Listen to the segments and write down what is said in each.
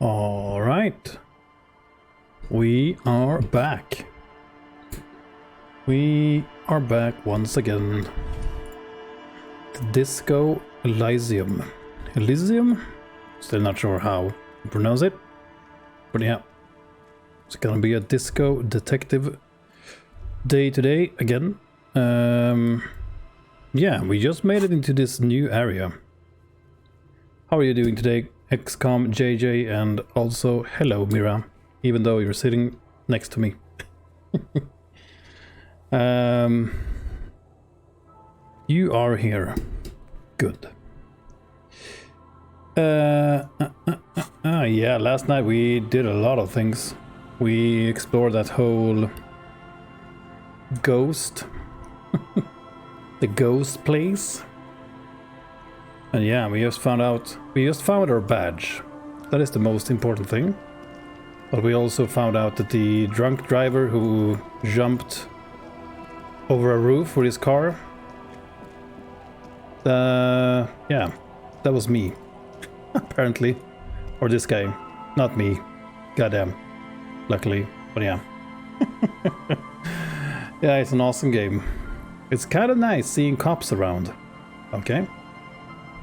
All right. We are back. We are back once again. The Disco Elysium. Elysium? Still not sure how to pronounce it. But yeah. It's gonna be a disco detective day today again. Yeah, we just made it into this new area. How are you doing today, XCOM JJ, and also hello Mira, even though you're sitting next to me. You are here. Good. Yeah, last night we did a lot of things. We explored that whole ghost, the ghost place. And yeah, we just found our badge. That is the most important thing. But we also found out that the drunk driver who jumped over a roof with his car, yeah, that was me, apparently. Or this guy, not me. Goddamn. Luckily, but yeah. Yeah, it's an awesome game. It's kind of nice seeing cops around. Okay.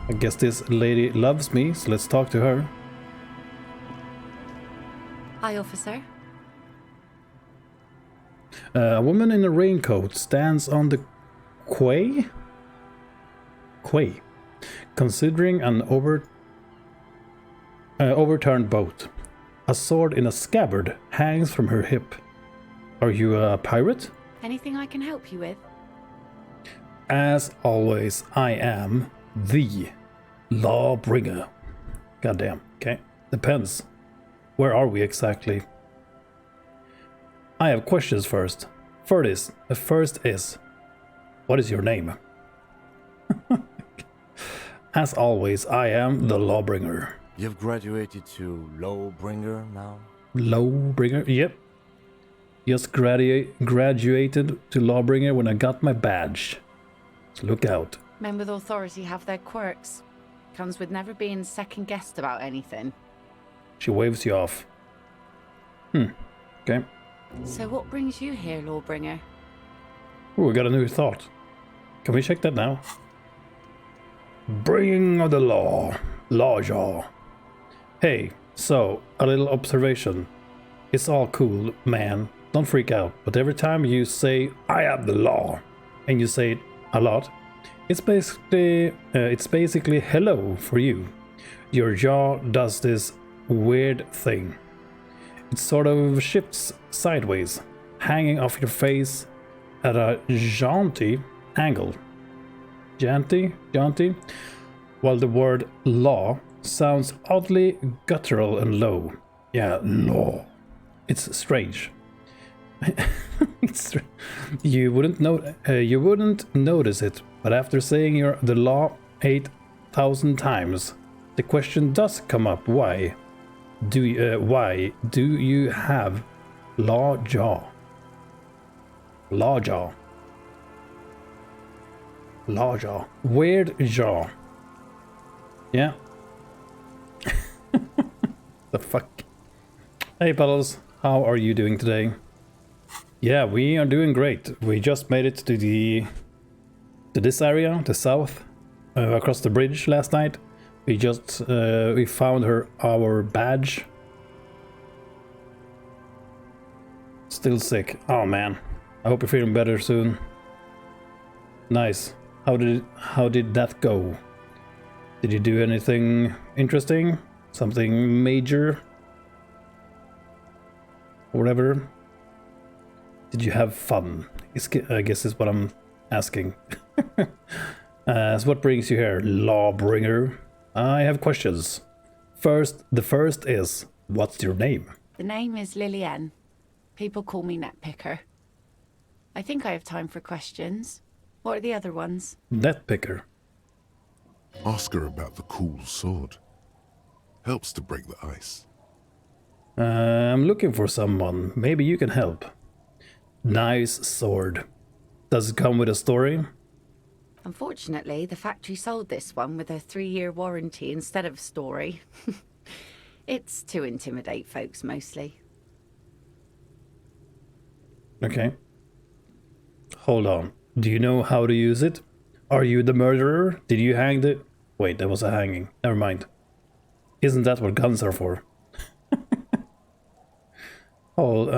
I guess this lady loves me, so let's talk to her. Hi, officer. A woman in a raincoat stands on the quay, considering an overturned boat. A sword in a scabbard hangs from her hip. Are you a pirate? Anything I can help you with? As always, I am the lawbringer. Goddamn. Okay. Depends. Where are we exactly? I have questions first. First is, what is your name? As always, I am the lawbringer. You've graduated to Lawbringer now? Lawbringer? Yep. Just graduated to lawbringer when I got my badge. So look out. Men with authority have their quirks. Comes with never being second guessed about anything. She waves you off. Okay. So what brings you here, Lawbringer? Oh, we got a new thought. Can we check that now? Bringing of the law. Lawjaw. Hey, so, a little observation. It's all cool, man. Don't freak out. But every time you say, I am the law, and you say it a lot, it's basically hello for you. Your jaw does this weird thing. It sort of shifts sideways, hanging off your face at a jaunty angle. Jaunty? While the word law sounds oddly guttural and low. Yeah, law. It's strange. You wouldn't notice it, but after saying the law 8,000 times, the question does come up: why do you have law jaw? Law jaw. Weird jaw. Yeah. The fuck. Hey Puddles, how are you doing today? Yeah, we are doing great. We just made it to this area, the south, across the bridge last night. We found our badge. Still sick. Oh man. I hope you're feeling better soon. Nice. How did that go? Did you do anything interesting? Something major? Whatever. Did you have fun? I guess is what I'm asking. So what brings you here, lawbringer? I have questions. The first is, what's your name? The name is Lillian. People call me Netpicker. I think I have time for questions. What are the other ones? Netpicker. Ask her about the cool sword. Helps to break the ice. I'm looking for someone. Maybe you can help. Nice sword. Does it come with a story? Unfortunately, the factory sold this one with a 3-year warranty instead of story. It's to intimidate folks mostly. Okay. Hold on. Do you know how to use it? Are you the murderer? Did you hang the... Wait, that was a hanging. Never mind. Isn't that what guns are for? Hold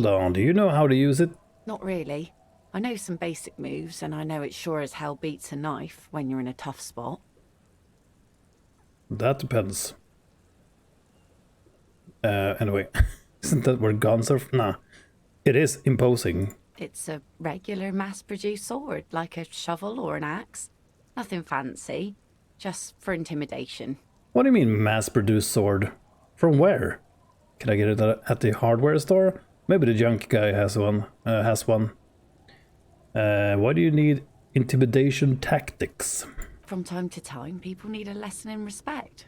on. Do you know how to use it? Not really. I know some basic moves, and I know it sure as hell beats a knife when you're in a tough spot. That depends. Anyway. Isn't that where guns are? Nah. It is imposing. It's a regular mass-produced sword, like a shovel or an axe. Nothing fancy, just for intimidation. What do you mean mass-produced sword? From where? Can I get it at the hardware store? Maybe the junk guy has one. Why do you need intimidation tactics? From time to time, people need a lesson in respect.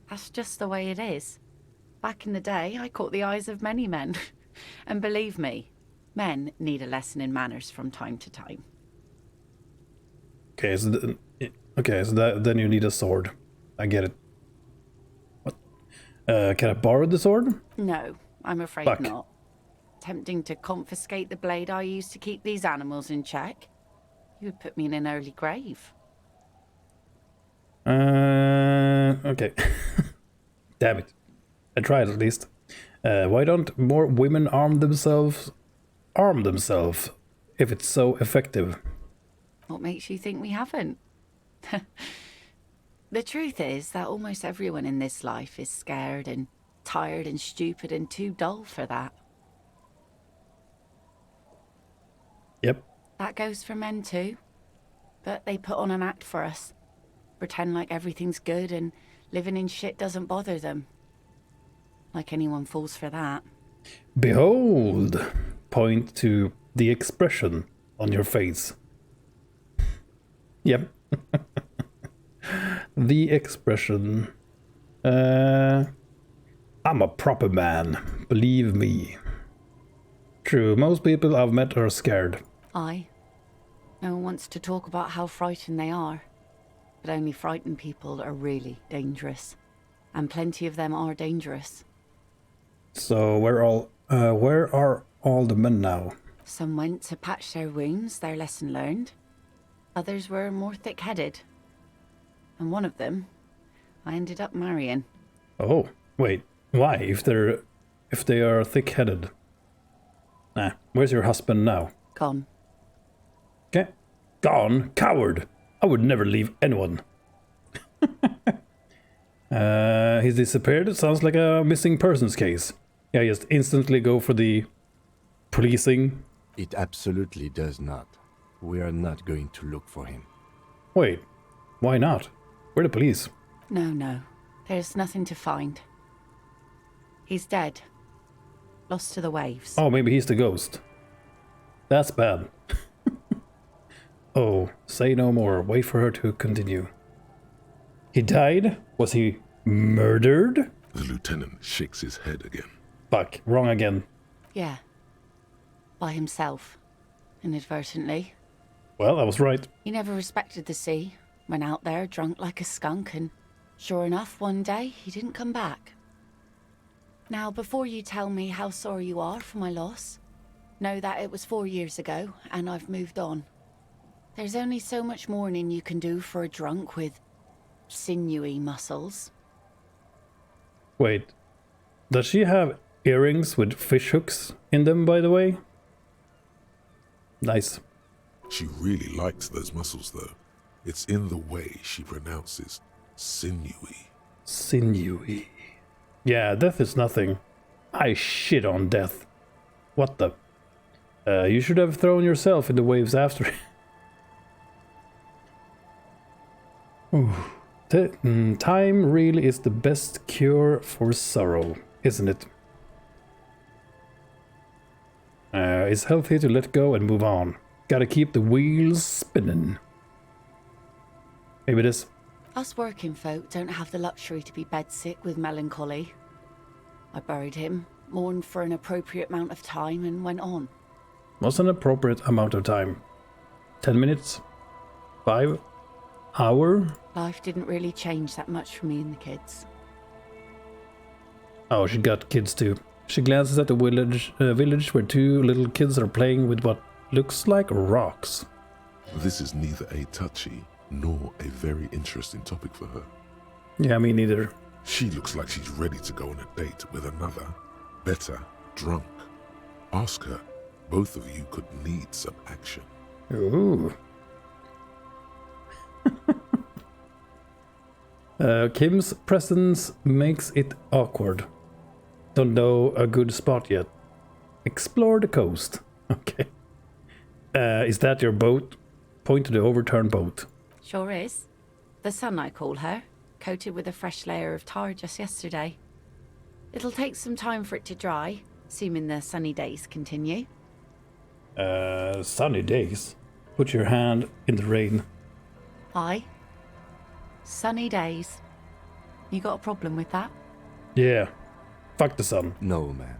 That's just the way it is. Back in the day, I caught the eyes of many men. And believe me, men need a lesson in manners from time to time. Okay, so then you need a sword. I get it. What? Can I borrow the sword? No, I'm afraid Fuck. not. Tempting to confiscate the blade I used to keep these animals in check. You would put me in an early grave. Okay. Damn it. I tried at least. Why don't more women arm themselves if it's so effective? What makes you think we haven't? The truth is that almost everyone in this life is scared and tired and stupid and too dull for that. Yep. That goes for men too. But they put on an act for us. Pretend like everything's good and living in shit doesn't bother them. Like anyone falls for that. Behold! Point to the expression on your face. Yep. The expression. I'm a proper man, believe me. True, most people I've met are scared. Aye. No one wants to talk about how frightened they are. But only frightened people are really dangerous. And plenty of them are dangerous. So where are all the men now? Some went to patch their wounds, their lesson learned. Others were more thick-headed. And one of them, I ended up marrying. Oh, wait. Why? If they are thick-headed. Nah, where's your husband now? Gone. Okay. Gone? Coward! I would never leave anyone. He's disappeared? It sounds like a missing persons case. Yeah, just instantly go for the policing. It absolutely does not. We are not going to look for him. Wait, why not? We're the police. No. There's nothing to find. He's dead. Lost to the waves. Oh, maybe he's the ghost. That's bad. Oh, say no more. Wait for her to continue. He died? Was he murdered? The lieutenant shakes his head again. Fuck, wrong again. Yeah. By himself. Inadvertently. Well, I was right. He never respected the sea. Went out there drunk like a skunk, and sure enough, one day he didn't come back. Now, before you tell me how sorry you are for my loss, know that it was 4 years ago, and I've moved on. There's only so much mourning you can do for a drunk with sinewy muscles. Wait, does she have earrings with fish hooks in them, by the way? Nice. She really likes those muscles, though. It's in the way she pronounces sinewy. Sinewy. Yeah, death is nothing. I shit on death. What the? You should have thrown yourself in the waves after. Ooh. Time really is the best cure for sorrow, isn't it? It's healthy to let go and move on. Gotta keep the wheels spinning. Maybe this. Us working folk don't have the luxury to be bedsick with melancholy. I buried him, mourned for an appropriate amount of time, and went on. What's an appropriate amount of time? 10 minutes? 5 hour? Life didn't really change that much for me and the kids. Oh, she got kids too. She glances at the village where two little kids are playing with what looks like rocks. This is neither a touchy nor a very interesting topic for her. Yeah, me neither. She looks like she's ready to go on a date with another, better, drunk. Ask her. Both of you could need some action. Ooh. Kim's presence makes it awkward. Don't know a good spot yet. Explore the coast. Okay. Is that your boat? Point to the overturned boat. Sure is. The Sun, I call her, coated with a fresh layer of tar just yesterday. It'll take some time for it to dry, assuming the sunny days continue. Sunny days? Put your hand in the rain. Aye. Sunny days. You got a problem with that? Yeah. Fuck the sun. No, man.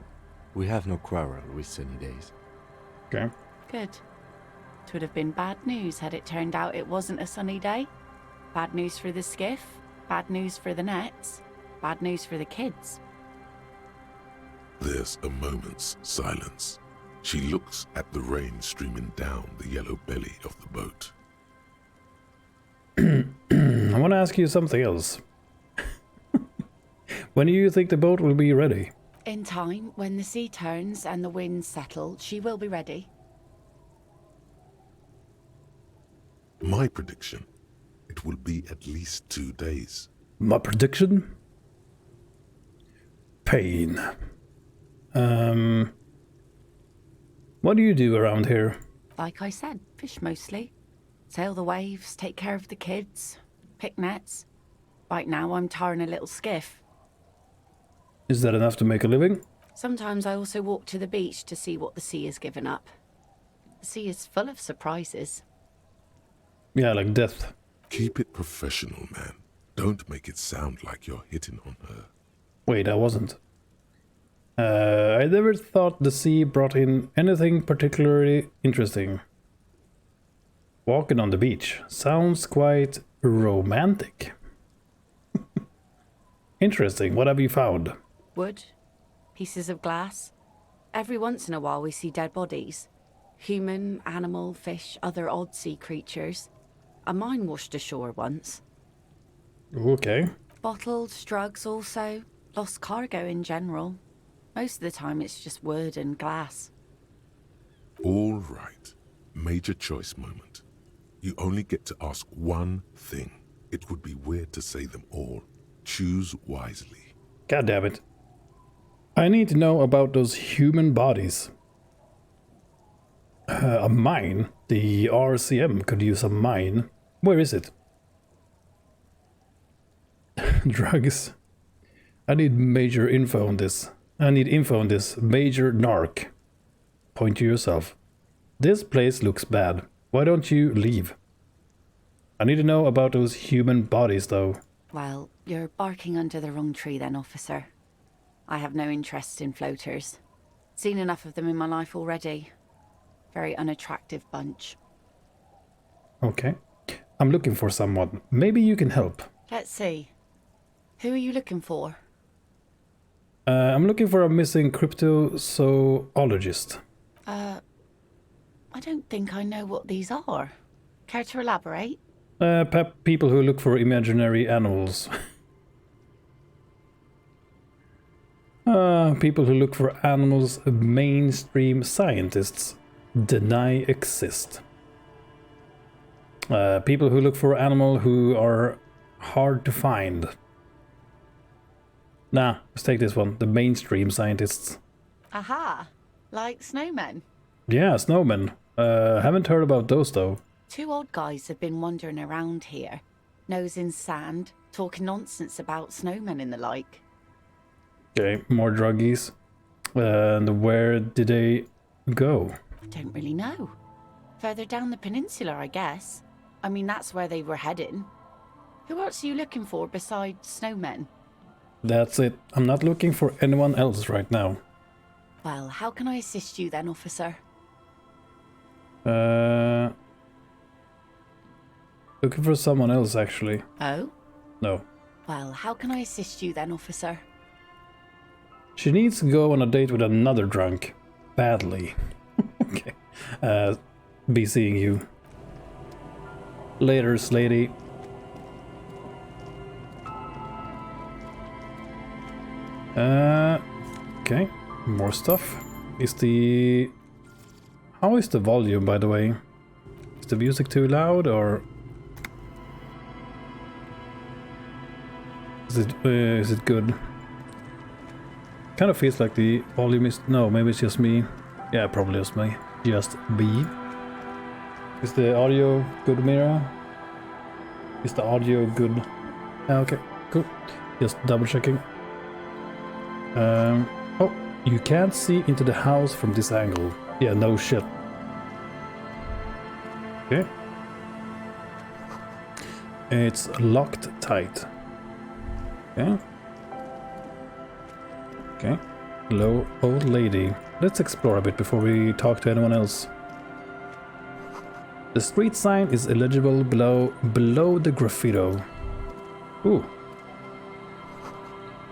We have no quarrel with sunny days. Okay. Good. It would have been bad news had it turned out it wasn't a sunny day. Bad news for the skiff, bad news for the nets, bad news for the kids. There's a moment's silence. She looks at the rain streaming down the yellow belly of the boat. I want to ask you something else. When do you think the boat will be ready? In time, when the sea turns and the winds settle, she will be ready. My prediction, it will be at least 2 days. My prediction? Pain. What do you do around here? Like I said, fish mostly. Sail the waves, take care of the kids, pick nets. Right now I'm tarring a little skiff. Is that enough to make a living? Sometimes I also walk to the beach to see what the sea has given up. The sea is full of surprises. Yeah, like death. Keep it professional, man. Don't make it sound like you're hitting on her. Wait, I wasn't. I never thought the sea brought in anything particularly interesting. Walking on the beach sounds quite romantic. Interesting. What have you found? Wood, pieces of glass. Every once in a while we see dead bodies. Human, animal, fish, other odd sea creatures. A mine washed ashore once. Okay. Bottles, drugs also. Lost cargo in general. Most of the time it's just wood and glass. All right. Major choice moment. You only get to ask one thing. It would be weird to say them all. Choose wisely. God damn it. I need to know about those human bodies. A mine? The RCM could use a mine. Where is it? Drugs. I need major info on this. I need info on this. Major narc. Point to yourself. This place looks bad. Why don't you leave? I need to know about those human bodies, though. Well, you're barking under the wrong tree then, officer. I have no interest in floaters. Seen enough of them in my life already. Very unattractive bunch. Okay. I'm looking for someone. Maybe you can help. Let's see. Who are you looking for? I'm looking for a missing cryptozoologist. I don't think I know what these are. Care to elaborate? People who look for imaginary animals. People who look for animals mainstream scientists deny exist. People who look for animals who are hard to find. Nah, let's take this one. The mainstream scientists. Aha! Like snowmen. Yeah, snowmen. Haven't heard about those though. Two odd guys have been wandering around here, nose in sand, talking nonsense about snowmen and the like. Okay, more druggies. And where did they go? I don't really know. Further down the peninsula, I guess. I mean, that's where they were heading. Who else are you looking for besides snowmen? That's it. I'm not looking for anyone else right now. Well, how can I assist you then, officer? Looking for someone else, actually. Oh? No. Well, how can I assist you then, officer? She needs to go on a date with another drunk. Badly. Okay. Be seeing you. Later, lady. Okay. More stuff. How is the volume, by the way? Is the music too loud, or is it good? Kind of feels like the volume is... No, maybe it's just me. Yeah, probably just me. Just me. Is the audio good, Mira? Is the audio good? Okay, cool. Just double checking. Oh, you can't see into the house from this angle. Yeah, no shit. Okay. It's locked tight. Okay. Okay. Hello, old lady. Let's explore a bit before we talk to anyone else. The street sign is illegible below the graffito. Ooh.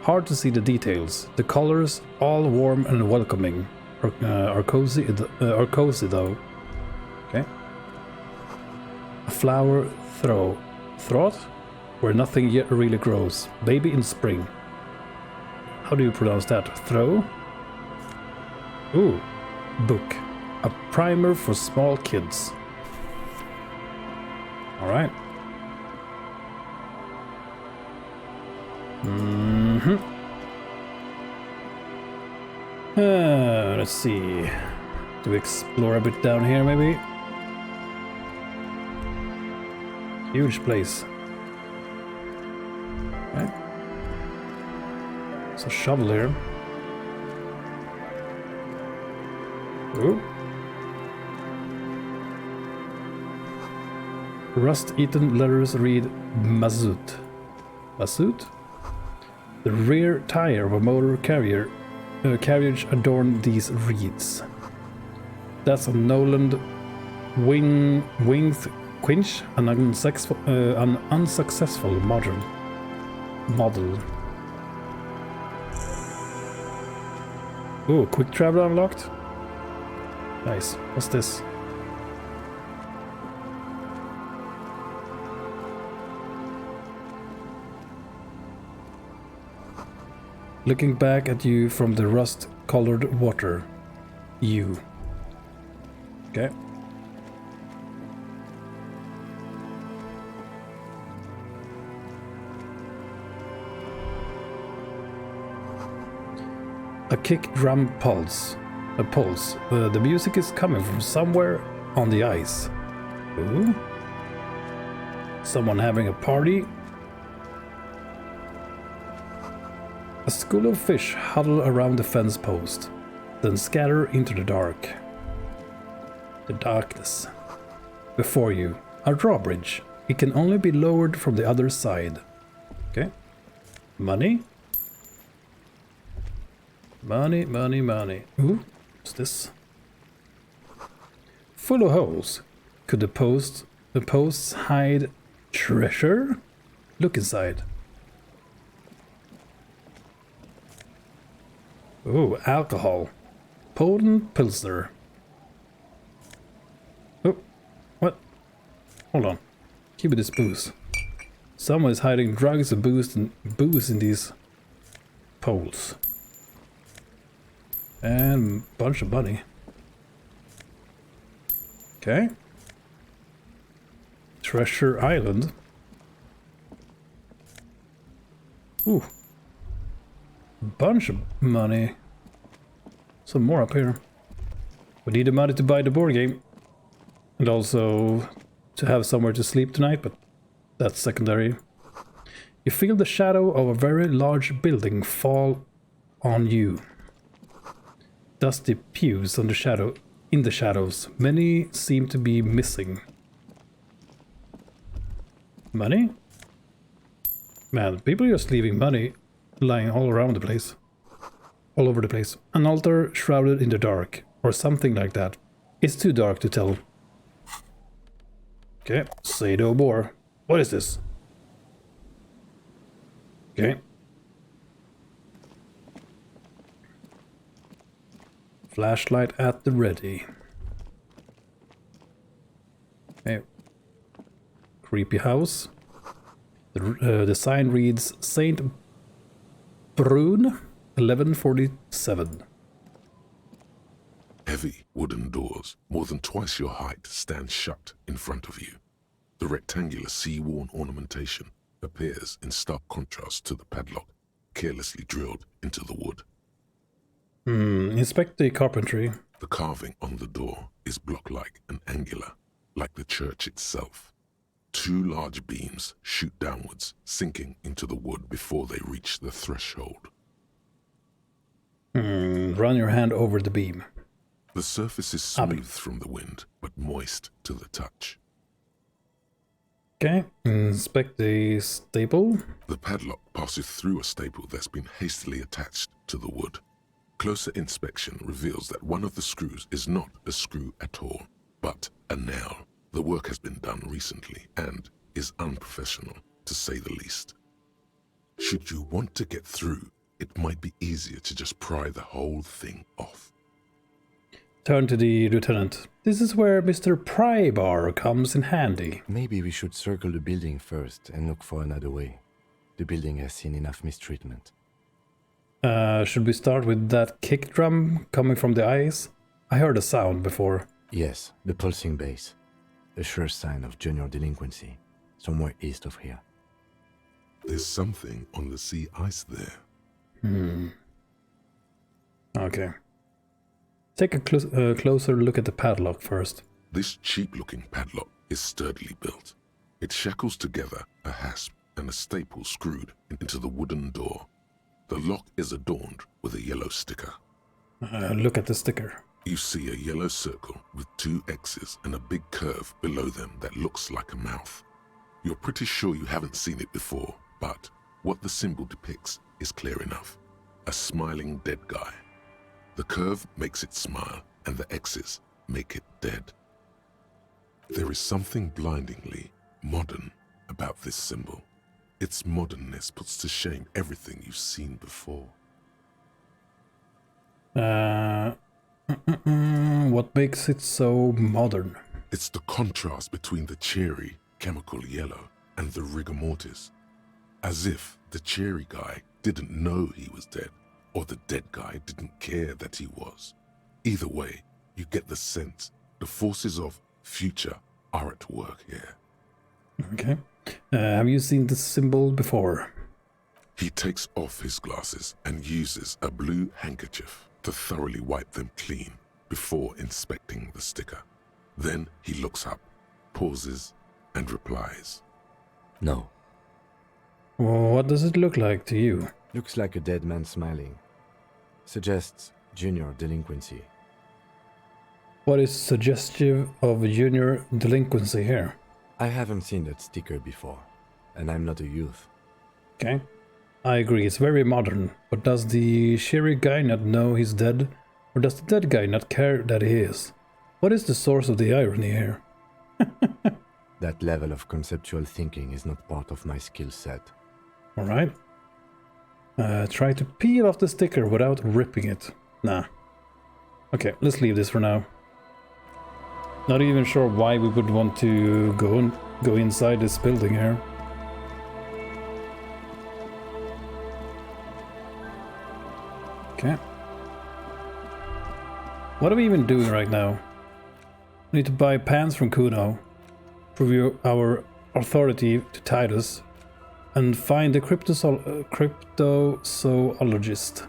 Hard to see the details. The colors, all warm and welcoming, are cozy though. Okay. A flower throat, where nothing yet really grows. Baby in spring. How do you pronounce that? Throw? Ooh. Book. A primer for small kids. Alright. Let's see. Do we explore a bit down here, maybe? Huge place. Okay. There's a shovel here. Ooh. Rust-eaten letters read Mazout. Mazout? The rear tire of a motor carriage adorned these reeds. That's a Noland winged quinch, an unsuccessful model. Oh, quick travel unlocked. Nice. What's this? Looking back at you from the rust-colored water. You. Okay. A kick drum pulse. A pulse. The music is coming from somewhere on the ice. Ooh. Someone having a party. A school of fish huddle around the fence post, then scatter into the dark. The darkness. Before you, a drawbridge. It can only be lowered from the other side. Okay. Money? Money, money, money. Ooh, what's this? Full of holes. Could the posts hide treasure? Look inside. Oh, alcohol. Potent Pilsner. Oh, what? Hold on. Give me this booze. Someone is hiding drugs and booze in these poles. And a bunch of money. Okay. Treasure Island. Ooh. Bunch of money. Some more up here. We need the money to buy the board game. And also to have somewhere to sleep tonight, but that's secondary. You feel the shadow of a very large building fall on you. Dusty pews in the shadows. Many seem to be missing. Money? Man, people are just leaving money lying all around the place. All over the place. An altar shrouded in the dark. Or something like that. It's too dark to tell. Okay, say no more. What is this? Okay. Flashlight at the ready. Okay. Creepy house. The sign reads Saint Brune, 1147. Heavy wooden doors, more than twice your height, stand shut in front of you. The rectangular sea-worn ornamentation appears in stark contrast to the padlock, carelessly drilled into the wood. Inspect the carpentry. The carving on the door is block-like and angular, like the church itself. 2 large beams shoot downwards, sinking into the wood before they reach the threshold. Run your hand over the beam. The surface is smooth from the wind, but moist to the touch. Okay, inspect the staple. The padlock passes through a staple that's been hastily attached to the wood. Closer inspection reveals that one of the screws is not a screw at all, but a nail. The work has been done recently and is unprofessional, to say the least. Should you want to get through, it might be easier to just pry the whole thing off. Turn to the lieutenant. This is where Mr. Prybar comes in handy. Maybe we should circle the building first and look for another way. The building has seen enough mistreatment. Should we start with that kick drum coming from the ice? I heard a sound before. Yes, the pulsing bass. A sure sign of junior delinquency, somewhere east of here. There's something on the sea ice there. Okay. Take a closer look at the padlock first. This cheap-looking padlock is sturdily built. It shackles together a hasp and a staple screwed into the wooden door. The lock is adorned with a yellow sticker. Look at the sticker. You see a yellow circle with 2 X's and a big curve below them that looks like a mouth. You're pretty sure you haven't seen it before, but what the symbol depicts is clear enough. A smiling dead guy. The curve makes it smile, and the X's make it dead. There is something blindingly modern about this symbol. Its modernness puts to shame everything you've seen before. What makes it so modern? It's the contrast between the cheery, chemical yellow and the rigor mortis. As if the cheery guy didn't know he was dead, or the dead guy didn't care that he was. Either way, you get the sense the forces of future are at work here. Okay. Have you seen this symbol before? He takes off his glasses and uses a blue handkerchief to thoroughly wipe them clean before inspecting the sticker. Then he looks up, pauses, and replies. No. What does it look like to you? Looks like a dead man smiling. Suggests junior delinquency. What is suggestive of junior delinquency here? I haven't seen that sticker before, and I'm not a youth. Okay. I agree, it's very modern, but does the cheery guy not know he's dead? Or does the dead guy not care that he is? What is the source of the irony here? That level of conceptual thinking is not part of my skill set. Alright. Try to peel off the sticker without ripping it. Nah. Okay, let's leave this for now. Not even sure why we would want to go inside this building here. Okay. What are we even doing right now? We need to buy pants from Kuno, prove our authority to Titus, and find the cryptozoologist.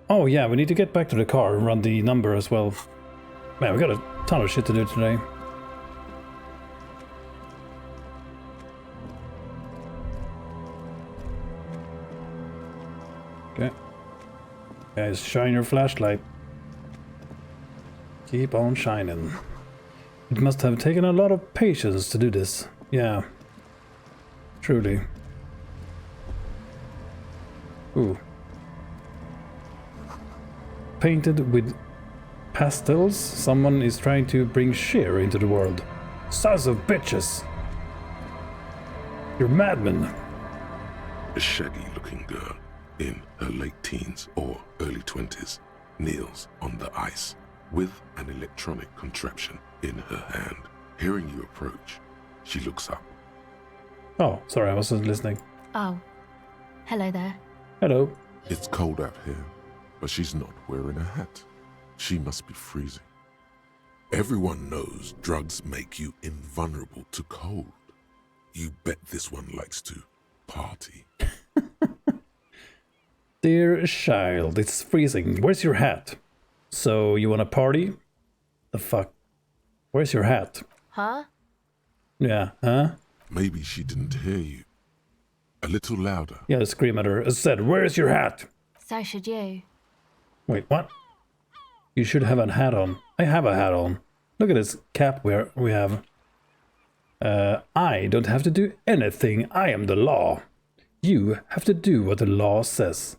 Oh yeah, we need to get back to the car and run the number as well. Man, we got a ton of shit to do today. Okay. Guys, shine your flashlight. Keep on shining. It must have taken a lot of patience to do this. Yeah. Truly. Ooh. Painted with pastels, someone is trying to bring cheer into the world. Sons of bitches! You're madmen. A shaggy-looking girl in her late teens or early 20s kneels on the ice with an electronic contraption in her hand. Hearing you approach, she looks up. Oh, sorry, I wasn't listening. Oh, hello there. Hello. It's cold out here, but she's not wearing a hat. She must be freezing. Everyone knows drugs make you invulnerable to cold. You bet this one likes to party. Dear child, it's freezing. Where's your hat? So, you wanna party? The fuck? Where's your hat? Huh? Yeah, huh? Maybe she didn't hear you. A little louder. Yeah, scream at her. I said, where's your hat? So should you. Wait, what? You should have a hat on. I have a hat on. Look at this cap we have. I don't have to do anything. I am the law. You have to do what the law says.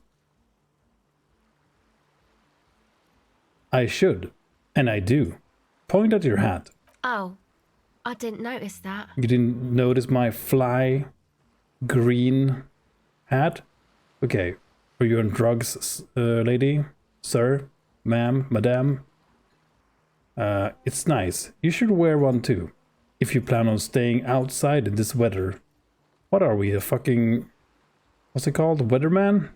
I should, and I do. Point at your hat. Oh, I didn't notice that. You didn't notice my fly green hat? Okay. Are you on drugs, lady? Sir? Ma'am? Madame? It's nice. You should wear one too. If you plan on staying outside in this weather. What are we, a fucking... What's it called? Weatherman?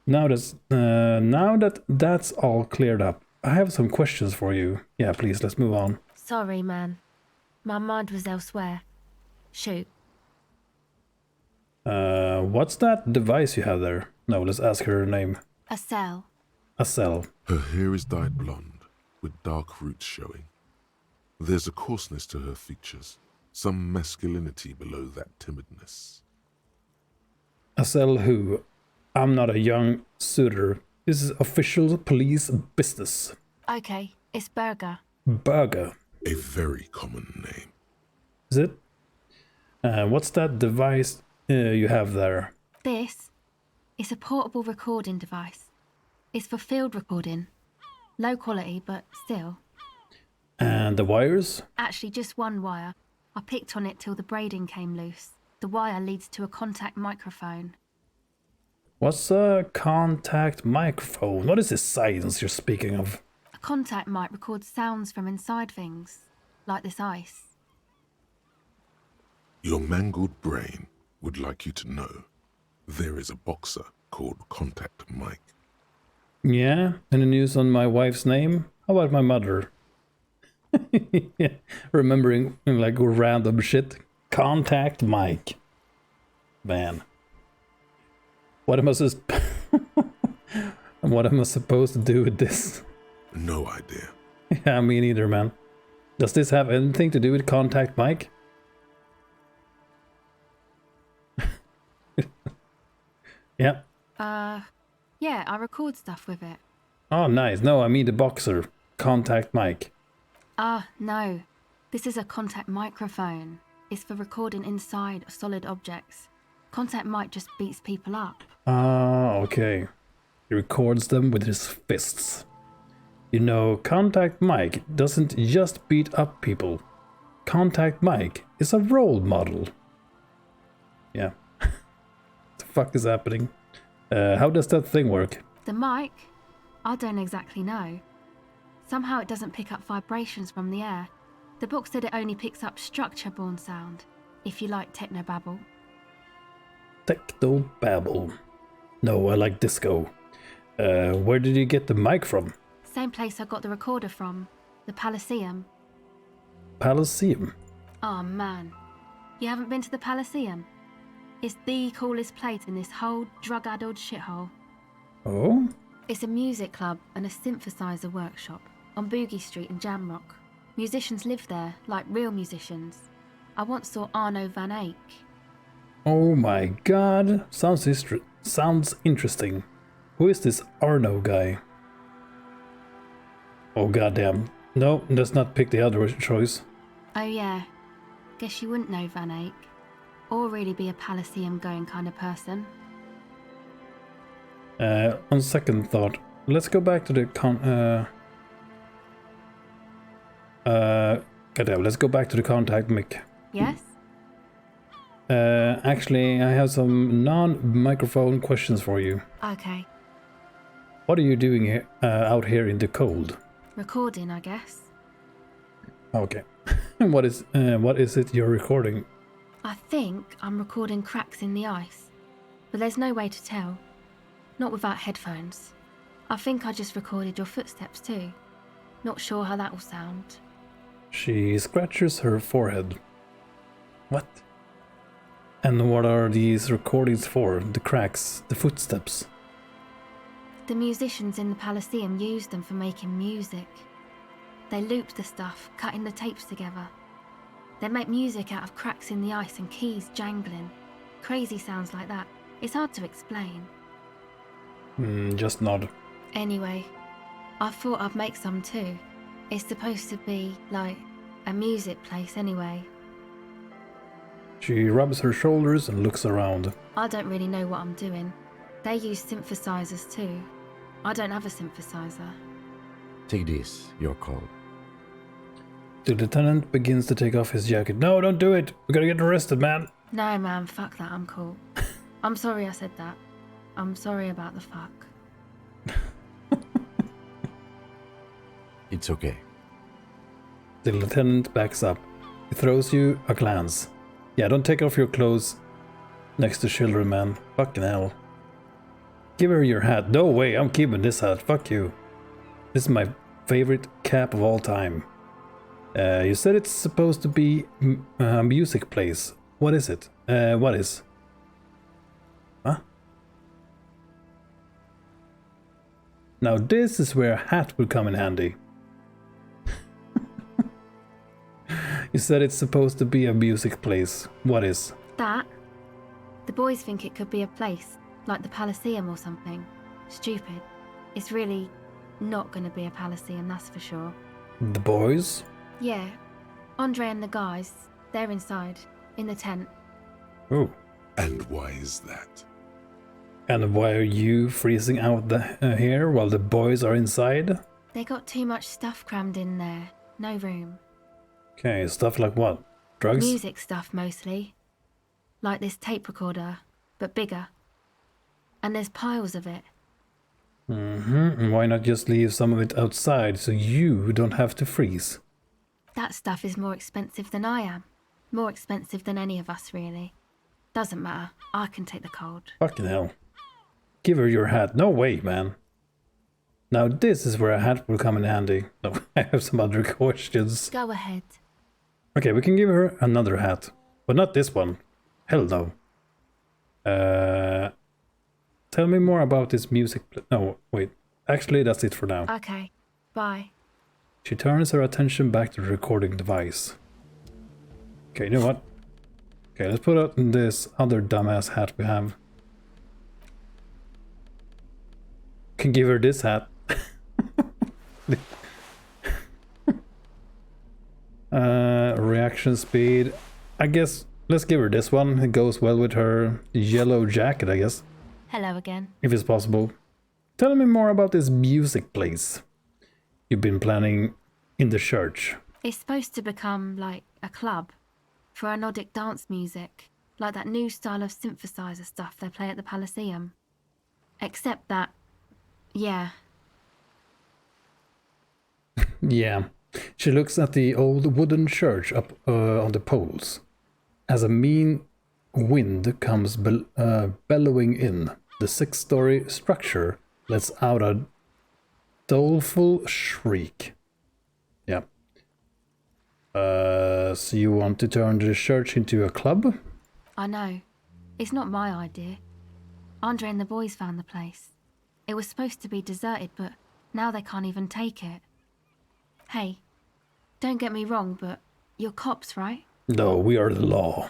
Now that that's all cleared up, I have some questions for you. Yeah, please, let's move on. Sorry, man. My mind was elsewhere. Shoot. What's that device you have there? No, let's ask her name. A cell. A cell. Her hair is dyed blonde, with dark roots showing. There's a coarseness to her features, some masculinity below that timidness. A cell who? I'm not a young suitor. This is official police business. Okay, it's Burger. Burger. A very common name. Is it? What's that device you have there? This is a portable recording device. It's for field recording. Low quality, but still. And the wires? Actually, just one wire. I picked on it till the braiding came loose. The wire leads to a contact microphone. What's a contact microphone? What is this science you're speaking of? A contact mic records sounds from inside things, like this ice. Your mangled brain would like you to know there is a boxer called Contact Mike. Yeah? Any news on my wife's name? How about my mother? Yeah, remembering like random shit. Contact Mike. Man. What am I what am I supposed to do with this? No idea. Yeah, me neither, man. Does this have anything to do with Contact Mike? Yeah. Yeah, I record stuff with it. Oh, nice. No, I mean the boxer. Contact Mike. No. This is a contact microphone. It's for recording inside solid objects. Contact mic just beats people up. Okay. He records them with his fists. You know, Contact Mike doesn't just beat up people. Contact Mike is a role model. Yeah. What the fuck is happening? How does that thing work? The mic? I don't exactly know. Somehow it doesn't pick up vibrations from the air. The book said it only picks up structure-borne sound, if you like technobabble. Technobabble. No, I like disco. Where did you get the mic from? Same place I got the recorder from, the Palaceum. Palaceum? Oh man, you haven't been to the Palaceum? It's the coolest place in this whole drug-addled shithole. Oh? It's a music club and a synthesizer workshop on Boogie Street in Jamrock. Musicians live there, like real musicians. I once saw Arno van Eyck. Oh my god, sounds interesting. Who is this Arno guy? Oh goddamn. No, let's not pick the other choice. Oh yeah, guess you wouldn't know Van Eyck. Or really be a Palaceum going kind of person. On second thought, let's go back to the goddamn, let's go back to the contact mic. Yes? Actually, I have some non-microphone questions for you. Okay. What are you doing here, out here in the cold? Recording, I guess. Okay. What is it you're recording? I think I'm recording cracks in the ice, but there's no way to tell. Not without headphones. I think I just recorded your footsteps too. Not sure how that will sound. She scratches her forehead. What? And what are these recordings for? The cracks, the footsteps? The musicians in the Palaceum used them for making music. They looped the stuff, cutting the tapes together. They make music out of cracks in the ice and keys jangling. Crazy sounds like that. It's hard to explain. Just nod. Anyway, I thought I'd make some too. It's supposed to be, like, a music place anyway. She rubs her shoulders and looks around. I don't really know what I'm doing. They use synthesizers too. I don't have a synthesizer. Take this, your call. The lieutenant begins to take off his jacket. No, don't do it! We're gonna get arrested, man! No, man, fuck that, I'm cool. I'm sorry I said that. I'm sorry about the fuck. It's okay. The lieutenant backs up. He throws you a glance. Yeah, don't take off your clothes next to children, man. Fucking hell. Give her your hat. No way, I'm keeping this hat. Fuck you. This is my favorite cap of all time. You said it's supposed to be a music place. What is it? What is? Huh? Now this is where a hat will come in handy. You said it's supposed to be a music place. What is? That? The boys think it could be a place, like the Palaceum or something. Stupid. It's really not gonna be a Palaceum, that's for sure. The boys? Yeah. Andre and the guys, they're inside, in the tent. Oh. And why is that? And why are you freezing out here while the boys are inside? They got too much stuff crammed in there. No room. Okay, stuff like what? Drugs? Music stuff mostly. Like this tape recorder, but bigger. And there's piles of it. And why not just leave some of it outside so you don't have to freeze? That stuff is more expensive than I am. More expensive than any of us, really. Doesn't matter. I can take the cold. Fucking hell. Give her your hat. No way, man. Now this is where a hat will come in handy. No, I have some other questions. Go ahead. Okay, we can give her another hat. But not this one. Hell no. Tell me more about this music. No, wait. Actually, that's it for now. Okay. Bye. She turns her attention back to the recording device. Okay, you know what? Okay, let's put on this other dumbass hat we have. Can give her this hat. Reaction speed. I guess let's give her this one. It goes well with her yellow jacket, I guess. Hello again. If it's possible. Tell me more about this music place you've been planning in the church. It's supposed to become like a club for anodic dance music, like that new style of synthesizer stuff they play at the Palaceum. Except that, yeah. Yeah. She looks at the old wooden church up on the poles. As a mean wind comes bellowing in, the 6-story structure lets out a doleful shriek. Yeah. So you want to turn the church into a club? I know. It's not my idea. Andre and the boys found the place. It was supposed to be deserted, but now they can't even take it. Hey, don't get me wrong, but you're cops, right? No, we are the law.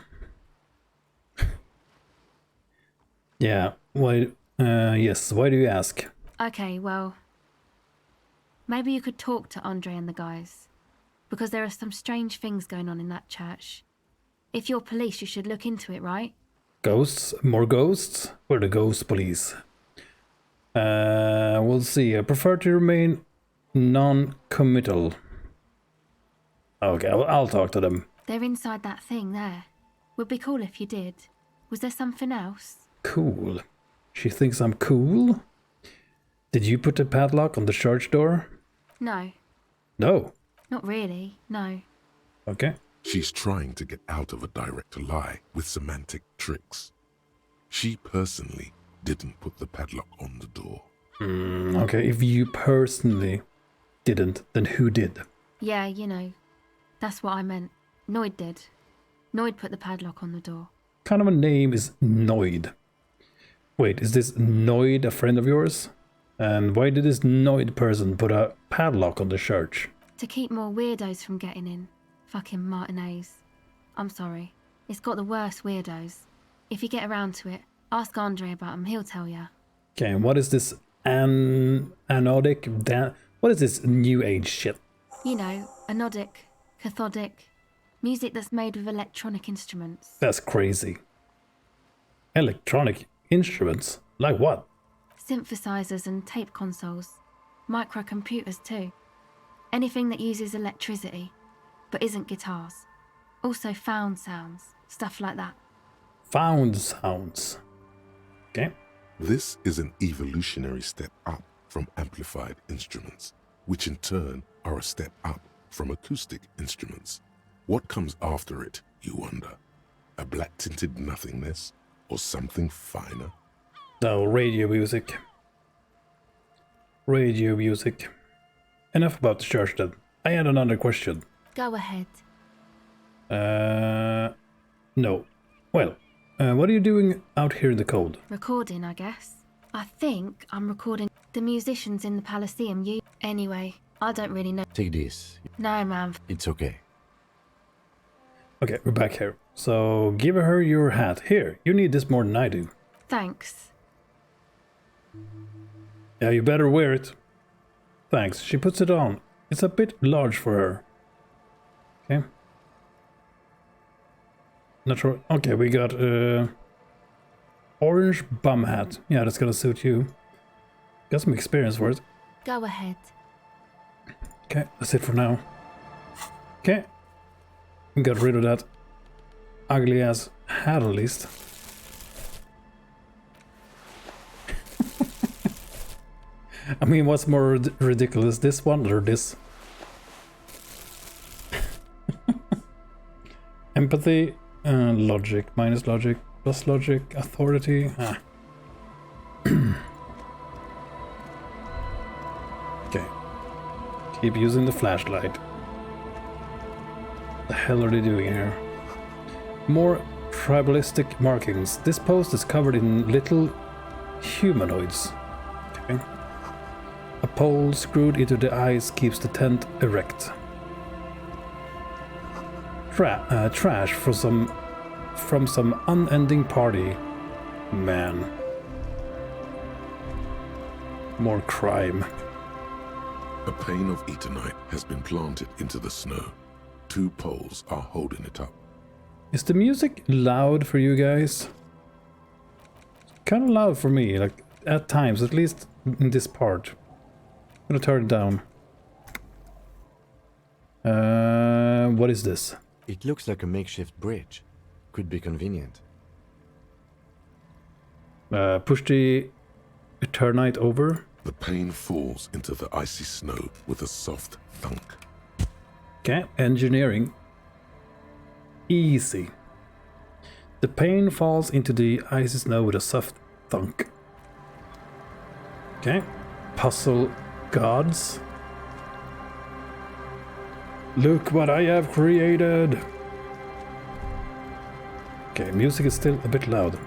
Yeah, why? Yes, why do you ask? Okay, well, maybe you could talk to Andre and the guys, because there are some strange things going on in that church. If you're police, you should look into it, right? Ghosts? More ghosts? We're the ghost police. We'll see. I prefer to remain non-committal. Okay, I'll talk to them. They're inside that thing there. Would be cool if you did. Was there something else? Cool. She thinks I'm cool? Did you put the padlock on the church door? No, No. not really, no. Okay. She's trying to get out of a direct lie with semantic tricks. She personally didn't put the padlock on the door. Okay, if you personally didn't, then who did? Yeah, you know, that's what I meant. Noid did. Noid put the padlock on the door. Kind of a name is Noid. Wait, is this Noid a friend of yours? And why did this Noid person put a padlock on the church? To keep more weirdos from getting in. Fucking Martinez. I'm sorry. It's got the worst weirdos. If you get around to it, ask Andre about him, he'll tell ya. Okay, and what is this anodic? What is this new age shit? You know, anodic, cathodic, music that's made with electronic instruments. That's crazy. Electronic instruments? Like what? Synthesizers and tape consoles. Microcomputers too. Anything that uses electricity, but isn't guitars. Also found sounds, stuff like that. Found sounds. Okay. This is an evolutionary step up from amplified instruments, which in turn are a step up from acoustic instruments. What comes after it, you wonder? A black-tinted nothingness or something finer? So, radio music. Radio music. Enough about the church then. I had another question. Go ahead. No. Well, what are you doing out here in the cold? Recording, I guess. I think I'm recording the musicians in the Palaceum. Anyway, I don't really know. Take this. No, man. It's okay. Okay, we're back here. So, give her your hat. Here, you need this more than I do. Thanks. Yeah, you better wear it. Thanks. She puts it on. It's a bit large for her. Okay. Not sure. Okay, we got orange bum hat. Yeah, that's gonna suit you. Got some experience for it. Go ahead. Okay, that's it for now. Okay. We got rid of that ugly ass hat at least. I mean, what's more ridiculous, this one or this? Empathy, logic, minus logic, plus logic, authority. Okay. Keep using the flashlight. The hell are they doing here? More tribalistic markings. This post is covered in little humanoids. Okay. A pole screwed into the ice keeps the tent erect. Trash from some unending party. Man. More crime. A pane of eternite has been planted into the snow. 2 poles are holding it up. Is the music loud for you guys? Kind of loud for me, like at times, at least in this part. I'm gonna turn it down. What is this? It looks like a makeshift bridge. Could be convenient. Push the Eternite over. The pane falls into the icy snow with a soft thunk. Okay, engineering. Easy. The pane falls into the icy snow with a soft thunk. Okay, puzzle gods. Look what I have created. Okay, music is still a bit loud.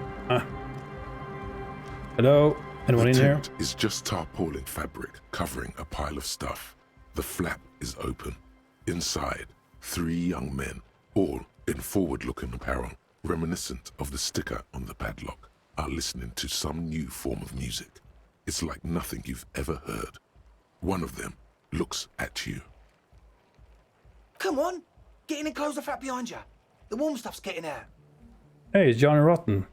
Hello? Anyone in The here? tent is just tarpaulin fabric covering a pile of stuff. The flap is open. Inside, 3 young men, all in forward-looking apparel, reminiscent of the sticker on the padlock, are listening to some new form of music. It's like nothing you've ever heard. One of them looks at you. Come on, get in and close the flap behind you. The warm stuff's getting out. Hey, it's Johnny Rotten.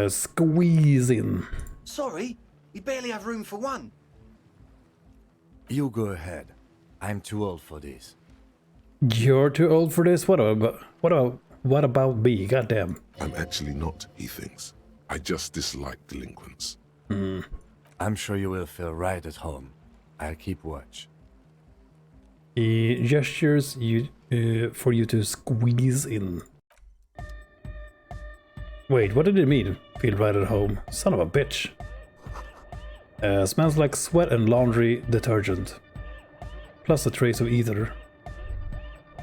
Squeeze in. Sorry, we barely have room for one. You go ahead. I'm too old for this. You're too old for this? What about me? Goddamn. I'm actually not, he thinks. I just dislike delinquents. I'm sure you will feel right at home. I'll keep watch. He gestures for you to squeeze in. Wait, what did it mean? Feel right at home. Son of a bitch. Smells like sweat and laundry detergent. Plus a trace of ether.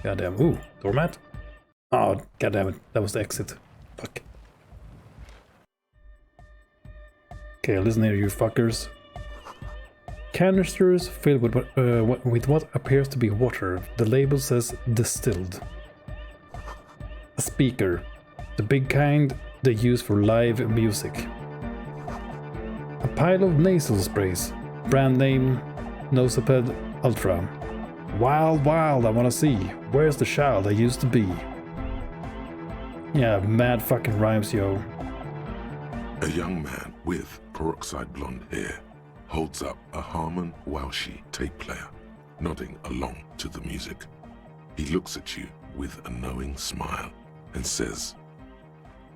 Goddamn. Ooh, doormat? Oh, goddamn it. That was the exit. Fuck. Okay, listen here, you fuckers. Canisters filled with what appears to be water. The label says distilled. A speaker. The big kind they use for live music. A pile of nasal sprays. Brand name Noseped Ultra. Wild, wild, I wanna see. Where's the child I used to be? Yeah, mad fucking rhymes, yo. A young man with peroxide blonde hair holds up a Harman Walshy tape player, nodding along to the music. He looks at you with a knowing smile and says,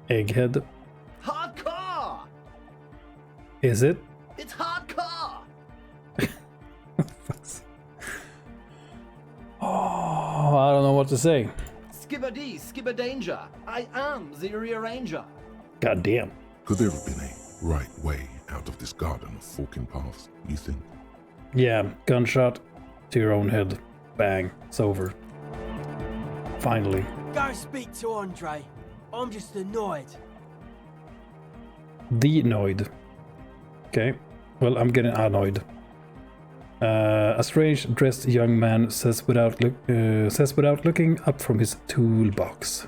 Egghead. Hardcore! Is it? It's hardcore! Oh, I don't know what to say. Skibbity, skibberdanger. I am the rearranger. God damn. could there have been a right way out of this garden of forking paths, you think? Yeah, gunshot to your own head. Bang, it's over. Finally. Go speak to Andre. I'm just annoyed. Denoid. Okay, well, I'm getting annoyed. A strange-dressed young man says without looking up from his toolbox.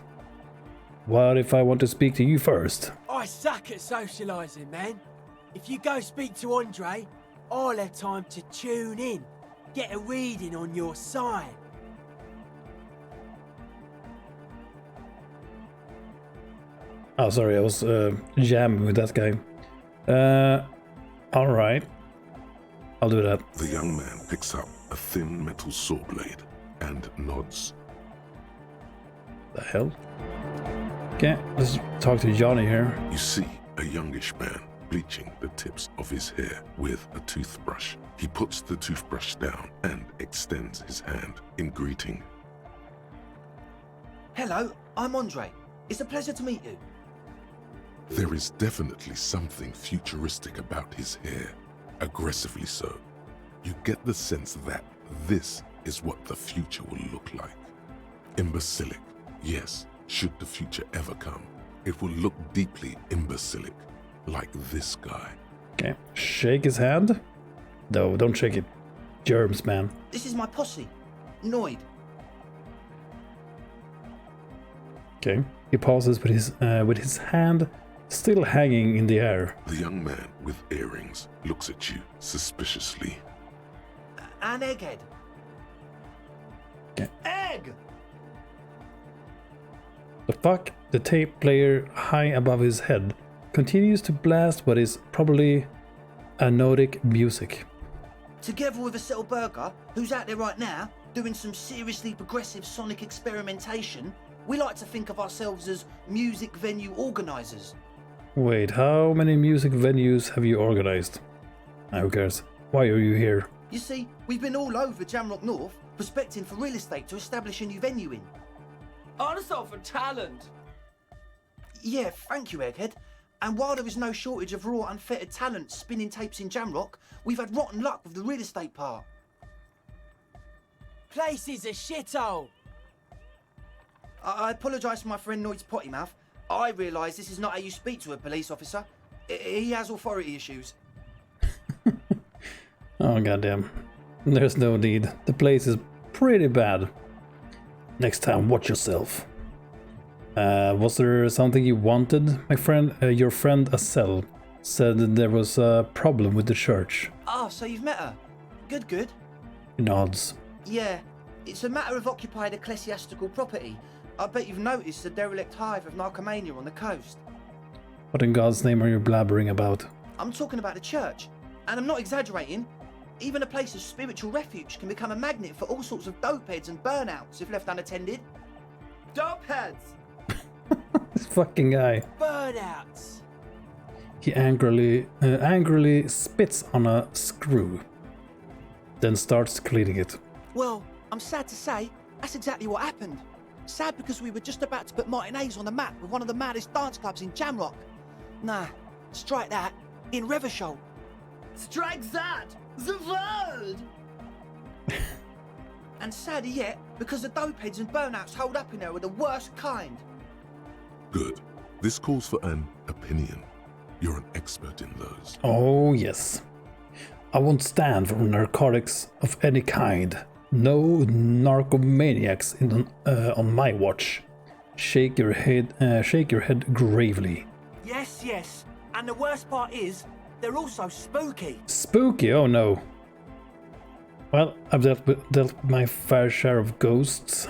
What if I want to speak to you first? I suck at socialising, man. If you go speak to Andre, I'll have time to tune in, get a reading on your sign. Oh, sorry, I was jamming with that guy. Alright. I'll do that. The young man picks up a thin metal saw blade and nods. The hell? Okay, let's talk to Johnny here. You see a youngish man bleaching the tips of his hair with a toothbrush. He puts the toothbrush down and extends his hand in greeting. Hello, I'm Andre. It's a pleasure to meet you. There is definitely something futuristic about his hair, aggressively so. You get the sense that this is what the future will look like. Imbecilic, yes, should the future ever come, it will look deeply imbecilic, like this guy. Okay, shake his hand. No, don't shake it. Germs, man. This is my posse, Noid. Okay, he pauses with his hand still hanging in the air. The young man with earrings looks at you suspiciously. An egghead. Okay. Egg! The fuck? The tape player high above his head continues to blast what is probably anodic music. Together with a Cell Burger, who's out there right now, doing some seriously progressive sonic experimentation, we like to think of ourselves as music venue organisers. Wait, how many music venues have you organized? Who cares? Why are you here? You see, we've been all over Jamrock North, prospecting for real estate to establish a new venue in. Also for talent. Yeah, thank you, Egghead. And while there is no shortage of raw, unfettered talent spinning tapes in Jamrock, we've had rotten luck with the real estate part. Place is a shithole. I apologise for my friend Noid's potty mouth. I realise this is not how you speak to a police officer. He has authority issues. Oh, goddamn. There's no need. The place is pretty bad. Next time, watch yourself. Was there something you wanted? My friend, your friend Acel said that there was a problem with the church. Ah, so you've met her. Good, good. He nods. Yeah, it's a matter of occupied ecclesiastical property. I bet you've noticed the derelict hive of narcomania on the coast. What in God's name are you blabbering about? I'm talking about the church, and I'm not exaggerating. Even a place of spiritual refuge can become a magnet for all sorts of dopeheads and burnouts if left unattended. Dopeheads. This fucking guy. Burnouts. He angrily spits on a screw, then starts cleaning it. Well, I'm sad to say, that's exactly what happened. Sad because we were just about to put Martinez on the map with one of the maddest dance clubs in Jamrock. Nah, strike that. In Revachol. Strike that! The world! And sadder yet, because the dopeheads and burnouts hold up in there are the worst kind. Good. This calls for an opinion. You're an expert in those. Oh yes. I won't stand for narcotics of any kind. No narcomaniacs on my watch. Shake your head gravely. Yes, yes. And the worst part is, they're also spooky. Spooky? Oh no. Well, I've dealt my fair share of ghosts.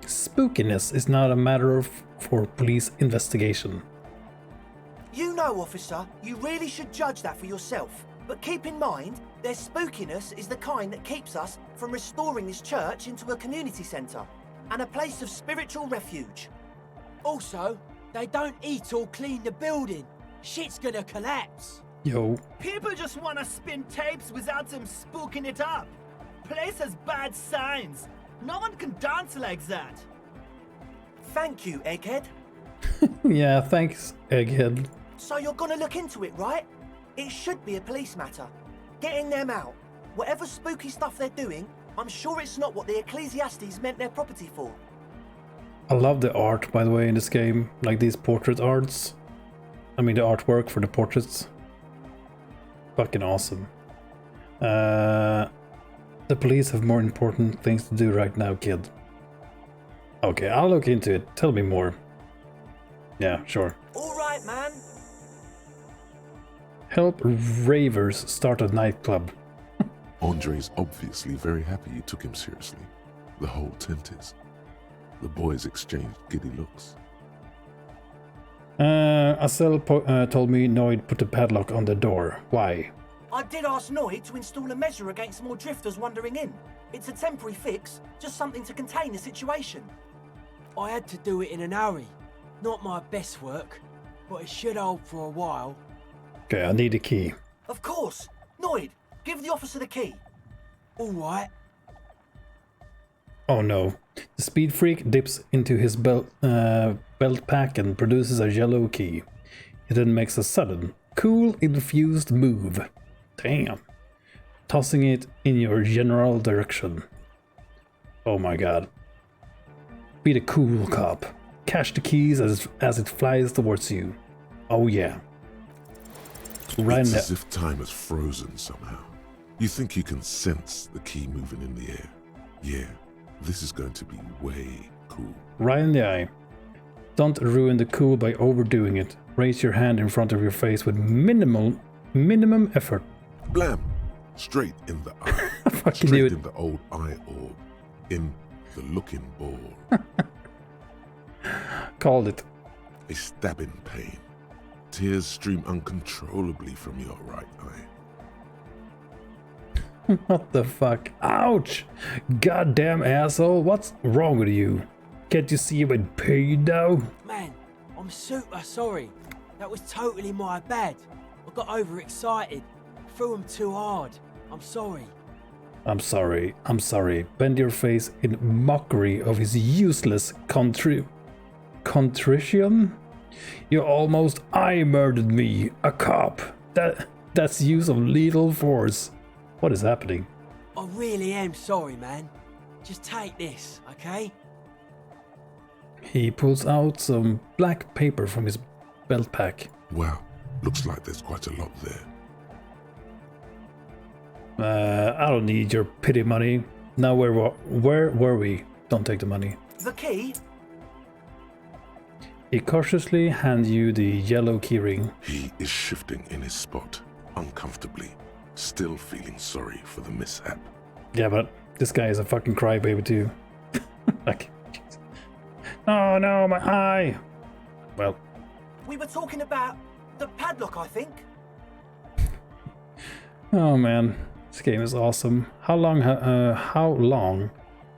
Spookiness is not a matter for police investigation. You know, officer, you really should judge that for yourself. But keep in mind, their spookiness is the kind that keeps us from restoring this church into a community centre and a place of spiritual refuge. Also, they don't eat or clean the building. Shit's gonna collapse. Yo. People just want to spin tapes without them spooking it up. Place has bad signs. No one can dance like that. Thank you, Egghead. Yeah, thanks, Egghead. So you're gonna look into it, right? It should be a police matter. Getting them out. Whatever spooky stuff they're doing, I'm sure it's not what the Ecclesiastes meant their property for. I love the art, by the way, in this game. Like these portrait arts. I mean, the artwork for the portraits. Fucking awesome. The police have more important things to do right now, kid. Okay, I'll look into it. Tell me more. Yeah, sure. All right, man. Help ravers start a nightclub. Andre's obviously very happy you took him seriously. The whole tent is. The boys exchanged giddy looks. Acel told me Noid put a padlock on the door. Why? I did ask Noid to install a measure against more drifters wandering in. It's a temporary fix, just something to contain the situation. I had to do it in an hurry. Not my best work, but it should hold for a while. Okay, I need a key. Of course. Noid, give the officer the key. All right. Oh no. The speed freak dips into his belt pack and produces a yellow key. It then makes a sudden, cool, infused move. Damn. Tossing it in your general direction. Oh my god. Be the cool cop. Catch the keys as it flies towards you. Oh yeah. Right It's now. as if time has frozen somehow. You think you can sense the key moving in the air. Yeah, this is going to be way cool. Right in the eye. Don't ruin the cool by overdoing it. Raise your hand in front of your face with minimum effort. Blam! Straight in the eye. I fucking knew Straight it. in the old eye orb. In the looking ball. Called it. A stabbing pain. Tears stream uncontrollably from your right eye. What the fuck? Ouch! Goddamn asshole, what's wrong with you? Can't you see I'm in pain now? Man, I'm super sorry. That was totally my bad. I got overexcited. Threw him too hard. I'm sorry. I'm sorry. Bend your face in mockery of his useless contrition? You almost murdered me, a cop. That's use of lethal force. What is happening? I really am sorry, man. Just take this, okay? He pulls out some black paper from his belt pack. Wow, looks like there's quite a lot there. I don't need your pity money. Now where were we? Don't take the money. The key? He cautiously hands you the yellow keyring. He is shifting in his spot, uncomfortably, still feeling sorry for the mishap. Yeah, but this guy is a fucking crybaby too. Like, Jesus. Oh no, my eye! Well, We were talking about the padlock, I think. oh man, this game is awesome. How long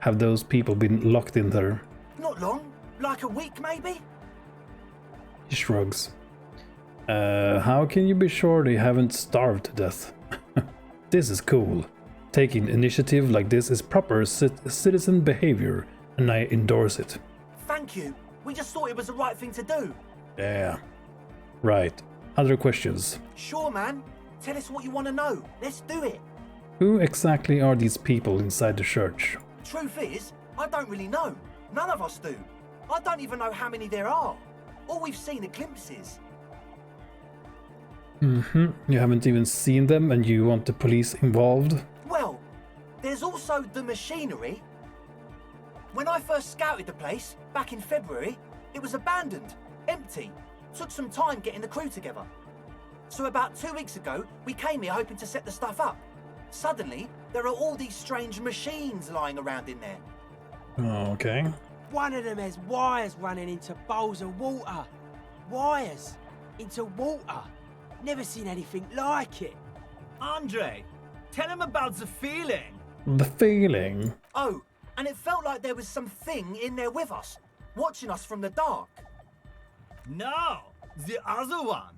have those people been locked in there? Not long. Like a week, maybe? He shrugs. How can you be sure they haven't starved to death? This is cool. Taking initiative like this is proper citizen behavior, and I endorse it. Thank you. We just thought it was the right thing to do. Yeah. Right. Other questions? Sure, man. Tell us what you want to know. Let's do it. Who exactly are these people inside the church? Truth is, I don't really know. None of us do. I don't even know how many there are. All we've seen are glimpses. You haven't even seen them and you want the police involved? Well, there's also the machinery. When I first scouted the place, back in February, it was abandoned, empty. Took some time getting the crew together. So about 2 weeks ago, we came here hoping to set the stuff up. Suddenly, there are all these strange machines lying around in there. Oh, okay. One of them has wires running into bowls of water. Wires into water. Never seen anything like it. Andre, tell him about the feeling. The feeling. Oh, and it felt like there was something in there with us, watching us from the dark. No, the other one.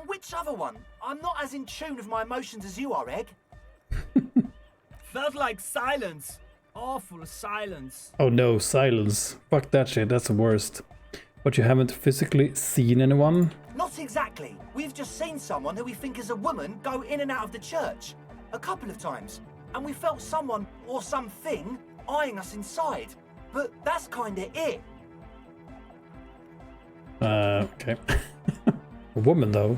Which other one? I'm not as in tune with my emotions as you are, Egg. Felt like silence. Awful silence. Oh no, silence. Fuck that shit, that's the worst. But you haven't physically seen anyone? Not exactly. We've just seen someone who we think is a woman go in and out of the church. A couple of times. And we felt someone or something eyeing us inside. But that's kinda it. Okay. A woman though.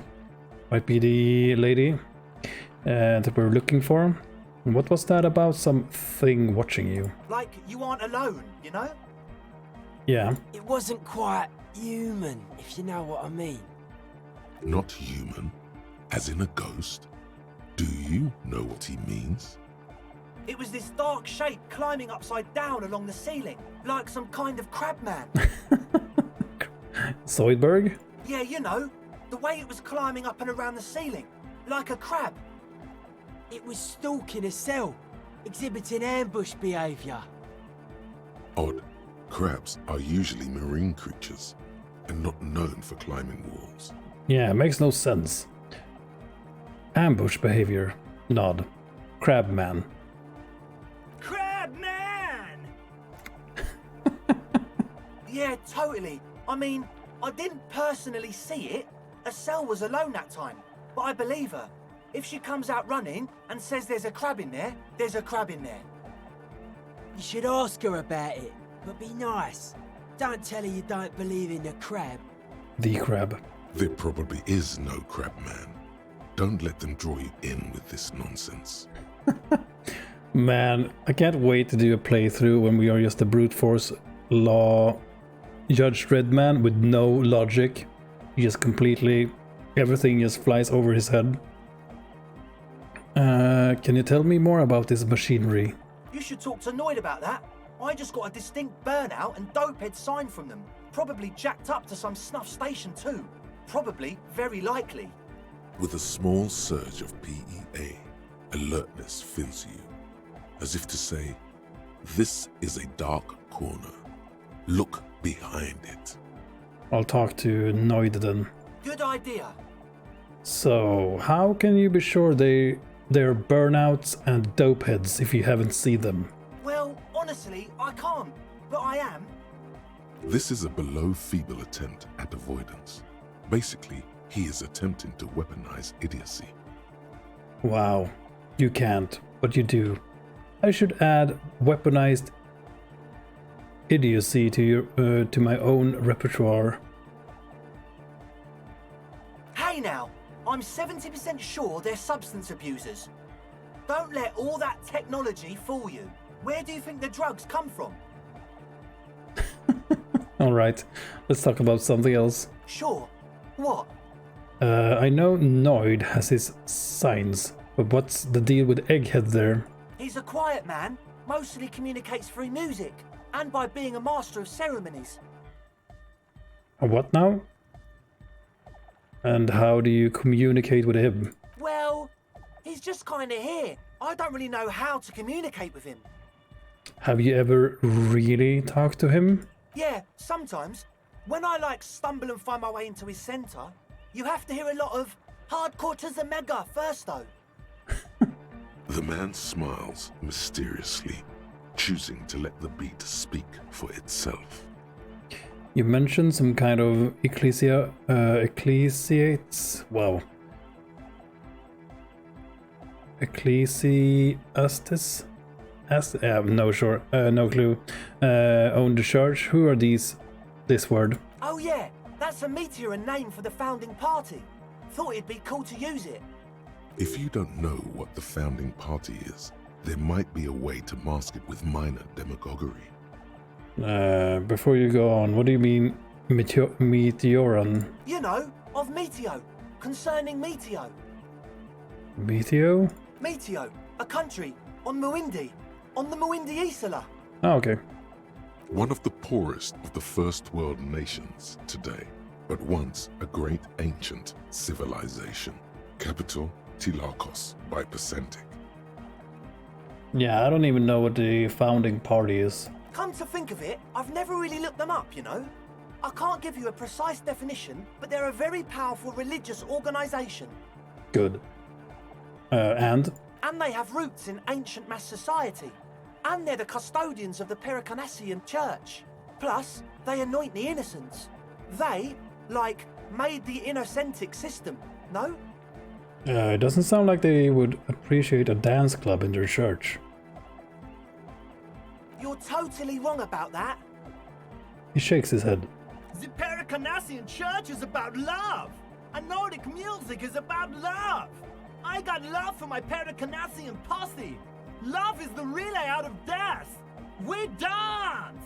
Might be the lady that we're looking for. What was that about? Something watching you? Like you aren't alone, you know? Yeah. It wasn't quite human, if you know what I mean. Not human, as in a ghost? Do you know what he means? It was this dark shape climbing upside down along the ceiling, like some kind of crab man. Zoidberg? Yeah, you know, the way it was climbing up and around the ceiling, like a crab. It was stalking a cell, exhibiting ambush behaviour. Odd. Crabs are usually marine creatures, and not known for climbing walls. Yeah, makes no sense. Ambush behavior. Nod. Crab man. Crab man! Yeah, totally. I mean, I didn't personally see it. Estelle was alone that time, but I believe her. If she comes out running and says there's a crab in there, there's a crab in there. You should ask her about it, but be nice. Don't tell her you don't believe in the crab. The crab. There probably is no crab man. Don't let them draw you in with this nonsense. Man, I can't wait to do a playthrough when we are just a brute force law Judge Redman with no logic. He just completely, everything just flies over his head. Can you tell me more about this machinery? You should talk to Noid about that. I just got a distinct burnout and dopehead sign from them. Probably jacked up to some snuff station too. Probably, very likely. With a small surge of PEA, alertness fills you, as if to say, this is a dark corner. Look behind it. I'll talk to Noid then. Good idea. So, how can you be sure they're burnouts and dopeheads if you haven't seen them? Well, honestly, I can't, but I am. This is a below feeble attempt at avoidance. Basically, he is attempting to weaponize idiocy. Wow, you can't, but you do. I should add weaponized idiocy to my own repertoire. Hey now, I'm 70% sure they're substance abusers. Don't let all that technology fool you. Where do you think the drugs come from? Alright, let's talk about something else. Sure. What? I know Noid has his signs, but what's the deal with Egghead there? He's a quiet man, mostly communicates through music, and by being a master of ceremonies. A what now? And how do you communicate with him? Well, he's just kinda here. I don't really know how to communicate with him. Have you ever really talked to him? Yeah, sometimes. When I stumble and find my way into his centre, you have to hear a lot of hardcore to the mega first though. The man smiles mysteriously, choosing to let the beat speak for itself. You mentioned some kind of ecclesiates. Wow. Ecclesiastes? No clue. Own the church. Who are this word? Oh yeah, that's a meteor and name for the founding party. Thought it'd be cool to use it. If you don't know what the founding party is, there might be a way to mask it with minor demagoguery. Before you go on, what do you mean meteoron? You know, of Meteo, concerning Meteo. Meteo? Meteo, a country on the Muindi Isla. Oh, okay. One of the poorest of the first world nations today, but once a great ancient civilization. Capital, Tilakos by Percentic. Yeah, I don't even know what the founding party is. Come to think of it, I've never really looked them up, you know. I can't give you a precise definition, but they're a very powerful religious organisation. Good. And they have roots in ancient mass society. And they're the custodians of the Pericanassian Church. Plus, they anoint the innocents. They, made the Innocentic system, no? it doesn't sound like they would appreciate a dance club in their church. You're totally wrong about that. He shakes his head. The Pericanassian Church is about love. And Nordic music is about love. I got love for my Pericanassian posse. Love is the relay out of death. We dance!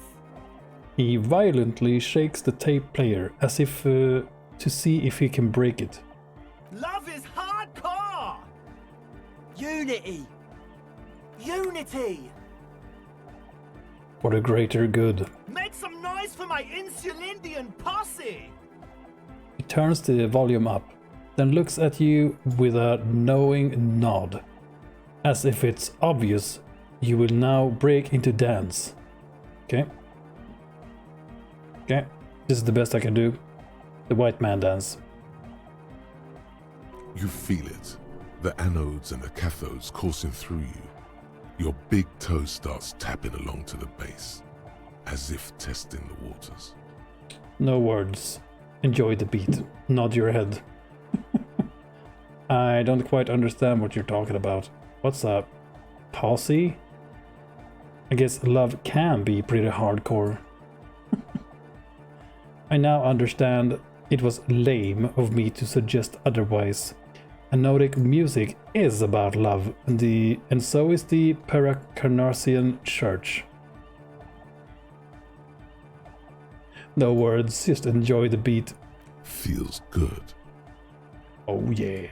He violently shakes the tape player as if to see if he can break it. Love is hardcore! Unity! Unity! For the greater good. Make some noise for my Insulindian posse! He turns the volume up, then looks at you with a knowing nod, as if it's obvious you will now break into dance. Okay. Okay, this is the best I can do. The white man dance. You feel it, the anodes and the cathodes coursing through you. Your big toe starts tapping along to the bass, as if testing the waters. No words. Enjoy the beat. Nod your head. I don't quite understand what you're talking about. What's a posse? I guess love can be pretty hardcore. I now understand it was lame of me to suggest otherwise. Nordic music is about love, and so is the Pericanassian Church. No words, just enjoy the beat. Feels good. Oh yeah.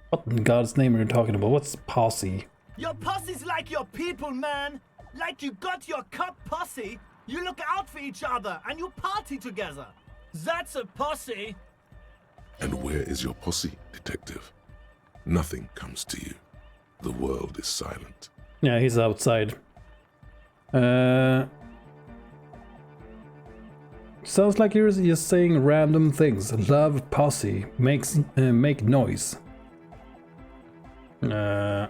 What in God's name are you talking about? What's posse? Your posse's like your people, man. Like you got your cup posse, you look out for each other and you party together. That's a posse. And where is your posse, detective? Nothing comes to you. The world is silent. Yeah, he's outside. Sounds like you're just saying random things. Love posse make noise. Yeah,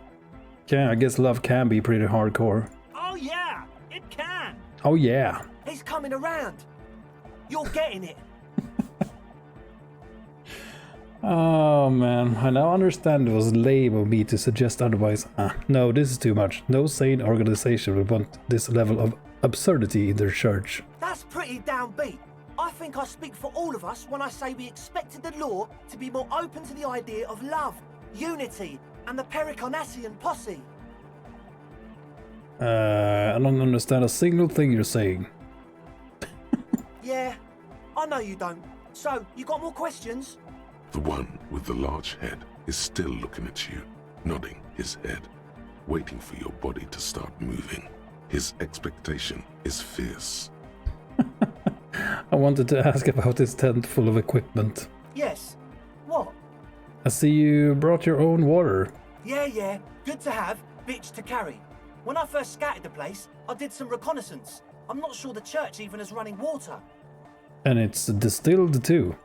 I guess love can be pretty hardcore. Oh yeah, it can. Oh yeah. He's coming around. You're getting it. Oh man, I now understand it was lame of me to suggest otherwise. No, this is too much. No sane organization would want this level of absurdity in their church. That's pretty downbeat. I think I speak for all of us when I say we expected the law to be more open to the idea of love, unity, and the Pericanassian posse. I don't understand a single thing you're saying. Yeah, I know you don't. So, you got more questions? The one with the large head is still looking at you, nodding his head, waiting for your body to start moving. His expectation is fierce. I wanted to ask about this tent full of equipment. Yes. What? I see you brought your own water. Yeah. Good to have, bitch to carry. When I first scouted the place, I did some reconnaissance. I'm not sure the church even has running water. And it's distilled too.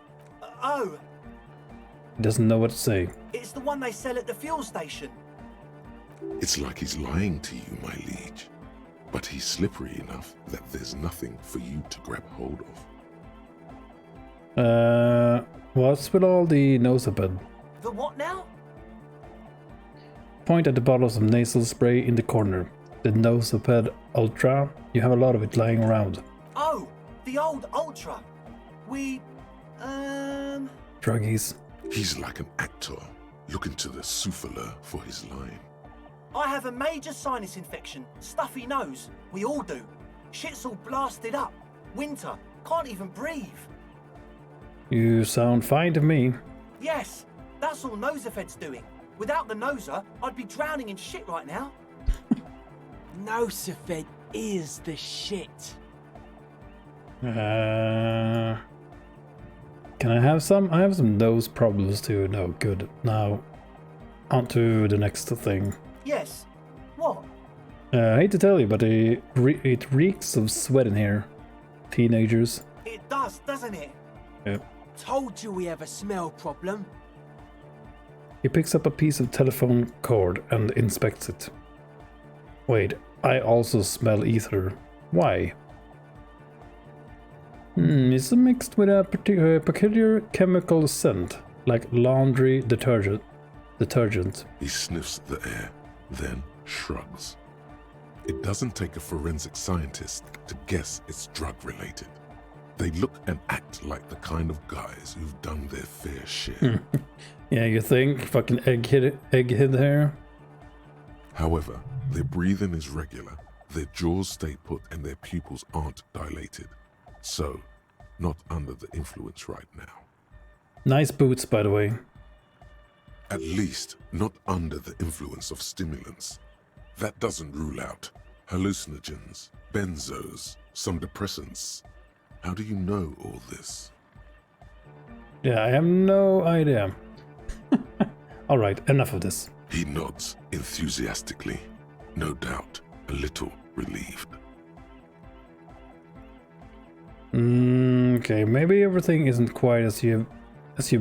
Oh, He doesn't know what to say. it's the one they sell at the fuel station. It's like he's lying to you, my liege. But he's slippery enough that there's nothing for you to grab hold of. What's with all the nosebud? The what now? Point at the bottles of nasal spray in the corner. The Nosoped Ultra. You have a lot of it lying around. Oh, the old Ultra. We, Druggies. He's like an actor looking to the souffleur for his line. I have a major sinus infection, stuffy nose. We all do. Shit's all blasted up. Winter, can't even breathe. You sound fine to me. Yes, that's all Nosafed's doing. Without the Noser, I'd be drowning in shit right now. Nosafed is the shit. Can I have some? I have some nose problems too. No, good. Now, on to the next thing. Yes. What? I hate to tell you, but it reeks of sweat in here. Teenagers. It does, doesn't it? Yep. Told you we have a smell problem. He picks up a piece of telephone cord and inspects it. Wait, I also smell ether. Why? It's mixed with a peculiar chemical scent, like laundry detergent. He sniffs the air, then shrugs. It doesn't take a forensic scientist to guess it's drug-related. They look and act like the kind of guys who've done their fair share. Yeah, you think? Fucking egghead hair? However, their breathing is regular, their jaws stay put, and their pupils aren't dilated. So, not under the influence right now. Nice boots, by the way. At least, not under the influence of stimulants. That doesn't rule out hallucinogens, benzos, some depressants. How do you know all this? Yeah, I have no idea. Alright, enough of this. He nods enthusiastically, no doubt a little relieved. Okay, maybe everything isn't quite as you've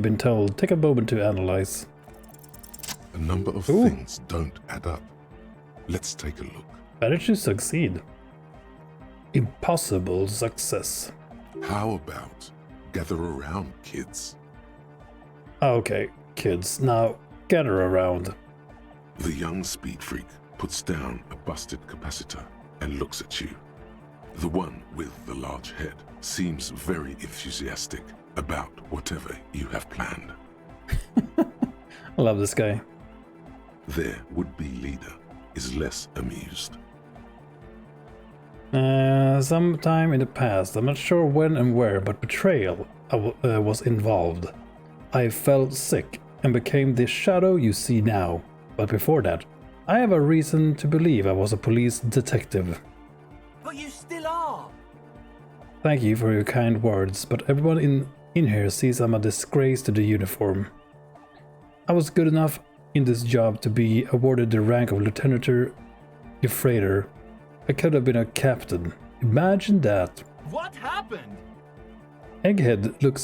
been told. Take a moment to analyze. A number of Ooh. things don't add up. Let's take a look. Better to succeed. Impossible success. How about gather around, kids? Okay, kids, now gather around. The young speed freak puts down a busted capacitor and looks at you. The one with the large head seems very enthusiastic about whatever you have planned. I love this guy. Their would-be leader is less amused. Sometime in the past, I'm not sure when and where, but betrayal was involved. I felt sick and became the shadow you see now. But before that, I have a reason to believe I was a police detective. But you still are. Thank you for your kind words, but everyone in here sees I'm a disgrace to the uniform. I was good enough in this job to be awarded the rank of Lieutenant Gefreiter. I could have been a captain. Imagine that. What happened? Egghead looks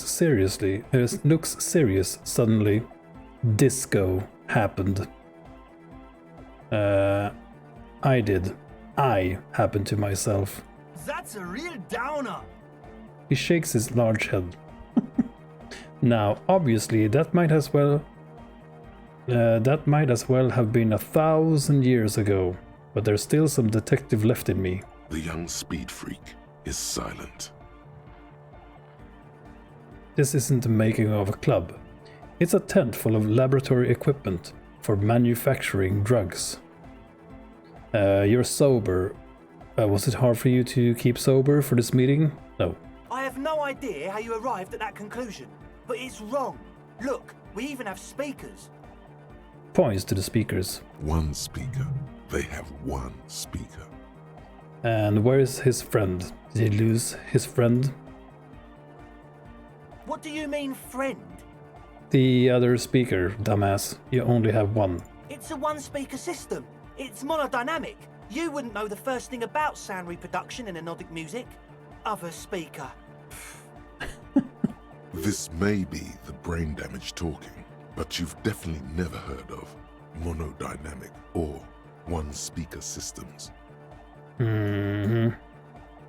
serious suddenly. Disco happened. I did. I happened to myself. That's a real downer. He shakes his large head. Now, obviously, that might as well have been 1,000 years ago, but there's still some detective left in me. The young speed freak is silent. This isn't the making of a club. It's a tent full of laboratory equipment for manufacturing drugs. You're sober. Was it hard for you to keep sober for this meeting? No. I have no idea how you arrived at that conclusion, but it's wrong. Look, we even have speakers. Points to the speakers. One speaker. They have one speaker. And where is his friend? Did he lose his friend? What do you mean, friend? The other speaker, dumbass. You only have one. It's a one-speaker system. It's monodynamic. You wouldn't know the first thing about sound reproduction and anodic music. Other speaker. This may be the brain damage talking, but you've definitely never heard of monodynamic or one-speaker systems. That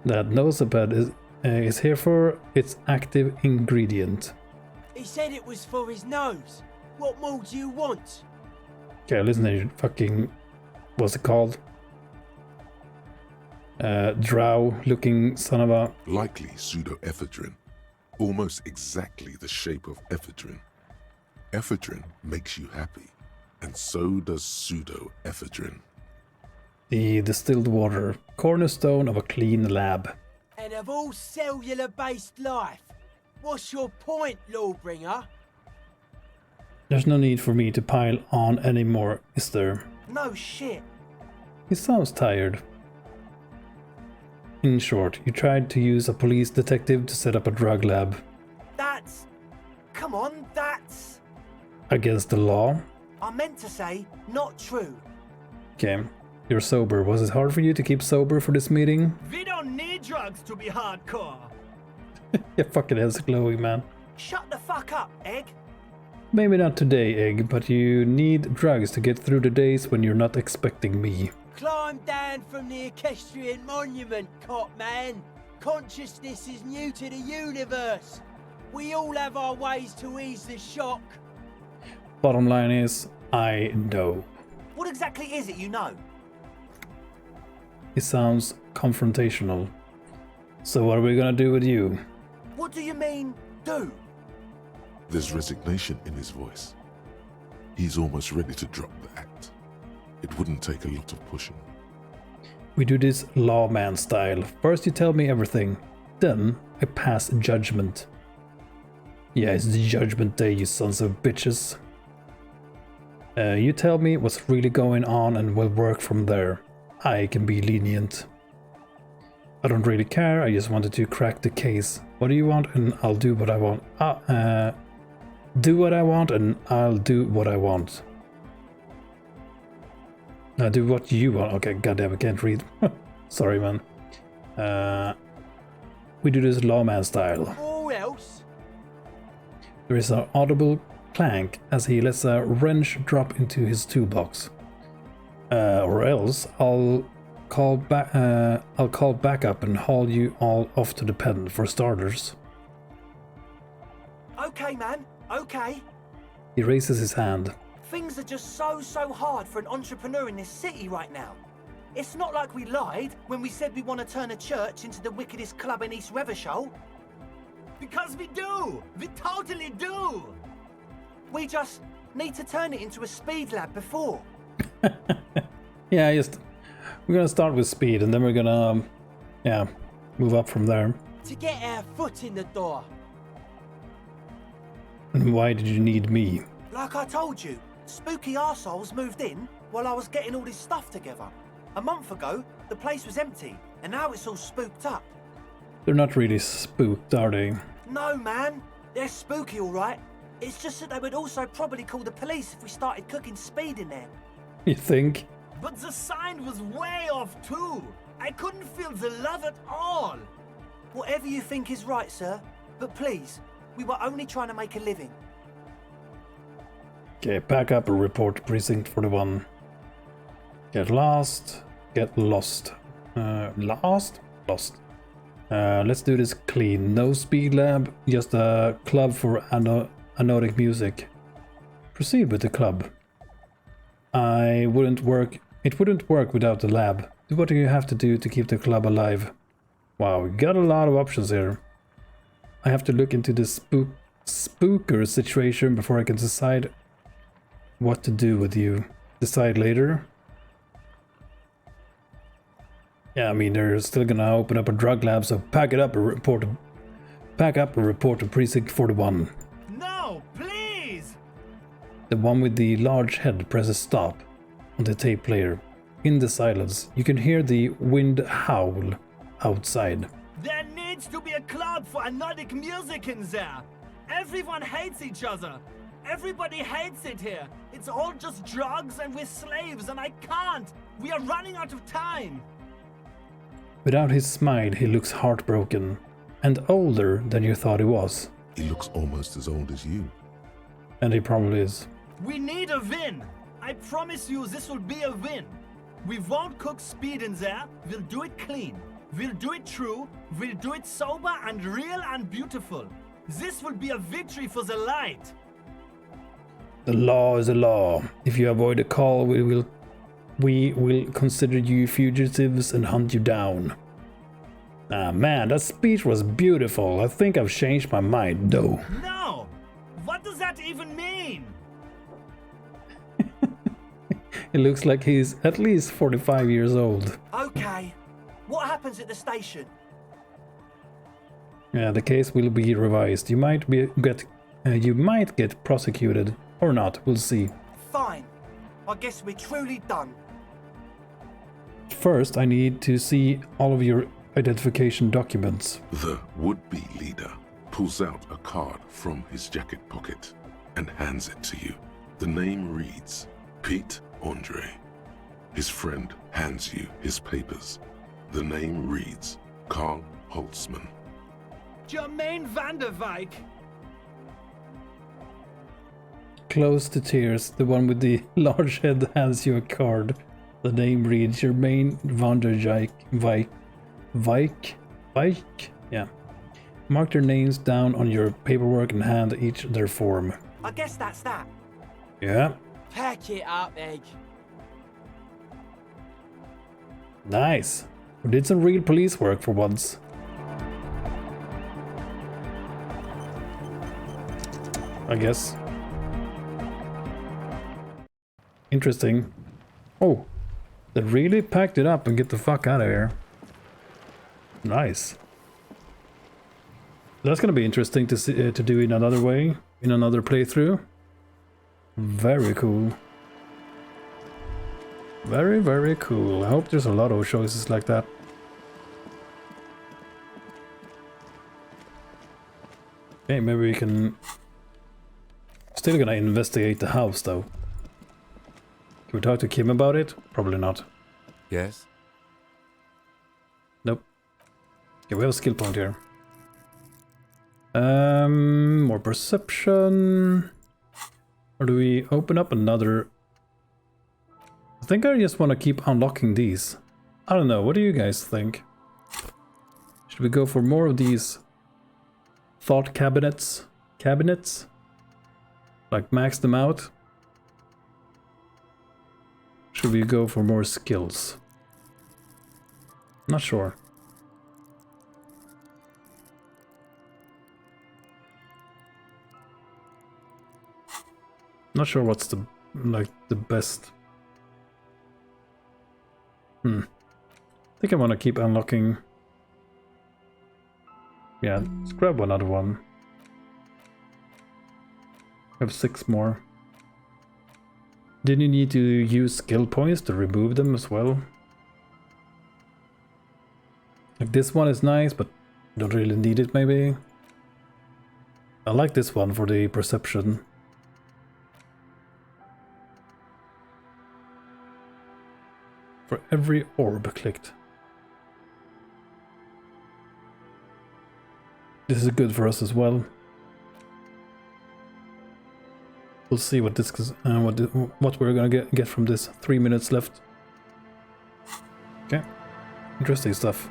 nosepad is here for its active ingredient. He said it was for his nose. What more do you want? Okay, listen to you fucking... What's it called? Drow-looking son of a... Likely pseudoephedrine, almost exactly the shape of ephedrine. Ephedrine makes you happy, and so does pseudoephedrine. The distilled water, cornerstone of a clean lab. And of all cellular-based life, what's your point, Lawbringer? There's no need for me to pile on anymore, is there? No shit. He sounds tired. In short, you tried to use a police detective to set up a drug lab. That's... Come on, that's... Against the law? I meant to say, not true. Okay, you're sober. Was it hard for you to keep sober for this meeting? We don't need drugs to be hardcore. Your fucking head's glowing, man. Shut the fuck up, Egg. Maybe not today, Egg, but you need drugs to get through the days when you're not expecting me. Climb down from the equestrian monument, cop man. Consciousness is new to the universe. We all have our ways to ease the shock. Bottom line is, I know. What exactly is it you know? It sounds confrontational. So what are we gonna do with you? What do you mean, do? There's resignation in his voice. He's almost ready to drop the act. It wouldn't take a lot of pushing. We do this lawman style. First you tell me everything, then I pass judgment. Yeah, it's the judgment day, you sons of bitches. You tell me what's really going on and we'll work from there. I can be lenient. I don't really care, I just wanted to crack the case. What do you want and I'll do what I want. Do what I want and I'll do what I want. Do what you want. Okay, goddamn, I can't read. Sorry, man. We do this lawman style. Who else? There is an audible clank as he lets a wrench drop into his toolbox. Or else I'll call backup and haul you all off to the pen for starters. Okay, man, okay. He raises his hand. Things are just so hard for an entrepreneur in this city right now. It's not like we lied when we said we want to turn a church into the wickedest club in East Revachol. Because we do! We totally do! We just need to turn it into a speed lab before. Yeah, we're gonna start with speed and then we're gonna, move up from there. To get our foot in the door. And why did you need me? Like I told you, spooky arseholes moved in while I was getting all this stuff together. A month ago, the place was empty, and now it's all spooked up. They're not really spooked, are they? No, man. They're spooky, all right. It's just that they would also probably call the police if we started cooking speed in there. You think? But the sign was way off too. I couldn't feel the love at all. Whatever you think is right, sir. But please, we were only trying to make a living. Okay, pack up and report to Precinct 41. Get lost. Get lost. Lost? Let's do this clean. No speed lab, just a club for anodic music. Proceed with the club. It wouldn't work without the lab. Do what you have to do to keep the club alive. Wow, we got a lot of options here. I have to look into this spooker situation before I can decide what to do with you. Decide later. Yeah, I mean, they're still gonna open up a drug lab, so pack up and report to Precinct 41. No, please! The one with the large head presses stop on the tape player. In the silence, you can hear the wind howl outside. There needs to be a club for anodic music in there. Everyone hates each other. Everybody hates it here. It's all just drugs and we're slaves and I can't. We are running out of time. Without his smile, he looks heartbroken. And older than you thought he was. He looks almost as old as you. And he probably is. We need a win. I promise you this will be a win. We won't cook speed in there. We'll do it clean. We'll do it true. We'll do it sober and real and beautiful. This will be a victory for the light. The law is the law. If you avoid a call, we will consider you fugitives and hunt you down. Ah man, that speech was beautiful. I think I've changed my mind though. No! What does that even mean? It looks like he's at least 45 years old. Okay. What happens at the station? Yeah, the case will be revised. You might get prosecuted or not. We'll see. Fine. I guess we're truly done. First, I need to see all of your identification documents. The would-be leader pulls out a card from his jacket pocket and hands it to you. The name reads Pete Andre. His friend hands you his papers. The name reads Carl Holtzman. Jermaine van der Wijk. Close to tears, the one with the large head hands you a card. The name reads Jermaine van der Wijk? Yeah. Mark their names down on your paperwork and hand each their form. I guess that's that. Yeah. Pack it up, Egg. Nice. We did some real police work for once. I guess. Interesting. Oh, they really packed it up and get the fuck out of here. Nice. That's gonna be interesting to see, to do in another way, in another playthrough. Very cool. Very, very cool. I hope there's a lot of choices like that. Okay, maybe we can... Still gonna investigate the house though. Can we talk to Kim about it? Probably not. Yes? Nope. Okay, we have a skill point here. More perception. Or do we open up another? I think I just want to keep unlocking these. I don't know, what do you guys think? Should we go for more of these thought cabinets? Like max them out? Should we go for more skills? Not sure. Not sure what's the best. I think I want to keep unlocking. Yeah, let's grab another one. I have 6 more. Didn't you need to use skill points to remove them as well? Like this one is nice, but don't really need it maybe. I like this one for the perception. For every orb clicked. This is good for us as well. We'll see what this is, what we're gonna get from this. 3 minutes left. Okay, interesting stuff.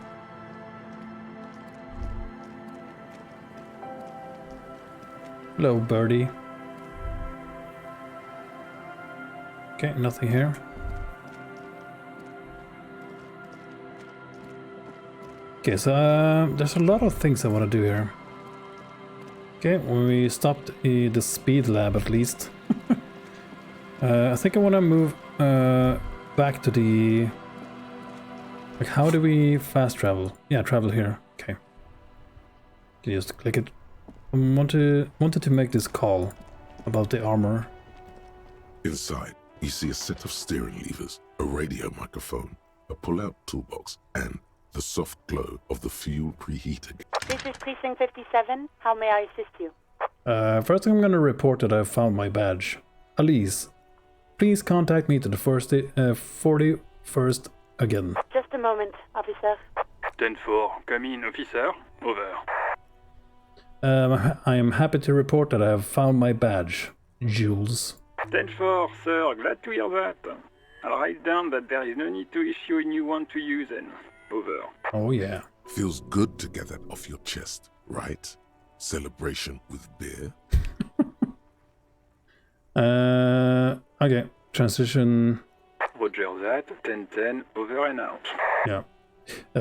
Hello, birdie. Okay, nothing here. Okay, so there's a lot of things I want to do here. Okay, we stopped the speed lab at least. I think I want to move back to the... Like, how do we fast travel? Yeah, travel here. Okay. Can you just click it? I wanted to make this call about the armor. Inside, you see a set of steering levers, a radio microphone, a pull-out toolbox, and the soft glow of the fuel preheater. This is Precinct 57. How may I assist you? First I'm gonna report that I found my badge. Elise, please contact me to the first again. Just a moment, officer. 10-4, come in, officer. Over. I am happy to report that I have found my badge, Jules. 10-4, sir, glad to hear that. I'll write down that there is no need to issue a new one to you then. Over. Oh yeah. Feels good to get that off your chest, right? Celebration with beer? Okay. Transition. Roger that, 10-10, over and out. Yeah.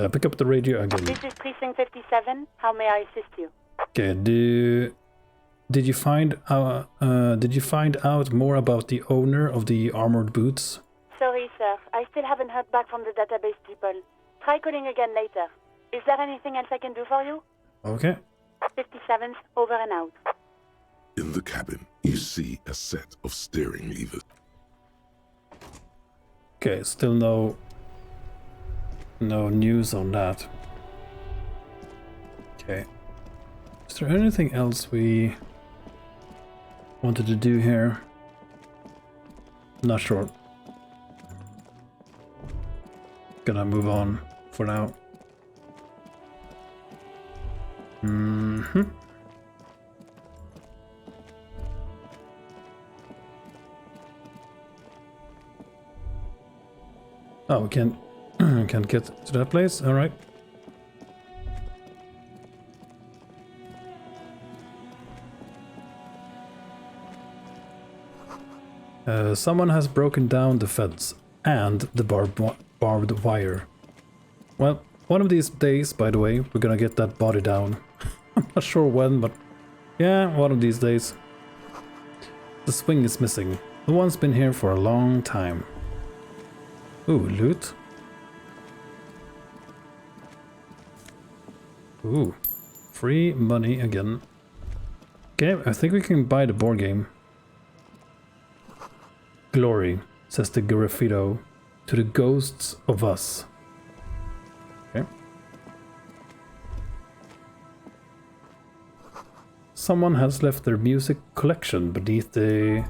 Pick up the radio again. This is Precinct 57. How may I assist you? Okay. Did you find out more about the owner of the armored boots? Sorry, sir. I still haven't heard back from the database people. Try calling again later. Is there anything else I can do for you? Okay. 57th, over and out. In the cabin, you see a set of steering levers. Okay, still no news on that. Okay. Is there anything else we wanted to do here? Not sure. Gonna move on for now. Oh, we can't get to that place. All right. Someone has broken down the fence and the barbed wire. Well, one of these days, by the way, we're gonna get that body down. I'm not sure when, but yeah, one of these days. The swing is missing. The one's been here for a long time. Ooh, loot. Ooh, free money again. Okay, I think we can buy the board game. Glory, says the graffito, to the ghosts of us. Okay. Someone has left their music collection beneath the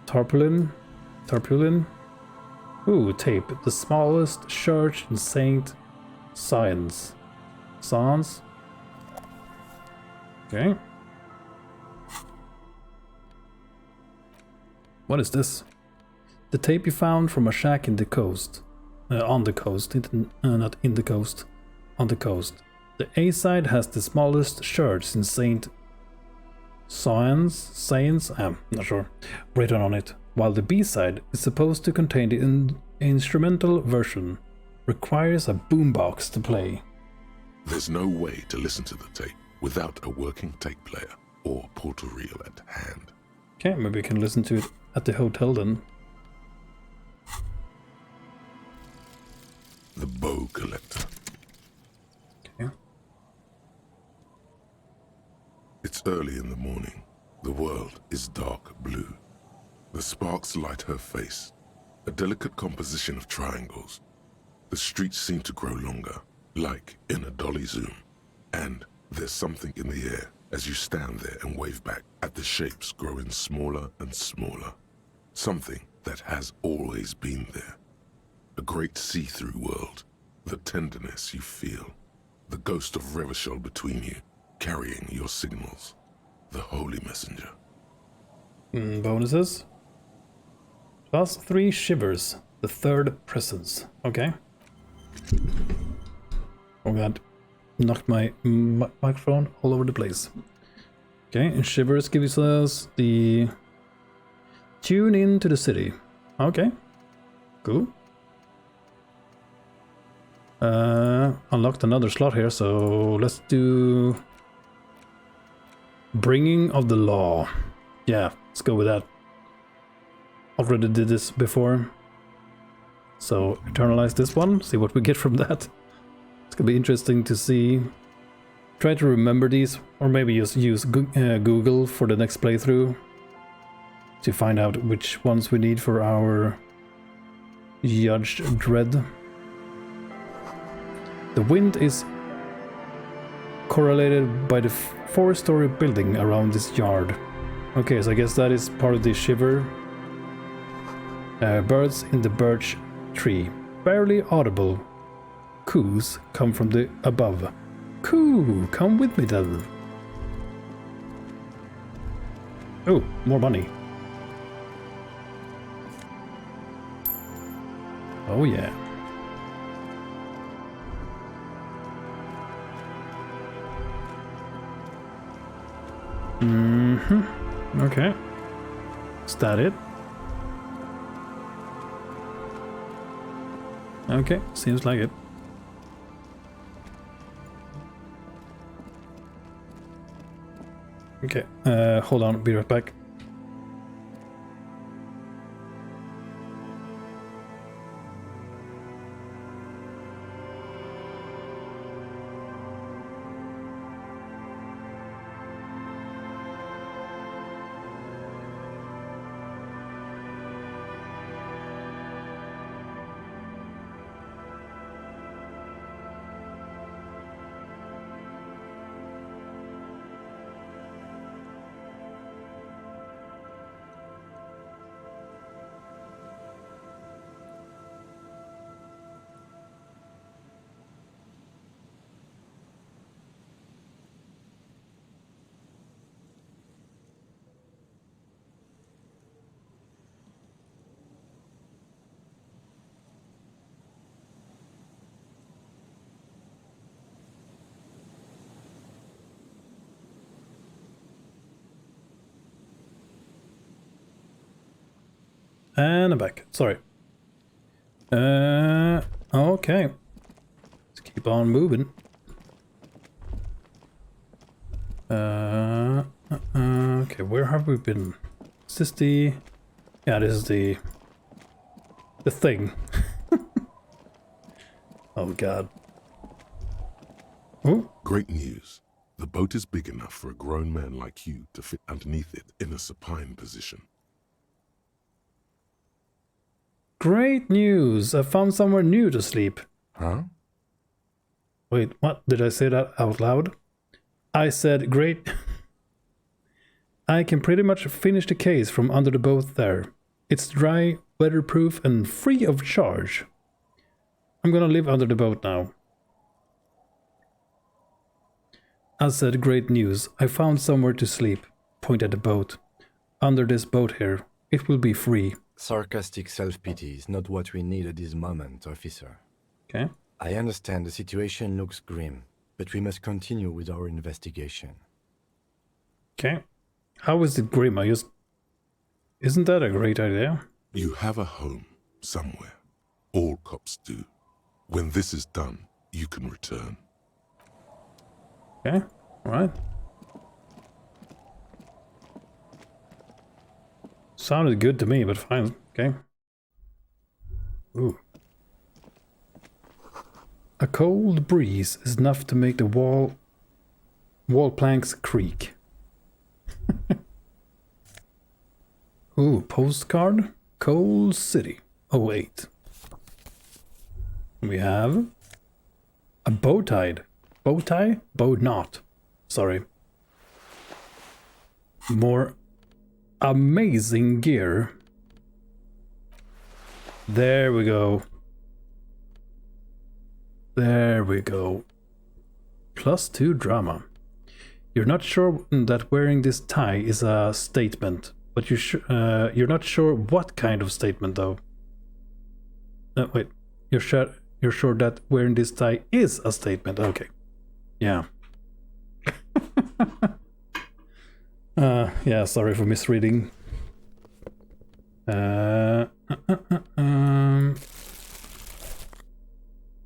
tarpaulin. Ooh, tape. The smallest church in Saint Science. Sans. Okay. What is this? The tape you found from a shack in the coast. On the coast. Not in the coast. On the coast. The A side has the smallest church in Saint Science, I'm not sure, written on it, while the B side is supposed to contain the instrumental version. Requires a boombox to play. There's no way to listen to the tape without a working tape player or portal reel at hand. Okay, maybe we can listen to it at the hotel then. The bow collector. Okay. It's early in the morning. The world is dark blue. The sparks light her face, a delicate composition of triangles. The streets seem to grow longer, like in a dolly zoom. And there's something in the air as you stand there and wave back at the shapes growing smaller and smaller. Something that has always been there. A great see-through world. The tenderness you feel. The ghost of Revachol between you, carrying your signals. The holy messenger. Bonuses. +3 shivers. The third presence. Okay. Oh god. Knocked my microphone all over the place. Okay, and shivers gives us the tune into the city. Okay. Cool. Unlocked another slot here, so let's do Bringing of the Law. Yeah, let's go with that. Already did this before, so eternalize this one, see what we get from that. It's gonna be interesting to see. Try to remember these, or maybe just use Google for the next playthrough to find out which ones we need for our Judge Dredd. The wind is correlated by the 4-story building around this yard. Okay, so I guess that is part of the shiver. Birds in the birch tree. Barely audible coos come from the above. Coo, come with me then. Oh, more money. Oh yeah. Okay. Is that it? Okay, seems like it. Okay, hold on, be right back. And I'm back. Sorry. Okay. Let's keep on moving. Okay, where have we been? Is this the... Yeah, this is the thing. Oh god. Oh. Great news. The boat is big enough for a grown man like you to fit underneath it in a supine position. Great news! I found somewhere new to sleep. Huh? Wait, what? Did I say that out loud? I said great. I can pretty much finish the case from under the boat there. It's dry, weatherproof, and free of charge. I'm gonna live under the boat now. I said great news. I found somewhere to sleep. Point at the boat. Under this boat here. It will be free. Sarcastic self-pity is not what we need at this moment, officer. Okay. I understand the situation looks grim, but we must continue with our investigation. Okay. How is it grim? Isn't that a great idea? You have a home somewhere. All cops do. When this is done, you can return. Okay. Alright. Sounded good to me, but fine. Okay. Ooh. A cold breeze is enough to make the wall planks creak. Ooh, postcard? Coal City. 08. We have a bow tied. Bow tie? Bow knot. Sorry. More amazing gear. There we go. There we go. +2 drama. You're not sure that wearing this tie is a statement, but you're not sure what kind of statement though. Wait, you're sure that wearing this tie is a statement. Okay. Yeah. Yeah, sorry for misreading.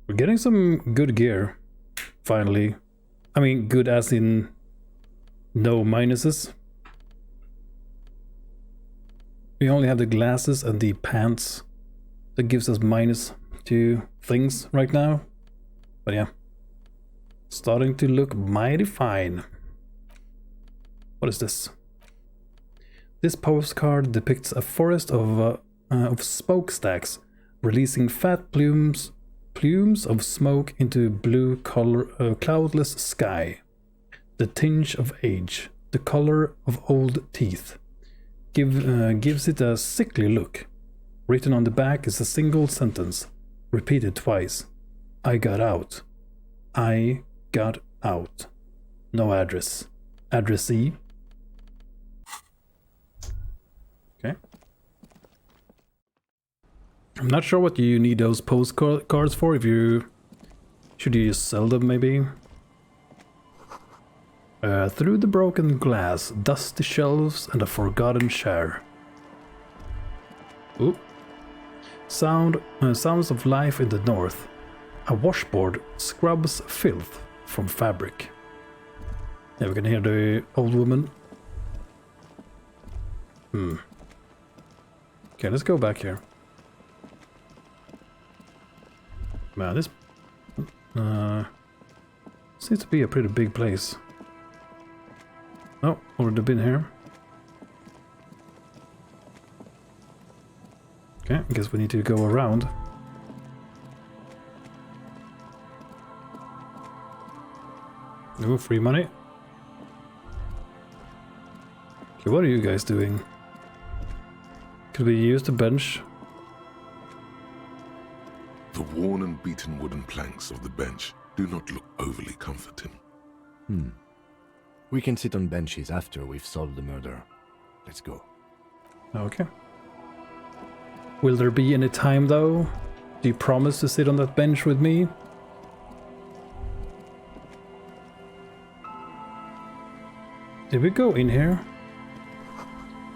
We're getting some good gear, finally. I mean, good as in no minuses. We only have the glasses and the pants. That gives us -2 things right now. But yeah. Starting to look mighty fine. What is this? This postcard depicts a forest of smokestacks releasing fat plumes of smoke into blue cloudless sky. The tinge of age, the color of old teeth, gives it a sickly look. Written on the back is a single sentence, repeated twice. I got out. I got out. No address. Addressee. Okay. I'm not sure what you need those postcards for. Should you just sell them maybe? Through the broken glass, dusty shelves and a forgotten chair. Ooh. Sounds of life in the north. A washboard scrubs filth from fabric. Yeah, we can hear the old woman. Okay, let's go back here. Man, this seems to be a pretty big place. Oh, already been here. Okay, I guess we need to go around. No free money. Okay, what are you guys doing? Could we use the bench? The worn and beaten wooden planks of the bench do not look overly comforting. We can sit on benches after we've solved the murder. Let's go. Okay. Will there be any time though? Do you promise to sit on that bench with me? Did we go in here?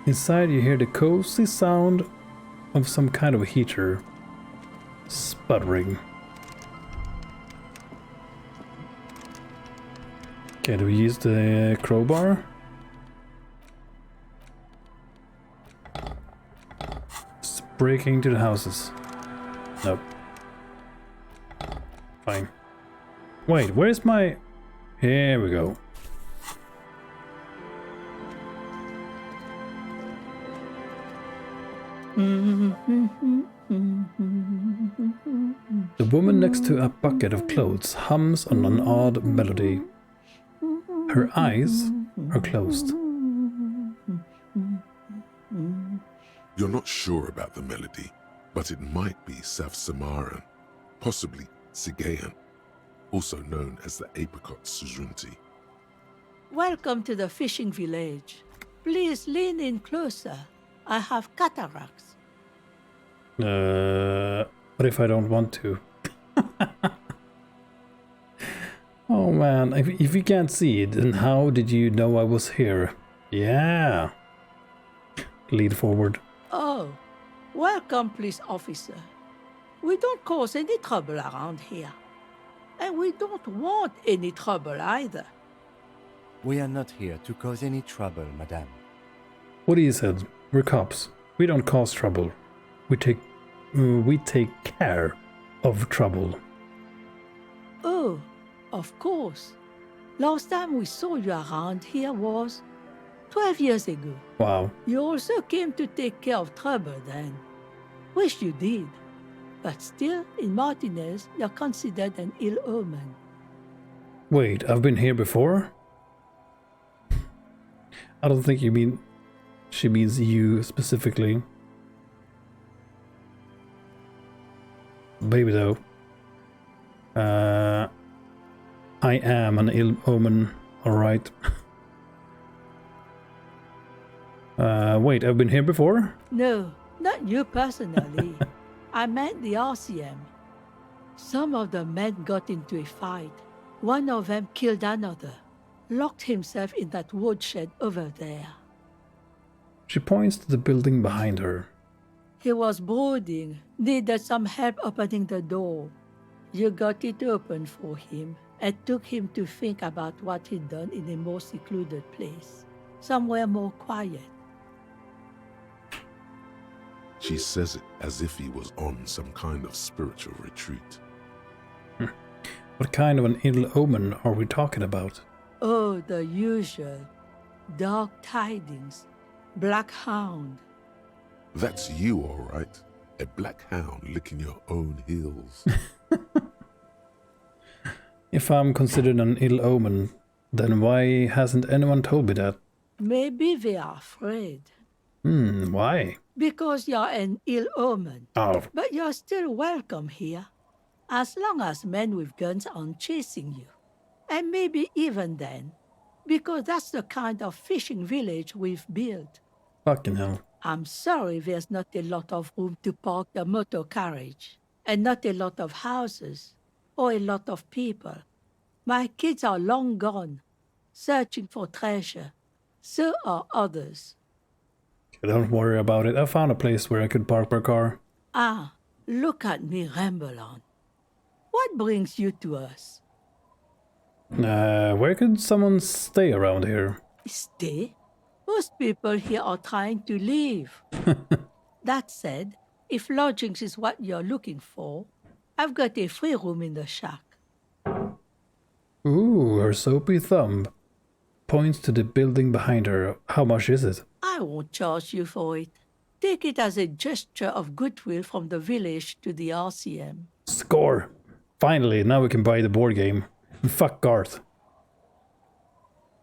Inside you hear the cozy sound of some kind of heater sputtering. Okay, do we use the crowbar? Just breaking into the houses. Nope. Fine. Wait, where's my... Here we go. The woman next to a bucket of clothes hums on an odd melody. Her eyes are closed. You're not sure about the melody, but it might be South Samaran, possibly Sigayan, also known as the apricot Suzunti. Welcome to the fishing village. Please lean in closer. I have cataracts. What if I don't want to? Oh man, if you can't see it, then how did you know I was here? Yeah. Lead forward. Oh, welcome, police officer. We don't cause any trouble around here. And we don't want any trouble either. We are not here to cause any trouble, madame. What he said, we're cops. We don't cause trouble. We take care of trouble. Oh, of course. Last time we saw you around here was 12 years ago. Wow. You also came to take care of trouble then. Wish you did. But still, in Martinez, you're considered an ill omen. Wait, I've been here before? I don't think she means you specifically. Maybe though. I am an ill omen, alright. Wait, I've been here before? No, not you personally. I meant the RCM. Some of the men got into a fight. One of them killed another. Locked himself in that woodshed over there. She points to the building behind her. He was brooding, needed some help opening the door. You got it open for him and took him to think about what he'd done in a more secluded place, somewhere more quiet. She says it as if he was on some kind of spiritual retreat. What kind of an ill omen are we talking about? Oh, the usual. Dark tidings. Black hound. That's you, all right. A black hound licking your own heels. If I'm considered an ill omen, then why hasn't anyone told me that? Maybe they are afraid. Why? because you're an ill omen. Oh, But you're still welcome here, as long as men with guns aren't chasing you. And maybe even then, because that's the kind of fishing village we've built. fucking hell. I'm sorry there's not a lot of room to park the motor carriage, and not a lot of houses, or a lot of people. My kids are long gone, searching for treasure. So are others. Don't worry about it. I found a place where I could park my car. Ah, look at me ramble on. What brings you to us? Where could someone stay around here? Stay? Most people here are trying to leave. That said, if lodgings is what you're looking for, I've got a free room in the shack. Ooh, her soapy thumb points to the building behind her. How much is it? I won't charge you for it. Take it as a gesture of goodwill from the village to the RCM. Score! Finally, now we can buy the board game. And fuck Garth.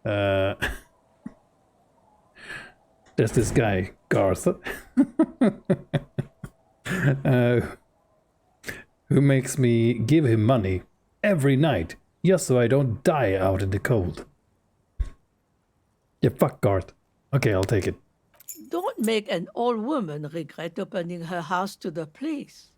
There's this guy, Garth, who makes me give him money every night just so I don't die out in the cold. Yeah, fuck Garth. Okay, I'll take it. Don't make an old woman regret opening her house to the police.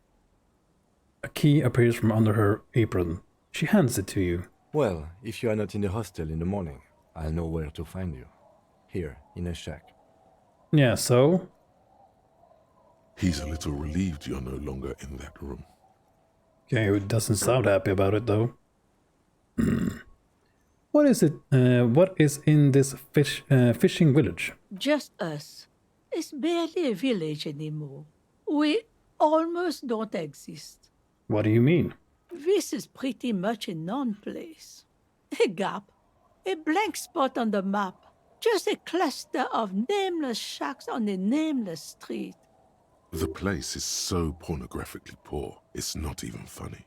A key appears from under her apron. She hands it to you. Well, if you are not in the hostel in the morning, I'll know where to find you. Here, in a shack. Yeah, so? He's a little relieved you're no longer in that room. Okay, it doesn't sound happy about it though. What is it? What is in this fishing village? Just us. It's barely a village anymore. We almost don't exist. What do you mean? This is pretty much a non-place. A gap. A blank spot on the map. Just a cluster of nameless shacks on a nameless street. The place is so pornographically poor, it's not even funny.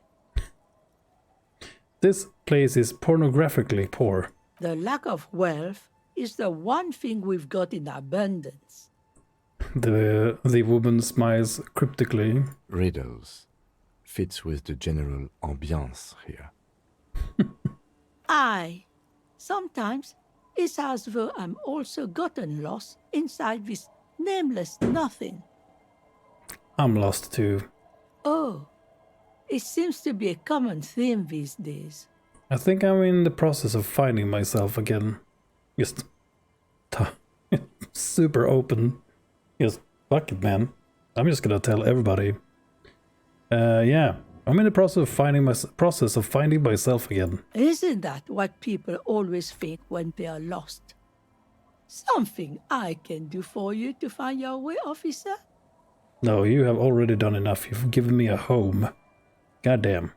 This place is pornographically poor. The lack of wealth is the one thing we've got in abundance. The woman smiles cryptically. Riddles. Fits with the general ambiance here. Aye. Sometimes it's as though I'm also gotten lost inside this nameless nothing. I'm lost too. Oh, it seems to be a common theme these days. I think I'm in the process of finding myself again. Just super open. Just fuck it, man. I'm just gonna tell everybody. Yeah, I'm in the process of finding myself again. Isn't that what people always think when they are lost? Something I can do for you to find your way, officer? No, you have already done enough. You've given me a home. Goddamn.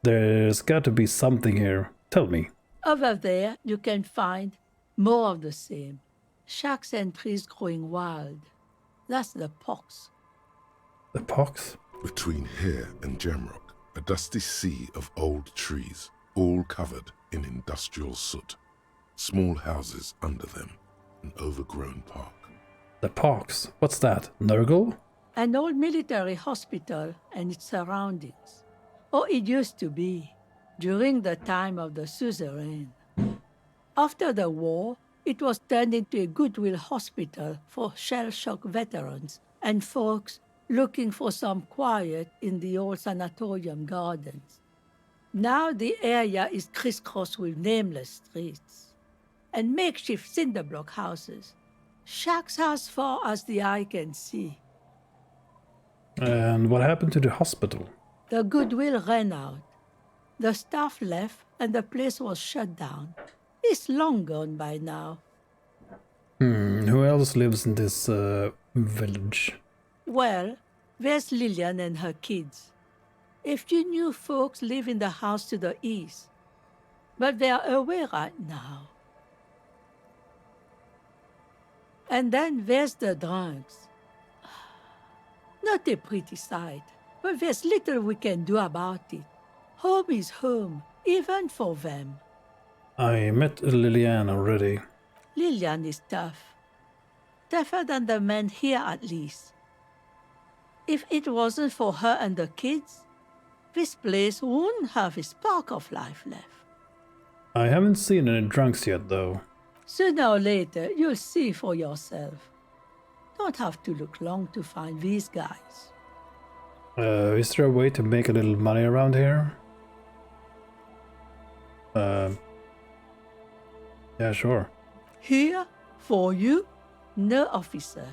There's got to be something here. Tell me. Over there, you can find more of the same. Shacks and trees growing wild. That's the pox. The pox? Between here and Jamrock, a dusty sea of old trees, all covered in industrial soot. Small houses under them, an overgrown park. The pox? What's that? Nurgle? An old military hospital and its surroundings. Or it used to be, during the time of the suzerain. After the war, it was turned into a goodwill hospital for shell-shock veterans and folks looking for some quiet in the old sanatorium gardens. Now the area is crisscrossed with nameless streets and makeshift cinder block houses, shacks as far as the eye can see. And what happened to the hospital? The goodwill ran out. The staff left and the place was shut down. It's long gone by now. Who else lives in this village? Well, there's Lillian and her kids. A few new folks live in the house to the east, but they're away right now. And then there's the drunks. Not a pretty sight, but there's little we can do about it. Home is home, even for them. I met Liliane already. Lillian is tough. Tougher than the men here, at least. If it wasn't for her and the kids, this place wouldn't have a spark of life left. I haven't seen any drunks yet, though. Sooner or later, you'll see for yourself. Don't have to look long to find these guys. Is there a way to make a little money around here? Yeah, sure. Here? For you? No, officer.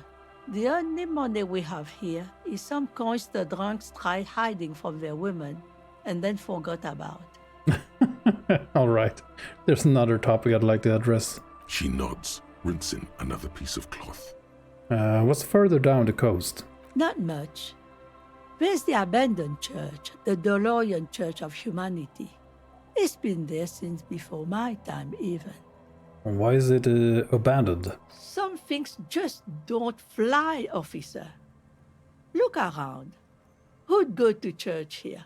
The only money we have here is some coins the drunks tried hiding from their women and then forgot about. Alright, there's another topic I'd like to address. She nods, rinsing another piece of cloth. What's further down the coast? Not much. There's the abandoned church, the DeLorean Church of Humanity. It's been there since before my time, even. Why is it abandoned? Some things just don't fly, officer. Look around. Who'd go to church here?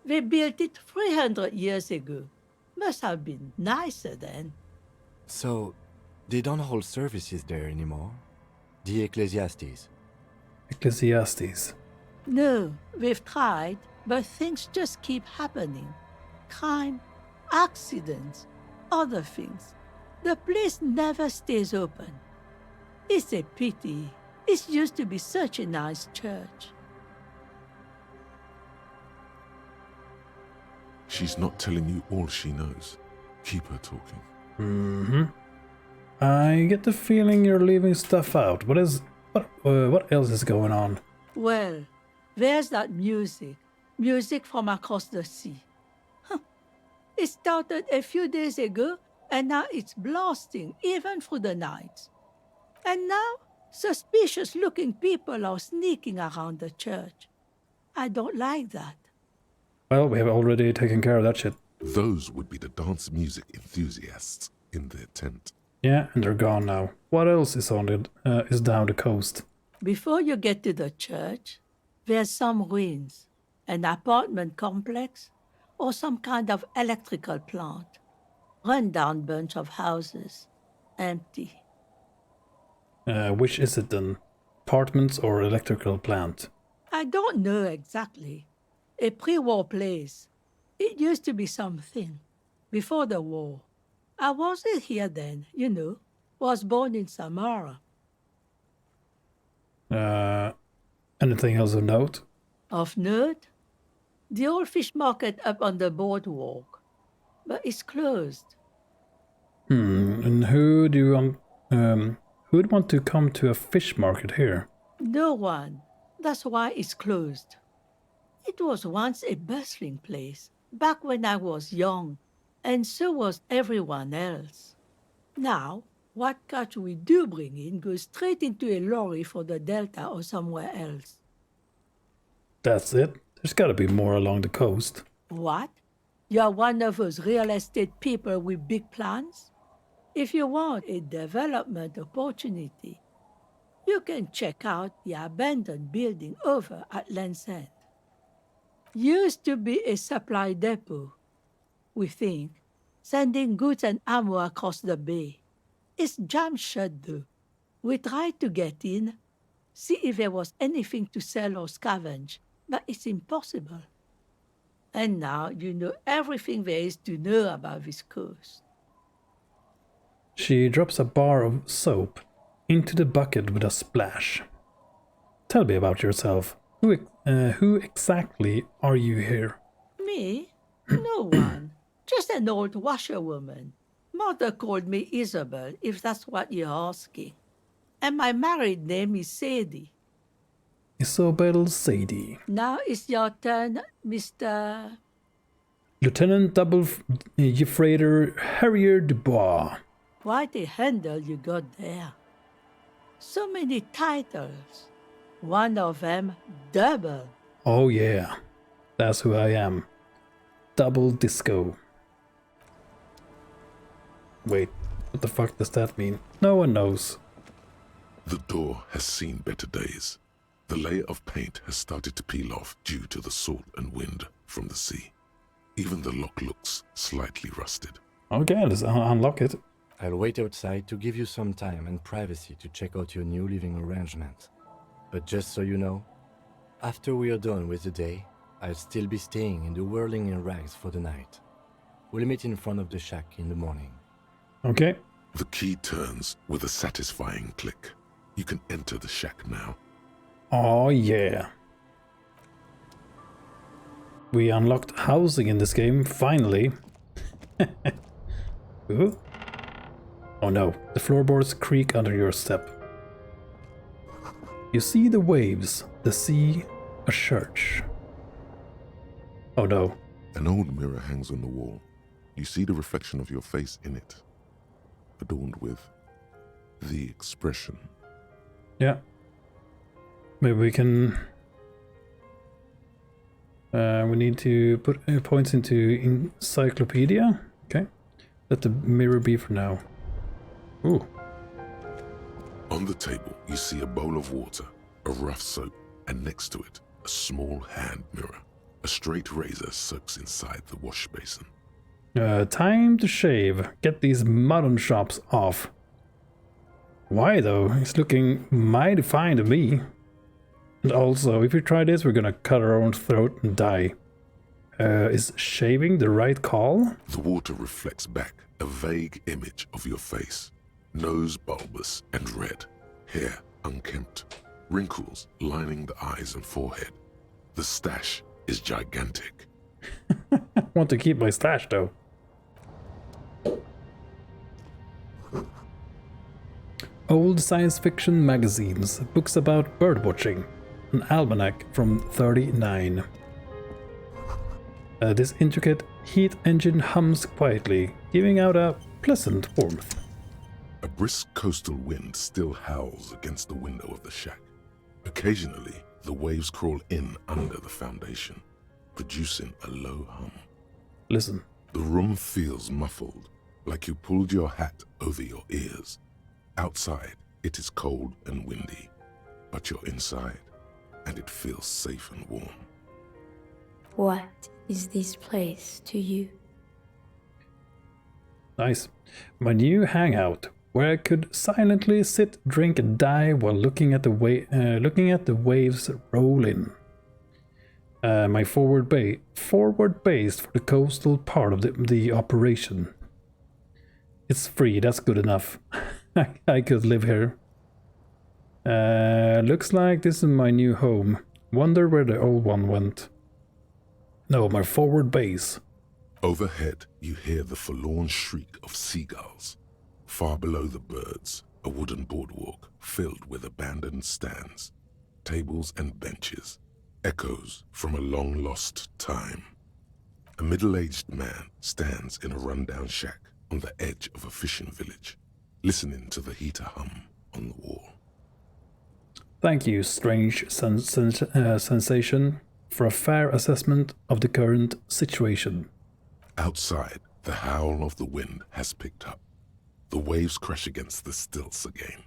They built it 300 years ago. Must have been nicer then. So, they don't hold services there anymore? The Ecclesiastes? Ecclesiastes. No, we've tried, but things just keep happening. Crime, accidents, other things. The place never stays open. It's a pity. It used to be such a nice church. She's not telling you all she knows. Keep her talking. Mm-hmm. I get the feeling you're leaving stuff out. What else is going on? Well, there's that music. Music from across the sea. It started a few days ago, and now it's blasting, even through the night. And now, suspicious-looking people are sneaking around the church. I don't like that. Well, we have already taken care of that shit. Those would be the dance music enthusiasts in their tent. Yeah, and they're gone now. What else is is down the coast? Before you get to the church, there's some ruins, an apartment complex, or some kind of electrical plant. Run-down bunch of houses, empty. Which is it then? Apartments or electrical plant? I don't know exactly. A pre-war place. It used to be something. Before the war. I wasn't here then, you know. Was born in Samara. Anything else of note? Of note? The old fish market up on the boardwalk. But it's closed. And who'd want to come to a fish market here? No one. That's why it's closed. It was once a bustling place, back when I was young, and so was everyone else. Now, what catch we do bring in goes straight into a lorry for the Delta or somewhere else. That's it? There's gotta be more along the coast. What? You're one of those real estate people with big plans? If you want a development opportunity, you can check out the abandoned building over at Land's End. Used to be a supply depot, we think, sending goods and ammo across the bay. It's jammed shut though. We tried to get in, see if there was anything to sell or scavenge, but it's impossible. And now you know everything there is to know about this coast. She drops a bar of soap into the bucket with a splash. Tell me about yourself. Who exactly are you here? Me? No one. Just an old washerwoman. Mother called me Isabel, if that's what you're asking. And my married name is Sadie. Isabel Sadie. Now it's your turn, Mr. Lieutenant Double Freighter Harrier Dubois. Quite a handle you got there. So many titles. One of them double. Oh yeah, that's who I am. Double Disco. Wait, what the fuck does that mean? No one knows. The door has seen better days. The layer of paint has started to peel off due to the salt and wind from the sea. Even the lock looks slightly rusted. Okay, let's unlock it. I'll wait outside to give you some time and privacy to check out your new living arrangement. But just so you know, after we are done with the day, I'll still be staying in the whirling in rags for the night. We'll meet in front of the shack in the morning. Okay. The key turns with a satisfying click. You can enter the shack now. Oh yeah. We unlocked housing in this game, finally. Ooh. Oh no, the floorboards creak under your step. You see the waves, the sea, a church. Oh no. An old mirror hangs on the wall. You see the reflection of your face in it, adorned with the expression. Yeah. Maybe we can... we need to put points into encyclopedia. Okay. Let the mirror be for now. Ooh. On the table, you see a bowl of water, a rough soap, and next to it, a small hand mirror. A straight razor soaks inside the wash basin. Time to shave. Get these mutton chops off. Why though? It's looking mighty fine to me. And also, if we try this, we're gonna cut our own throat and die. Is shaving the right call? The water reflects back a vague image of your face. Nose bulbous and red, hair unkempt, wrinkles lining the eyes and forehead. The stash is gigantic. I want to keep my stash though. Old science fiction magazines, books about birdwatching, an almanac from 39. This intricate heat engine hums quietly, giving out a pleasant warmth. A brisk coastal wind still howls against the window of the shack. Occasionally, the waves crawl in under the foundation, producing a low hum. Listen. The room feels muffled, like you pulled your hat over your ears. Outside, it is cold and windy, but you're inside, and it feels safe and warm. What is this place to you? Nice. My new hangout, where I could silently sit, drink, and die while looking at the waves roll in. My forward base for the coastal part of the operation. It's free. That's good enough. I could live here. Looks like this is my new home. Wonder where the old one went. No, my forward base. Overhead, you hear the forlorn shriek of seagulls. Far below the birds, a wooden boardwalk filled with abandoned stands, tables and benches, echoes from a long-lost time. A middle-aged man stands in a rundown shack on the edge of a fishing village, listening to the heater hum on the wall. Thank you, strange sensation, for a fair assessment of the current situation. Outside, the howl of the wind has picked up. The waves crash against the stilts again.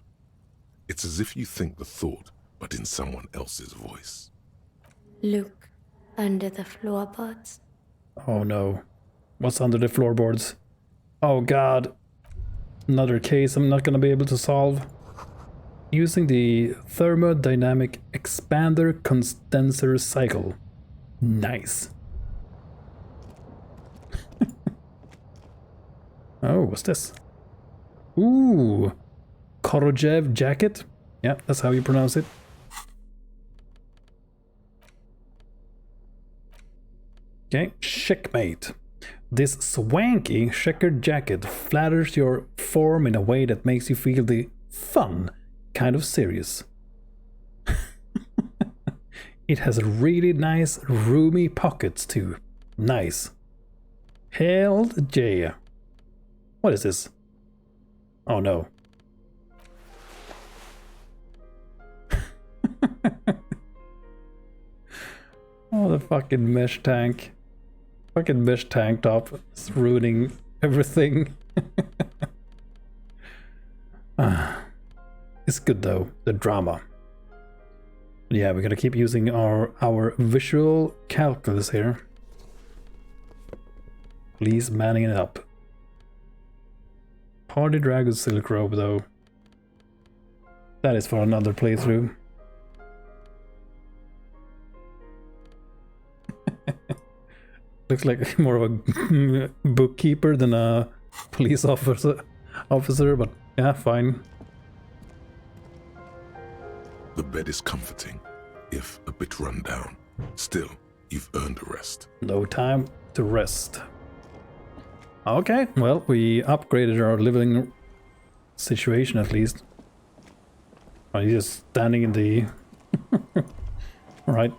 It's as if you think the thought, but in someone else's voice. Look under the floorboards. Oh no. What's under the floorboards? Oh god. Another case I'm not gonna be able to solve. Using the thermodynamic expander condenser cycle. Nice. Oh, what's this? Ooh. Korojev jacket? Yeah, that's how you pronounce it. Okay, checkmate. This swanky checkered jacket flatters your form in a way that makes you feel the fun kind of serious. It has really nice roomy pockets too. Nice. Hell yeah. What is this? Oh no. Oh, the fucking mesh tank. Fucking mesh tank top is ruining everything. It's good though, the drama. Yeah, we're gonna keep using our visual calculus here. Please manning it up. Party Dragon Silk Robe, though. That is for another playthrough. Looks like more of a bookkeeper than a police officer, but yeah, fine. The bed is comforting, if a bit run down. Still, you've earned a rest. No time to rest. Okay, well, we upgraded our living situation at least. Are you just standing in the... Alright.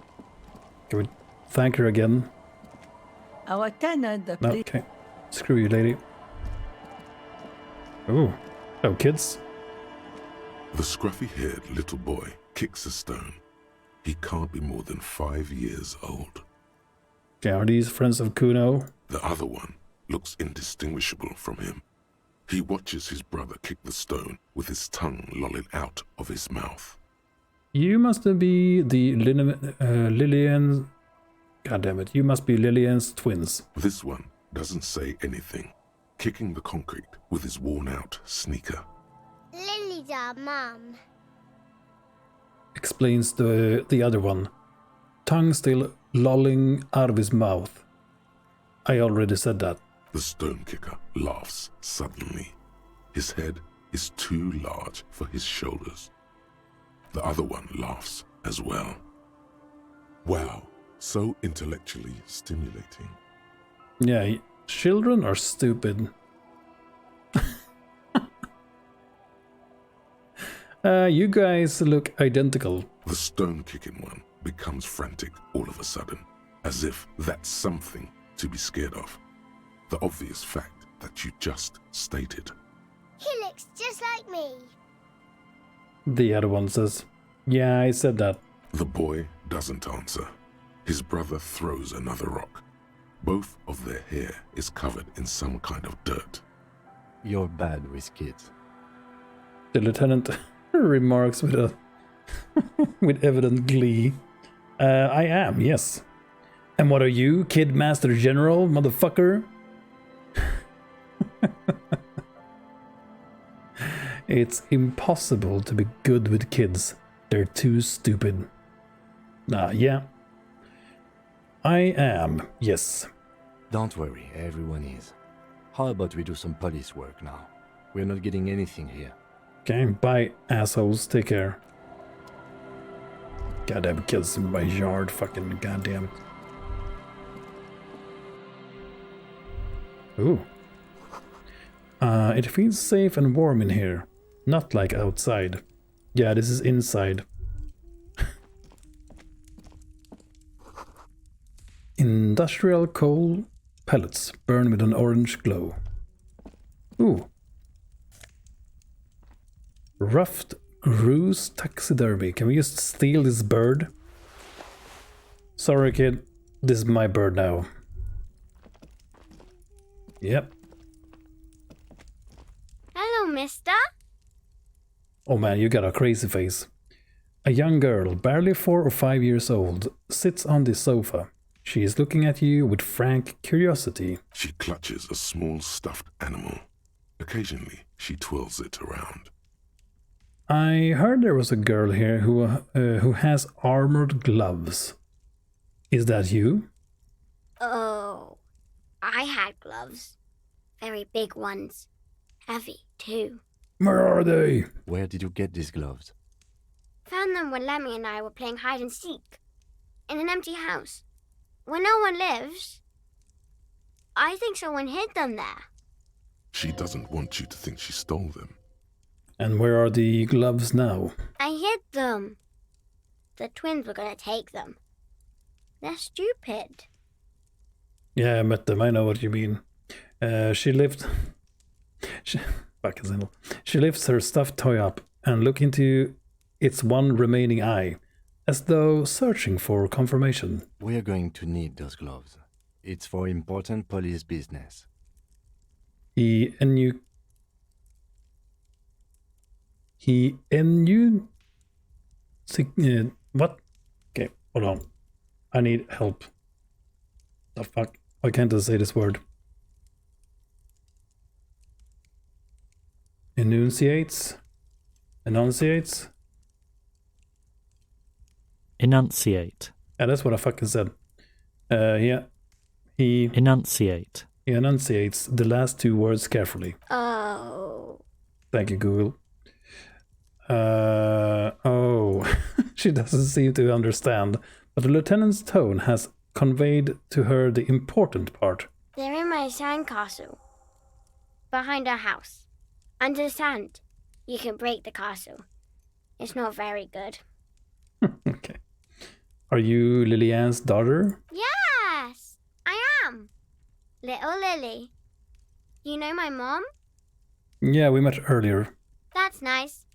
Can we thank her again? Our tenant, the No, okay. Screw you, lady. Ooh. Oh, kids. The scruffy-haired little boy kicks a stone. He can't be more than 5 years old. Okay, are these friends of Kuno? The other one looks indistinguishable from him. He watches his brother kick the stone with his tongue lolling out of his mouth. You must be the Lillian... God damn it, you must be Lillian's twins. This one doesn't say anything, kicking the concrete with his worn-out sneaker. Lily's our mum. Explains the other one, tongue still lolling out of his mouth. I already said that. The stone kicker laughs suddenly. His head is too large for his shoulders. The other one laughs as well. Wow, so intellectually stimulating. Yeah, children are stupid. You guys look identical. The stone-kicking one becomes frantic all of a sudden, as if that's something to be scared of. The obvious fact that you just stated. He looks just like me. The other one says, yeah, I said that. The boy doesn't answer. His brother throws another rock. Both of their hair is covered in some kind of dirt. You're bad with kids. The lieutenant remarks with a with evident glee. I am, yes. And what are you, Kid Master General, motherfucker? It's impossible to be good with kids. They're too stupid. Yeah. I am, yes. Don't worry, everyone is. How about we do some police work now? We're not getting anything here. Okay, bye, assholes. Take care. Goddamn kids in my yard. Fucking goddamn it. Ooh. It feels safe and warm in here. Not like outside. Yeah, this is inside. Industrial coal pellets burn with an orange glow. Ooh. Ruffed Grouse taxidermy. Can we just steal this bird? Sorry, kid. This is my bird now. Yep. Hello, mister. Oh man, you got a crazy face. A young girl, barely 4 or 5 years old, sits on the sofa. She is looking at you with frank curiosity. She clutches a small stuffed animal. Occasionally, she twirls it around. I heard there was a girl here who has armored gloves. Is that you? Oh, I had gloves. Very big ones. Heavy, too. Where are they? Where did you get these gloves? Found them when Lemmy and I were playing hide and seek. In an empty house. Where no one lives. I think someone hid them there. She doesn't want you to think she stole them. And where are the gloves now? I hid them. The twins were gonna take them. They're stupid. Yeah, I met them. I know what you mean. She lifts her stuffed toy up and looks into its one remaining eye, as though searching for confirmation. We're going to need those gloves. It's for important police business. What? Okay, hold on. I need help. The fuck? Why can't I say this word? Enunciates. Enunciate. Yeah, that's what I fucking said. Yeah. He Enunciate. He enunciates the last two words carefully. Oh. Thank you, Google. Oh. She doesn't seem to understand, but the lieutenant's tone has conveyed to her the important part. They're in my sandcastle. Behind our house. Under the sand. You can break the castle. It's not very good. Okay. Are you Lillian's daughter? Yes, I am. Little Lily. You know my mom? Yeah, we met earlier. That's nice.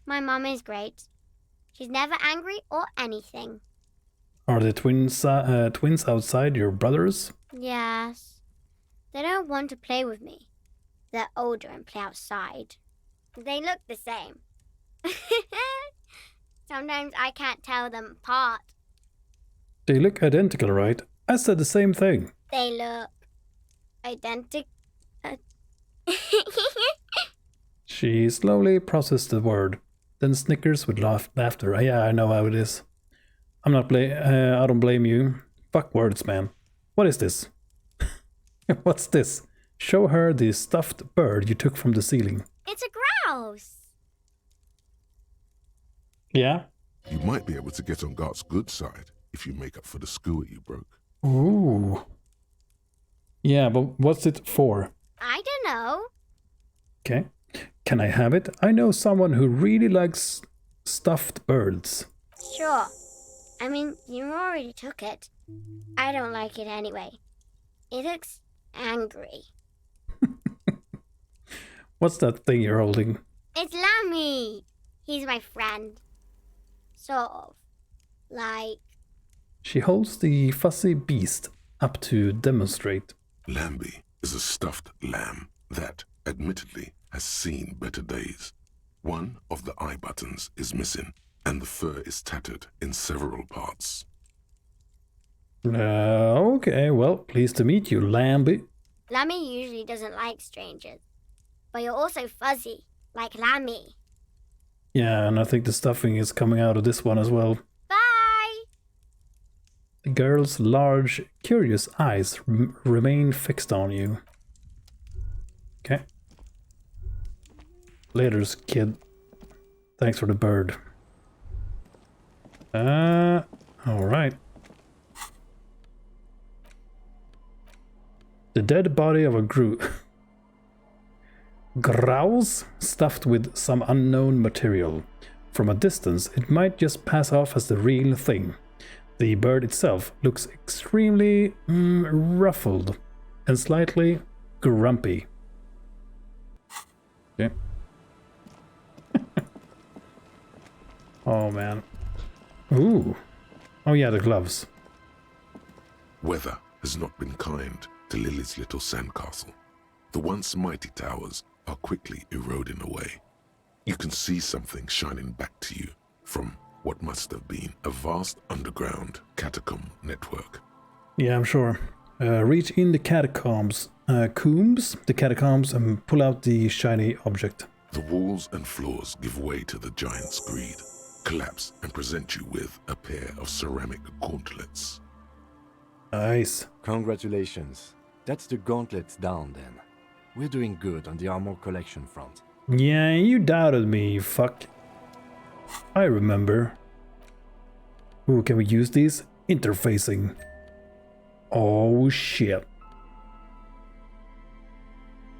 My mom is great. She's never angry or anything. Are the twins outside your brothers? Yes. They don't want to play with me. They're older and play outside. They look the same. Sometimes I can't tell them apart. They look identical, right? I said the same thing. They look identical. She slowly processed the word, then snickers with laughter. Yeah, I know how it is. I don't blame you. Fuck words, man. What is this? What's this? Show her the stuffed bird you took from the ceiling. It's a grouse. Yeah? You might be able to get on Gart's good side if you make up for the skewer you broke. Ooh. Yeah, but what's it for? I don't know. Okay. Can I have it? I know someone who really likes stuffed birds. Sure. I mean, you already took it. I don't like it anyway. It looks angry. What's that thing you're holding? It's Lammy. He's my friend. Sort of. Like... She holds the fussy beast up to demonstrate. Lambie is a stuffed lamb that, admittedly, has seen better days. One of the eye buttons is missing, and the fur is tattered in several parts. Okay, well, pleased to meet you, Lambie. Lammy usually doesn't like strangers. But you're also fuzzy, like Lammy. Yeah, and I think the stuffing is coming out of this one as well. Bye! The girl's large, curious eyes remain fixed on you. Okay. Laters, kid. Thanks for the bird. Alright. The dead body of a grouse stuffed with some unknown material. From a distance, it might just pass off as the real thing. The bird itself looks extremely ruffled and slightly grumpy. Okay. Oh man. Ooh. Oh yeah, the gloves. Weather has not been kind to Lily's little sandcastle. The once mighty towers are quickly eroding away. You can see something shining back to you from what must have been a vast underground catacomb network. Yeah, I'm sure. Reach in the catacombs, and pull out the shiny object. The walls and floors give way to the giant's greed, collapse and present you with a pair of ceramic gauntlets. Nice. Congratulations. That's the gauntlets down then. We're doing good on the armor collection front. Yeah, you doubted me, you fuck. I remember. Ooh, can we use these? Interfacing. Oh shit.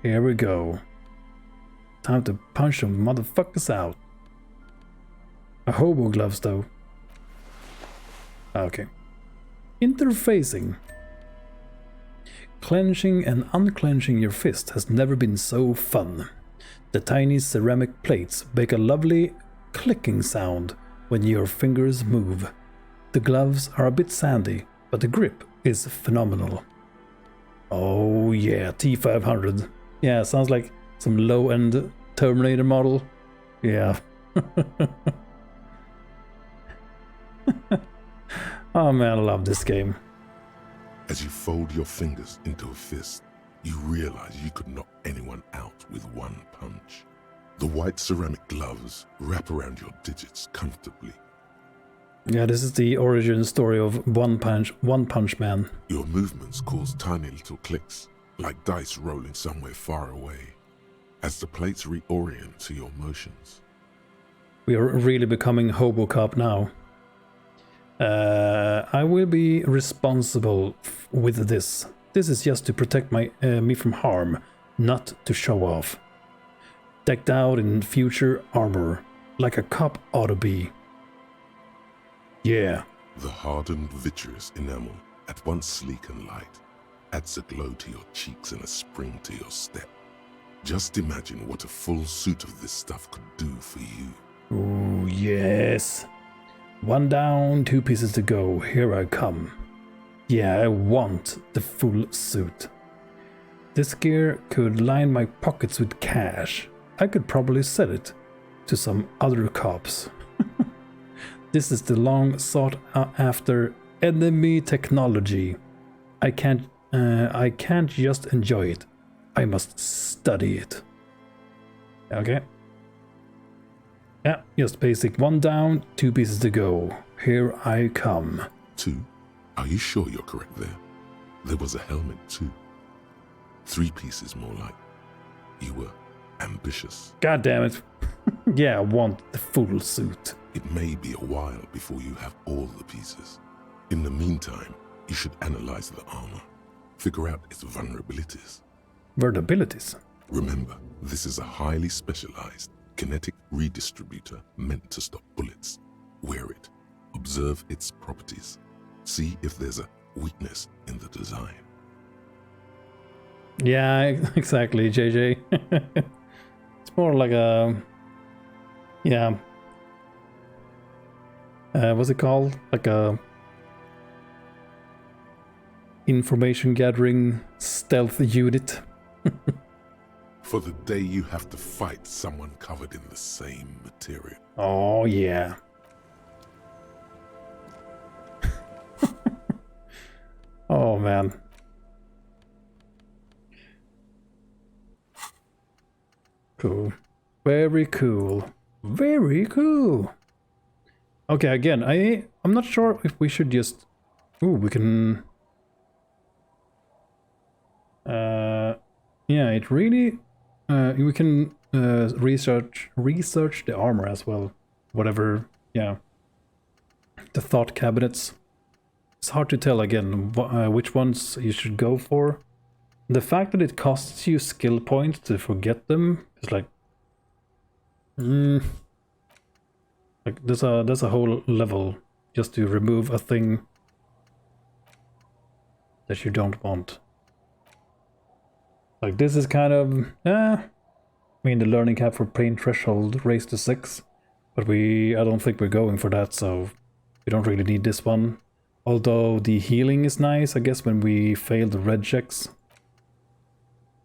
Here we go. Time to punch some motherfuckers out. A hobo gloves though. Okay. Interfacing. Clenching and unclenching your fist has never been so fun. The tiny ceramic plates make a lovely clicking sound when your fingers move. The gloves are a bit sandy, but the grip is phenomenal. Oh yeah, T500. Yeah, sounds like some low-end Terminator model. Yeah. Oh man, I love this game. As you fold your fingers into a fist, you realize you could knock anyone out with one punch. The white ceramic gloves wrap around your digits comfortably. Yeah, this is the origin story of One Punch Man. Your movements cause tiny little clicks, like dice rolling somewhere far away, as the plates reorient to your motions. We are really becoming Hobocop now. I will be responsible with this. This is just to protect me from harm, not to show off. Decked out in future armor, like a cop ought to be. Yeah. The hardened vitreous enamel, at once sleek and light, adds a glow to your cheeks and a spring to your step. Just imagine what a full suit of this stuff could do for you. Ooh, yes. One down, 2 pieces to go. Here I come. Yeah, I want the full suit. This gear could line my pockets with cash. I could probably sell it to some other cops. This is the long sought after enemy technology. I can't just enjoy it. I must study it. Okay. Yeah, just basic. 1 down, 2 pieces to go. Here I come. 2? Are you sure you're correct there? There was a helmet too. 3 pieces more like. You were ambitious. God damn it. Yeah, I want the full suit. It may be a while before you have all the pieces. In the meantime, you should analyze the armor. Figure out its vulnerabilities. Vulnerabilities? Remember, this is a highly specialized kinetic redistributor meant to stop bullets. Wear it. Observe its properties. See if there's a weakness in the design. Yeah, exactly, JJ. It's more like a... Yeah. What's it called? Like a... information gathering stealth unit. For the day you have to fight someone covered in the same material. Oh, yeah. Oh, man. Cool. Very cool. Very cool. Okay, again, I'm not sure if we should just... Ooh, we can... yeah, it really... we can research the armor as well. Whatever, yeah. The thought cabinets. It's hard to tell again which ones you should go for. The fact that it costs you skill points to forget them is like... like there's a whole level just to remove a thing that you don't want. Like this is kind of... I mean, the learning cap for pain threshold raised to 6. But I don't think we're going for that, so we don't really need this one. Although the healing is nice, I guess, when we fail the red checks.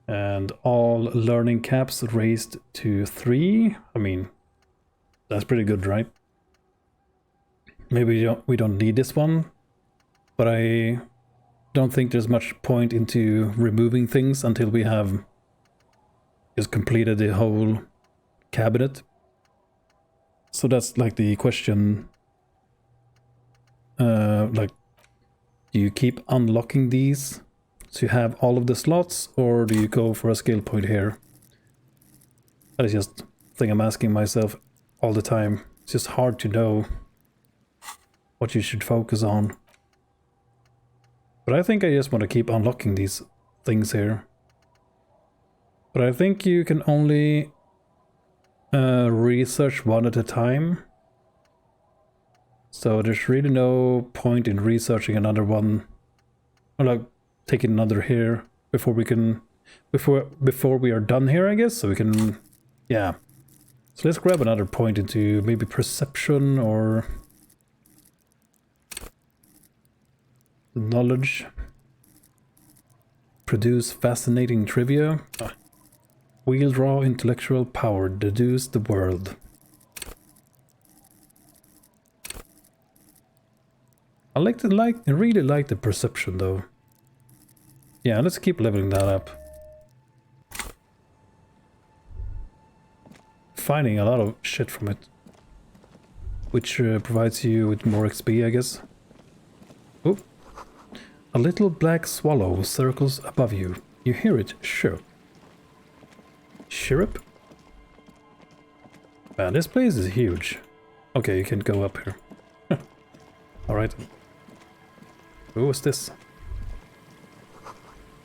And all learning caps raised to 3. I mean, that's pretty good, right? Maybe we don't need this one. But I don't think there's much point into removing things until we have just completed the whole cabinet. So that's like the question, like, do you keep unlocking these to have all of the slots, or do you go for a skill point here? That is just a thing I'm asking myself all the time. It's just hard to know what you should focus on. But I think I just want to keep unlocking these things here. But I think you can only research one at a time. So there's really no point in researching another one. Or like taking another here before we can... Before we are done here, I guess. So we can... Yeah. So let's grab another point into maybe perception or... knowledge. Produce fascinating trivia. Wheel draw intellectual power. Deduce the world. I really like the perception though. Yeah, let's keep leveling that up. finding a lot of shit from it. Which provides you with more XP, I guess. Oh. A little black swallow circles above you. You hear it chirp. Chirp? Man, this place is huge. Okay, you can go up here. Alright. Oh, what's this?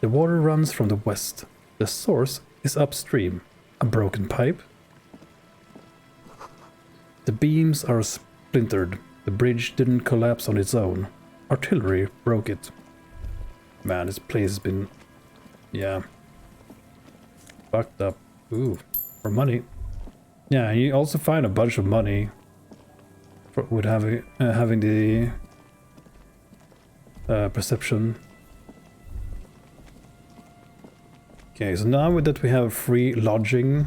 The water runs from the west. The source is upstream. A broken pipe. The beams are splintered. The bridge didn't collapse on its own. Artillery broke it. Man, this place has been... yeah. Fucked up. Ooh, for money. Yeah, you also find a bunch of money with having the perception. Okay, so now that we have free lodging,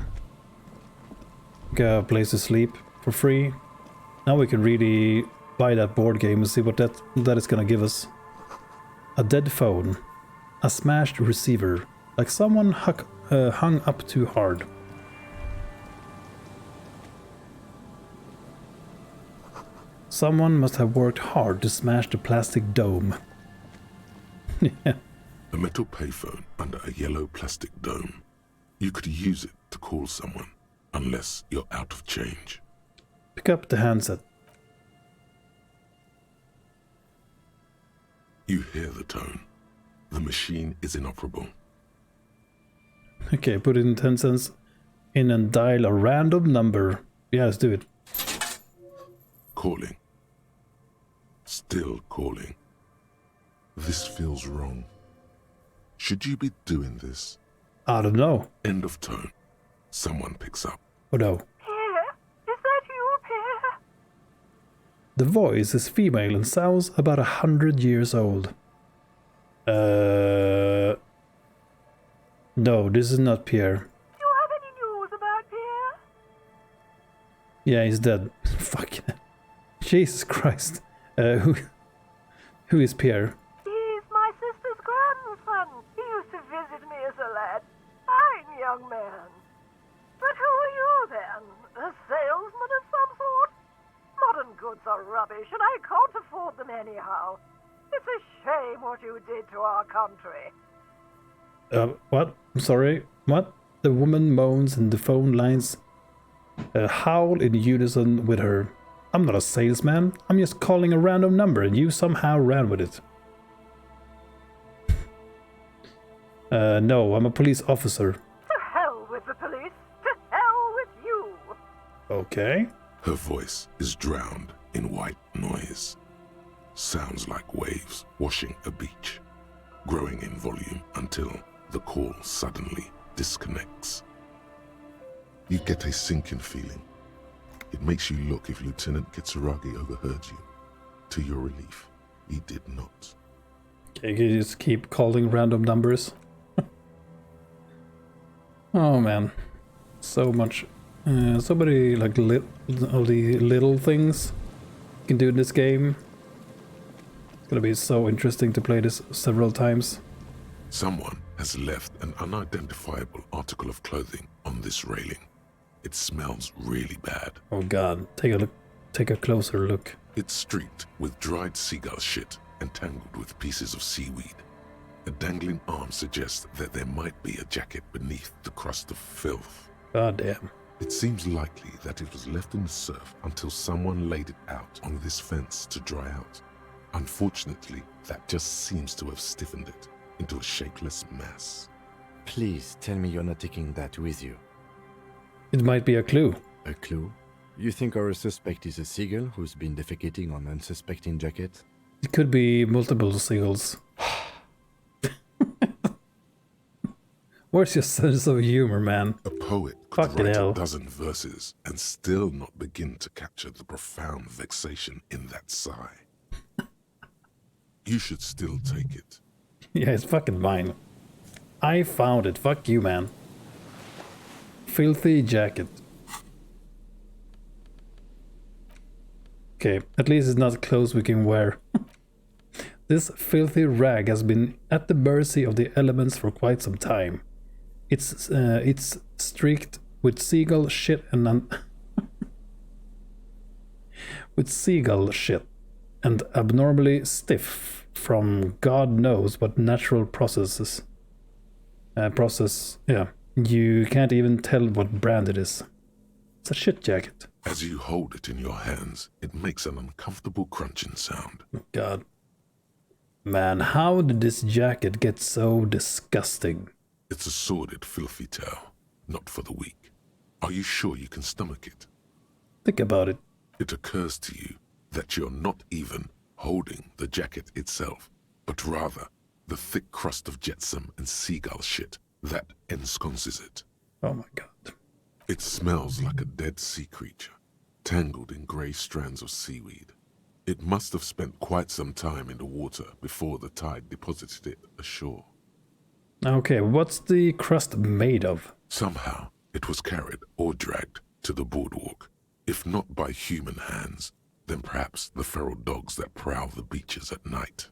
a place to sleep for free, now we can really buy that board game and see what that is gonna give us. A dead phone, a smashed receiver, like someone hung up too hard. Someone must have worked hard to smash the plastic dome. Yeah. A metal payphone under a yellow plastic dome. You could use it to call someone, unless you're out of change. Pick up the handset. You hear the tone. The machine is inoperable. Okay, put in 10 cents in and dial a random number. Yeah, let's do it. Calling. Still calling. This feels wrong. Should you be doing this? I don't know. End of tone. Someone picks up. Oh no. Pierre? Is that you, Pierre? The voice is female and sounds about 100 years old. No, this is not Pierre. Do you have any news about Pierre? Yeah, he's dead. Fuck. Jesus Christ. Who is Pierre? He's my sister's grandson. He used to visit me as a lad. Fine young man. But who are you then? A salesman of some sort? Modern goods are rubbish, and I can't afford them anyhow. It's a shame what you did to our country. What? I'm sorry. What? The woman moans and the phone lines howl in unison with her. I'm not a salesman. I'm just calling a random number and you somehow ran with it. No, I'm a police officer. To hell with the police. To hell with you. Okay. Her voice is drowned in white noise. Sounds like waves washing a beach, growing in volume until the call suddenly disconnects. You get a sinking feeling. It makes you look if Lieutenant Kitsuragi overheard you. To your relief, he did not. Okay, you just keep calling random numbers. Oh man, so much, so many like all the little things you can do in this game. It's gonna be so interesting to play this several times. Someone has left an unidentifiable article of clothing on this railing. It smells really bad. Oh god, take a look, take a closer look. It's streaked with dried seagull shit and tangled with pieces of seaweed. A dangling arm suggests that there might be a jacket beneath the crust of filth. God damn. It seems likely that it was left in the surf until someone laid it out on this fence to dry out. Unfortunately, that just seems to have stiffened it into a shapeless mass. Please tell me you're not taking that with you. It might be a clue. A clue? You think our suspect is a seagull who's been defecating on unsuspecting jacket? It could be multiple seagulls. Where's your sense of humor, man? A poet could Fucking write hell. a dozen verses and still not begin to capture the profound vexation in that sigh. You should still take it. Yeah, it's fucking mine. I found it. Fuck you, man. Filthy jacket. Okay, at least it's not clothes we can wear. This filthy rag has been at the mercy of the elements for quite some time. It's streaked with seagull shit and with seagull shit and abnormally stiff from God knows what natural processes. You can't even tell what brand it is. It's a shit jacket. As you hold it in your hands, it makes an uncomfortable crunching sound. Oh, God. Man, how did this jacket get so disgusting? It's a sordid, filthy tale, not for the weak. Are you sure you can stomach it? Think about it. It occurs to you that you're not even holding the jacket itself, but rather the thick crust of jetsam and seagull shit that ensconces it. Oh my God. It smells like a dead sea creature, tangled in grey strands of seaweed. It must have spent quite some time in the water before the tide deposited it ashore. Okay, what's the crust made of? Somehow, it was carried or dragged to the boardwalk. If not by human hands, then perhaps the feral dogs that prowl the beaches at night.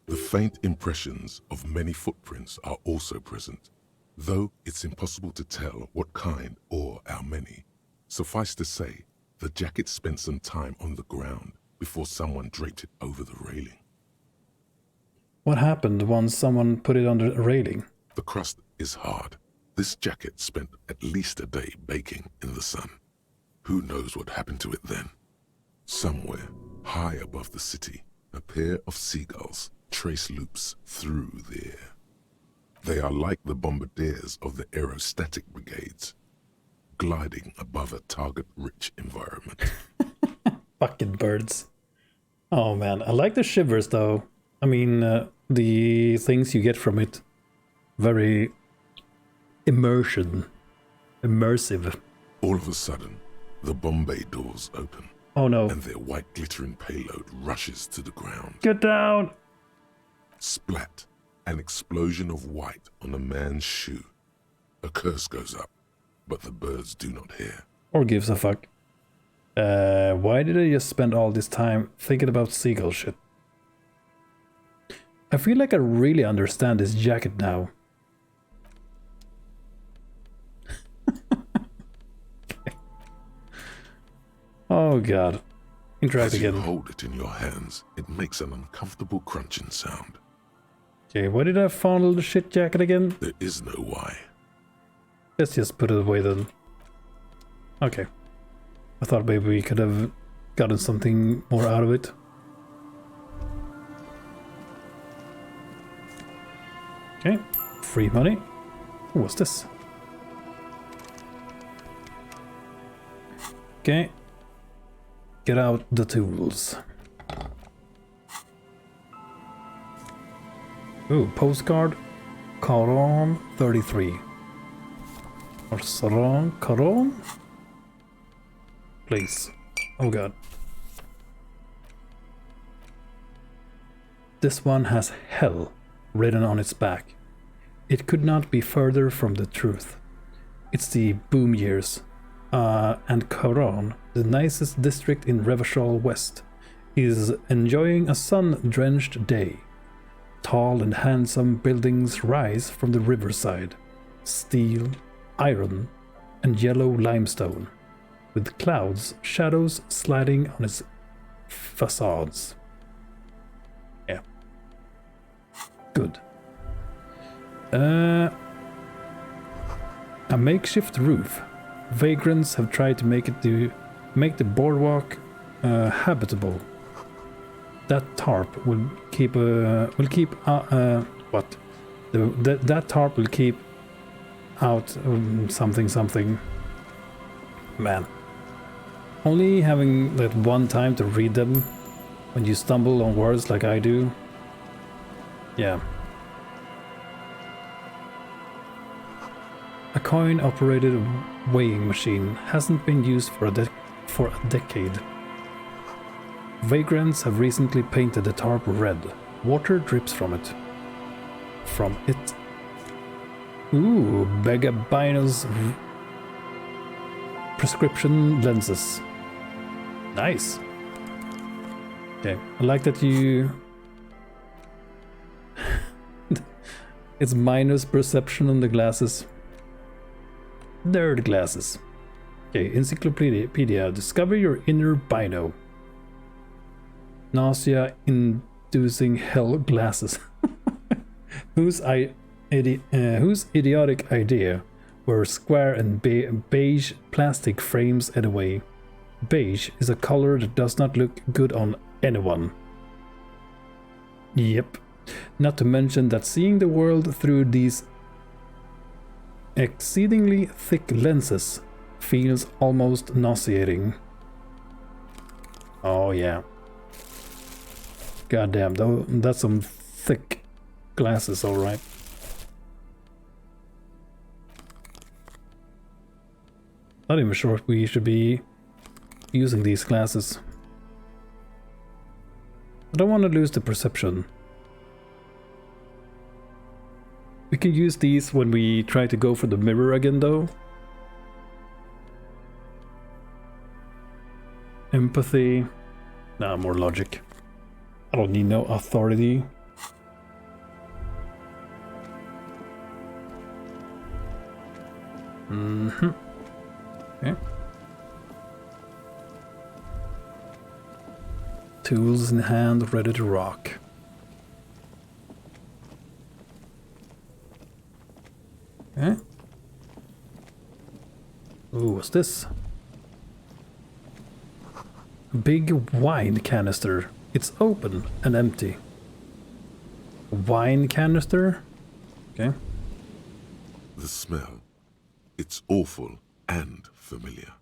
The faint impressions of many footprints are also present, though it's impossible to tell what kind or how many. Suffice to say, the jacket spent some time on the ground before someone draped it over the railing. What happened once someone put it under a railing? The crust is hard. This jacket spent at least a day baking in the sun. Who knows what happened to it then? Somewhere, high above the city, a pair of seagulls trace loops through the air. They are like the bombardiers of the aerostatic brigades, gliding above a target-rich environment. Fucking birds. Oh man, I like the shivers though. I mean, the things you get from it. Very immersive. All of a sudden, the Bombay doors open. Oh no. And their white glittering payload rushes to the ground. Get down! Splat. An explosion of white on a man's shoe. A curse goes up, but the birds do not hear. Or gives a fuck. Why did I just spend all this time thinking about seagull shit? I feel like I really understand this jacket now. Okay. Oh god. Interact again. As you hold it in your hands, it makes an uncomfortable crunching sound. Okay, why did I fondle the shit jacket again? There is no why. Let's just put it away then. Okay. I thought maybe we could have gotten something more out of it. Okay, free money. What's this? Okay. Get out the tools. Ooh, postcard. Caron 33. Or Caron? Please. Oh god. This one has hell written on its back. It could not be further from the truth. It's the boom years. And Caron, the nicest district in Revachol West, is enjoying a sun-drenched day. Tall and handsome buildings rise from the riverside. Steel, iron, and yellow limestone, with clouds, shadows sliding on its facades. Yeah. Good. A makeshift roof. Vagrants have tried to make the boardwalk habitable. That tarp will keep what? That tarp will keep out something. Man. Only having that one time to read them when you stumble on words like I do. Yeah. A coin-operated weighing machine hasn't been used for a decade. Vagrants have recently painted the tarp red. Water drips from it. Ooh, Begabino's prescription lenses. Nice. Okay, I like that you... It's minus perception on the glasses. Nerd glasses. Okay, encyclopedia. Discover your inner Bino. Nausea-inducing hell glasses. Whose idiotic idea were square and beige plastic frames anyway? Beige is a color that does not look good on anyone. Yep. Not to mention that seeing the world through these exceedingly thick lenses feels almost nauseating. Oh yeah. Goddamn, that's some thick glasses, alright. Not even sure if we should be using these glasses. I don't want to lose the perception. We can use these when we try to go for the mirror again though. Empathy. Nah, more logic. I don't need no authority. Okay. Tools in hand, ready to rock. Okay. Ooh, what's this? A big wine canister. It's open and empty. A wine canister? Okay. The smell. It's awful and familiar.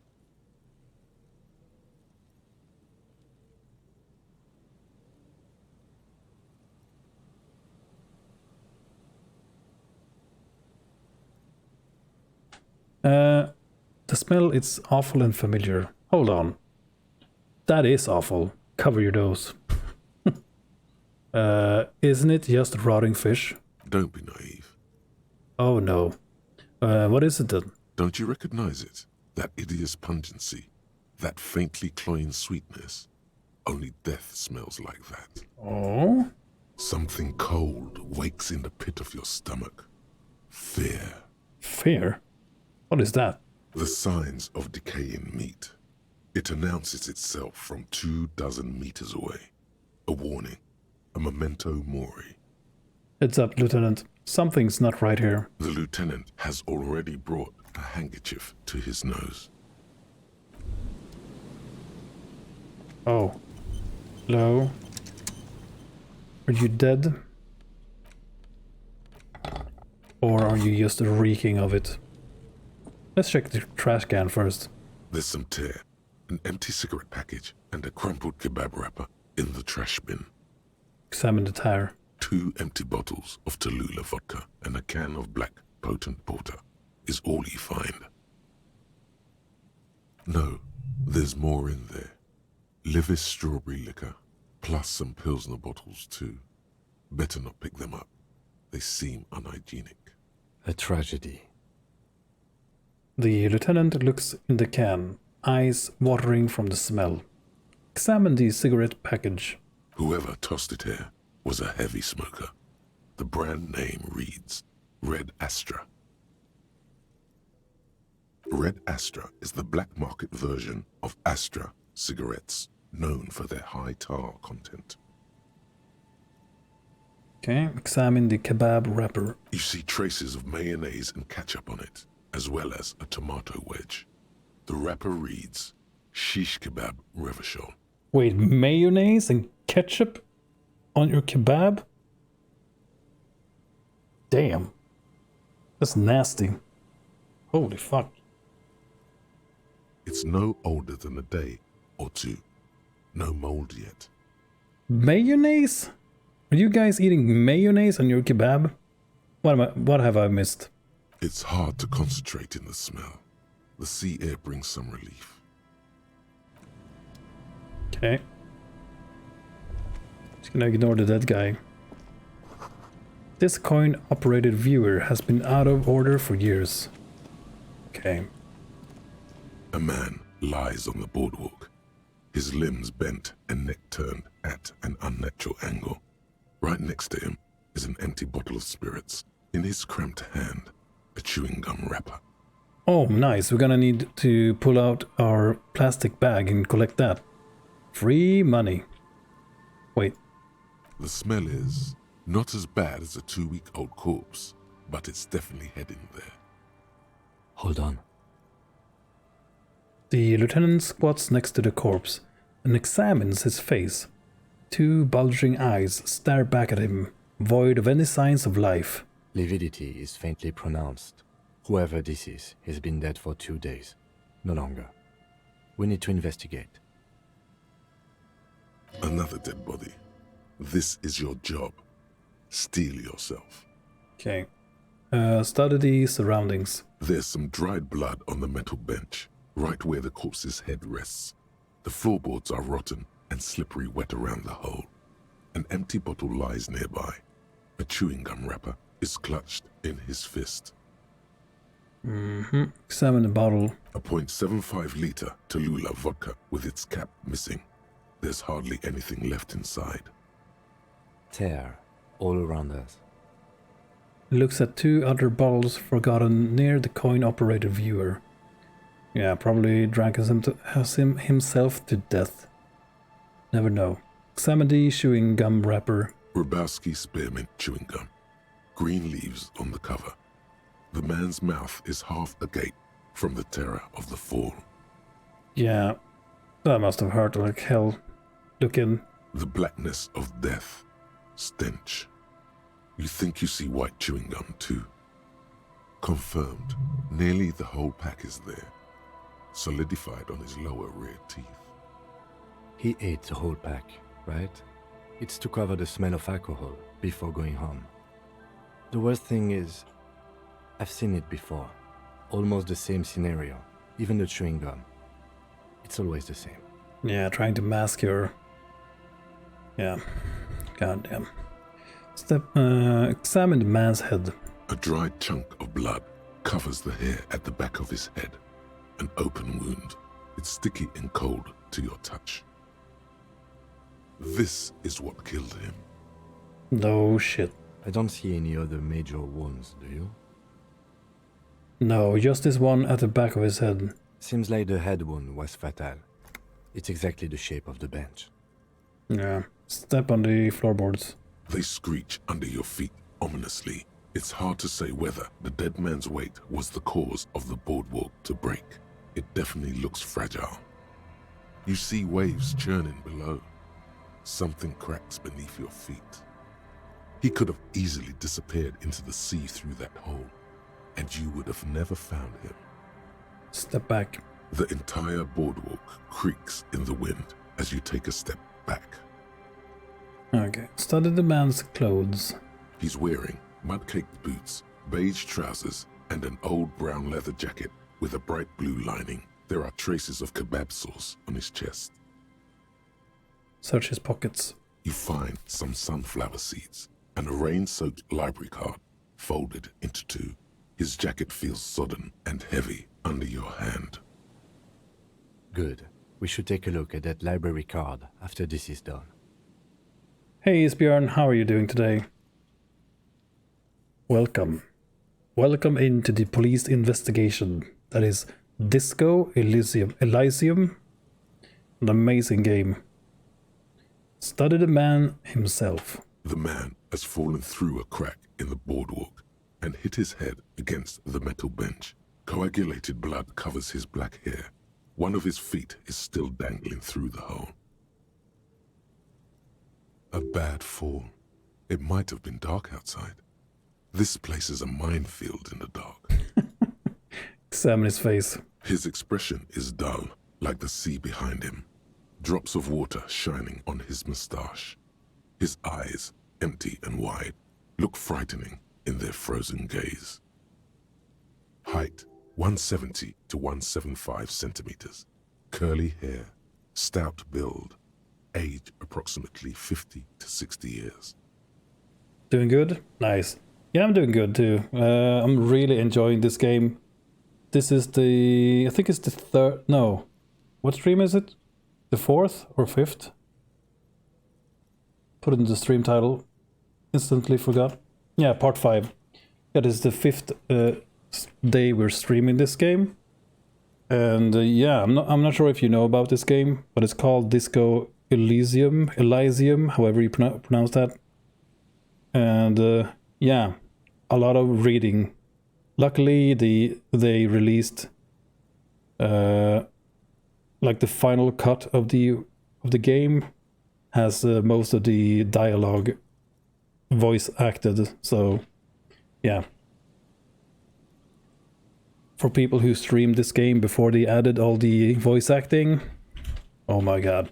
The smell is awful and familiar. Hold on. That is awful. Cover your nose. Isn't it just rotting fish? Don't be naive. Oh no. What is it then? Don't you recognize it? That hideous pungency. That faintly cloying sweetness. Only death smells like that. Oh? Something cold wakes in the pit of your stomach. Fear. Fear? What is that? The signs of decaying meat. It announces itself from 24 meters away. A warning. A memento mori. Heads up, Lieutenant. Something's not right here. The lieutenant has already brought a handkerchief to his nose. Oh. Hello? Are you dead? Or are you just reeking of it? Let's check the trash can first. There's some tear, an empty cigarette package, and a crumpled kebab wrapper in the trash bin. Examine the tire. 2 empty bottles of Tallulah vodka and a can of black potent porter is all you find. No, there's more in there. Livis strawberry liquor, plus some Pilsner bottles too. Better not pick them up. They seem unhygienic. A tragedy. The lieutenant looks in the can, eyes watering from the smell. Examine the cigarette package. Whoever tossed it here was a heavy smoker. The brand name reads Red Astra. Red Astra is the black market version of Astra cigarettes, known for their high tar content. Okay, examine the kebab wrapper. You see traces of mayonnaise and ketchup on it, as well as a tomato wedge. The wrapper reads Shish Kebab Revachol. Wait, mayonnaise and ketchup on your kebab? Damn. That's nasty. Holy fuck. It's no older than a day or two. No mold yet. Mayonnaise? Are you guys eating mayonnaise on your kebab? What have I missed? It's hard to concentrate in the smell. The sea air brings some relief. Okay. Just gonna ignore the dead guy. This coin-operated viewer has been out of order for years. Okay. A man lies on the boardwalk, his limbs bent and neck turned at an unnatural angle. Right next to him is an empty bottle of spirits. In his cramped hand, a chewing gum wrapper. Oh, nice. We're gonna need to pull out our plastic bag and collect that. Free money. Wait. The smell is not as bad as a 2-week-old corpse, but it's definitely heading there. Hold on. The lieutenant squats next to the corpse and examines his face. 2 bulging eyes stare back at him, void of any signs of life. Lividity is faintly pronounced. Whoever this is has been dead for 2 days. No longer. We need to investigate. Another dead body. This is your job. Steel yourself. Okay. Study the surroundings. There's some dried blood on the metal bench, right where the corpse's head rests. The floorboards are rotten and slippery wet around the hole. An empty bottle lies nearby. A chewing gum wrapper is clutched in his fist. Examine the bottle. A .75-liter Tallulah vodka with its cap missing. There's hardly anything left inside. Tear all around us. He looks at 2 other bottles forgotten near the coin-operated viewer. Yeah, probably drank himself to death. Never know. Examine the chewing gum wrapper. Rybowski spearmint chewing gum. Green leaves on the cover. The man's mouth is half agape from the terror of the fall. Yeah, that must have hurt like hell. Look in. The blackness of death. Stench. You think you see white chewing gum too. Confirmed. Nearly the whole pack is there. Solidified on his lower rear teeth. He ate the whole pack, right? It's to cover the smell of alcohol before going home. The worst thing is, I've seen it before. Almost the same scenario. Even the chewing gum. It's always the same. Yeah, trying to mask your... Yeah. Goddamn. Examine the man's head. A dried chunk of blood covers the hair at the back of his head. An open wound. It's sticky and cold to your touch. This is what killed him. No shit. I don't see any other major wounds, do you? No, just this one at the back of his head. Seems like the head wound was fatal. It's exactly the shape of the bench. Yeah. Step on the floorboards. They screech under your feet ominously. It's hard to say whether the dead man's weight was the cause of the boardwalk to break. It definitely looks fragile. You see waves churning below. Something cracks beneath your feet. He could have easily disappeared into the sea through that hole, and you would have never found him. Step back. The entire boardwalk creaks in the wind as you take a step back. Okay, study the man's clothes. He's wearing mud-caked boots, beige trousers, and an old brown leather jacket with a bright blue lining. There are traces of kebab sauce on his chest. Search his pockets. You find some sunflower seeds and a rain-soaked library card folded into 2. His jacket feels sodden and heavy under your hand. Good. We should take a look at that library card after this is done. Hey Isbjörn, how are you doing today? Welcome. Welcome into the police investigation. That is Disco Elysium. An amazing game. Study the man himself. The man has fallen through a crack in the boardwalk and hit his head against the metal bench. Coagulated blood covers his black hair. One of his feet is still dangling through the hole. A bad fall. It might have been dark outside. This place is a minefield in the dark. Examine his face. His expression is dull, like the sea behind him. Drops of water shining on his moustache. His eyes, empty and wide, look frightening in their frozen gaze. Height, 170 to 175 centimeters. Curly hair, stout build. Age, approximately 50 to 60 years. Doing good? Nice. Yeah, I'm doing good too. I'm really enjoying this game. This is I think it's the 3rd, no. What stream is it? The 4th or 5th? Put it in the stream title. Instantly forgot. Yeah, part 5. Yeah, this is the 5th day we're streaming this game. And yeah, I'm not sure if you know about this game, but it's called Disco Elysium, however you pronounce that. And yeah, a lot of reading. Luckily, they released like the final cut of the game has most of the dialogue voice acted. So yeah, for people who streamed this game before they added all the voice acting, oh my god.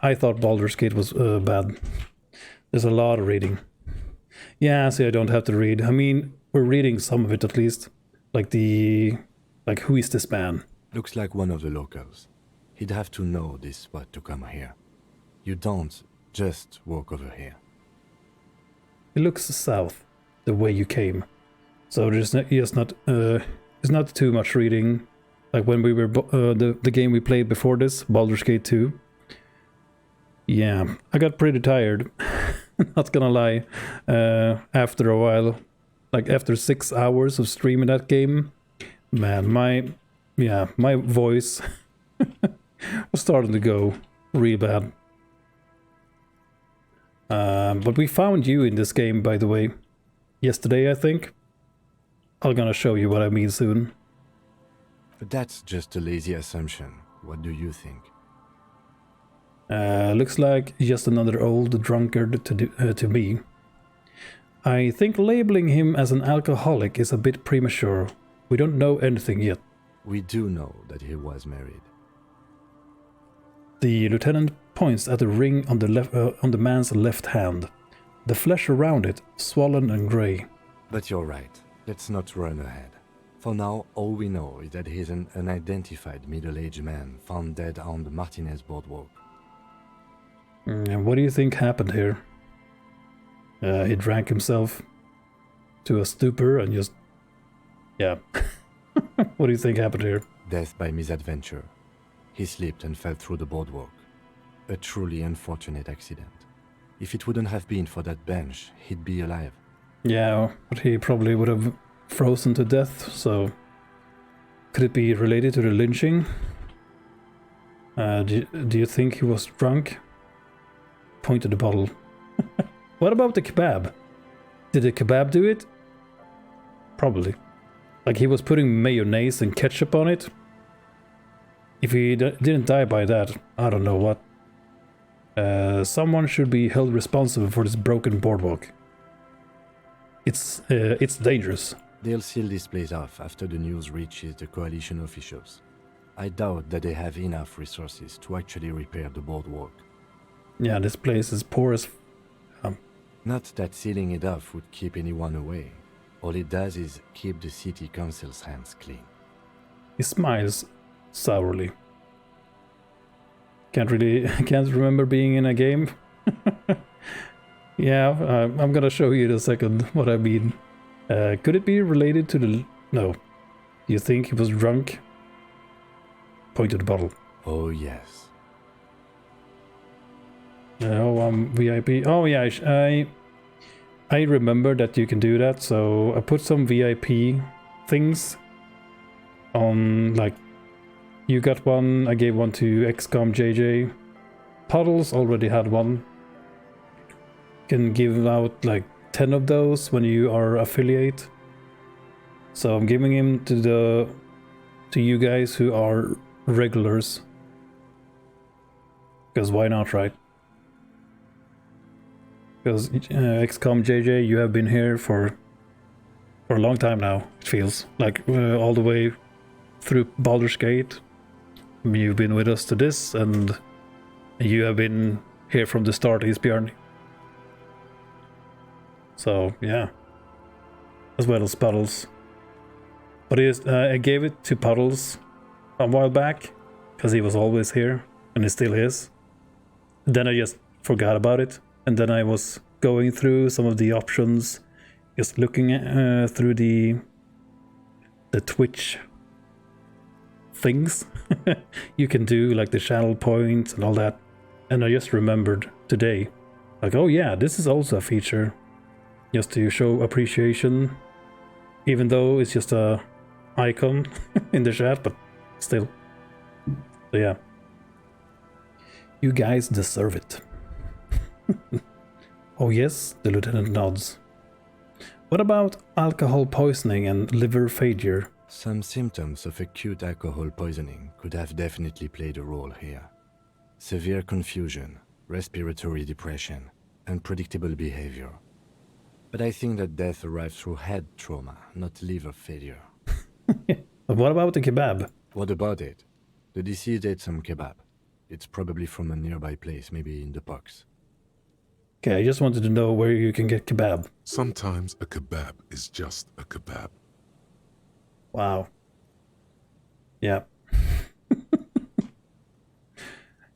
I thought Baldur's Gate was bad. There's a lot of reading. Yeah, see, I don't have to read. I mean, we're reading some of it at least. Like who is this man? Looks like one of the locals. He'd have to know this spot to come here. You don't just walk over here. It looks south, the way you came. So there's not too much reading. Like when we were the game we played before this, Baldur's Gate 2. Yeah, I got pretty tired. Not gonna lie. After a while, like after 6 hours of streaming that game, man, my voice was starting to go real bad. But we found you in this game, by the way, yesterday, I think. I'm gonna show you what I mean soon. But that's just a lazy assumption. What do you think? Looks like just another old drunkard to me. I think labeling him as an alcoholic is a bit premature. We don't know anything yet. We do know that he was married. The lieutenant points at the ring on the man's left hand. The flesh around it, swollen and grey. But you're right. Let's not run ahead. For now, all we know is that he's an unidentified middle-aged man found dead on the Martinez boardwalk. And what do you think happened here? He drank himself to a stupor and just... yeah. What do you think happened here? Death by misadventure. He slipped and fell through the boardwalk. A truly unfortunate accident. If it wouldn't have been for that bench, he'd be alive. Yeah, but he probably would have frozen to death, so... could it be related to the lynching? Do you think he was drunk? Point to the bottle. What about the kebab? Did the kebab do it? Probably. Like he was putting mayonnaise and ketchup on it. If he didn't die by that, I don't know what. Someone should be held responsible for this broken boardwalk. It's dangerous. They'll seal this place off after the news reaches the coalition officials. I doubt that they have enough resources to actually repair the boardwalk. Yeah, this place is poor as... Not that sealing it off would keep anyone away. All it does is keep the city council's hands clean. He smiles sourly. Can't remember being in a game. Yeah, I'm gonna show you in a second what I mean. Could it be related to the... no. Do you think he was drunk? Point to the bottle. Oh, yes. Oh, VIP. Oh, yeah, I remember that you can do that, so I put some VIP things on, like, you got one, I gave one to XCOM JJ. Puddles already had one. Can give out, like, 10 of those when you are affiliate. So I'm giving him to you guys who are regulars. Because why not, right? Because XCOM JJ, you have been here for a long time now, it feels. Like all the way through Baldur's Gate. You've been with us to this, and you have been here from the start, Isbjörn. So, yeah. As well as Puddles. But I gave it to Puddles a while back, because he was always here, and he still is. Then I just forgot about it. And then I was going through some of the options, just looking at, through the Twitch things you can do, like the channel points and all that. And I just remembered today, like, oh yeah, this is also a feature, just to show appreciation Even though it's just a icon in the chat, but still. So yeah. You guys deserve it. Oh yes, the lieutenant nods. What about alcohol poisoning and liver failure? Some symptoms of acute alcohol poisoning could have definitely played a role here. Severe confusion, respiratory depression, unpredictable behavior. But I think that death arrived through head trauma, not liver failure. But what about the kebab? What about it? The deceased ate some kebab. It's probably from a nearby place, maybe in the box. Okay, I just wanted to know where you can get kebab. Sometimes a kebab is just a kebab. Wow. Yeah.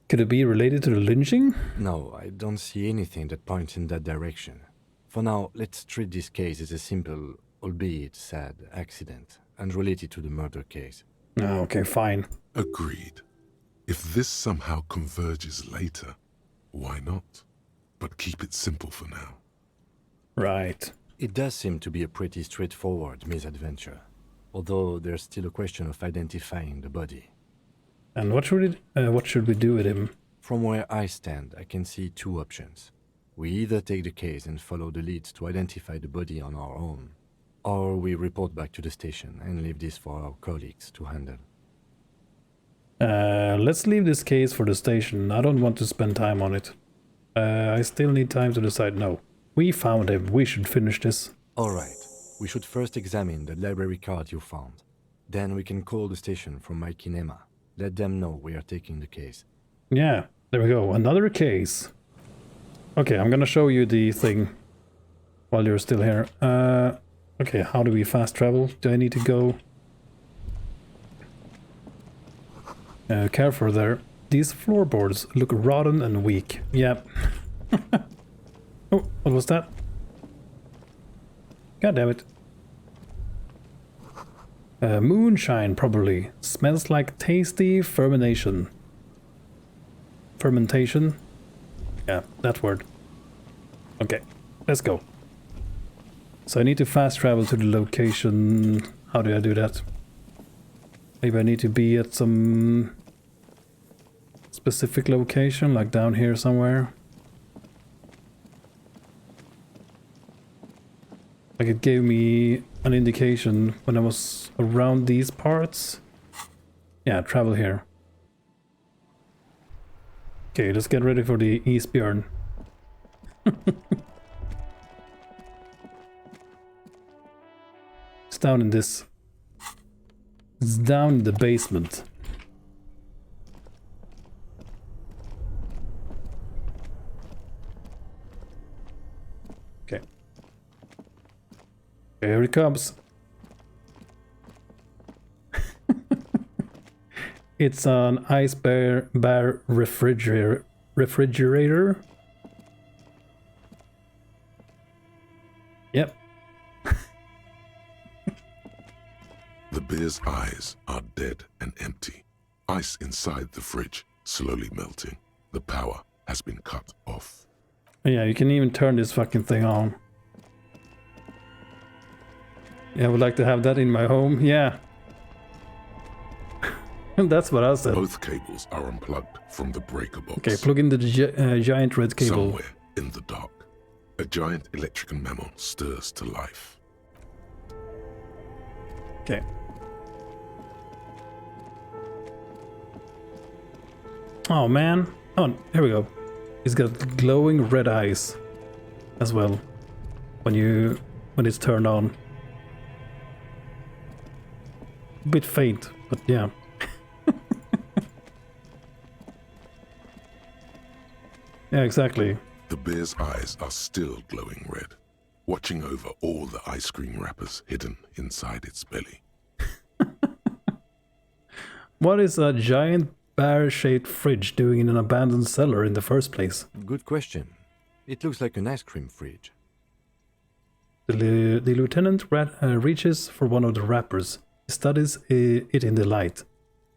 Could it be related to the lynching? No, I don't see anything that points in that direction. For now, let's treat this case as a simple, albeit sad, accident, unrelated to the murder case. Oh, okay, fine. Agreed. If this somehow converges later, why not? But keep it simple for now. Right. It does seem to be a pretty straightforward misadventure, although there's still a question of identifying the body. And what should we do with him? From where I stand, I can see two options. We either take the case and follow the leads to identify the body on our own, or we report back to the station and leave this for our colleagues to handle. Let's leave this case for the station. I don't want to spend time on it. I still need time to decide. No, we found him. We should finish this. Alright, we should first examine the library card you found. Then we can call the station from Mike and Emma. Let them know we are taking the case. Yeah, there we go. Another case. Okay, I'm gonna show you the thing while you're still here. Okay, how do we fast travel? Do I need to go? Careful there. These floorboards look rotten and weak. Yep. Oh, what was that? God damn it. Moonshine, probably. Smells like tasty fermentation. Fermentation? Yeah, that word. Okay, let's go. So I need to fast travel to the location. How do I do that? Maybe I need to be at some specific location, like down here somewhere. Like it gave me an indication when I was around these parts. Yeah, travel here. Okay, let's get ready for the Eastbjörn. It's down in this. It's down in the basement. Okay. Here it comes. It's an ice bear refrigerator. Yep. The bear's eyes are dead and empty. Ice inside the fridge, slowly melting. The power has been cut off. Yeah, you can even turn this fucking thing on. Yeah, I would like to have that in my home. Yeah. That's what I said. Both cables are unplugged from the breaker box. Okay, plug in the giant red cable. Somewhere in the dark, a giant electrical mammal stirs to life. Okay. Oh man. Oh, here we go. He's got glowing red eyes as well when it's turned on. A bit faint, but yeah. Yeah, exactly. The bear's eyes are still glowing red, watching over all the ice cream wrappers hidden inside its belly. What is a giant bear-shaped fridge doing in an abandoned cellar in the first place? Good question. It looks like an ice cream fridge. The lieutenant reaches for one of the wrappers. He studies it in the light.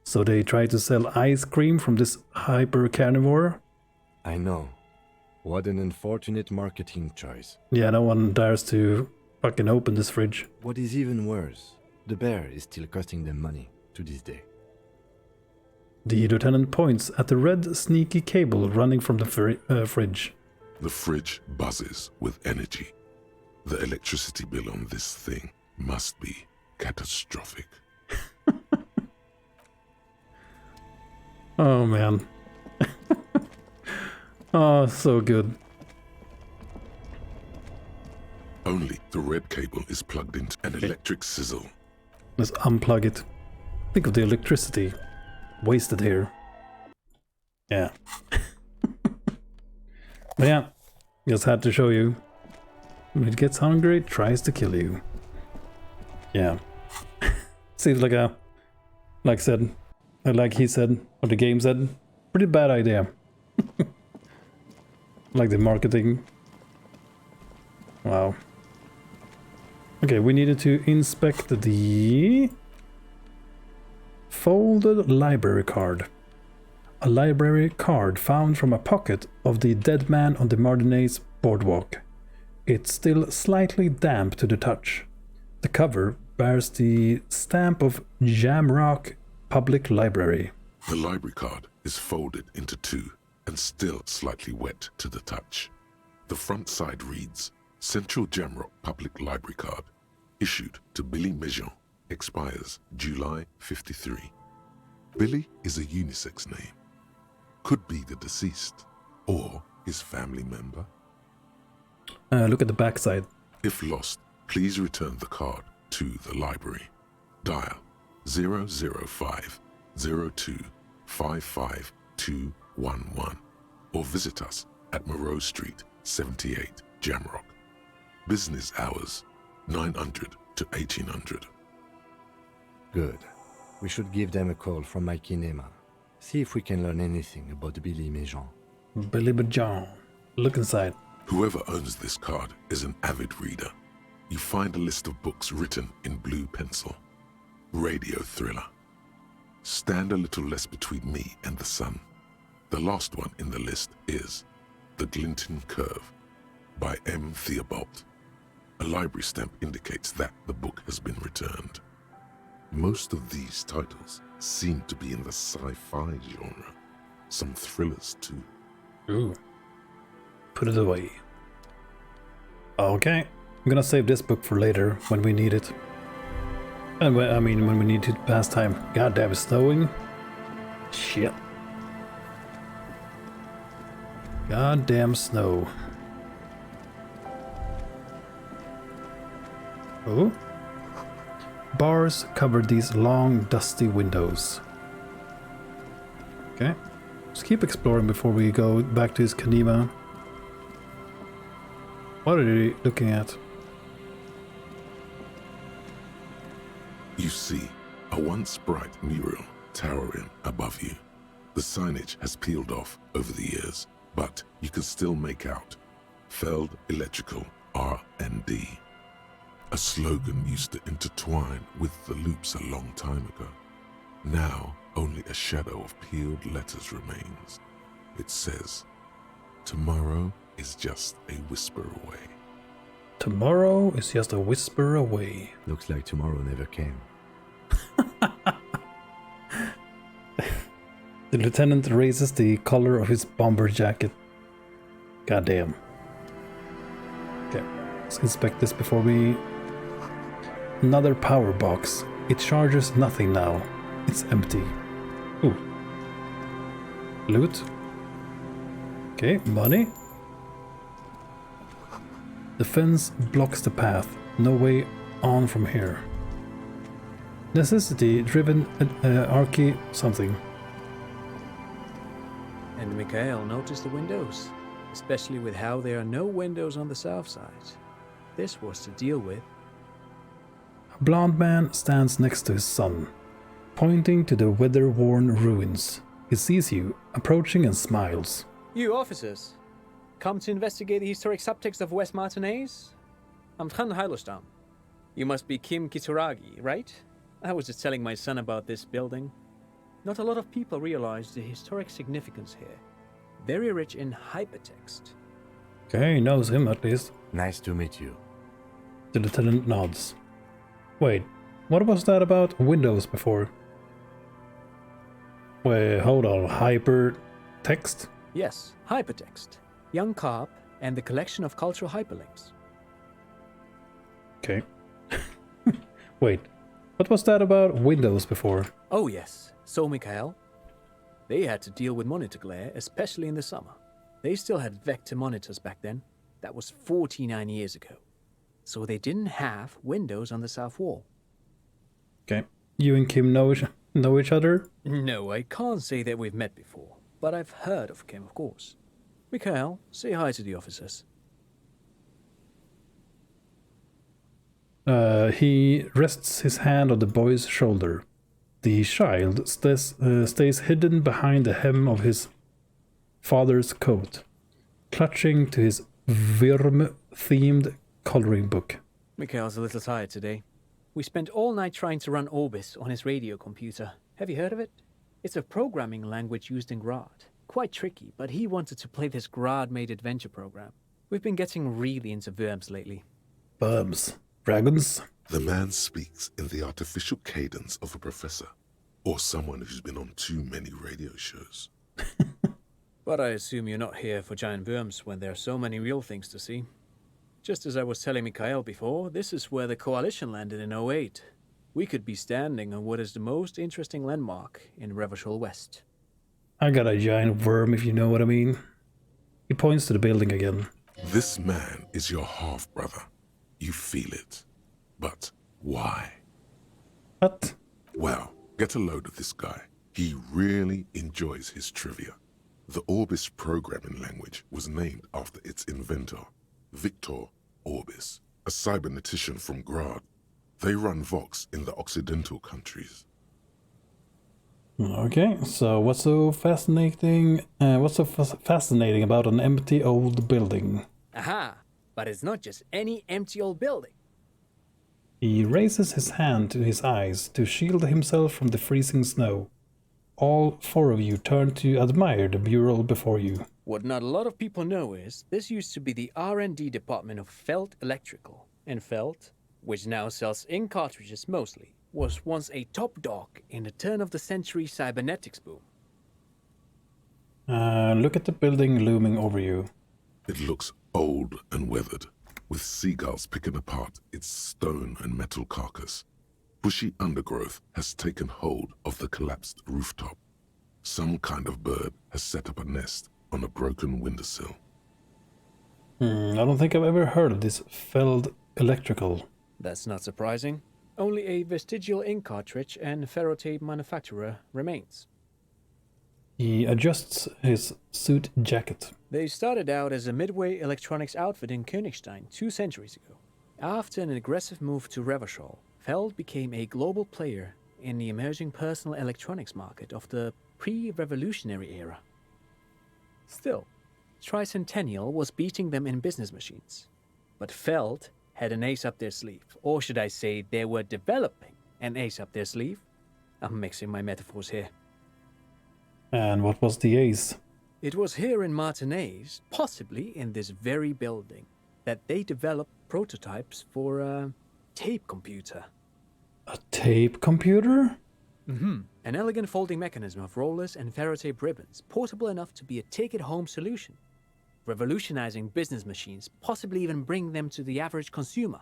So they try to sell ice cream from this hyper-carnivore? I know. What an unfortunate marketing choice. Yeah, no one dares to fucking open this fridge. What is even worse, the bear is still costing them money to this day. The lieutenant points at the red sneaky cable running from the fridge. The fridge buzzes with energy. The electricity bill on this thing must be catastrophic. Oh man. Oh, so good. Only the red cable is plugged into an electric sizzle. Let's unplug it. Think of the electricity wasted here. Yeah. But yeah, just had to show you. When it gets hungry, it tries to kill you. Yeah. Seems like like he said, or the game said, pretty bad idea. Like the marketing. Wow. Okay, we needed to inspect the folded library card. A library card found from a pocket of the dead man on the Martinez boardwalk. It's still slightly damp to the touch. The cover bears the stamp of Jamrock Public Library. The library card is folded into two and still slightly wet to the touch. The front side reads, Central Jamrock Public Library Card, issued to Billy Mejean, expires July 53. Billy is a unisex name. Could be the deceased or his family member. Look at the backside. If lost, please return the card to the library. Dial 005 02 55211 or visit us at Moreau Street, 78, Jamrock. Business hours, 900 to 1800. Good. We should give them a call from my kinema. See if we can learn anything about Billy Mejean. Billy Mejean. Look inside. Whoever owns this card is an avid reader. You find a list of books written in blue pencil. Radio thriller. Stand a little less between me and the sun. The last one in the list is The Glinton Curve by M. Theobald. A library stamp indicates that the book has been returned. Most of these titles seem to be in the sci-fi genre. Some thrillers too. Ooh. Put it away. Okay. I'm gonna save this book for later when we need it. And when we need to pass time. God damn, it's snowing. Shit. Goddamn snow. Oh. Bars cover these long, dusty windows. Okay. Let's keep exploring before we go back to his Kanema. What are you looking at? You see a once bright mural towering above you. The signage has peeled off over the years, but you can still make out Feld Electrical R&D. A slogan used to intertwine with the loops a long time ago. Now, only a shadow of peeled letters remains. It says, tomorrow is just a whisper away. Tomorrow is just a whisper away. Looks like tomorrow never came. The lieutenant raises the collar of his bomber jacket. Goddamn. Okay, let's inspect this before we... Another power box. It charges nothing now. It's empty. Ooh. Loot. Okay, money. The fence blocks the path. No way on from here. Necessity driven archy something. And Mikhail noticed the windows, especially with how there are no windows on the south side. This was to deal with. A blond man stands next to his son, pointing to the weather-worn ruins. He sees you approaching and smiles. You officers, come to investigate the historic subtext of West Martinez? I'm Khan Hailostam. You must be Kim Kitsuragi, right? I was just telling my son about this building. Not a lot of people realize the historic significance here. Very rich in hypertext. Okay, he knows him at least. Nice to meet you. The lieutenant nods. Wait, what was that about Windows before? Wait, hold on, hypertext? Yes, hypertext. Young Carp and the collection of cultural hyperlinks. Okay. Wait, what was that about Windows before? Oh yes, so Mikhail. They had to deal with monitor glare, especially in the summer. They still had vector monitors back then. That was 49 years ago. So they didn't have windows on the south wall. Okay. You and Kim know each other? No, I can't say that we've met before, but I've heard of Kim, of course. Mikhail, say hi to the officers. He rests his hand on the boy's shoulder. The child stays hidden behind the hem of his father's coat, clutching to his Wyrm-themed coloring book. Mikhail's a little tired today. We spent all night trying to run Orbis on his radio computer. Have you heard of it? It's a programming language used in Grad. Quite tricky, but he wanted to play this Grad-made adventure program. We've been getting really into Worms lately. Worms? Dragons? The man speaks in the artificial cadence of a professor, or someone who's been on too many radio shows. But I assume you're not here for giant worms when there are so many real things to see. Just as I was telling Mikhail before, this is where the Coalition landed in 08. We could be standing on what is the most interesting landmark in Revachol West. I got a giant worm, if you know what I mean. He points to the building again. This man is your half-brother. You feel it. But why? What? Well, get a load of this guy. He really enjoys his trivia. The Orbis programming language was named after its inventor, Victor Orbis, a cybernetician from Grad. They run Vox in the Occidental countries. Okay, so what's so fascinating? Fascinating about an empty old building? Aha! But it's not just any empty old building. He raises his hand to his eyes to shield himself from the freezing snow. All four of you turn to admire the mural before you. What not a lot of people know is this used to be the R&D department of Felt Electrical. And Felt, which now sells ink cartridges mostly, was once a top dog in the turn-of-the-century cybernetics boom. Look at the building looming over you. It looks old and weathered, with seagulls picking apart its stone and metal carcass. Bushy undergrowth has taken hold of the collapsed rooftop. Some kind of bird has set up a nest on a broken windowsill. I don't think I've ever heard of this Feld Electrical. That's not surprising. Only a vestigial ink cartridge and ferrotape manufacturer remains. He adjusts his suit jacket. They started out as a midway electronics outfit in Königstein 2 centuries ago. After an aggressive move to Revachol, Feld became a global player in the emerging personal electronics market of the pre-revolutionary era. Still, Tricentennial was beating them in business machines. But Feld had an ace up their sleeve, or should I say they were developing an ace up their sleeve? I'm mixing my metaphors here. And what was the ace? It was here in Martinez, possibly in this very building, that they developed prototypes for a tape computer. A tape computer? Mm-hmm. An elegant folding mechanism of rollers and ferrotape ribbons, portable enough to be a take-it-home solution. Revolutionizing business machines, possibly even bring them to the average consumer.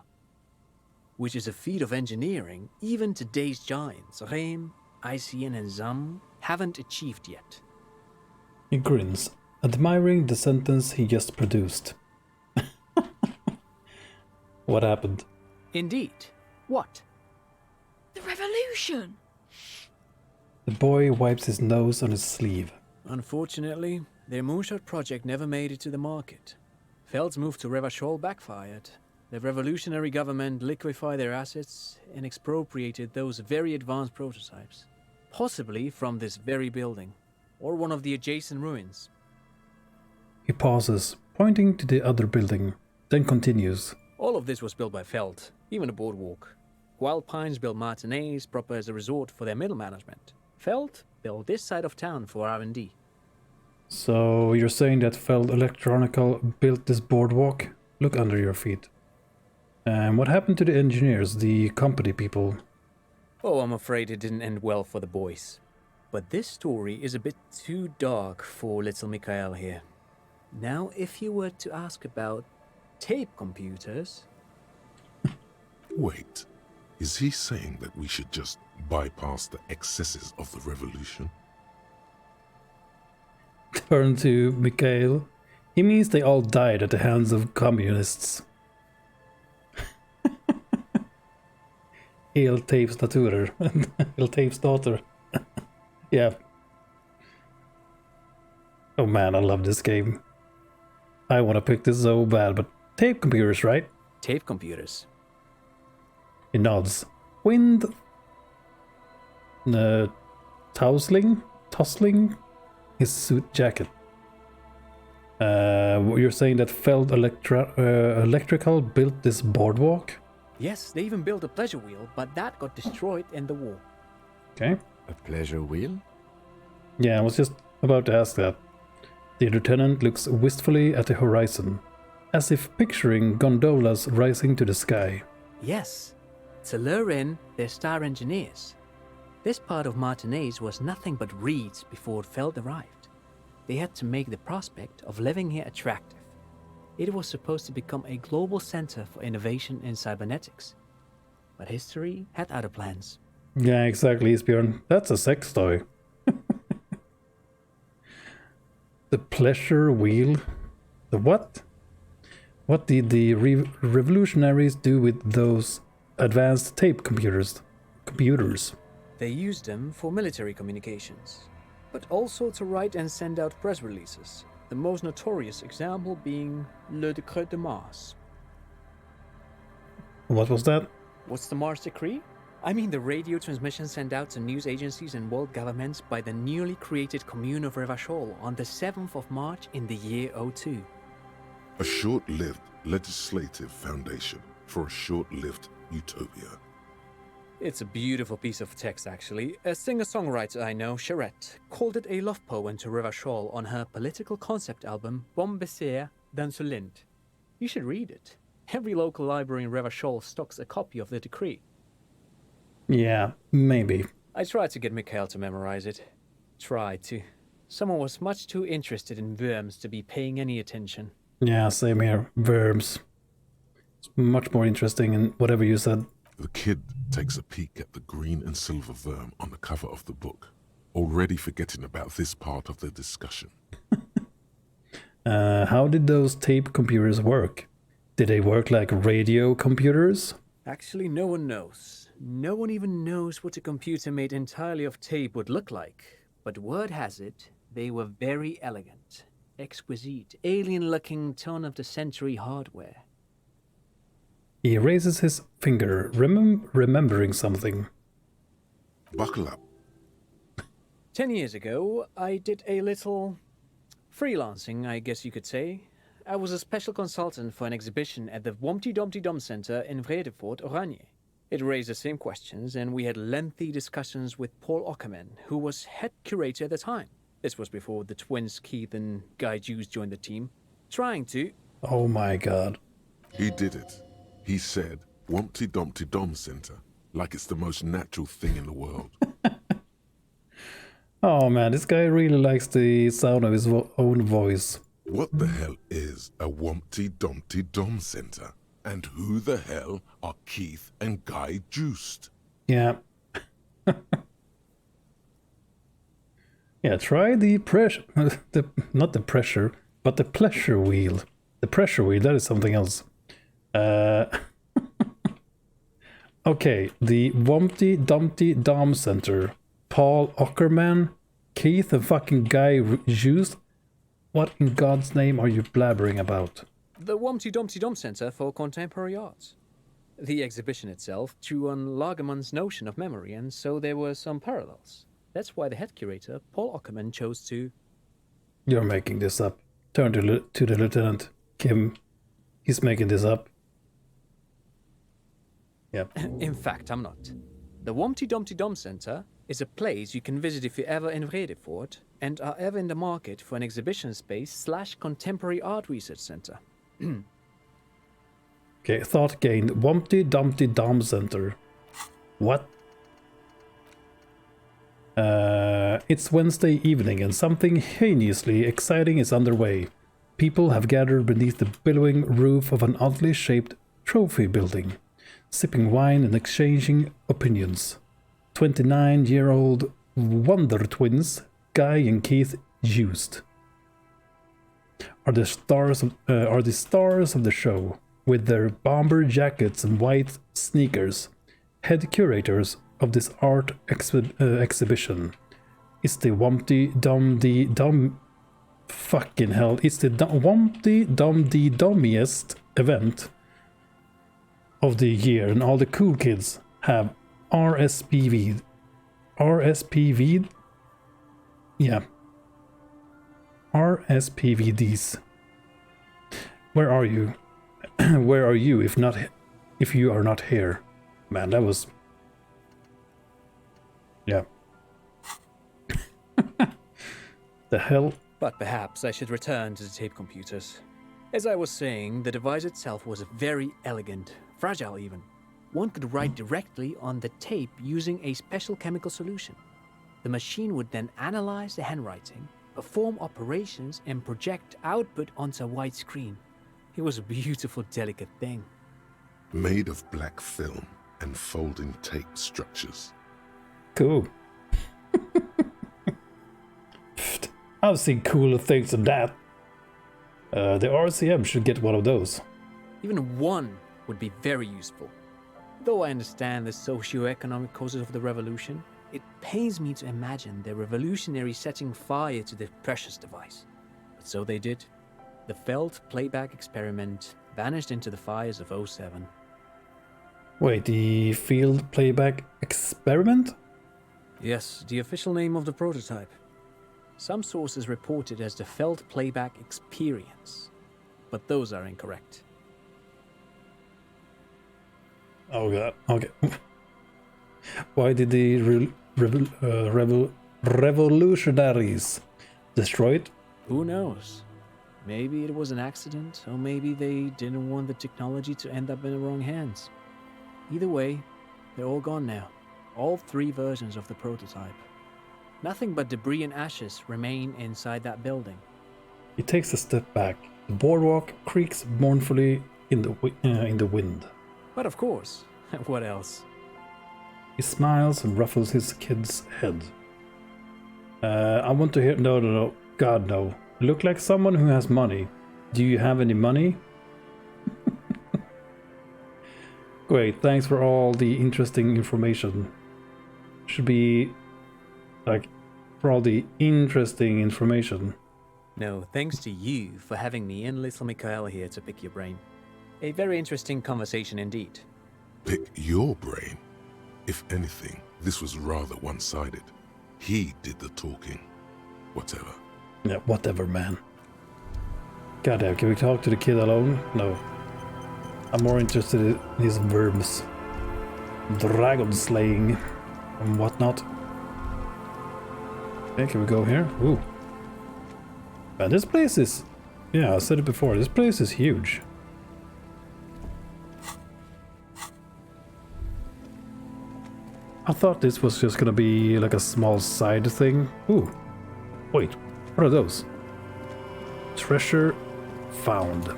Which is a feat of engineering even today's giants, Rehm, ICN and ZAM, haven't achieved yet. He grins, admiring the sentence he just produced. What happened? Indeed. What? The revolution! The boy wipes his nose on his sleeve. Unfortunately, their moonshot project never made it to the market. Feld's move to Revachol backfired. The revolutionary government liquefied their assets and expropriated those very advanced prototypes. Possibly from this very building, or one of the adjacent ruins. He pauses, pointing to the other building, then continues. All of this was built by Feld, even the boardwalk. Wild Pines built Martinez proper as a resort for their middle management. Feld built this side of town for R&D. So you're saying that Feld Electronical built this boardwalk? Look under your feet. And what happened to the engineers, the company people? Oh, I'm afraid it didn't end well for the boys. But this story is a bit too dark for little Mikhail here. Now, if you were to ask about tape computers... Wait, is he saying that we should just bypass the excesses of the revolution? Turn to Mikhail. He means they all died at the hands of communists. El Tapes Naturer. El Tapes daughter. Yeah. Oh man, I love this game. I want to pick this so bad, but tape computers, right? Tape computers. He nods. Wind. Tousling his suit jacket. You're saying that Feld Electrical built this boardwalk? Yes, they even built a pleasure wheel, but that got destroyed in the war. Okay. A pleasure wheel? Yeah, I was just about to ask that. The lieutenant looks wistfully at the horizon, as if picturing gondolas rising to the sky. Yes, to lure in their star engineers. This part of Martinez was nothing but reeds before Feld arrived. They had to make the prospect of living here attractive. It was supposed to become a global center for innovation in cybernetics. But history had other plans. Yeah, exactly, Isbjörn. That's a sex toy. The pleasure wheel? The what? What did the revolutionaries do with those advanced tape computers? They used them for military communications, but also to write and send out press releases. The most notorious example being Le Decret de Mars. What was that? What's the Mars Decree? I mean the radio transmission sent out to news agencies and world governments by the newly created Commune of Revachol on the 7th of March in the year 02. A short-lived legislative foundation for a short-lived utopia. It's a beautiful piece of text, actually. A singer-songwriter I know, Charette, called it a love poem to Revachol on her political concept album, Bon Baiser dans le Lind. You should read it. Every local library in Revachol stocks a copy of the decree. Yeah, maybe. I tried to get Mikhail to memorize it. Tried to. Someone was much too interested in worms to be paying any attention. Yeah, same here. Worms. It's much more interesting in whatever you said. The kid takes a peek at the green and silver worm on the cover of the book, already forgetting about this part of the discussion. How did those tape computers work? Did they work like radio computers? Actually, no one knows. No one even knows what a computer made entirely of tape would look like. But word has it, they were very elegant, exquisite, alien-looking turn-of-the-century hardware. He raises his finger, remembering something. Buckle up. 10 years ago, I did a little freelancing, I guess you could say. I was a special consultant for an exhibition at the Wompty Dumpty Dum Center in Vredefort, Oranje. It raised the same questions, and we had lengthy discussions with Paul Ockerman, who was head curator at the time. This was before the twins Keith and Guy Juice joined the team, trying to... Oh my god. He did it. He said, Wompty Dumpty Dum Center, like it's the most natural thing in the world. Oh man, this guy really likes the sound of his own voice. What the hell is a Wompty Dumpty Dum Center? And who the hell are Keith and Guy Juiced? Yeah. Yeah, try the pressure... not the pressure, but the pleasure wheel. The pressure wheel, that is something else. Okay, the Wompty Dumpty Dom Center. Paul Ockerman, Keith and fucking Guy Juice. What in God's name are you blabbering about? The Wompty Dumpty Dum Center for Contemporary Arts. The exhibition itself drew on Lagerman's notion of memory, and so there were some parallels. That's why the head curator, Paul Ockerman, chose to... You're making this up. Turn to the lieutenant. Kim, he's making this up. Yep. In fact, I'm not. The Wompty Dumpty Dum Center is a place you can visit if you're ever in Vredefort and are ever in the market for an exhibition space / contemporary art research center. Okay, thought gained. Wumpty Dumpty Dom Center. What? It's Wednesday evening and something heinously exciting is underway. People have gathered beneath the billowing roof of an oddly shaped trophy building, sipping wine and exchanging opinions. 29-year-old Wonder Twins, Guy and Keith Used, are the stars of the show, with their bomber jackets and white sneakers. Head curators of this art exhibition. It's the Wumpty Dumdy Dum. Fucking hell! It's the Wumpty Dumdy Dummiest event of the year, and all the cool kids have RSPV'd. RSPV'd? Yeah. RSPVDs. Where are you? Where are you if you are not here? Man, that was... Yeah. The hell? But perhaps I should return to the tape computers. As I was saying, the device itself was very elegant, fragile even. One could write directly on the tape using a special chemical solution. The machine would then analyze the handwriting, perform operations, and project output onto a white screen. It was a beautiful, delicate thing. Made of black film and folding tape structures. Cool. I've seen cooler things than that. The RCM should get one of those. Even one would be very useful. Though I understand the socio-economic causes of the revolution, it pains me to imagine the revolutionaries setting fire to the precious device. But so they did. The failed playback experiment vanished into the fires of 07. Wait, the field playback experiment? Yes, the official name of the prototype. Some sources report it as the Felt Playback Experience, but those are incorrect. Oh god, okay. Why did the revolutionaries destroy it? Who knows? Maybe it was an accident, or maybe they didn't want the technology to end up in the wrong hands. Either way, they're all gone now. All 3 versions of the prototype. Nothing but debris and ashes remain inside that building. He takes a step back. The boardwalk creaks mournfully in the wind. But of course, what else? He smiles and ruffles his kid's head. I want to hear... No. God, no. Look like someone who has money. Do you have any money? Great, thanks for all the interesting information. Should be... like, for all the interesting information. No, thanks to you for having me and little Mikael here to pick your brain. A very interesting conversation indeed. Pick your brain? If anything, this was rather one-sided. He did the talking. Whatever. Yeah, whatever, man. Goddamn, can we talk to the kid alone? No. I'm more interested in his verbs. Dragon slaying and whatnot. Okay, can we go here? Ooh. Man, this place is... Yeah, I said it before. This place is huge. I thought this was just gonna be like a small side thing. Ooh. Wait, what are those? Treasure found.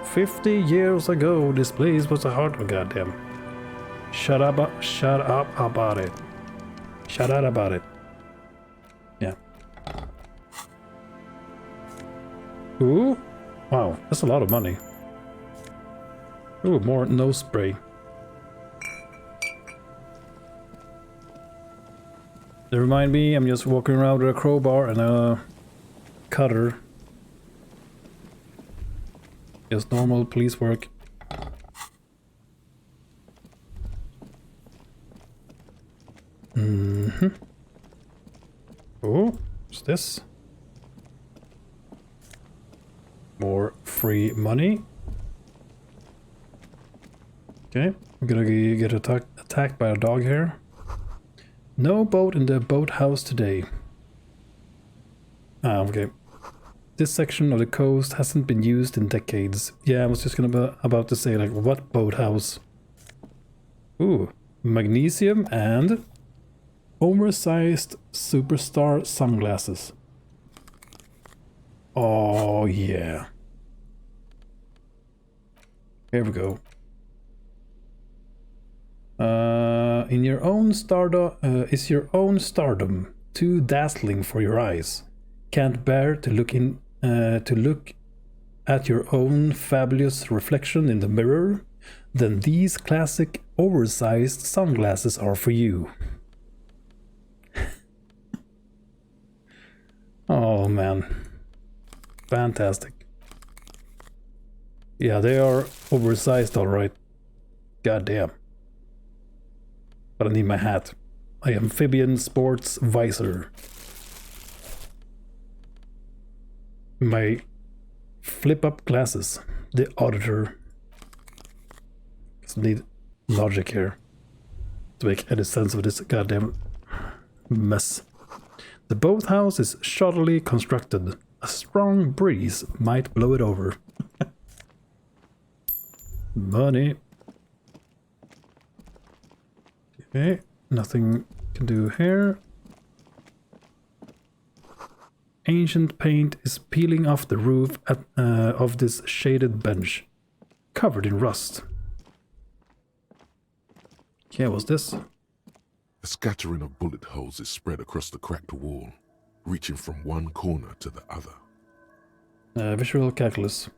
50 years ago, this place was a heart. Oh, goddamn. Shut up about it. Shut up about it. Yeah. Ooh. Wow, that's a lot of money. Ooh, more nose spray. They remind me, I'm just walking around with a crowbar and a cutter. Just normal police work. Oh, what's this? More free money. Okay, I'm gonna get attacked by a dog here. No boat in the boathouse today. Ah, okay. This section of the coast hasn't been used in decades. Yeah, I was just about to say, like, what boathouse? Ooh, magnesium and oversized superstar sunglasses. Oh yeah. Here we go. In your own stardom, is your own stardom too dazzling for your eyes? Can't bear to look at your own fabulous reflection in the mirror? Then these classic oversized sunglasses are for you. Oh man, fantastic. Yeah, they are oversized, all right. God damn. But I need my hat. My amphibian sports visor. My flip-up glasses. The auditor. Just need logic here to make any sense of this goddamn mess. The boathouse is shoddily constructed. A strong breeze might blow it over. Money. Okay, nothing can do here. Ancient paint is peeling off the roof of this shaded bench, covered in rust. Okay, what's this? A scattering of bullet holes is spread across the cracked wall, reaching from one corner to the other. Visual calculus.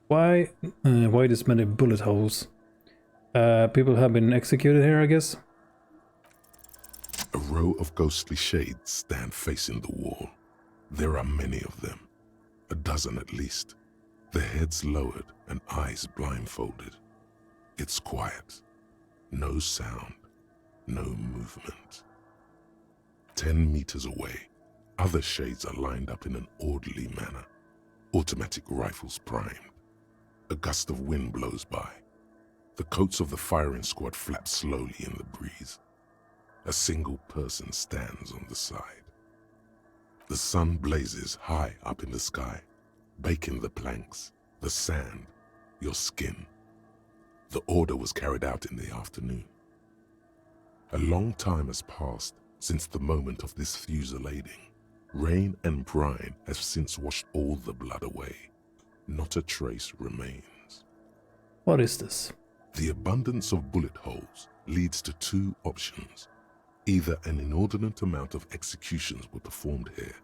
Why this many bullet holes? People have been executed here, I guess? A row of ghostly shades stand facing the wall. There are many of them, a dozen at least, their heads lowered and eyes blindfolded. It's quiet, no sound, no movement. 10 meters away, other shades are lined up in an orderly manner, automatic rifles primed. A gust of wind blows by. The coats of the firing squad flap slowly in the breeze. A single person stands on the side. The sun blazes high up in the sky, baking the planks, the sand, your skin. The order was carried out in the afternoon. A long time has passed since the moment of this fusillading. Rain and brine have since washed all the blood away. Not a trace remains. What is this? The abundance of bullet holes leads to two options. Either an inordinate amount of executions were performed here,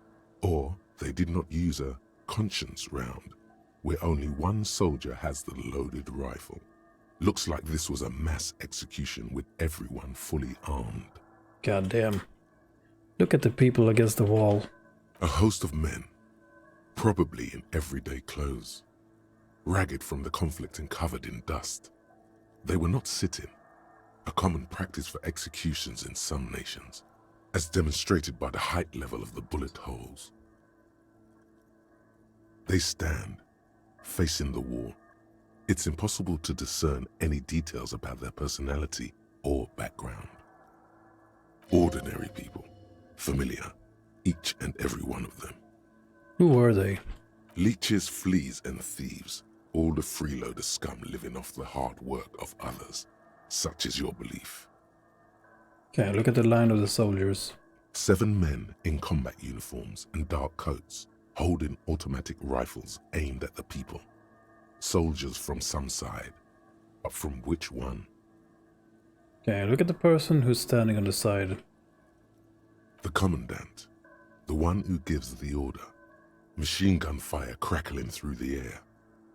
or they did not use a conscience round, where only one soldier has the loaded rifle. Looks like this was a mass execution with everyone fully armed. God damn. Look at the people against the wall. A host of men, probably in everyday clothes, ragged from the conflict and covered in dust. They were not sitting, a common practice for executions in some nations, as demonstrated by the height level of the bullet holes. They stand, facing the wall. It's impossible to discern any details about their personality or background. Ordinary people, familiar, each and every one of them. Who were they? Leeches, fleas, and thieves, all the freeloader scum living off the hard work of others. Such is your belief. Okay, look at the line of the soldiers. 7 men in combat uniforms and dark coats, holding automatic rifles aimed at the people. Soldiers from some side, but from which one? Okay, look at the person who's standing on the side. The commandant, the one who gives the order. Machine gun fire crackling through the air,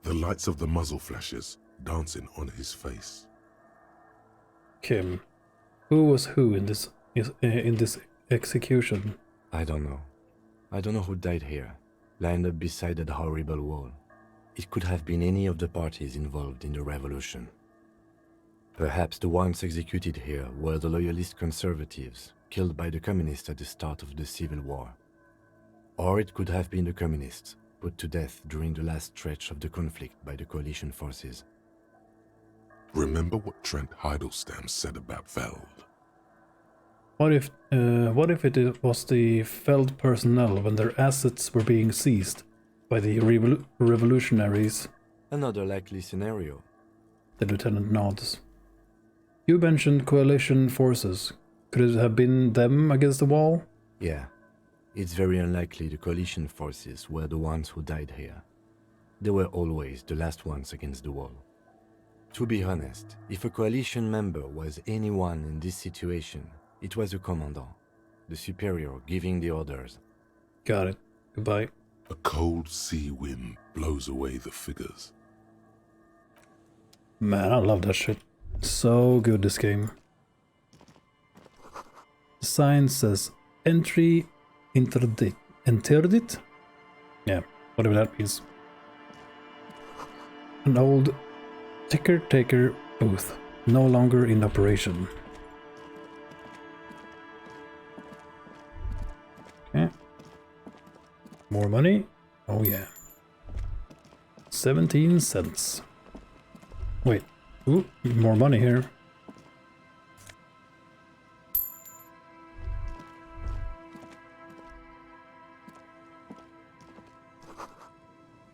the lights of the muzzle flashes dancing on his face. Kim, who was who in this execution? I don't know. I don't know who died here, lined up beside that horrible wall. It could have been any of the parties involved in the revolution. Perhaps the ones executed here were the loyalist conservatives, killed by the communists at the start of the Civil War. Or it could have been the communists, put to death during the last stretch of the conflict by the coalition forces. Remember what Trent Heidelstein said about Veld? What if it was the Feld personnel when their assets were being seized? by the revolutionaries. Another likely scenario. The lieutenant nods. You mentioned coalition forces. Could it have been them against the wall? Yeah. It's very unlikely the coalition forces were the ones who died here. They were always the last ones against the wall. To be honest, if a coalition member was anyone in this situation, it was a commandant, the superior giving the orders. Got it. Goodbye. A cold sea wind blows away the figures. Man, I love that shit. So good, this game. The sign says entry interdit. Interdit? Yeah, whatever that means. An old ticker-taker booth, no longer in operation. Okay. More money? Oh yeah. 17 cents. Wait. Ooh, more money here.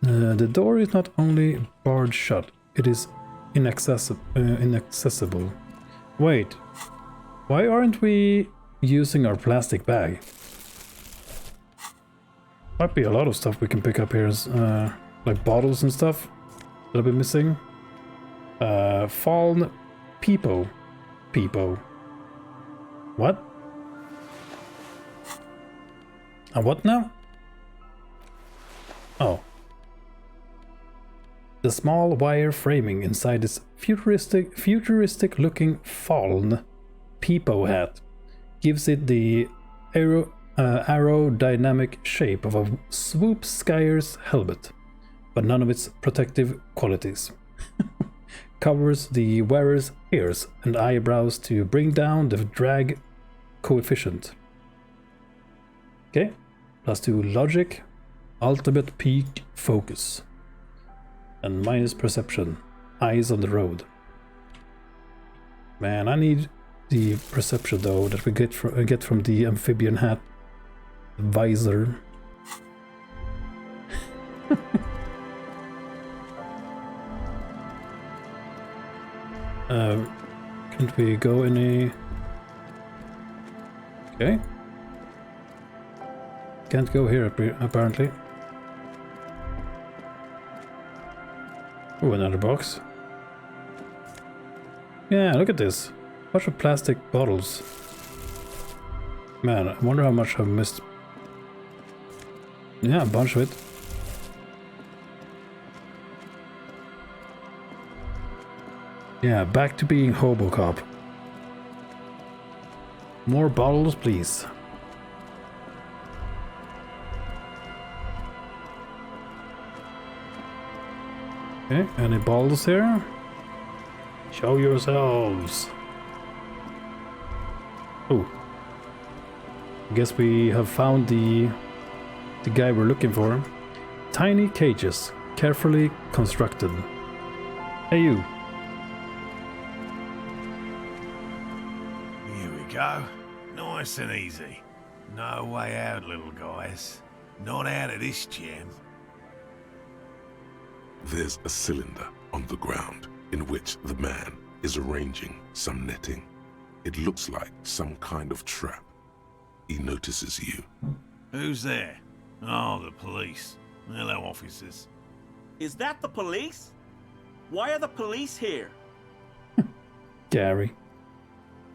The door is not only barred shut, it is inaccessible. Wait, why aren't we using our plastic bag? Might be a lot of stuff we can pick up here, like bottles and stuff that I've been missing. Fallen Peepo. What? What now? Oh. The small wire framing inside this futuristic looking fallen Peepo hat gives it the aerodynamic shape of a swoop skier's helmet, but none of its protective qualities. Covers the wearer's ears and eyebrows to bring down the drag coefficient. Okay, +2 logic, ultimate peak focus, and minus perception, eyes on the road. Man, I need the perception though that we get from the amphibian hat visor. Can't we go any... Okay. Can't go here apparently. Oh, another box. Yeah, look at this. Bunch of plastic bottles. Man, I wonder how much I've missed. Yeah, a bunch of it. Yeah, back to being Hobocop. More bottles, please. Okay, any bottles here? Show yourselves. Oh. I guess we have found the guy we're looking for. Tiny cages, carefully constructed. Hey you. Here we go. Nice and easy. No way out, little guys. Not out of this jam. There's a cylinder on the ground in which the man is arranging some netting. It looks like some kind of trap. He notices you. Who's there? Oh, the police. Hello, officers. Is that the police? Why are the police here? Gary.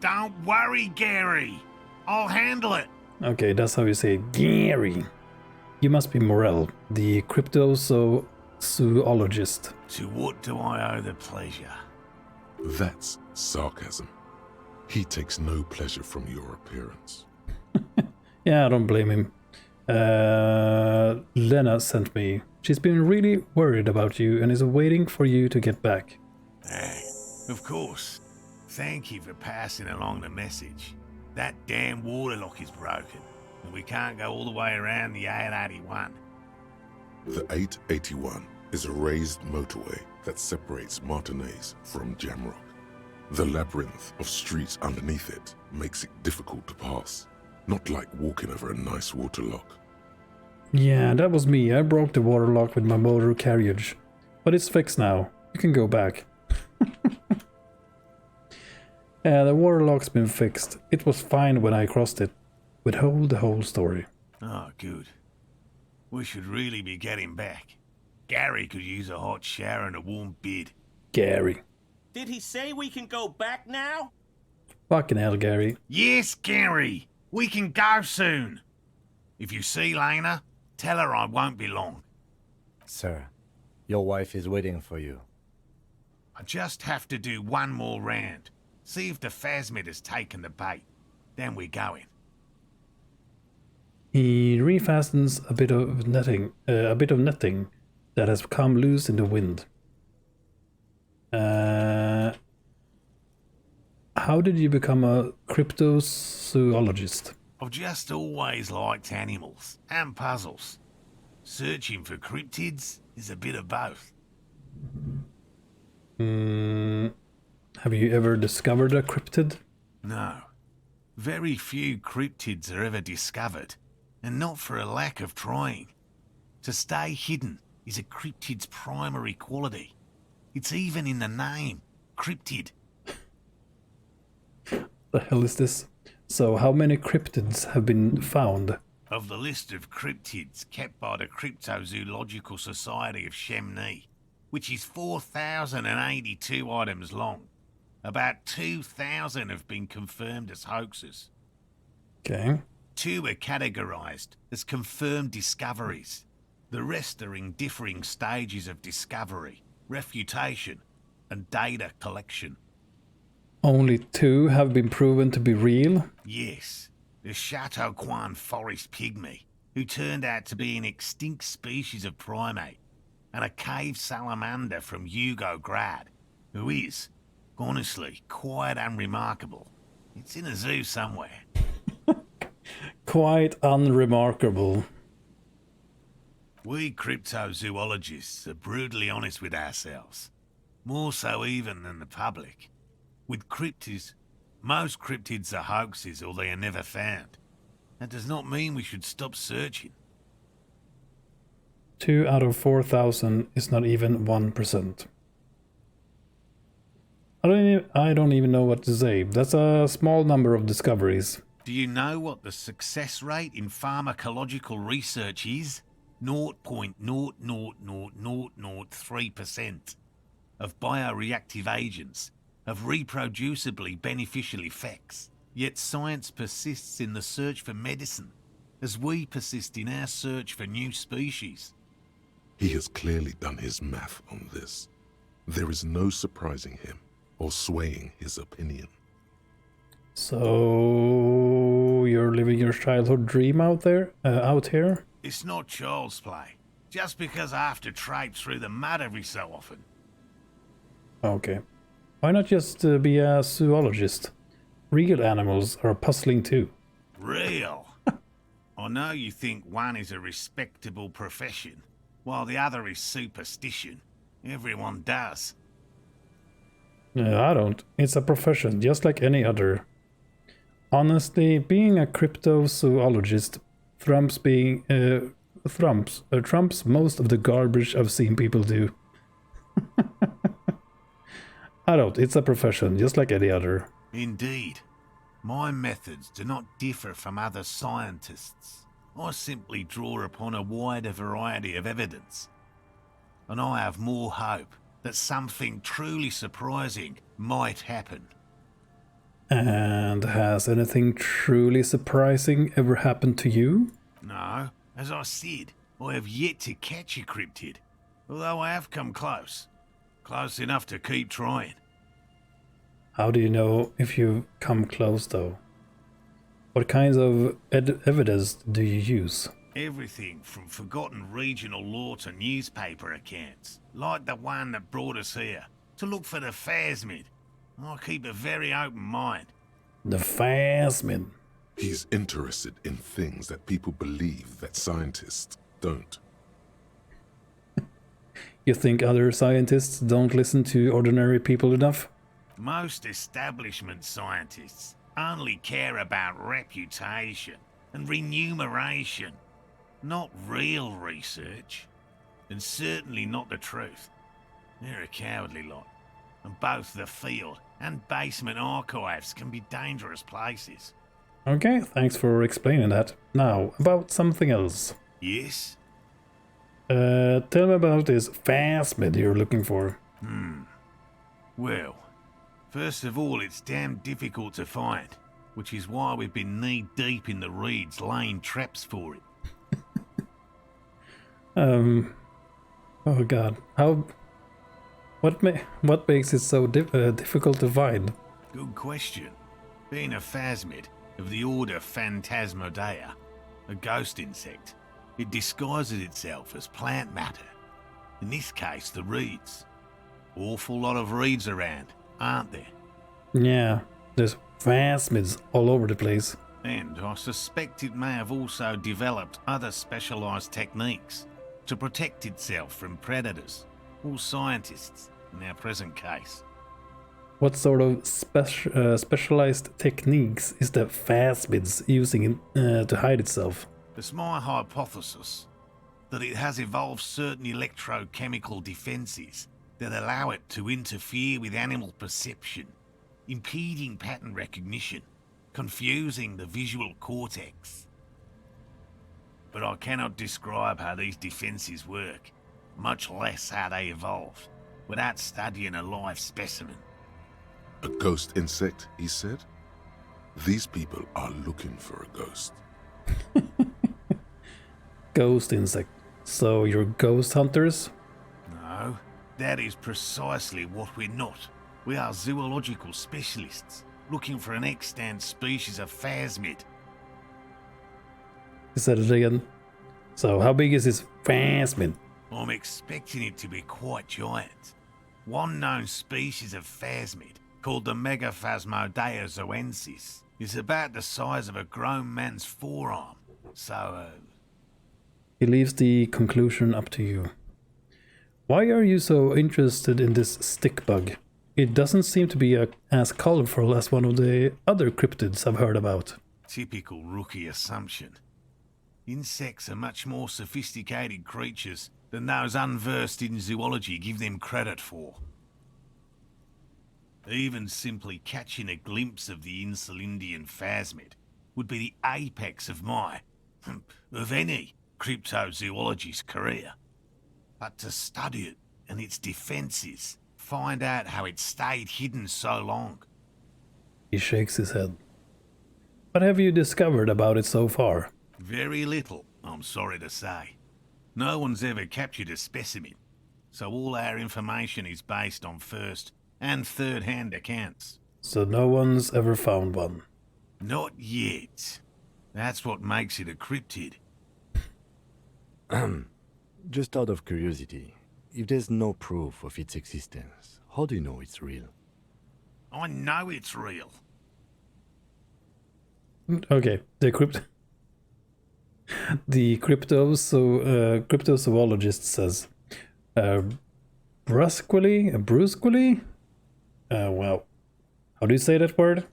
Don't worry, Gary. I'll handle it. Okay, that's how you say it. Gary. You must be Morel, the cryptozoologist. To what do I owe the pleasure? That's sarcasm. He takes no pleasure from your appearance. Yeah, I don't blame him. Lena sent me. She's been really worried about you and is waiting for you to get back. Of course. Thank you for passing along the message. That damn water lock is broken, and we can't go all the way around the 881. The 881 is a raised motorway that separates Martinez from Jamrock. The labyrinth of streets underneath it makes it difficult to pass, not like walking over a nice water lock. Yeah, that was me. I broke the water lock with my motor carriage. But it's fixed now. You can go back. The water lock's been fixed. It was fine when I crossed it. Withhold the whole story. Oh, good. We should really be getting back. Gary could use a hot shower and a warm bed. Gary. Did he say we can go back now? Fucking hell, Gary. Yes, Gary. We can go soon. If you see Lena, tell her I won't be long. Sir, your wife is waiting for you. I just have to do one more round. See if the phasmid has taken the bait. Then we're going. He refastens a bit of netting that has come loose in the wind. How did you become a cryptozoologist? I've just always liked animals and puzzles. Searching for cryptids is a bit of both. Have you ever discovered a cryptid? No. Very few cryptids are ever discovered, and not for a lack of trying. To stay hidden is a cryptid's primary quality. It's even in the name, cryptid. The hell is this? So how many cryptids have been found? Of the list of cryptids kept by the Cryptozoological Society of Chemnee, which is 4,082 items long, about 2,000 have been confirmed as hoaxes. Okay. 2 are categorized as confirmed discoveries. The rest are in differing stages of discovery, refutation, and data collection. Only 2 have been proven to be real? Yes, the Chateau Quan forest pygmy, who turned out to be an extinct species of primate, and a cave salamander from Yugograd, who is, honestly, quite unremarkable. It's in a zoo somewhere. Quite unremarkable. We cryptozoologists are brutally honest with ourselves, more so even than the public. With cryptids, most cryptids are hoaxes or they are never found. That does not mean we should stop searching. 2 out of 4,000 is not even 1%. I don't even know what to say. That's a small number of discoveries. Do you know what the success rate in pharmacological research is? 0.00003% of bioreactive agents have reproducibly beneficial effects. Yet science persists in the search for medicine, as we persist in our search for new species. He has clearly done his math on this. There is no surprising him or swaying his opinion. So you're living your childhood dream out here? It's not child's play, just because I have to traipse through the mud every so often. Okay. Why not just be a zoologist? Real animals are puzzling too. Real? I know you think one is a respectable profession, while the other is superstition. Everyone does. I don't. It's a profession, just like any other. Honestly, being a cryptozoologist trumps most of the garbage I've seen people do. I don't. It's a profession, just like any other. Indeed. My methods do not differ from other scientists. I simply draw upon a wider variety of evidence. And I have more hope that something truly surprising might happen. And has anything truly surprising ever happened to you? No. As I said, I have yet to catch a cryptid, although I have come close. Close enough to keep trying. How do you know if you've come close, though? What kinds of evidence do you use? Everything from forgotten regional lore to newspaper accounts, like the one that brought us here, to look for the phasmid. I keep a very open mind. The phasmid? He's interested in things that people believe that scientists don't. You think other scientists don't listen to ordinary people enough? Most establishment scientists only care about reputation and remuneration. Not real research, and certainly not the truth. They're a cowardly lot, and both the field and basement archives can be dangerous places. Okay, thanks for explaining that. Now, about something else. Yes? Tell me about this phasmid you're looking for. Well, first of all, it's damn difficult to find, which is why we've been knee-deep in the reeds laying traps for it. Oh god, what makes it so difficult to find? Good question. Being a phasmid of the order Phantasmodea, a ghost insect, it disguises itself as plant matter. In this case, the reeds. Awful lot of reeds around, aren't there? Yeah, there's phasmids all over the place. And I suspect it may have also developed other specialised techniques to protect itself from predators, or scientists in our present case. What sort of specialized techniques is the phasmids using to hide itself? It's my hypothesis that it has evolved certain electrochemical defences that allow it to interfere with animal perception, impeding pattern recognition, confusing the visual cortex. But I cannot describe how these defences work, much less how they evolved, without studying a live specimen. A ghost insect, he said? These people are looking for a ghost. Ghost insect. So you're ghost hunters? No, that is precisely what we're not. We are zoological specialists, looking for an extant species of phasmid. He said it again. So how big is this phasmid? I'm expecting it to be quite giant. One known species of phasmid, called the Megaphasmodea zoensis, is about the size of a grown man's forearm. So, He leaves the conclusion up to you. Why are you so interested in this stick bug? It doesn't seem to be as colorful as one of the other cryptids I've heard about. typical rookie assumption. Insects are much more sophisticated creatures than those unversed in zoology give them credit for. Even simply catching a glimpse of the Insulindian phasmid would be the apex of my, of any, cryptozoologist's career. But to study it and its defences, find out how it stayed hidden so long. He shakes his head. What have you discovered about it so far? Very little, I'm sorry to say. No one's ever captured a specimen, so all our information is based on first and third-hand accounts. So no one's ever found one? Not yet. That's what makes it a cryptid. Just out of curiosity, if there's no proof of its existence, how do you know it's real? I know it's real. Okay, the cryptozoologist says, brusquely? Well, how do you say that word?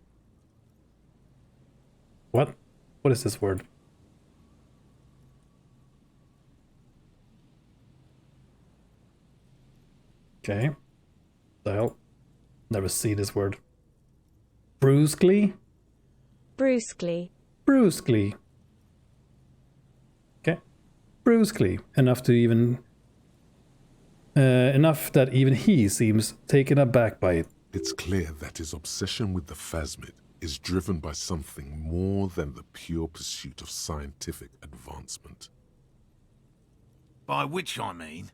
What is this word? Okay. I'll never see this word. Brusquely? Brusquely. Brusquely. Okay. Brusquely. Enough that even he seems taken aback by it. It's clear that his obsession with the phasmid is driven by something more than the pure pursuit of scientific advancement. By which I mean,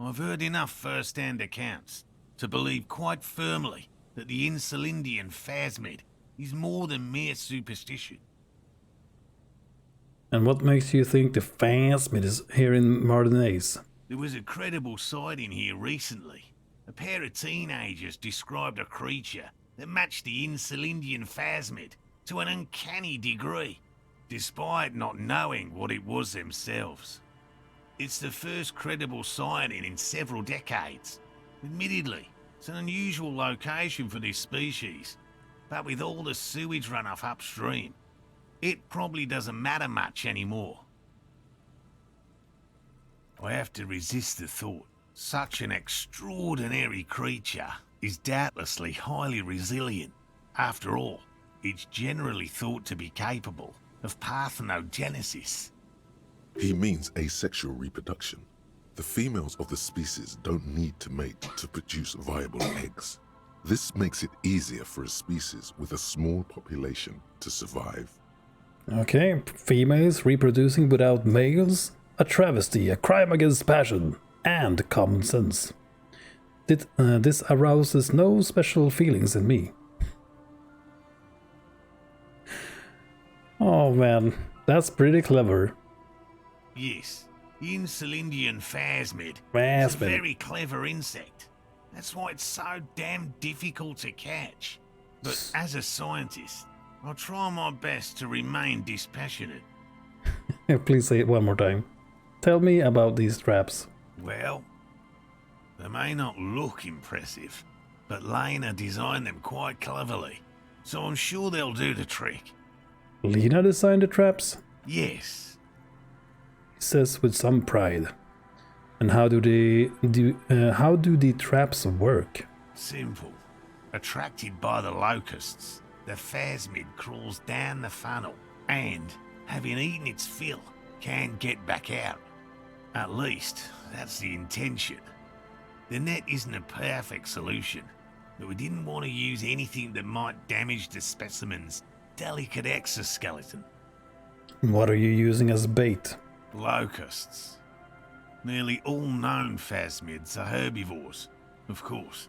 I've heard enough first-hand accounts to believe quite firmly that the Insulindian phasmid is more than mere superstition. And what makes you think the phasmid is here in Martinez? There was a credible sighting here recently. A pair of teenagers described a creature that matched the Insulindian phasmid to an uncanny degree, despite not knowing what it was themselves. It's the first credible sighting in several decades. Admittedly, it's an unusual location for this species, but with all the sewage runoff upstream, it probably doesn't matter much anymore. I have to resist the thought. Such an extraordinary creature is doubtlessly highly resilient. After all, it's generally thought to be capable of parthenogenesis. He means asexual reproduction. The females of the species don't need to mate to produce viable eggs. This makes it easier for a species with a small population to survive. Okay, females reproducing without males? A travesty, a crime against passion and common sense. This arouses no special feelings in me. Oh man, that's pretty clever. Yes, the Insulindian phasmid is a very clever insect. That's why it's so damn difficult to catch. But as a scientist, I'll try my best to remain dispassionate. Please say it one more time. Tell me about these traps. Well, they may not look impressive, but Lena designed them quite cleverly, so I'm sure they'll do the trick. Lena designed the traps? Yes. He says with some pride. And how do the traps work? Simple. Attracted by the locusts, the phasmid crawls down the funnel and, having eaten its fill, can get back out. At least, that's the intention. The net isn't a perfect solution, but we didn't want to use anything that might damage the specimen's delicate exoskeleton. What are you using as bait? Locusts. Nearly all known phasmids are herbivores, of course.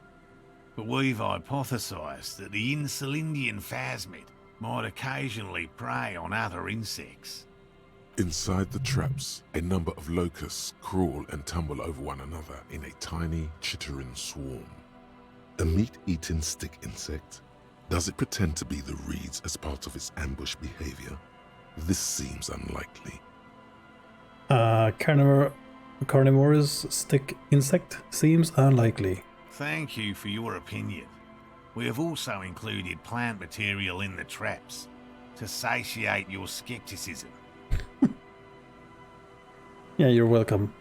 But we've hypothesized that the Insulindian phasmid might occasionally prey on other insects. Inside the traps, a number of locusts crawl and tumble over one another in a tiny, chittering swarm. A meat-eating stick insect? Does it pretend to be the reeds as part of its ambush behavior? This seems unlikely. Carnivorous stick insect seems unlikely. Thank you for your opinion. We have also included plant material in the traps to satiate your skepticism. Yeah, you're welcome.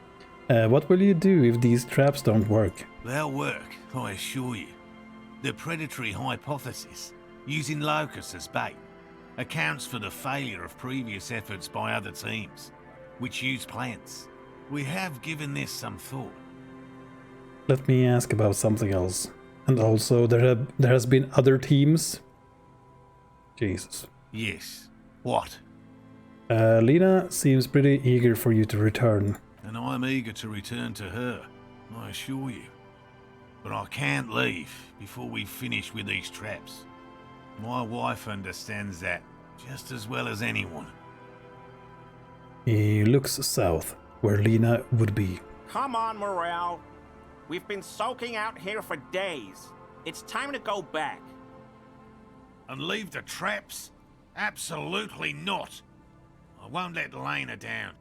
What will you do if these traps don't work? They'll work, I assure you. The predatory hypothesis, using locusts as bait, accounts for the failure of previous efforts by other teams, which use plants. We have given this some thought. Let me ask about something else. And also, there has been other teams. Jesus. Yes. What? Lena seems pretty eager for you to return. And I'm eager to return to her, I assure you. But I can't leave before we finish with these traps. My wife understands that just as well as anyone. He looks south, where Lena would be. Come on, Morel. We've been soaking out here for days. It's time to go back. And leave the traps? Absolutely not. I won't let Lena down.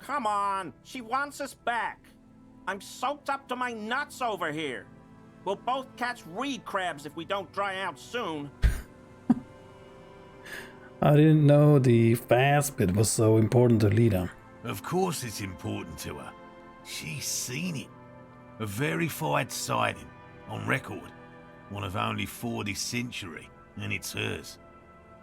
Come on, she wants us back. I'm soaked up to my nuts over here. We'll both catch reed crabs if we don't dry out soon. I didn't know the phasmid was so important to Lena. Of course it's important to her. She's seen it. A verified sighting, on record. One of only 4 this century, and it's hers.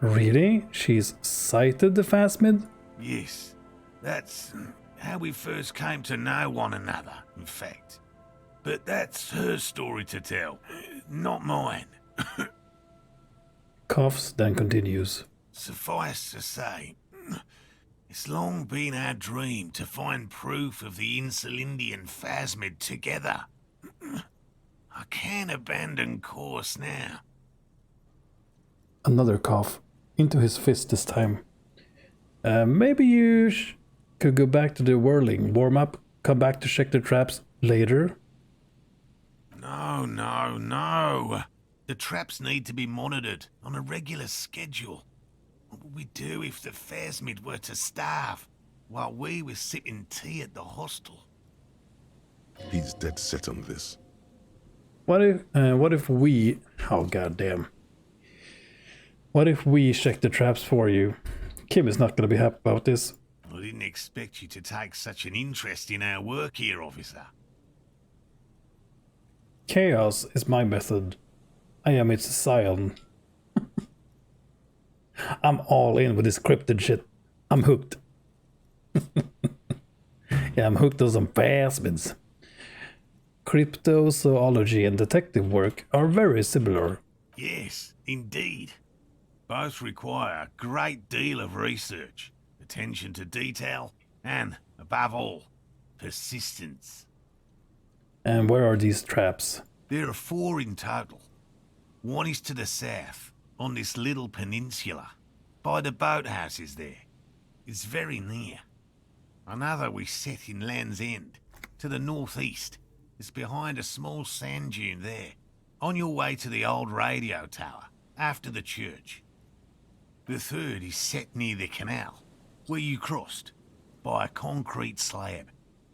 Really? She's sighted the phasmid? Yes. That's how we first came to know one another, in fact. But that's her story to tell, not mine. Coughs, then continues. Suffice to say, it's long been our dream to find proof of the Insulindian phasmid together. I can't abandon course now. Another cough, into his fist this time. Maybe you could go back to the whirling, warm up, come back to check the traps later? No. The traps need to be monitored on a regular schedule. What would we do if the phasmid were to starve while we were sipping tea at the hostel? He's dead set on this. What if we... Oh, goddamn. What if we check the traps for you? Kim is not going to be happy about this. It didn't expect you to take such an interest in our work here, officer. Chaos is my method. I am its scion. I'm all in with this cryptid shit. I'm hooked. Yeah, I'm hooked on some phasmids. Cryptozoology and detective work are very similar. Yes, indeed. Both require a great deal of research, attention to detail, and, above all, persistence. And where are these traps? There are 4 in total. One is to the south, on this little peninsula, by the boathouses there. It's very near. Another we set in Land's End, to the northeast. It's behind a small sand dune there, on your way to the old radio tower, after the church. The third is set near the canal, where you crossed, by a concrete slab.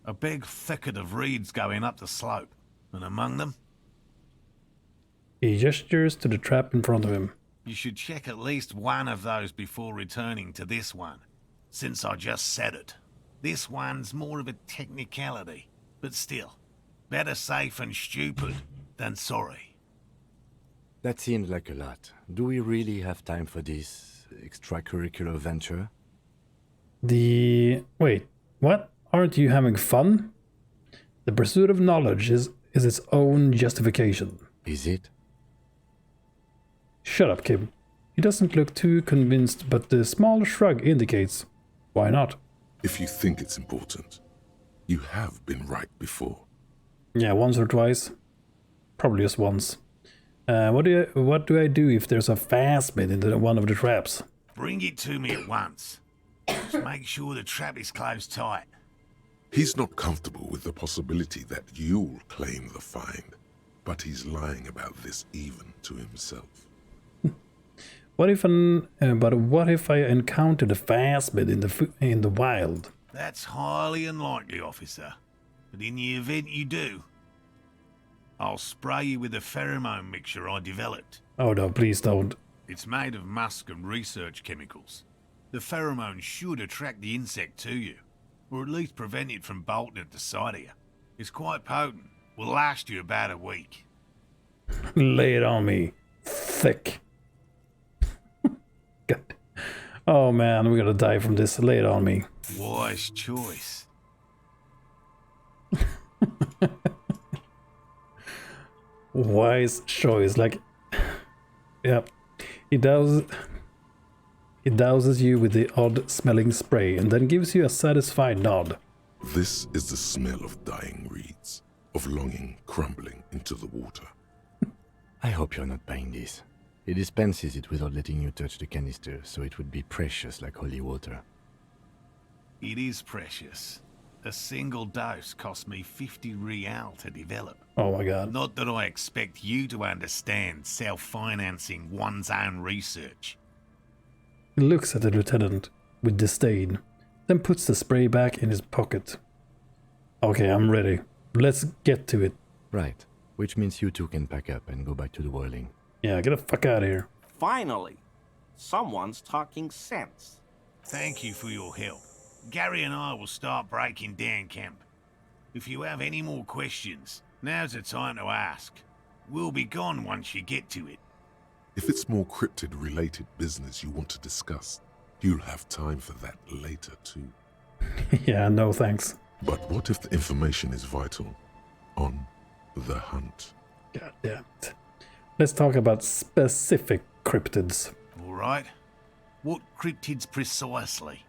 A big thicket of reeds going up the slope, and among them... He gestures to the trap in front of him. You should check at least one of those before returning to this one, since I just said it. This one's more of a technicality, but still, better safe and stupid than sorry. That seems like a lot. Do we really have time for this extracurricular venture? Wait, what? Aren't you having fun? The pursuit of knowledge is its own justification. Is it? Shut up, Kim. He doesn't look too convinced, but the small shrug indicates. Why not? If you think it's important, you have been right before. Yeah, once or twice. Probably just once. What do I do if there's a phasmid in one of the traps? Bring it to me at once. Just make sure the trap is closed tight. He's not comfortable with the possibility that you'll claim the find, but he's lying about this even to himself. What if I encounter the phasmid in the wild? That's highly unlikely, officer. But in the event you do, I'll spray you with a pheromone mixture I developed. Oh no, please don't. It's made of musk and research chemicals. The pheromone should attract the insect to you, or at least prevent it from bolting at the sight of you. It's quite potent. Will last you about a week. Lay it on me. Thick. God. Oh man, we're gonna die from this. Lay it on me. Wise choice. Wise choice. Like, yeah. He douses you with the odd smelling spray and then gives you a satisfied nod. This is the smell of dying reeds, of longing crumbling into the water. I hope you're not buying this. He dispenses it without letting you touch the canister, so it would be precious like holy water. It is precious. A single dose cost me 50 real to develop. Oh my god. Not that I expect you to understand self-financing one's own research. He looks at the lieutenant with disdain, then puts the spray back in his pocket. Okay, I'm ready. Let's get to it. Right. Which means you two can pack up and go back to the whirling. Yeah, get the fuck out of here. Finally, someone's talking sense. Thank you for your help. Gary and I will start breaking down camp. If you have any more questions, now's the time to ask. We'll be gone once you get to it. If it's more cryptid-related business you want to discuss, you'll have time for that later too. Yeah, no thanks. But what if the information is vital? On the hunt. God damn it. Let's talk about specific cryptids. All right. What cryptids precisely?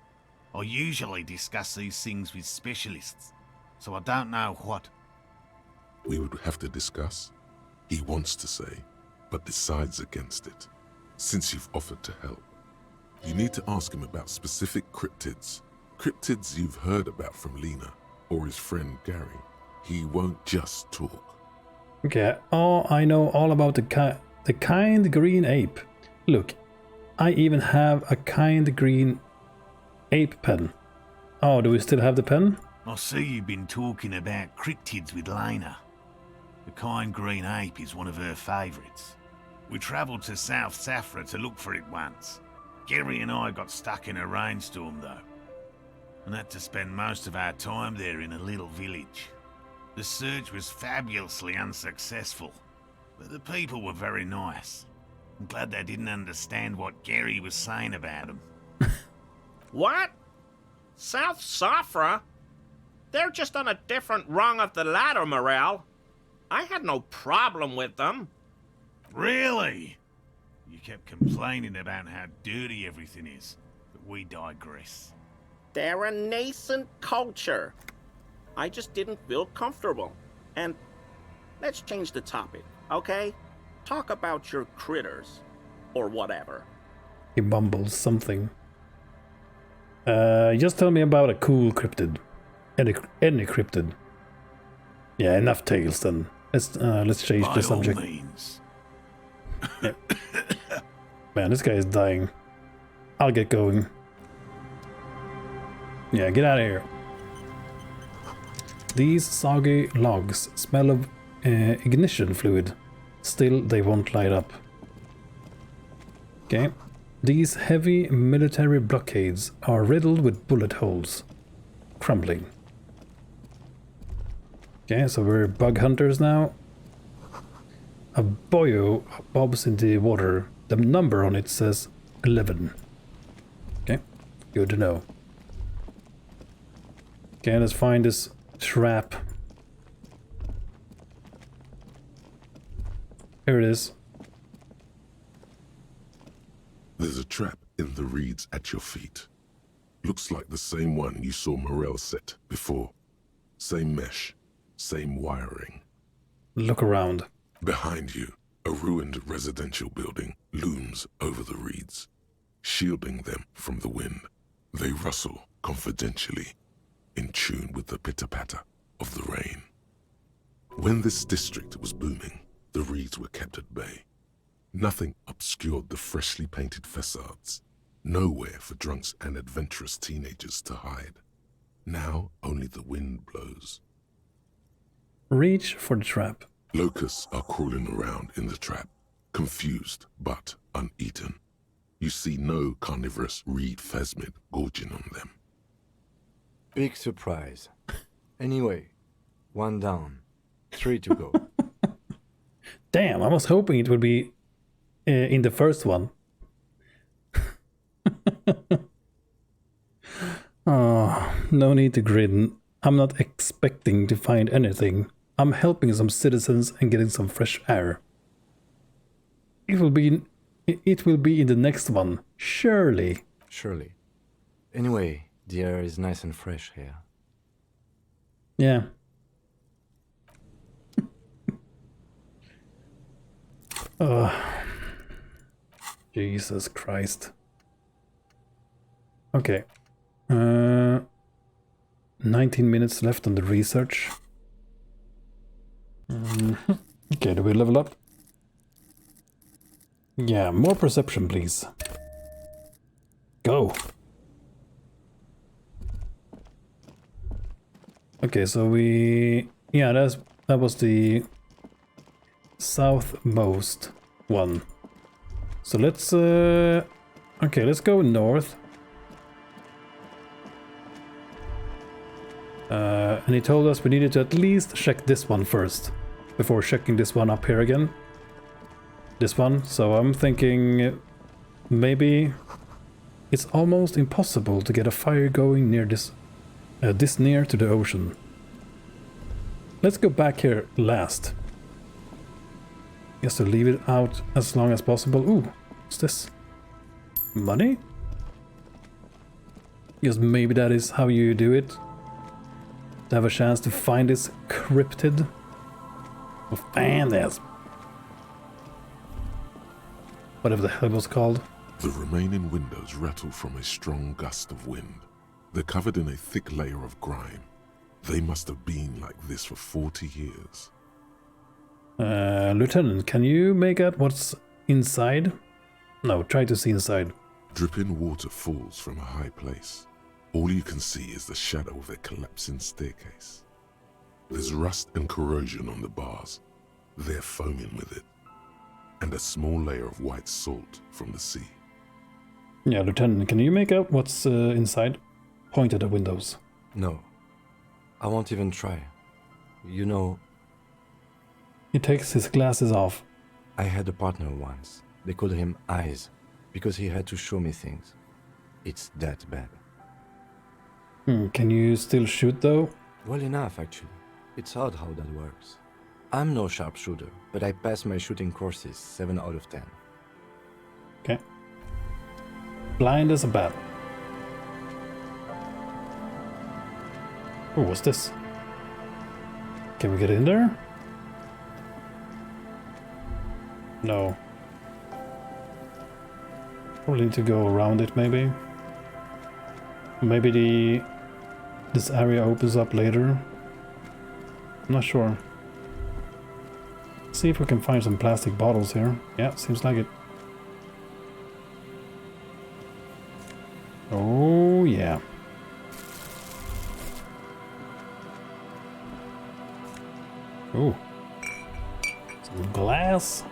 I usually discuss these things with specialists, so I don't know what. We would have to discuss. He wants to say, but decides against it. Since you've offered to help, you need to ask him about specific cryptids. Cryptids you've heard about from Lena or his friend Gary. He won't just talk. Okay, I know all about the kind green ape. Look, I even have a kind green ape pen. Oh, do we still have the pen? I see you've been talking about cryptids with Lena. The kind green ape is one of her favourites. We travelled to South Safra to look for it once. Gary and I got stuck in a rainstorm though. and had to spend most of our time there in a little village. The search was fabulously unsuccessful, but the people were very nice. I'm glad they didn't understand what Gary was saying about them. What? South Safra? They're just on a different rung of the ladder, Morel. I had no problem with them. Really? You kept complaining about how dirty everything is, but we digress. They're a nascent culture. I just didn't feel comfortable. And let's change the topic, okay? Talk about your critters. Or whatever. He mumbles something. Just tell me about a cool cryptid. Any cryptid. Yeah, enough tales then. Let's change the subject. Yeah. Man, this guy is dying. I'll get going. Yeah, get out of here. These soggy logs smell of ignition fluid. Still, they won't light up. Okay. These heavy military blockades are riddled with bullet holes. Crumbling. Okay, so we're bug hunters now. A boyo bobs in the water. The number on it says 11. Okay, good to know. Okay, let's find this trap. Here it is. There's a trap in the reeds at your feet. Looks like the same one you saw Morel set before. Same mesh, same wiring. Look around. Behind you, a ruined residential building looms over the reeds, shielding them from the wind. They rustle confidentially, in tune with the pitter-patter of the rain. When this district was booming, the reeds were kept at bay. Nothing obscured the freshly painted facades. Nowhere for drunks and adventurous teenagers to hide. Now only the wind blows. Reach for the trap. Locusts are crawling around in the trap, confused but uneaten. You see no carnivorous reed phasmid gorging on them. Big surprise. Anyway, 1 down, 3 to go. Damn, I was hoping it would be in the first one. Oh, no need to grin. I'm not expecting to find anything. I'm helping some citizens and getting some fresh air. It will be in the next one, surely. Surely. Anyway, the air is nice and fresh here. Yeah. Oh, Jesus Christ. Okay. 19 minutes left on the research. Okay, do we level up? Yeah, more perception, please. Go. Okay, so yeah, that was the southmost one. So let's okay, let's go north. And he told us we needed to at least check this one first before checking this one up here again. This one, so I'm thinking maybe it's almost impossible to get a fire going near this near to the ocean. Let's go back here last. Just to leave it out as long as possible. Ooh, what's this? Money? Because maybe that is how you do it. To have a chance to find this cryptid. Or find this. Whatever the hell it was called. The remaining windows rattle from a strong gust of wind. They're covered in a thick layer of grime. They must have been like this for 40 years. Lieutenant, can you make out what's inside? No, try to see inside. Dripping water falls from a high place. All you can see is the shadow of a collapsing staircase. There's rust and corrosion on the bars. They're foaming with it. And a small layer of white salt from the sea. Yeah, Lieutenant, can you make out what's inside? point at the windows. No. I won't even try. You know... He takes his glasses off. I had a partner once. They called him Eyes, because he had to show me things. It's that bad. Can you still shoot though? Well enough, actually. It's odd how that works. I'm no sharpshooter, but I pass my shooting courses 7 out of 10. Okay. Blind as a bat. Oh, what's this? Can we get in there? No. Probably need to go around it, maybe. Maybe this area opens up later. I'm not sure. See if we can find some plastic bottles here. Yeah, seems like it. Oh, yeah. Ooh. Some glass.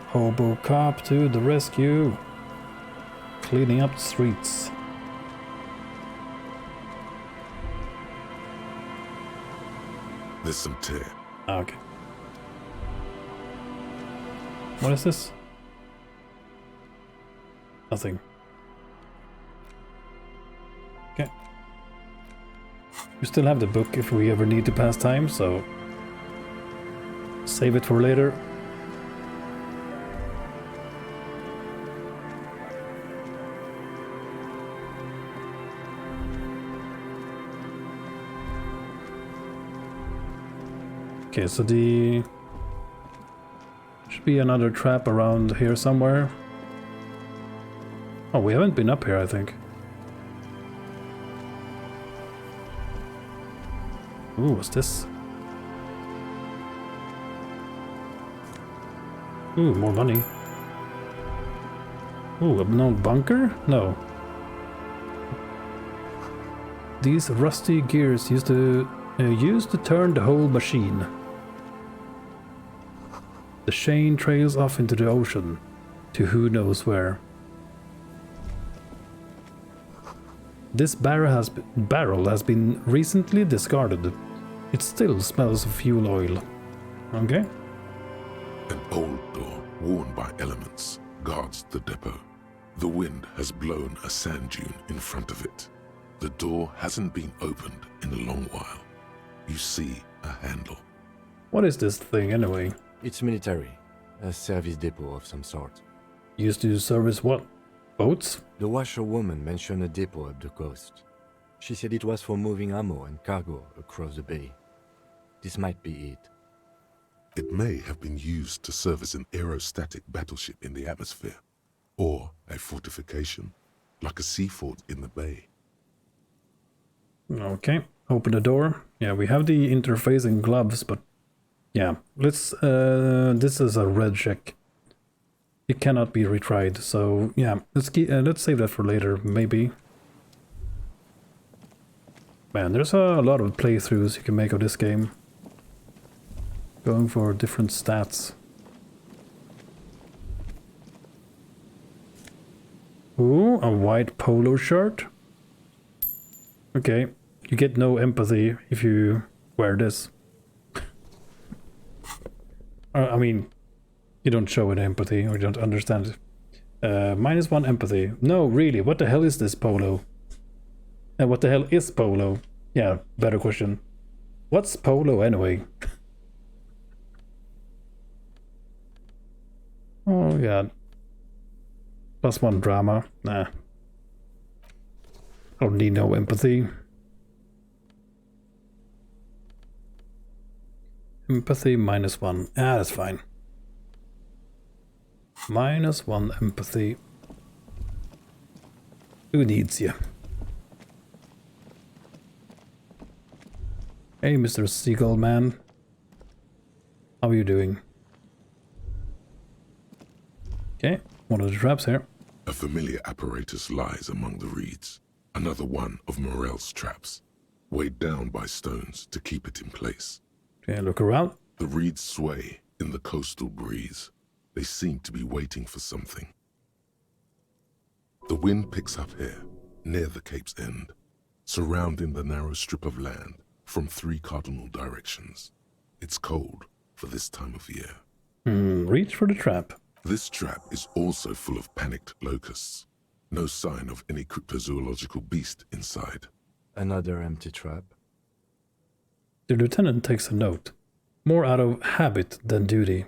Hobo cop to the rescue. Cleaning up the streets. There's some tear. Okay. What is this? Nothing. Okay. We still have the book if we ever need to pass time, so save it for later. Okay, so the should be another trap around here somewhere. Oh, we haven't been up here, I think. Ooh, what's this? Ooh, more money. Ooh, a no bunker? No. These rusty gears used to turn the whole machine. The chain trails off into the ocean, to who knows where. This barrel has been recently discarded. It still smells of fuel oil. Okay. An old door, worn by elements, guards the depot. The wind has blown a sand dune in front of it. The door hasn't been opened in a long while. You see a handle. What is this thing anyway? It's military. A service depot of some sort. Used to service what? Boats? The washerwoman mentioned a depot up the coast. She said it was for moving ammo and cargo across the bay. This might be it. It may have been used to service an aerostatic battleship in the atmosphere, or a fortification, like a sea fort in the bay. Okay, open the door. Yeah, we have the interfacing gloves, but yeah, let's, this is a red check. It cannot be retried, so yeah, let's save that for later, maybe. Man, there's a lot of playthroughs you can make of this game. Going for different stats. Ooh, a white polo shirt. Okay, you get no empathy if you wear this. I mean, you don't show any empathy or you don't understand it. -1 empathy. No, really, what the hell is this polo? And what the hell is polo? Yeah, better question. What's polo anyway? Oh god. +1 drama. Nah. I don't need no empathy. Empathy -1. Ah, that's fine. -1 empathy. Who needs you? Hey, Mr. Seagull Man. How are you doing? Okay, one of the traps here. A familiar apparatus lies among the reeds. Another one of Morel's traps, weighed down by stones to keep it in place. Okay, look around. The reeds sway in the coastal breeze. They seem to be waiting for something. The wind picks up here, near the cape's end, surrounding the narrow strip of land from 3 cardinal directions. It's cold for this time of year. Reach for the trap. This trap is also full of panicked locusts. No sign of any cryptozoological beast inside. Another empty trap. The lieutenant takes a note, more out of habit than duty.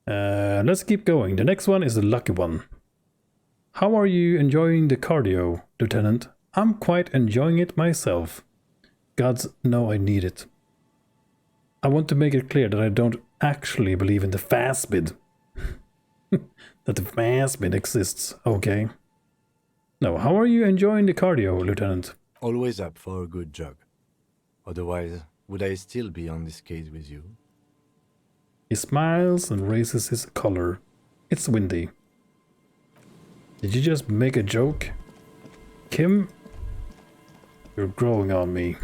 Let's keep going. The next one is the lucky one. How are you enjoying the cardio, Lieutenant? I'm quite enjoying it myself. Gods know I need it. I want to make it clear that I don't actually believe in the fast-bid. That the fast-bid exists, okay? No, how are you enjoying the cardio, Lieutenant? Always up for a good jog. Otherwise, would I still be on this case with you? He smiles and raises his collar. It's windy. Did you just make a joke? Kim? You're growing on me.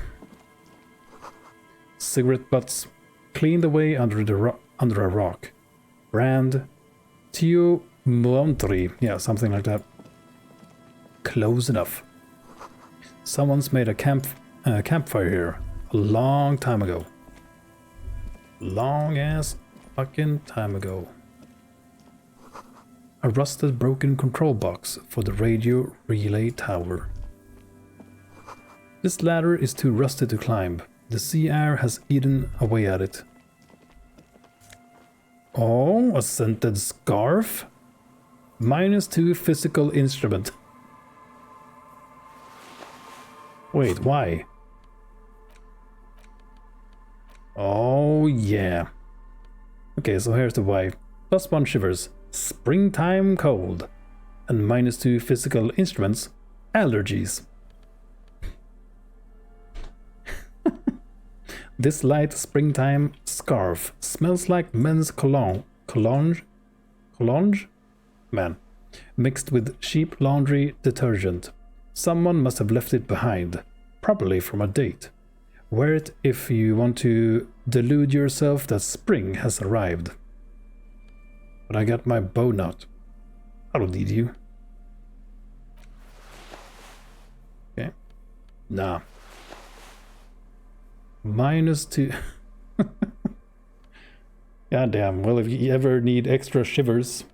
Cigarette butts cleaned away under a rock. Brand Tio Montri. Yeah, something like that. Close enough. Someone's made a campfire here a long time ago. Long ass fucking time ago. A rusted broken control box for the radio relay tower. This ladder is too rusted to climb. The sea air has eaten away at it. Oh, a scented scarf? -2 physical instrument. Wait, why? Oh, yeah. Okay, so here's the why. +1 shivers, springtime cold, and -2 physical instruments, allergies. This light springtime scarf smells like men's cologne, man, mixed with cheap laundry detergent. Someone must have left it behind, probably from a date. Wear it if you want to delude yourself that spring has arrived. But I got my bow knot. I don't need you. Okay. Nah. -2. Goddamn. Well, if you ever need extra shivers.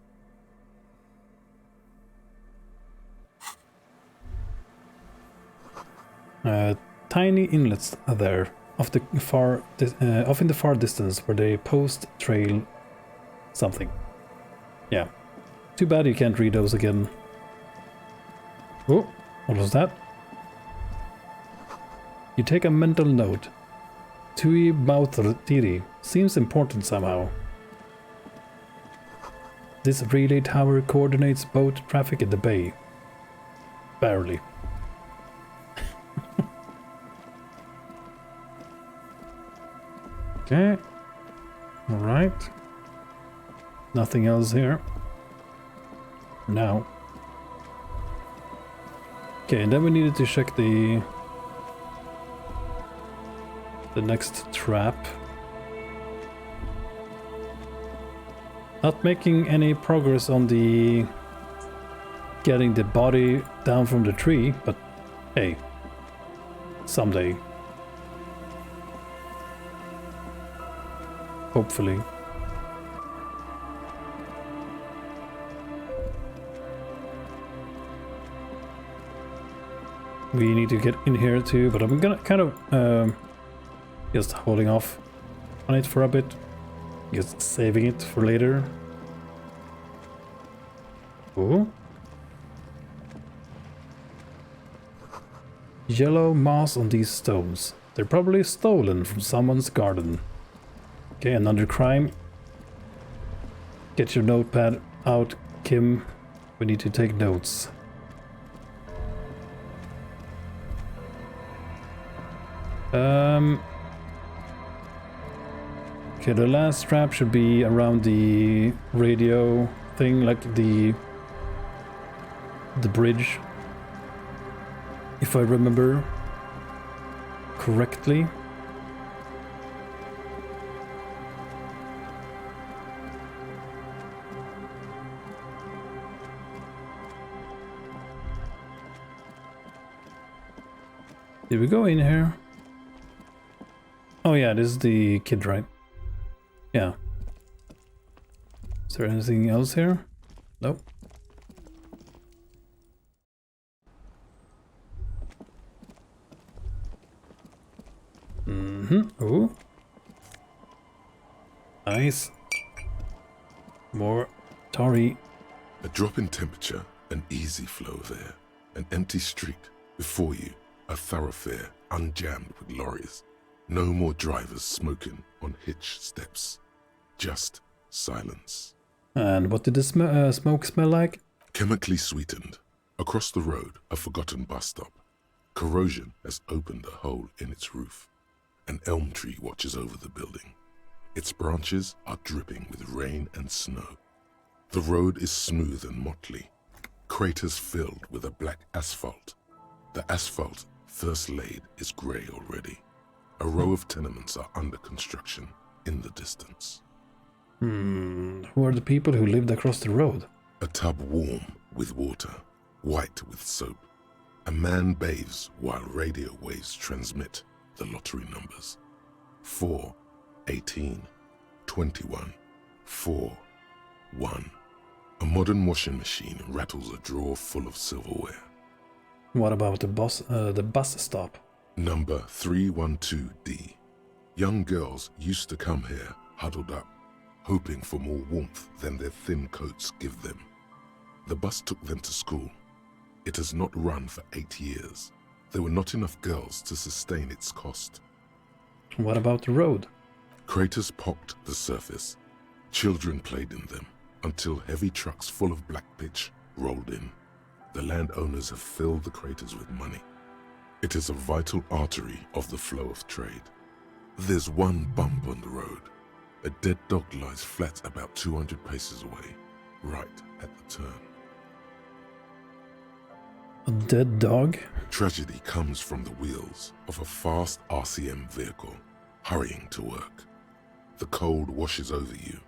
Tiny inlets are there, off in the far distance, where they post trail something. Yeah. Too bad you can't read those again. Oh, what was that? You take a mental note. Tui Bautiri seems important somehow. This relay tower coordinates boat traffic in the bay. Barely. Okay. Alright. Nothing else here. Now. Okay, and then we needed to check the next trap. Not making any progress on the getting the body down from the tree, but hey, someday. Hopefully. We need to get in here too, but I'm gonna kind of just holding off on it for a bit. Just saving it for later. Ooh. Yellow moss on these stones. They're probably stolen from someone's garden. Okay, another crime. Get your notepad out, Kim. We need to take notes. Okay, the last trap should be around the radio thing, like the bridge. If I remember correctly. Did we go in here? Oh yeah, this is the kid, right? Yeah. Is there anything else here? Nope. Ooh. Nice. More Tori. A drop in temperature, an easy flow of air, an empty street. Before you, a thoroughfare unjammed with lorries. No more drivers smoking on hitch steps. Just silence. And what did the smoke smell like? Chemically sweetened. Across the road, a forgotten bus stop. Corrosion has opened a hole in its roof. An elm tree watches over the building. Its branches are dripping with rain and snow. The road is smooth and motley. Craters filled with a black asphalt. The asphalt, first laid, is grey already. A row of tenements are under construction in the distance. Who are the people who lived across the road? A tub warm with water, white with soap. A man bathes while radio waves transmit the lottery numbers. 4, 18, 21, 4, 1. A modern washing machine rattles a drawer full of silverware. What about the bus stop? Number 312D. Young girls used to come here huddled up, hoping for more warmth than their thin coats give them. The bus took them to school. It has not run for 8 years. There were not enough girls to sustain its cost. What about the road? Craters pocked the surface. Children played in them until heavy trucks full of black pitch rolled in. The landowners have filled the craters with money. It is a vital artery of the flow of trade. There's one bump on the road. A dead dog lies flat about 200 paces away, right at the turn. A dead dog? Tragedy comes from the wheels of a fast RCM vehicle, hurrying to work. The cold washes over you.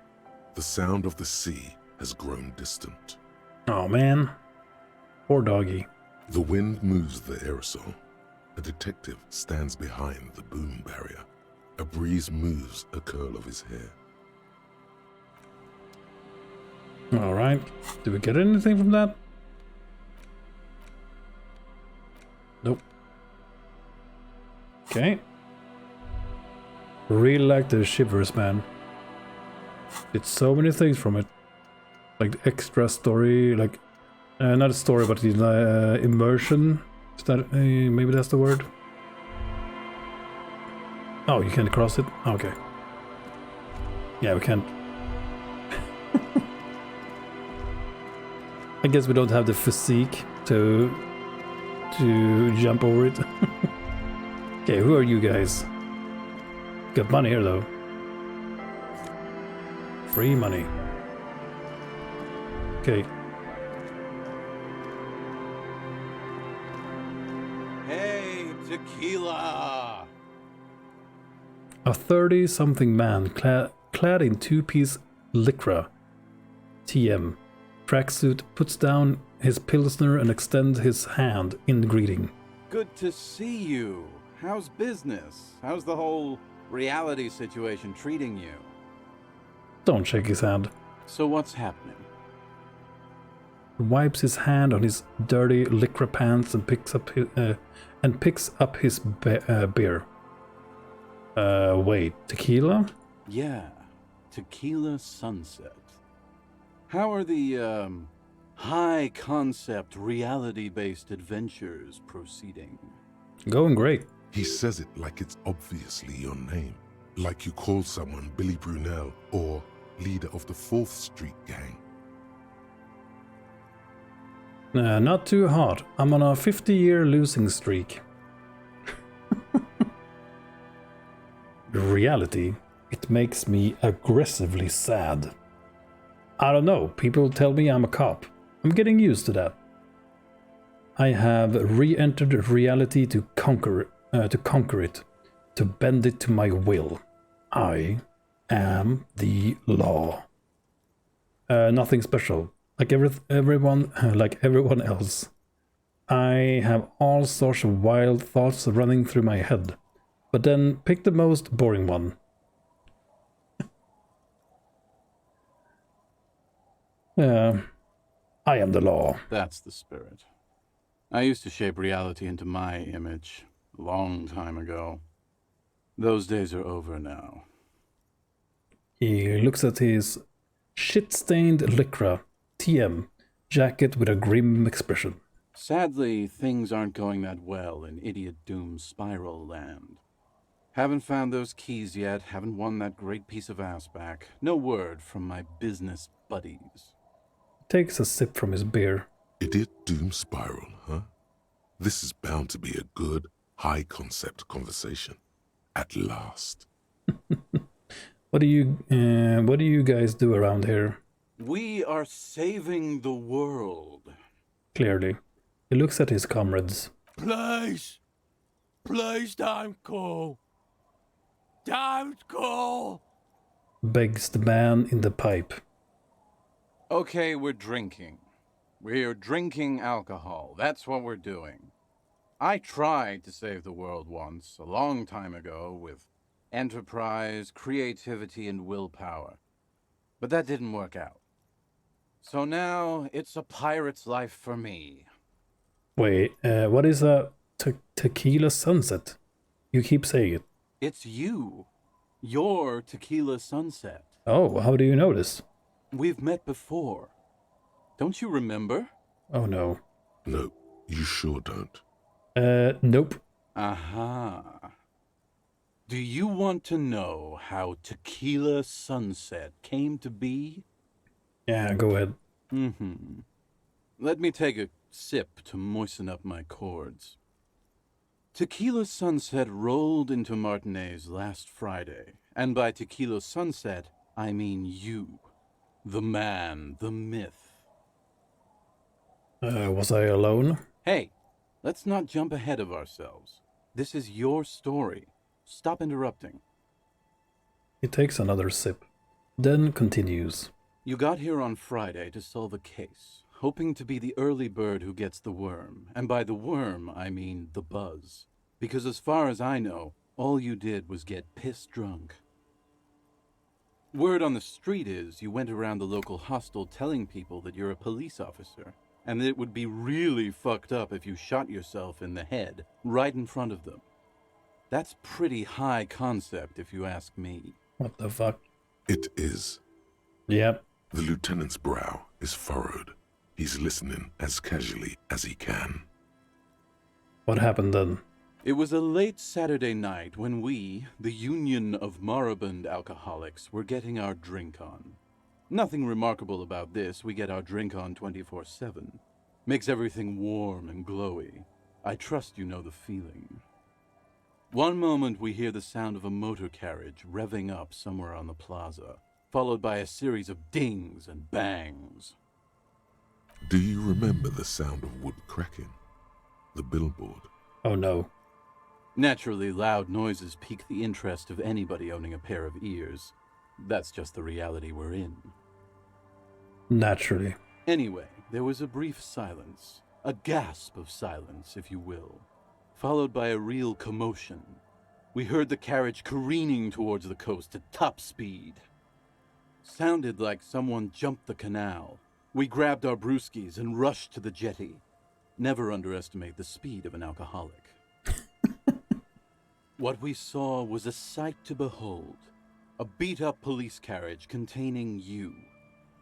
The sound of the sea has grown distant. Oh man. Poor doggy. The wind moves the aerosol. A detective stands behind the boom barrier. A breeze moves a curl of his hair. Alright. Did we get anything from that? Nope. Okay. Really like the shivers, man. Did so many things from it. Like the extra story, like not a story, but the immersion. Is that maybe that's the word? Oh, you can't cross it? Okay. Yeah, we can't. I guess we don't have the physique to jump over it. Okay, who are you guys? Got money here though. Free money. Okay. Hey, tequila! A 30-something man clad in two-piece lycra, TM, tracksuit, puts down his pilsner and extends his hand in greeting. Good to see you. How's business? How's the whole reality situation treating you? Don't shake his hand. So what's happening? He wipes his hand on his dirty lycra pants and picks up his beer. Wait, tequila? Yeah, tequila sunset. How are the, high-concept, reality-based adventures proceeding? Going great. He says it like it's obviously your name. Like you call someone Billy Brunel or leader of the 4th Street gang. Not too hot. I'm on a 50-year losing streak. The reality, it makes me aggressively sad. I don't know, people tell me I'm a cop. I'm getting used to that. I have re-entered reality to conquer it, to bend it to my will. I am the law. Nothing special, like everyone else. I have all sorts of wild thoughts running through my head. But then pick the most boring one. I am the law. That's the spirit. I used to shape reality into my image a long time ago. Those days are over now. He looks at his shit-stained Lycra TM jacket with a grim expression. Sadly, things aren't going that well in Idiot Doom's Spiral Land. Haven't found those keys yet, haven't won that great piece of ass back. No word from my business buddies. Takes a sip from his beer. Idiot Doom Spiral, huh? This is bound to be a good, high-concept conversation. At last. What do you guys do around here? We are saving the world. Clearly. He looks at his comrades. Please don't go. Don't go. Begs the man in the pipe. Okay, we're drinking. We're drinking alcohol. That's what we're doing. I tried to save the world once, a long time ago, with enterprise, creativity, and willpower. But that didn't work out. So now, it's a pirate's life for me. Wait, what is a tequila sunset? You keep saying it. It's you. Your tequila sunset. Oh, how do you know this? We've met before. Don't you remember? Oh no. No, you sure don't. Nope. Aha. Do you want to know how Tequila Sunset came to be? Yeah, go ahead. Mm-hmm. Let me take a sip to moisten up my chords. Tequila Sunset rolled into Martinez last Friday, and by Tequila Sunset, I mean you. The man, the myth. Was I alone? Hey, let's not jump ahead of ourselves. This is your story. Stop interrupting. He takes another sip, then continues. You got here on Friday to solve a case, hoping to be the early bird who gets the worm. And by the worm, I mean the buzz. Because as far as I know, all you did was get piss drunk. Word on the street is you went around the local hostel telling people that you're a police officer, and that it would be really fucked up if you shot yourself in the head right in front of them. That's pretty high concept, if you ask me. What the fuck? It is. Yep. The lieutenant's brow is furrowed. He's listening as casually as he can. What happened then? It was a late Saturday night when we, the Union of Moribund Alcoholics, were getting our drink on. Nothing remarkable about this. We get our drink on 24/7. Makes everything warm and glowy. I trust you know the feeling. One moment we hear the sound of a motor carriage revving up somewhere on the plaza, followed by a series of dings and bangs. Do you remember the sound of wood cracking? The billboard? Oh no. Naturally, loud noises pique the interest of anybody owning a pair of ears. That's just the reality we're in. Naturally. Anyway, there was a brief silence. A gasp of silence, if you will. Followed by a real commotion. We heard the carriage careening towards the coast at top speed. Sounded like someone jumped the canal. We grabbed our brewskis and rushed to the jetty. Never underestimate the speed of an alcoholic. What we saw was a sight to behold. A beat-up police carriage containing you.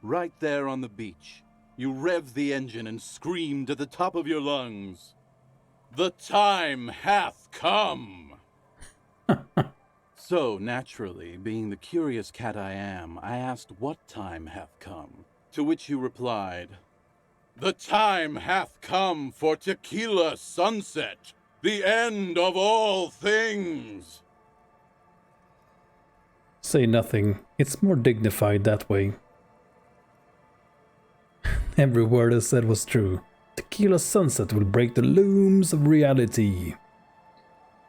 Right there on the beach. You revved the engine and screamed at the top of your lungs. The time hath come! So, naturally, being the curious cat I am, I asked what time hath come. To which you replied, the time hath come for Tequila Sunset, the end of all things. Say nothing. It's more dignified that way. Every word I said was true. Tequila Sunset will break the looms of reality.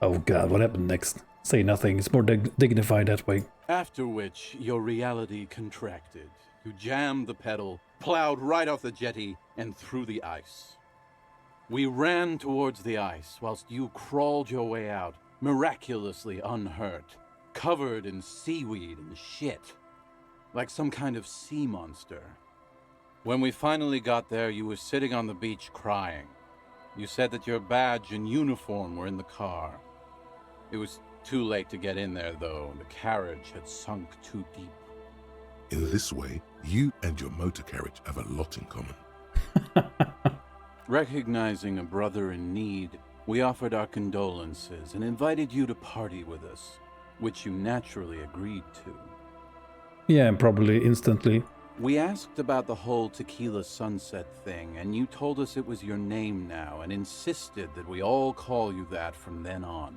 Oh god, what happened next? Say nothing. It's more dignified that way. After which, your reality contracted. You jammed the pedal, plowed right off the jetty, and through the ice. We ran towards the ice whilst you crawled your way out, miraculously unhurt, covered in seaweed and shit, like some kind of sea monster. When we finally got there, you were sitting on the beach crying. You said that your badge and uniform were in the car. It was too late to get in there, though. The carriage had sunk too deep. In this way, you and your motor carriage have a lot in common. Recognizing a brother in need, we offered our condolences and invited you to party with us, which you naturally agreed to. Yeah, probably instantly. We asked about the whole Tequila Sunset thing, and you told us it was your name now and insisted that we all call you that from then on.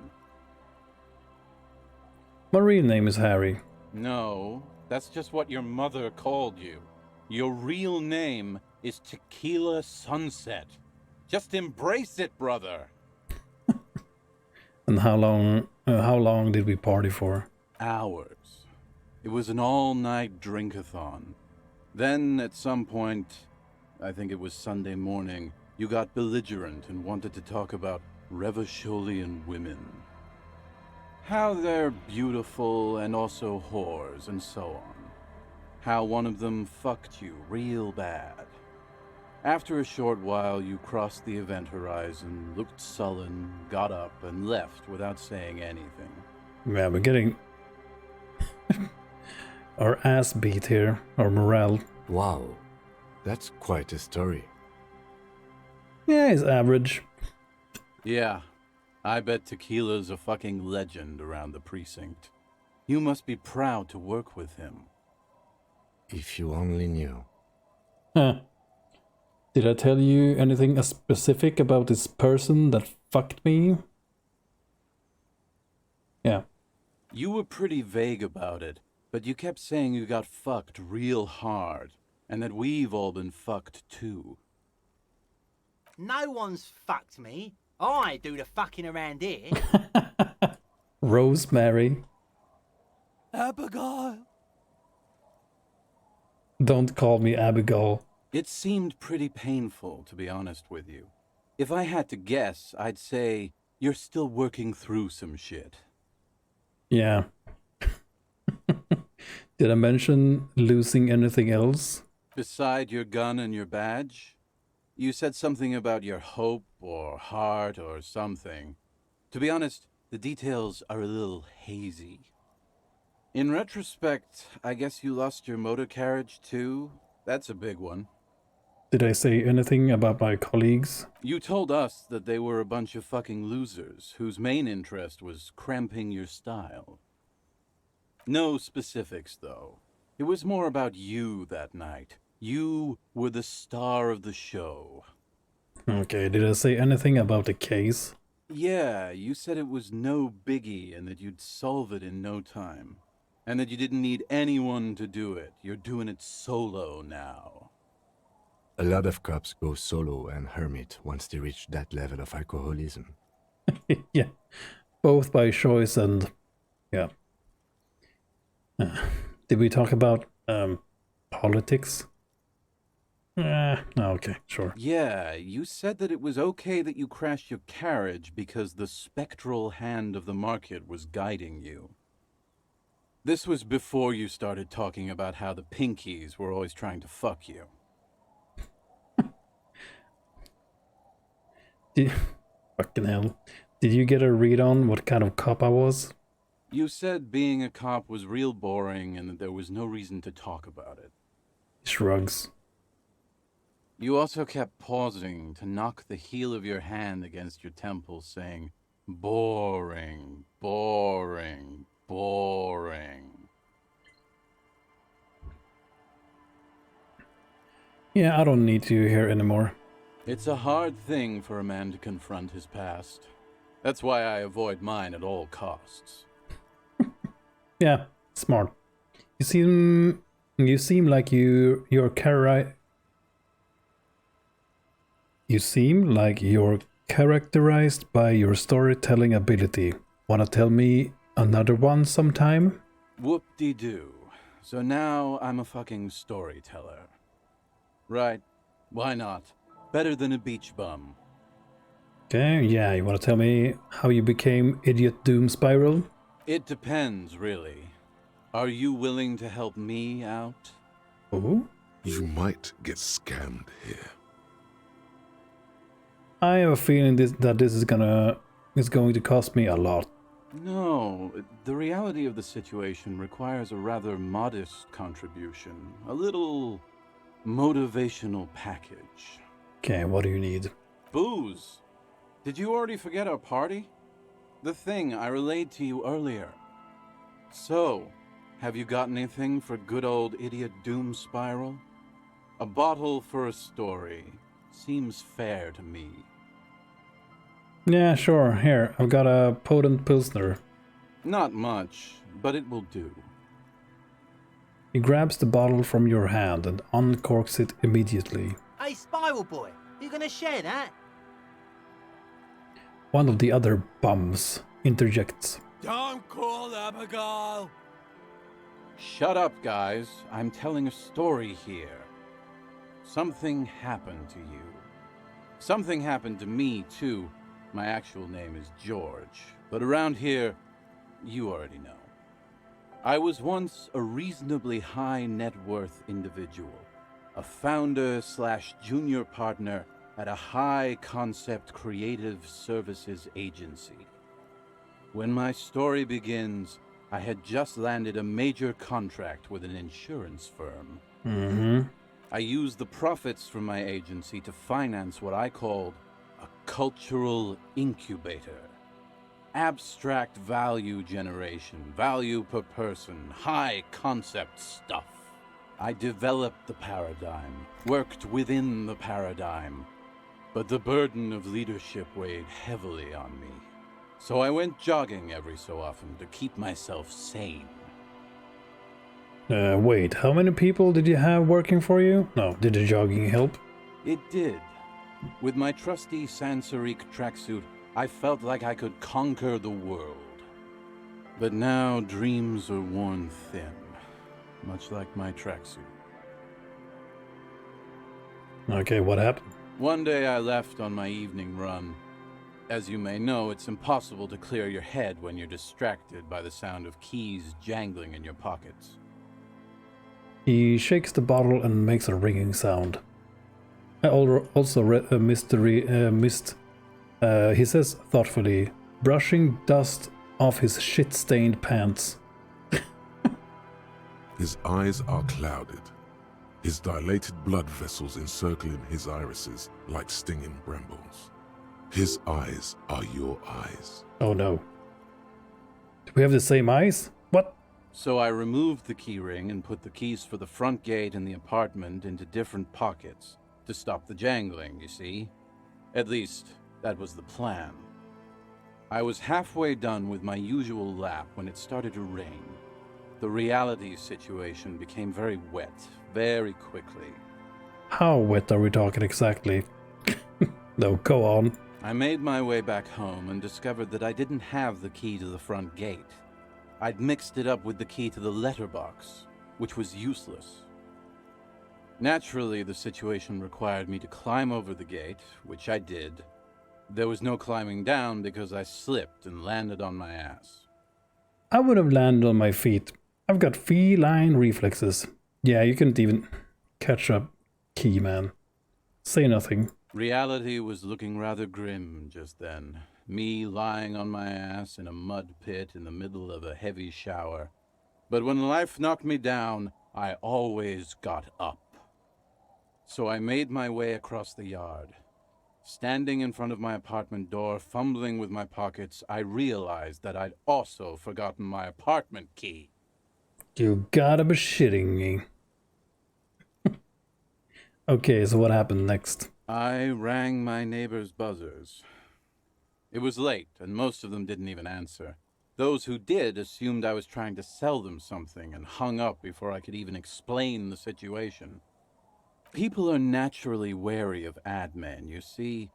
My real name is Harry. No, that's just what your mother called you. Your real name is Tequila Sunset. Just embrace it, brother. And how long did we party for? Hours. It was an all-night drink-a-thon. Then, at some point, I think it was Sunday morning, you got belligerent and wanted to talk about Revacholian women. How they're beautiful and also whores and so on. How one of them fucked you real bad. After a short while, you crossed the event horizon, looked sullen, got up, and left without saying anything. Yeah, we're getting our ass beat here, our morale. Wow, that's quite a story. Yeah, it's average. Yeah, I bet Tequila's a fucking legend around the precinct. You must be proud to work with him. If you only knew. Huh. Did I tell you anything specific about this person that fucked me? Yeah. You were pretty vague about it, but you kept saying you got fucked real hard, and that we've all been fucked too. No one's fucked me. I do the fucking around here. Rosemary. Abigail. Don't call me Abigail. It seemed pretty painful, to be honest with you. If I had to guess, I'd say you're still working through some shit. Yeah. Did I mention losing anything else? Beside your gun and your badge? You said something about your hope or heart or something. To be honest, the details are a little hazy. In retrospect, I guess you lost your motor carriage too? That's a big one. Did I say anything about my colleagues? You told us that they were a bunch of fucking losers whose main interest was cramping your style. No specifics, though. It was more about you that night. You were the star of the show. Okay, did I say anything about the case? Yeah, you said it was no biggie and that you'd solve it in no time. And that you didn't need anyone to do it. You're doing it solo now. A lot of cops go solo and hermit once they reach that level of alcoholism. Yeah, both by choice and... yeah. Did we talk about politics? Okay, sure. Yeah, you said that it was okay that you crashed your carriage because the spectral hand of the market was guiding you. This was before you started talking about how the Pinkies were always trying to fuck you. Fucking hell. Did you get a read on what kind of cop I was? You said being a cop was real boring and that there was no reason to talk about it. Shrugs. You also kept pausing to knock the heel of your hand against your temple, saying, boring, boring, boring. Yeah, I don't need you here anymore. It's a hard thing for a man to confront his past. That's why I avoid mine at all costs. Yeah, smart. You seem like you're characterized by your storytelling ability. Wanna tell me another one sometime? Whoop-de-doo. So now I'm a fucking storyteller. Right, why not? Better than a beach bum. Okay, yeah, you want to tell me how you became Idiot Doom Spiral? It depends, really. Are you willing to help me out? Oh? You might get scammed here. I have a feeling that this is going to cost me a lot. No, the reality of the situation requires a rather modest contribution. A little motivational package. Okay, what do you need? Booze! Did you already forget our party? The thing I relayed to you earlier. So, have you got anything for good old Idiot Doom Spiral? A bottle for a story. Seems fair to me. Yeah, sure. Here, I've got a potent Pilsner. Not much, but it will do. He grabs the bottle from your hand and uncorks it immediately. Hey, Spiral Boy, you gonna share that? One of the other bums interjects. Don't call Abigail! Shut up, guys. I'm telling a story here. Something happened to you. Something happened to me, too. My actual name is George, but around here, you already know. I was once a reasonably high net worth individual, a founder/junior partner at a high concept creative services agency. When my story begins, I had just landed a major contract with an insurance firm. Mm-hmm. I used the profits from my agency to finance what I called a cultural incubator. Abstract value generation, value per person, high concept stuff. I developed the paradigm, worked within the paradigm, but the burden of leadership weighed heavily on me. So I went jogging every so often to keep myself sane. Wait, how many people did you have working for you? No, did the jogging help? It did. With my trusty Sansarique tracksuit, I felt like I could conquer the world. But now dreams are worn thin, much like my tracksuit. Okay, what happened? One day I left on my evening run. As you may know, it's impossible to clear your head when you're distracted by the sound of keys jangling in your pockets. He shakes the bottle and makes a ringing sound. I also missed. He says thoughtfully, brushing dust off his shit-stained pants. His eyes are clouded, his dilated blood vessels encircling his irises like stinging brambles. His eyes are your eyes. Oh no. Do we have the same eyes? What? So I removed the key ring and put the keys for the front gate and the apartment into different pockets to stop the jangling, you see? At least, that was the plan. I was halfway done with my usual lap when it started to rain. The reality situation became very wet, very quickly. How wet are we talking exactly? No, go on. I made my way back home and discovered that I didn't have the key to the front gate. I'd mixed it up with the key to the letterbox, which was useless. Naturally, the situation required me to climb over the gate, which I did. There was no climbing down because I slipped and landed on my ass. I would have landed on my feet. I've got feline reflexes. Yeah, you couldn't even catch a key, man. Say nothing. Reality was looking rather grim just then. Me lying on my ass in a mud pit in the middle of a heavy shower. But when life knocked me down, I always got up. So I made my way across the yard. Standing in front of my apartment door, fumbling with my pockets, I realized that I'd also forgotten my apartment key. You gotta be shitting me. Okay, so what happened next? I rang my neighbor's buzzers. It was late, and most of them didn't even answer. Those who did assumed I was trying to sell them something and hung up before I could even explain the situation. People are naturally wary of ad men, you see.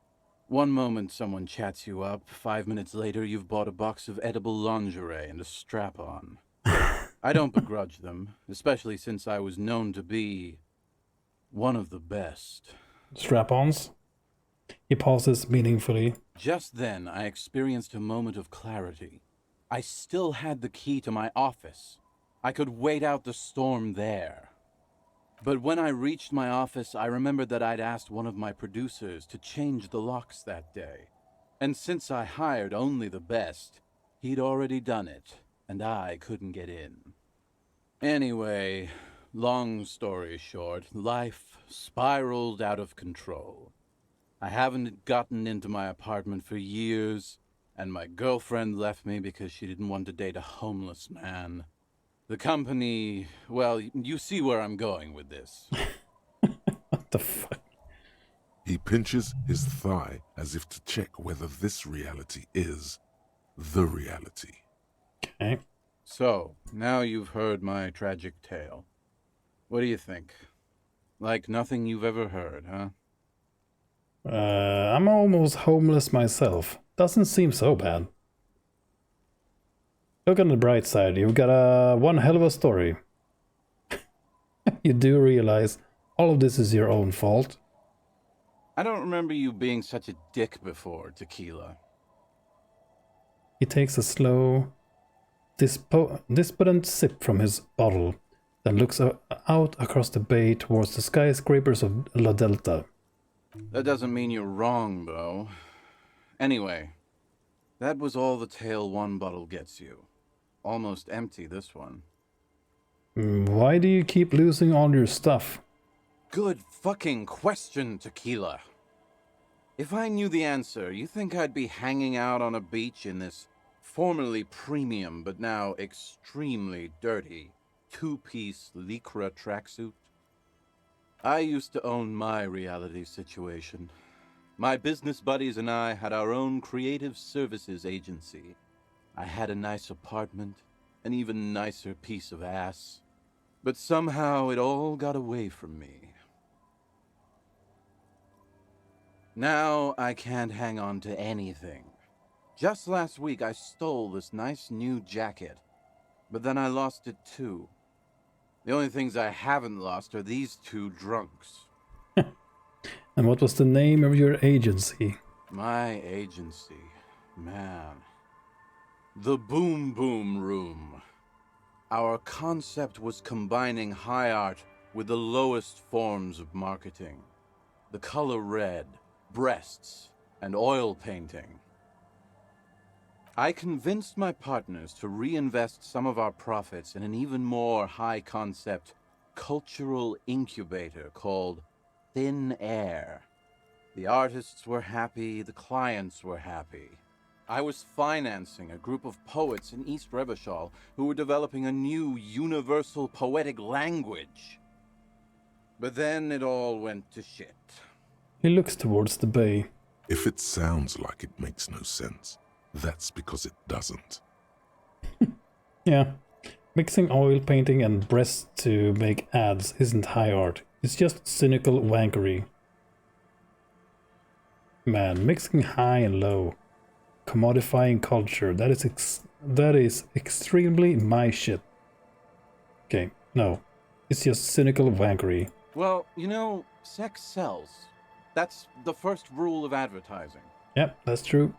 One moment someone chats you up, 5 minutes later you've bought a box of edible lingerie and a strap-on. I don't begrudge them, especially since I was known to be one of the best. Strap-ons? He pauses meaningfully. Just then, I experienced a moment of clarity. I still had the key to my office. I could wait out the storm there. But when I reached my office, I remembered that I'd asked one of my producers to change the locks that day. And since I hired only the best, he'd already done it, and I couldn't get in. Anyway, long story short, life spiraled out of control. I haven't gotten into my apartment for years, and my girlfriend left me because she didn't want to date a homeless man. The company, well, you see where I'm going with this. What the fuck? He pinches his thigh as if to check whether this reality is the reality. Okay. So, now you've heard my tragic tale. What do you think? Like nothing you've ever heard, huh? I'm almost homeless myself. Doesn't seem so bad. Look on the bright side, you've got one hell of a story. You do realize all of this is your own fault. I don't remember you being such a dick before, Tequila. He takes a slow, despondent sip from his bottle, then looks out across the bay towards the skyscrapers of La Delta. That doesn't mean you're wrong, though. Anyway, that was all the tale one bottle gets you. Almost empty, this one. Why do you keep losing all your stuff? Good fucking question, Tequila. If I knew the answer, you think I'd be hanging out on a beach in this formerly premium but now extremely dirty two-piece lycra tracksuit? I used to own my reality situation. My business buddies and I had our own creative services agency. I had a nice apartment, an even nicer piece of ass. But somehow it all got away from me. Now I can't hang on to anything. Just last week I stole this nice new jacket, but then I lost it too. The only things I haven't lost are these two drunks. And what was the name of your agency? My agency, man. The Boom Boom Room. Our concept was combining high art with the lowest forms of marketing. The color red, breasts, and oil painting. I convinced my partners to reinvest some of our profits in an even more high-concept cultural incubator called Thin Air. The artists were happy, the clients were happy. I was financing a group of poets in East Revachol who were developing a new universal poetic language. But then it all went to shit. He looks towards the bay. If it sounds like it makes no sense, that's because it doesn't. Yeah. Mixing oil painting and breasts to make ads isn't high art. It's just cynical wankery. Man, mixing high and low. Commodifying culture. That is extremely my shit. Okay, no. It's just cynical wankery. Well, you know, sex sells. That's the first rule of advertising. Yep, that's true.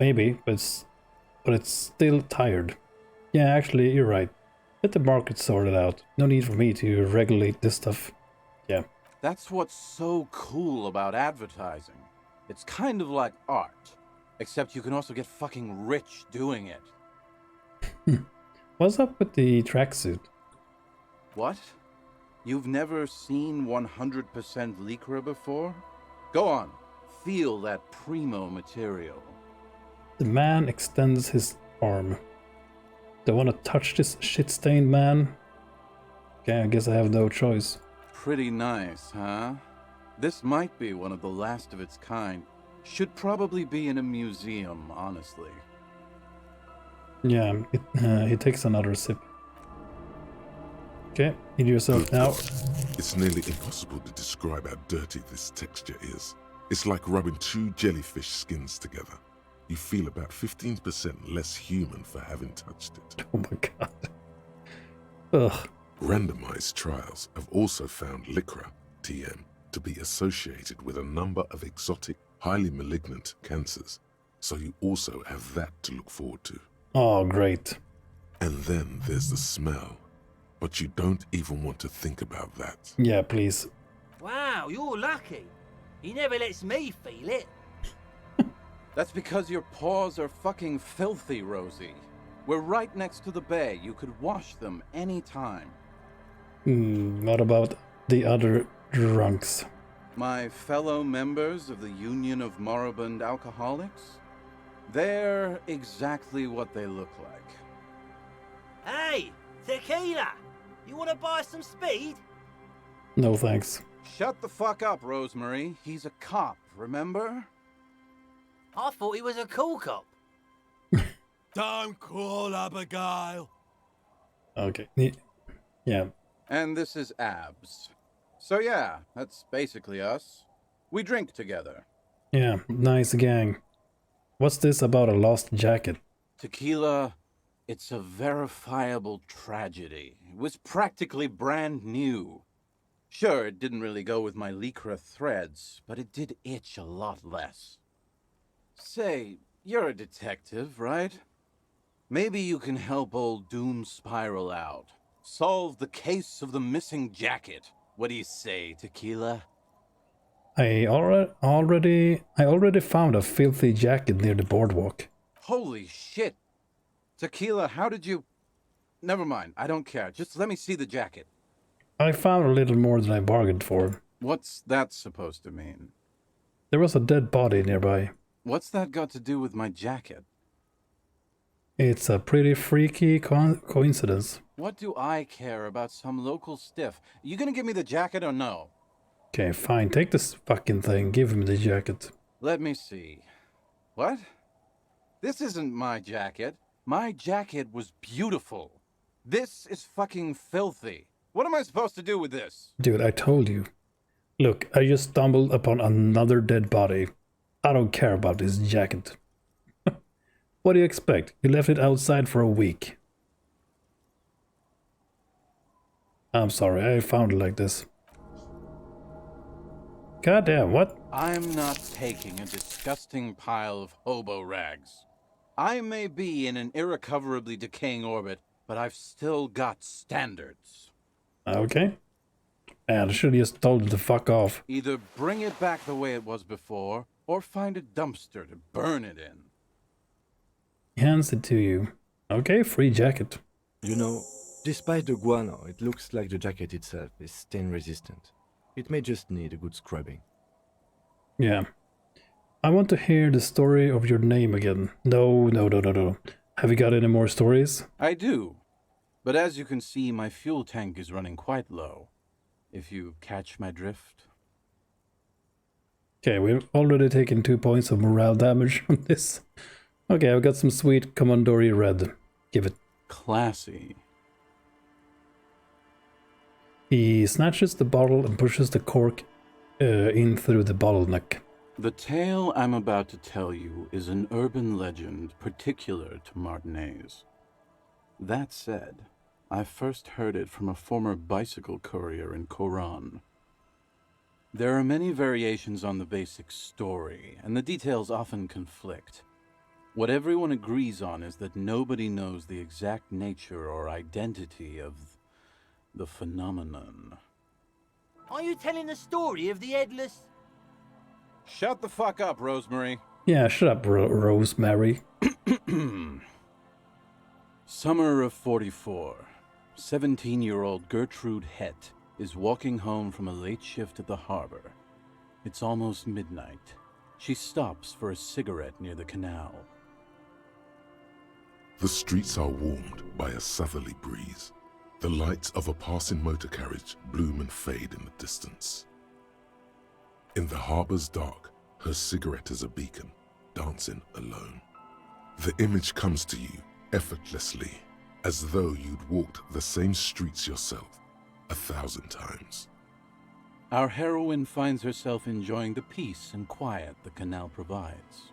Maybe, but it's still tired. Yeah, actually, you're right. Let the market sort it out. No need for me to regulate this stuff. Yeah. That's what's so cool about advertising. It's kind of like art, except you can also get fucking rich doing it. What's up with the tracksuit? What? You've never seen 100% lycra before? Go on, feel that primo material. The man extends his arm. Do I want to touch this shit-stained man? Okay, I guess I have no choice. Pretty nice, huh? This might be one of the last of its kind. Should probably be in a museum, honestly. Yeah, he takes another sip. Okay, eat yourself now. It's nearly impossible to describe how dirty this texture is. It's like rubbing two jellyfish skins together. You feel about 15% less human for having touched it. Oh my god. Ugh. Randomized trials have also found lycra, TM, to be associated with a number of exotic highly malignant cancers, so you also have that to look forward to. Oh, great. And then there's the smell, but you don't even want to think about that. Yeah, please. Wow, you're lucky. He never lets me feel it. That's because your paws are fucking filthy, Rosie. We're right next to the bay. You could wash them anytime. What about the other drunks? My fellow members of the Union of Moribund Alcoholics? They're exactly what they look like. Hey, tequila! You want to buy some speed? No thanks. Shut the fuck up, Rosemary. He's a cop, remember? I thought he was a cool cop. Don't call Abigail. Okay. Yeah. And this is Abs. So yeah, that's basically us. We drink together. Yeah, nice gang. What's this about a lost jacket? Tequila, it's a verifiable tragedy. It was practically brand new. Sure, it didn't really go with my Lycra threads, but it did itch a lot less. Say, you're a detective, right? Maybe you can help old Doom Spiral out. Solve the case of the missing jacket. What do you say, Tequila? I already found a filthy jacket near the boardwalk. Holy shit! Tequila, how did you... Never mind, I don't care. Just let me see the jacket. I found a little more than I bargained for. What's that supposed to mean? There was a dead body nearby. What's that got to do with my jacket? It's a pretty freaky coincidence. What do I care about some local stiff? You gonna give me the jacket or no? Okay, fine. Take this fucking thing. Give him the jacket. Let me see. What? This isn't my jacket. My jacket was beautiful. This is fucking filthy. What am I supposed to do with this? Dude, I told you. Look, I just stumbled upon another dead body. I don't care about this jacket. What do you expect? You left it outside for a week. I'm sorry, I found it like this. Goddamn, what? I'm not taking a disgusting pile of hobo rags. I may be in an irrecoverably decaying orbit, but I've still got standards. Okay. Man, I should have just told him to fuck off. Either bring it back the way it was before, or find a dumpster to burn it in. He hands it to you. Okay, free jacket. You know, despite the guano, it looks like the jacket itself is stain resistant. It may just need a good scrubbing. Yeah. I want to hear the story of your name again. No. Have you got any more stories? I do. But as you can see, my fuel tank is running quite low. If you catch my drift. Okay, we've already taken 2 points of morale damage on this. Okay, I've got some sweet Commandori red. Give it. Classy. He snatches the bottle and pushes the cork in through the bottleneck. The tale I'm about to tell you is an urban legend particular to Martinez. That said, I first heard it from a former bicycle courier in Koran. There are many variations on the basic story, and the details often conflict. What everyone agrees on is that nobody knows the exact nature or identity of the phenomenon. Are you telling the story of the headless... Shut the fuck up, Rosemary. Yeah, shut up, Rosemary. Summer of 44. 17-year-old Gertrude Hett is walking home from a late shift at the harbor. It's almost midnight. She stops for a cigarette near the canal. The streets are warmed by a southerly breeze. The lights of a passing motor carriage bloom and fade in the distance. In the harbor's dark, her cigarette is a beacon, dancing alone. The image comes to you effortlessly, as though you'd walked the same streets yourself 1,000 times. Our heroine finds herself enjoying the peace and quiet the canal provides.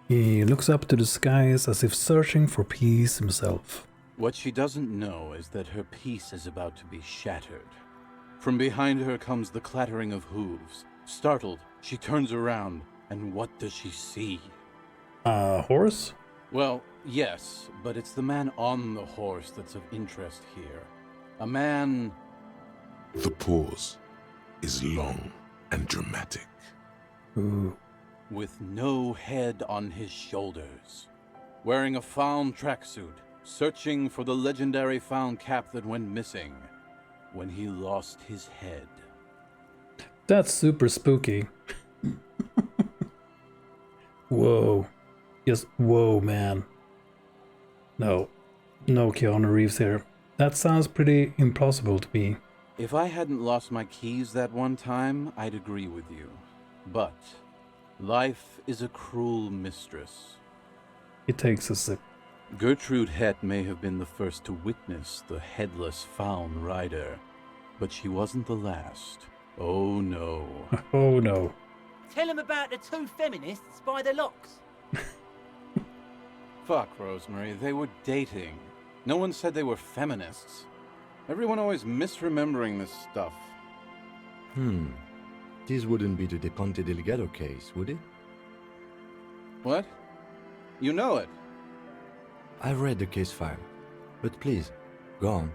He looks up to the skies as if searching for peace himself. What she doesn't know is that her peace is about to be shattered. From behind her comes the clattering of hooves. Startled, She turns around, and what does she see? Horse? Well, yes, but it's the man on the horse that's of interest here. A man... The pause is long and dramatic. Ooh. With no head on his shoulders. Wearing a found tracksuit, searching for the legendary found cap that went missing when he lost his head. That's super spooky. Whoa. Just whoa, man. No Keanu Reeves here. That sounds pretty implausible to me. If I hadn't lost my keys that one time, I'd agree with you. But life is a cruel mistress. It takes a sip. Gertrude Het may have been the first to witness the headless found rider, but she wasn't the last. Oh no. Oh no. Tell him about the two feminists by the locks. Fuck, Rosemary, they were dating. No one said they were feminists. Everyone always misremembering this stuff. This wouldn't be the De Ponte Delgado case, would it? What? You know it? I've read the case file, but please, go on.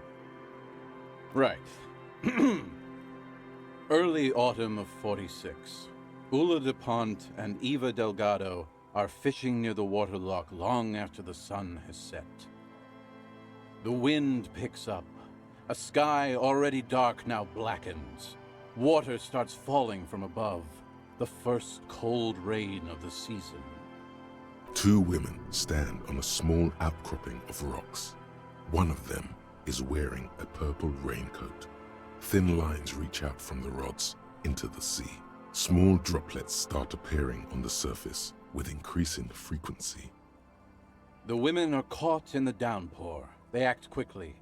Right. Early autumn of 46. Ula de Ponte and Eva Delgado are fishing near the waterlock long after the sun has set. The wind picks up. A sky already dark now blackens. Water starts falling from above. The first cold rain of the season. Two women stand on a small outcropping of rocks. One of them is wearing a purple raincoat. Thin lines reach out from the rods into the sea. Small droplets start appearing on the surface with increasing frequency. The women are caught in the downpour. They act quickly.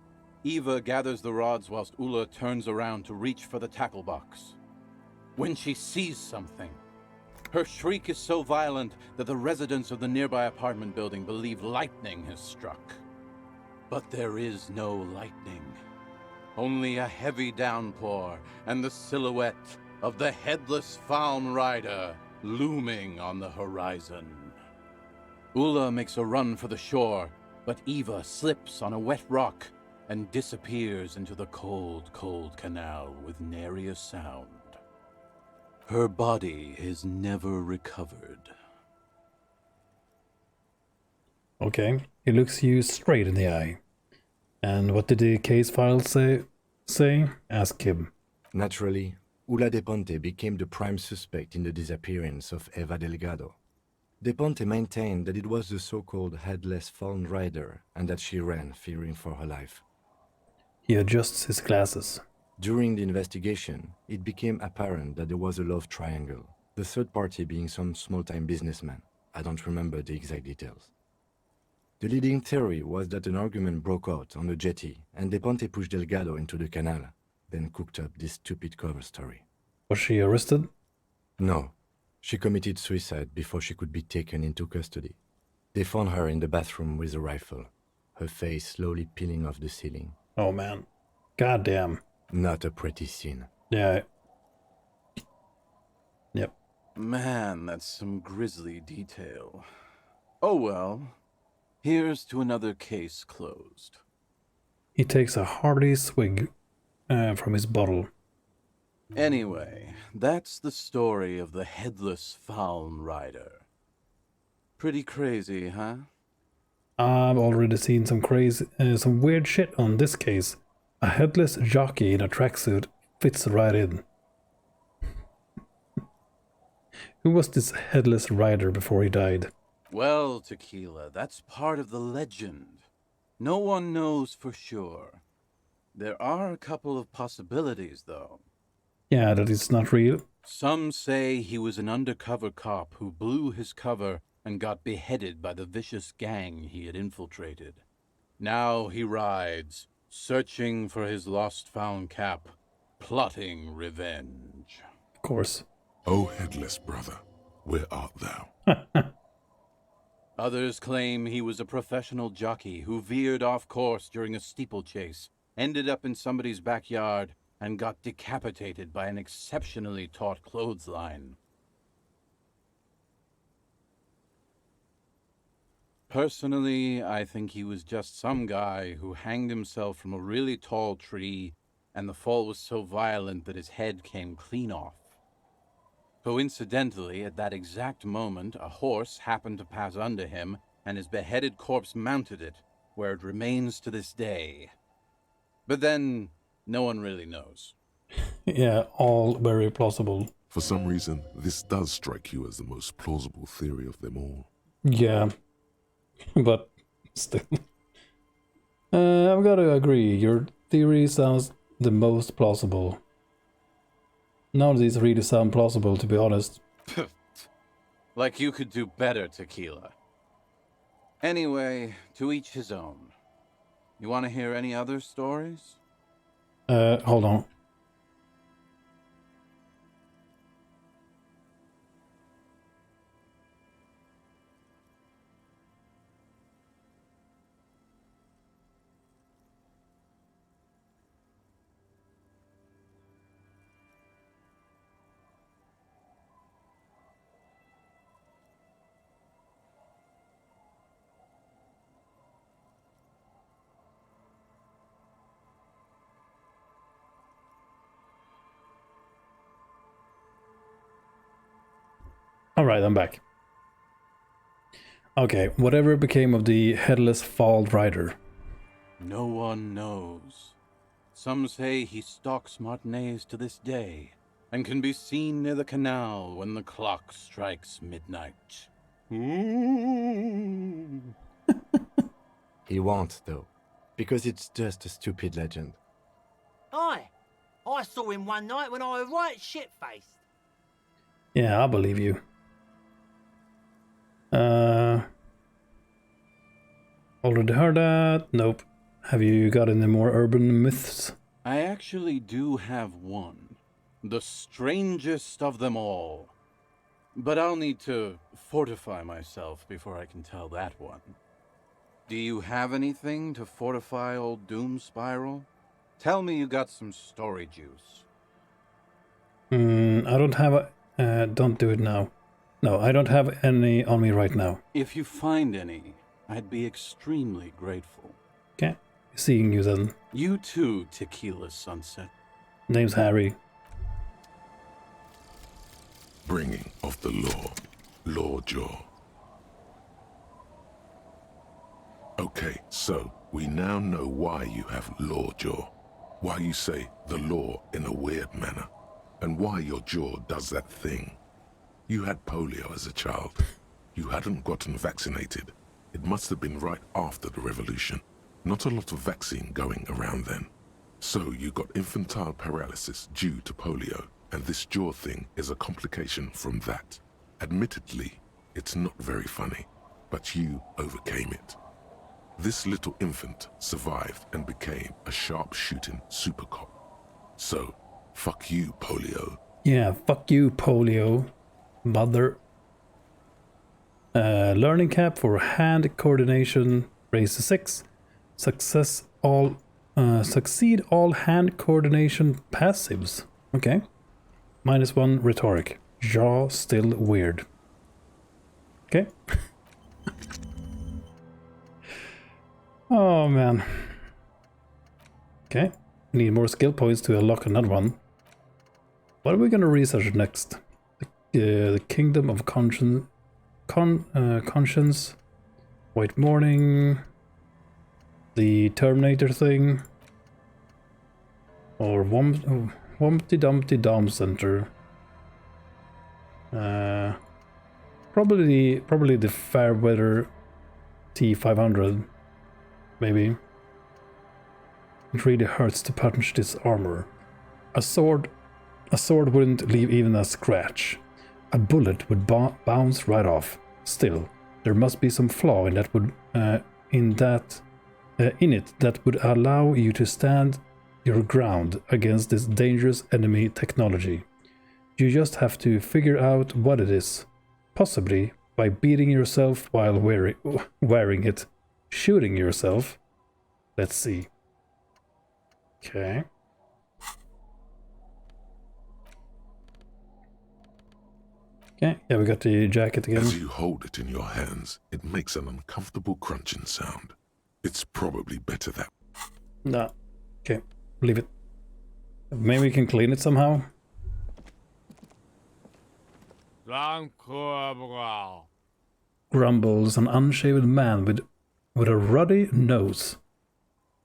Eva gathers the rods whilst Ula turns around to reach for the tackle box. When she sees something, her shriek is so violent that the residents of the nearby apartment building believe lightning has struck. But there is no lightning. Only a heavy downpour and the silhouette of the headless found rider looming on the horizon. Ula makes a run for the shore, but Eva slips on a wet rock and disappears into the cold, cold canal with nary a sound. Her body is never recovered. Okay, he looks you straight in the eye. And what did the case file say? Ask him. Naturally, Ula de Ponte became the prime suspect in the disappearance of Eva Delgado. De Ponte maintained that it was the so-called headless found rider and that she ran, fearing for her life. He adjusts his glasses. During the investigation, it became apparent that there was a love triangle, the third party being some small-time businessman. I don't remember the exact details. The leading theory was that an argument broke out on the jetty and De Ponte pushed Delgado into the canal, then cooked up this stupid cover story. Was she arrested? No. She committed suicide before she could be taken into custody. They found her in the bathroom with a rifle, her face slowly peeling off the ceiling. Oh man. Goddamn. Not a pretty scene. Yeah. Yep. Man, that's some grisly detail. Oh well. Here's to another case closed. He takes a hearty swig from his bottle. Anyway, that's the story of the headless found rider. Pretty crazy, huh? I've already seen some some weird shit on this case. A headless jockey in a tracksuit fits right in. Who was this headless rider before he died? Well, Tequila, that's part of the legend. No one knows for sure. There are a couple of possibilities, though. Yeah, that is not real. Some say he was an undercover cop who blew his cover and got beheaded by the vicious gang he had infiltrated. Now he rides, searching for his lost-found cap, plotting revenge. Of course. O headless brother, where art thou? Others claim he was a professional jockey who veered off course during a steeplechase, ended up in somebody's backyard, and got decapitated by an exceptionally taut clothesline. Personally, I think he was just some guy who hanged himself from a really tall tree, and the fall was so violent that his head came clean off. Coincidentally, at that exact moment, a horse happened to pass under him, and his beheaded corpse mounted it, where it remains to this day. But then, no one really knows. Yeah, all very plausible. For some reason, this does strike you as the most plausible theory of them all. Yeah, but still. I've got to agree, your theory sounds the most plausible. None of these really sound plausible, to be honest. Like you could do better, Tequila. Anyway, to each his own. You want to hear any other stories? Hold on. Alright, I'm back. Okay, whatever became of the headless Fall Rider? No one knows. Some say he stalks Martinez to this day, and can be seen near the canal when the clock strikes midnight. He won't, though, because it's just a stupid legend. Aye, I saw him one night when I was right shit-faced. Yeah, I believe you. Already heard that? Nope. Have you got any more urban myths? I actually do have one. The strangest of them all. But I'll need to fortify myself before I can tell that one. Do you have anything to fortify old Doom Spiral? Tell me you got some story juice. I don't have a... don't do it now. No, I don't have any on me right now. If you find any, I'd be extremely grateful. Okay, seeing you then. You too, Tequila Sunset. Name's Harry. Bringing of the law, Lawjaw. Okay, so we now know why you have Lawjaw, why you say the law in a weird manner, and why your jaw does that thing. You had polio as a child. You hadn't gotten vaccinated. It must have been right after the revolution. Not a lot of vaccine going around then. So you got infantile paralysis due to polio, and this jaw thing is a complication from that. Admittedly, it's not very funny, but you overcame it. This little infant survived and became a sharp-shooting super cop. So, fuck you, polio. Yeah, fuck you, polio. Mother. Learning cap for hand coordination, raise to 6. Succeed all hand coordination passives. Okay. -1 rhetoric. Jaw still weird. Okay. Oh man. Okay. Need more skill points to unlock another one. What are we gonna research next? The Kingdom of Conscience, White Morning, the Terminator thing, or Wumpty Dumpty Dom Center. Probably the Fairweather T500, maybe. It really hurts to punch this armor. A sword wouldn't leave even a scratch. A bullet would bounce right off. Still, there must be some flaw in that in it that would allow you to stand your ground against this dangerous enemy technology. You just have to figure out what it is, possibly by beating yourself while wearing it, shooting yourself. Let's see. Okay. Okay, yeah, we got the jacket again. As you hold it in your hands, it makes an uncomfortable crunching sound. It's probably better that... Nah. Okay, leave it. Maybe we can clean it somehow? Grumbles an unshaven man with a ruddy nose.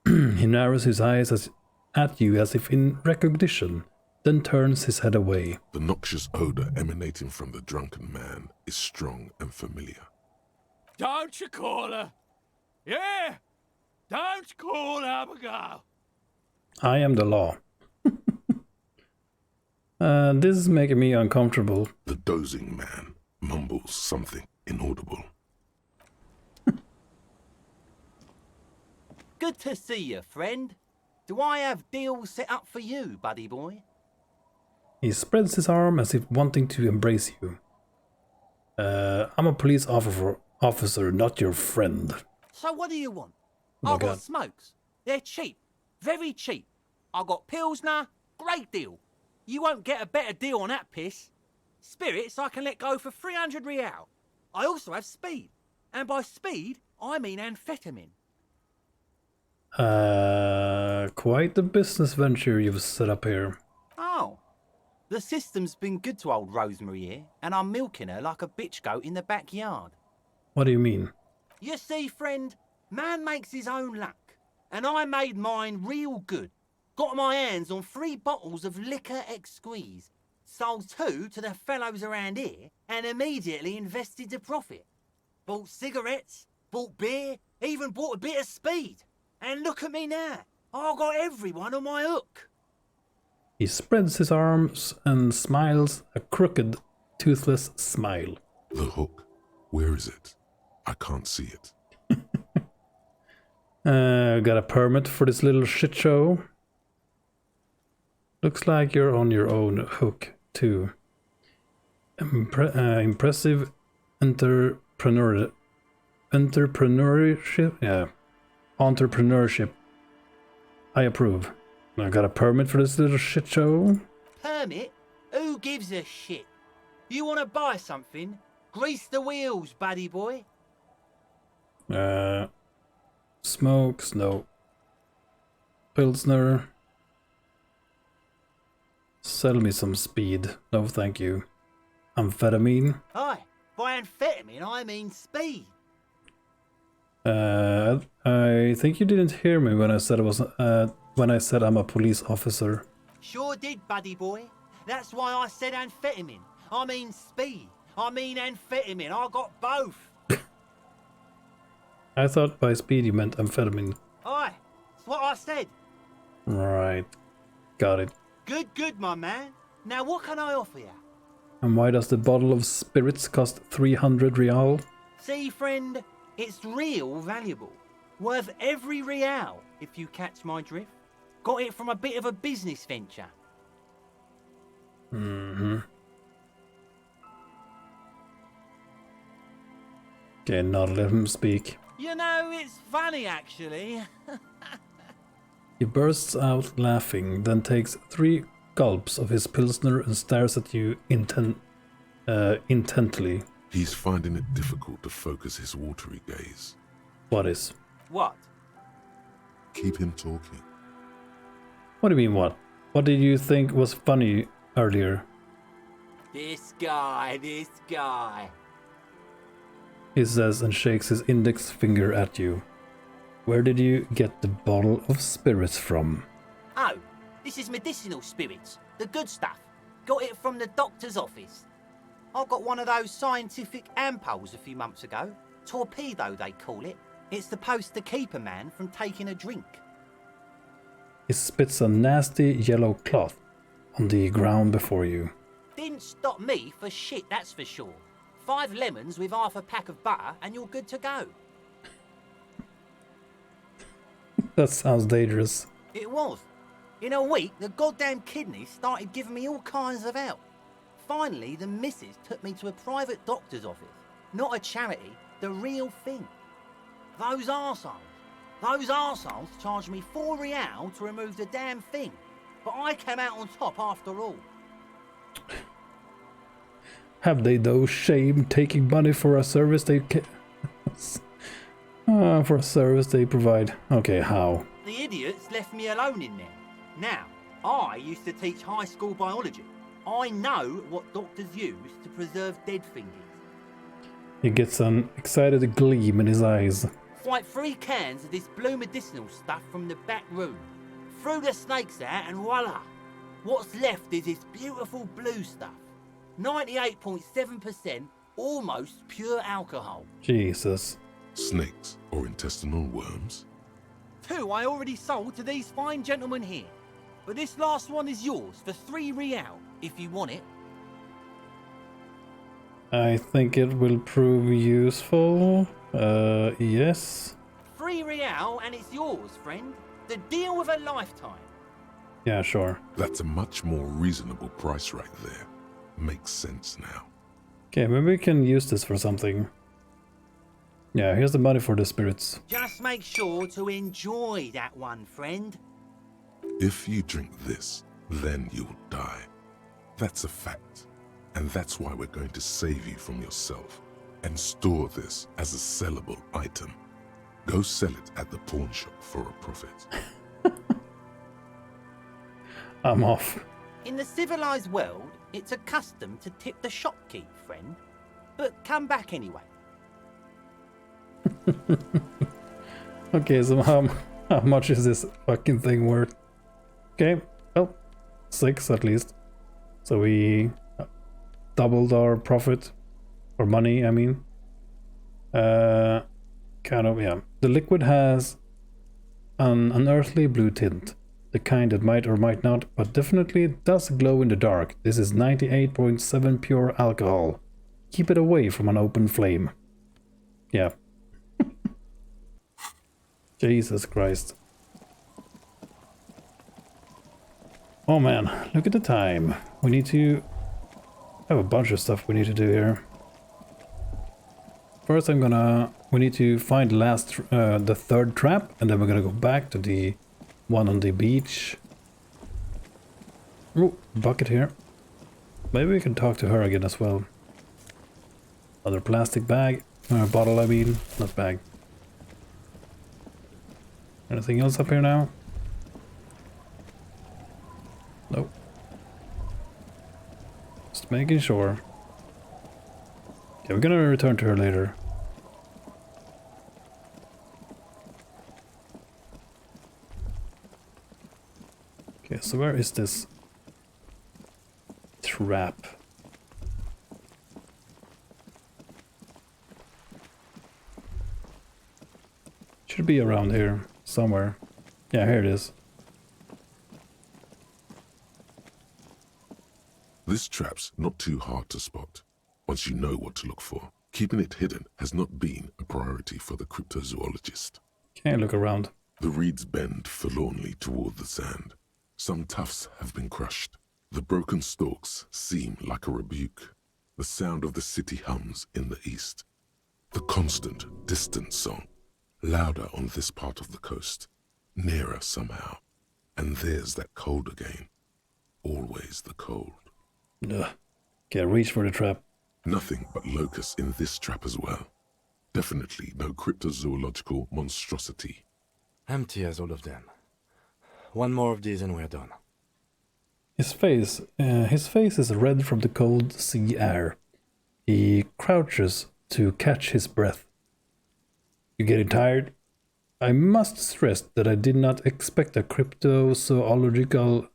He narrows his eyes at you as if in recognition, then turns his head away. The noxious odor emanating from the drunken man is strong and familiar. Don't you call her? Yeah! Don't call Abigail! I am the law. This is making me uncomfortable. The dozing man mumbles something inaudible. Good to see you, friend. Do I have deals set up for you, buddy boy? He spreads his arm as if wanting to embrace you. I'm a police officer, not your friend. So what do you want? Oh my I've got God. smokes. They're cheap. Very cheap. I've got Pilsner. Great deal. You won't get a better deal on that piss. Spirits I can let go for 300 real. I also have speed. And by speed, I mean amphetamine. Quite the business venture you've set up here. Oh. The system's been good to old Rosemary here, and I'm milking her like a bitch goat in the backyard. What do you mean? You see, friend, man makes his own luck. And I made mine real good. Got my hands on 3 bottles of liquor exquise. Sold 2 to the fellows around here, and immediately invested the profit. Bought cigarettes, bought beer, even bought a bit of speed. And look at me now. I got everyone on my hook. He spreads his arms and smiles a crooked, toothless smile. The hook. Where is it? I can't see it. Got a permit for this little shit show? Looks like you're on your own hook, too. Impressive entrepreneurship? Yeah. Entrepreneurship. I approve. I got a permit for this little shit show? Permit? Who gives a shit? You want to buy something? Grease the wheels, buddy boy. Smokes, no. Pilsner. Sell me some speed. No, thank you. Amphetamine. Aye, by amphetamine I mean speed. I think you didn't hear me when I said I'm a police officer. Sure did, buddy boy. That's why I said amphetamine. I mean speed. I mean amphetamine. I got both. I thought by speed you meant amphetamine. Aye, that's what I said. Right. Got it. Good, my man. Now what can I offer you? And why does the bottle of spirits cost 300 real? See, friend, it's real valuable. Worth every real, if you catch my drift. Got it from a bit of a business venture. Mm-hmm. Okay, not let him speak. You know, it's funny, actually. He bursts out laughing, then takes 3 gulps of his pilsner and stares at you intently. He's finding it difficult to focus his watery gaze. What is? What? Keep him talking. What do you mean, what? What did you think was funny earlier? This guy. He says and shakes his index finger at you. Where did you get the bottle of spirits from? Oh, this is medicinal spirits. The good stuff. Got it from the doctor's office. I got one of those scientific ampoules a few months ago. Torpedo, they call it. It's supposed to keep a man from taking a drink. He spits a nasty yellow cloth on the ground before you. Didn't stop me for shit, that's for sure. 5 lemons with half a pack of butter and you're good to go. That sounds dangerous. It was. In a week, the goddamn kidneys started giving me all kinds of help. Finally, the missus took me to a private doctor's office. Not a charity, the real thing. Those arseholes charged me 4 real to remove the damn thing. But I came out on top after all. Have they no shame taking money for a service they for a service they provide? Okay, how? The idiots left me alone in there. Now, I used to teach high school biology. I know what doctors use to preserve dead fingers. He gets an excited gleam in his eyes. Like 3 cans of this blue medicinal stuff from the back room. Threw the snakes out and voila! What's left is this beautiful blue stuff. 98.7% almost pure alcohol. Jesus. Snakes or intestinal worms? 2 I already sold to these fine gentlemen here. But this last one is yours for 3 real, if you want it. I think it will prove useful. Yes. 3 real and it's yours, friend. The deal of a lifetime. Yeah, sure. That's a much more reasonable price right there. Makes sense now. Okay, maybe we can use this for something. Yeah, here's the money for the spirits. Just make sure to enjoy that one, friend. If you drink this, then you'll die. That's a fact. And that's why we're going to save you from yourself and store this as a sellable item. Go sell it at the pawn shop for a profit. I'm off. In the civilized world, it's a custom to tip the shopkeep, friend. But come back anyway. Okay, so how much is this fucking thing worth? Okay, well, 6 at least. So we doubled our profit, or money, I mean. Kind of, yeah. The liquid has an unearthly blue tint. The kind that might or might not, but definitely does glow in the dark. This is 98.7 pure alcohol. Keep it away from an open flame. Yeah. Jesus Christ. Oh man, look at the time. We need to have a bunch of stuff we need to do here. First we need to find the third trap, and then we're gonna go back to the one on the beach. Oh, bucket here. Maybe we can talk to her again as well. Another plastic bag, bottle I mean, not bag. Anything else up here now? Nope. Just making sure. Okay, we're gonna return to her later. Okay, so where is this trap? Should be around here somewhere. Yeah, here it is. This trap's not too hard to spot, once you know what to look for. Keeping it hidden has not been a priority for the cryptozoologist. Can't look around. The reeds bend forlornly toward the sand. Some tufts have been crushed. The broken stalks seem like a rebuke. The sound of the city hums in the east. The constant, distant song, louder on this part of the coast, nearer somehow. And there's that cold again. Always the cold. Ugh. Can't reach for the trap. Nothing but locusts in this trap as well. Definitely no cryptozoological monstrosity. Empty as all of them. One more of these and we're done. His face is red from the cold sea air. He crouches to catch his breath. You getting tired? I must stress that I did not expect a cryptozoological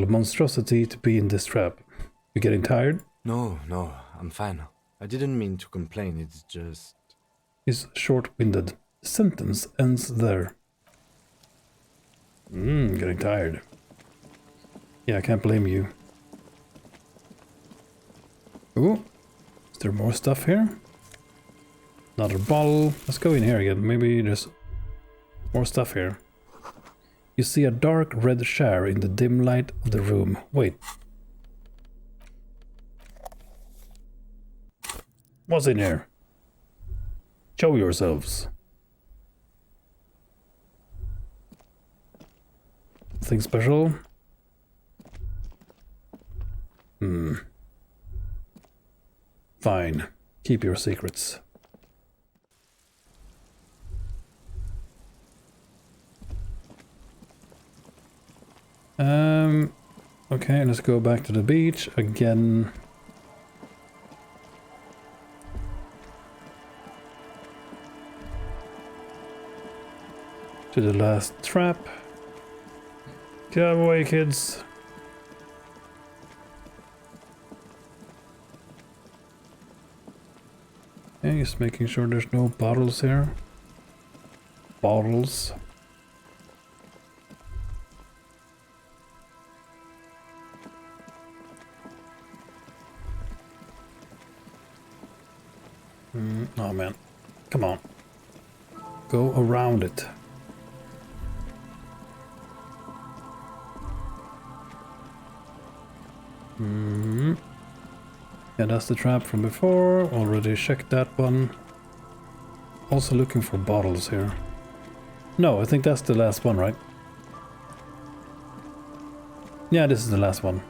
monstrosity to be in this trap. You getting tired? No, I'm fine. I didn't mean to complain, it's just... He's short-winded. The sentence ends there. Getting tired. Yeah, I can't blame you. Ooh, is there more stuff here? Another bottle. Let's go in here again. Maybe there's more stuff here. You see a dark red share in the dim light of the room. Wait. What's in here? Show yourselves. Nothing special. Fine. Keep your secrets. Okay, let's go back to the beach again. To the last trap. Get away, kids. Okay, just making sure there's no bottles here. Bottles. Oh man, come on. Go around it. Yeah, that's the trap from before. Already checked that one. Also looking for bottles here. No, I think that's the last one, right? Yeah, this is the last one.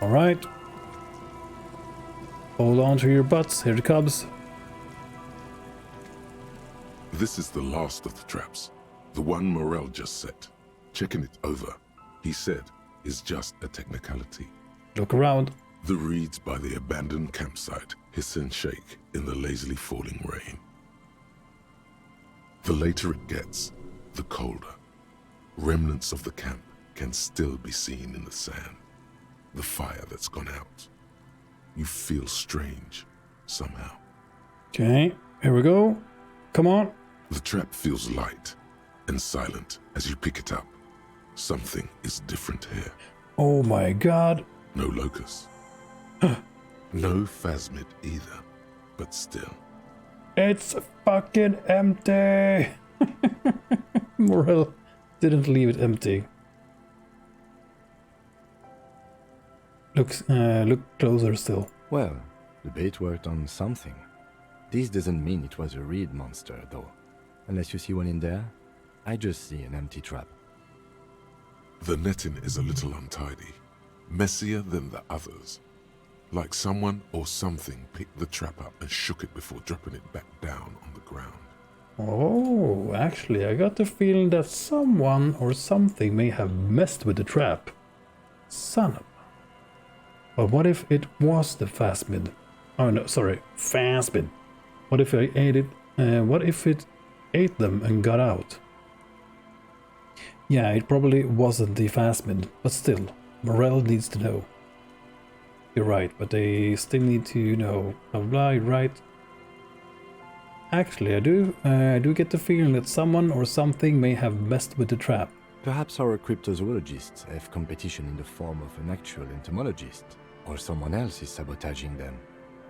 Alright. Hold on to your butts, here it comes. This is the last of the traps. The one Morel just set. Checking it over, he said, is just a technicality. Look around. The reeds by the abandoned campsite hiss and shake in the lazily falling rain. The later it gets, the colder. Remnants of the camp can still be seen in the sand. The fire that's gone out. You feel strange, somehow. Okay, here we go. Come on. The trap feels light and silent as you pick it up. Something is different here. Oh my god. No locust. No phasmid either, but still. It's fucking empty. Morel didn't leave it empty. Look closer still. Well, the bait worked on something. This doesn't mean it was a reed monster, though. Unless you see one in there, I just see an empty trap. The netting is a little untidy, messier than the others. Like someone or something picked the trap up and shook it before dropping it back down on the ground. Oh, actually, I got the feeling that someone or something may have messed with the trap. Son of... But what if it was the phasmid? Oh no, sorry, phasmid. What if I ate it? What if it ate them and got out? Yeah, it probably wasn't the phasmid, but still, Morel needs to know. You're right, but they still need to know. Blah, right? Actually, I do get the feeling that someone or something may have messed with the trap. Perhaps our cryptozoologists have competition in the form of an actual entomologist, or someone else is sabotaging them.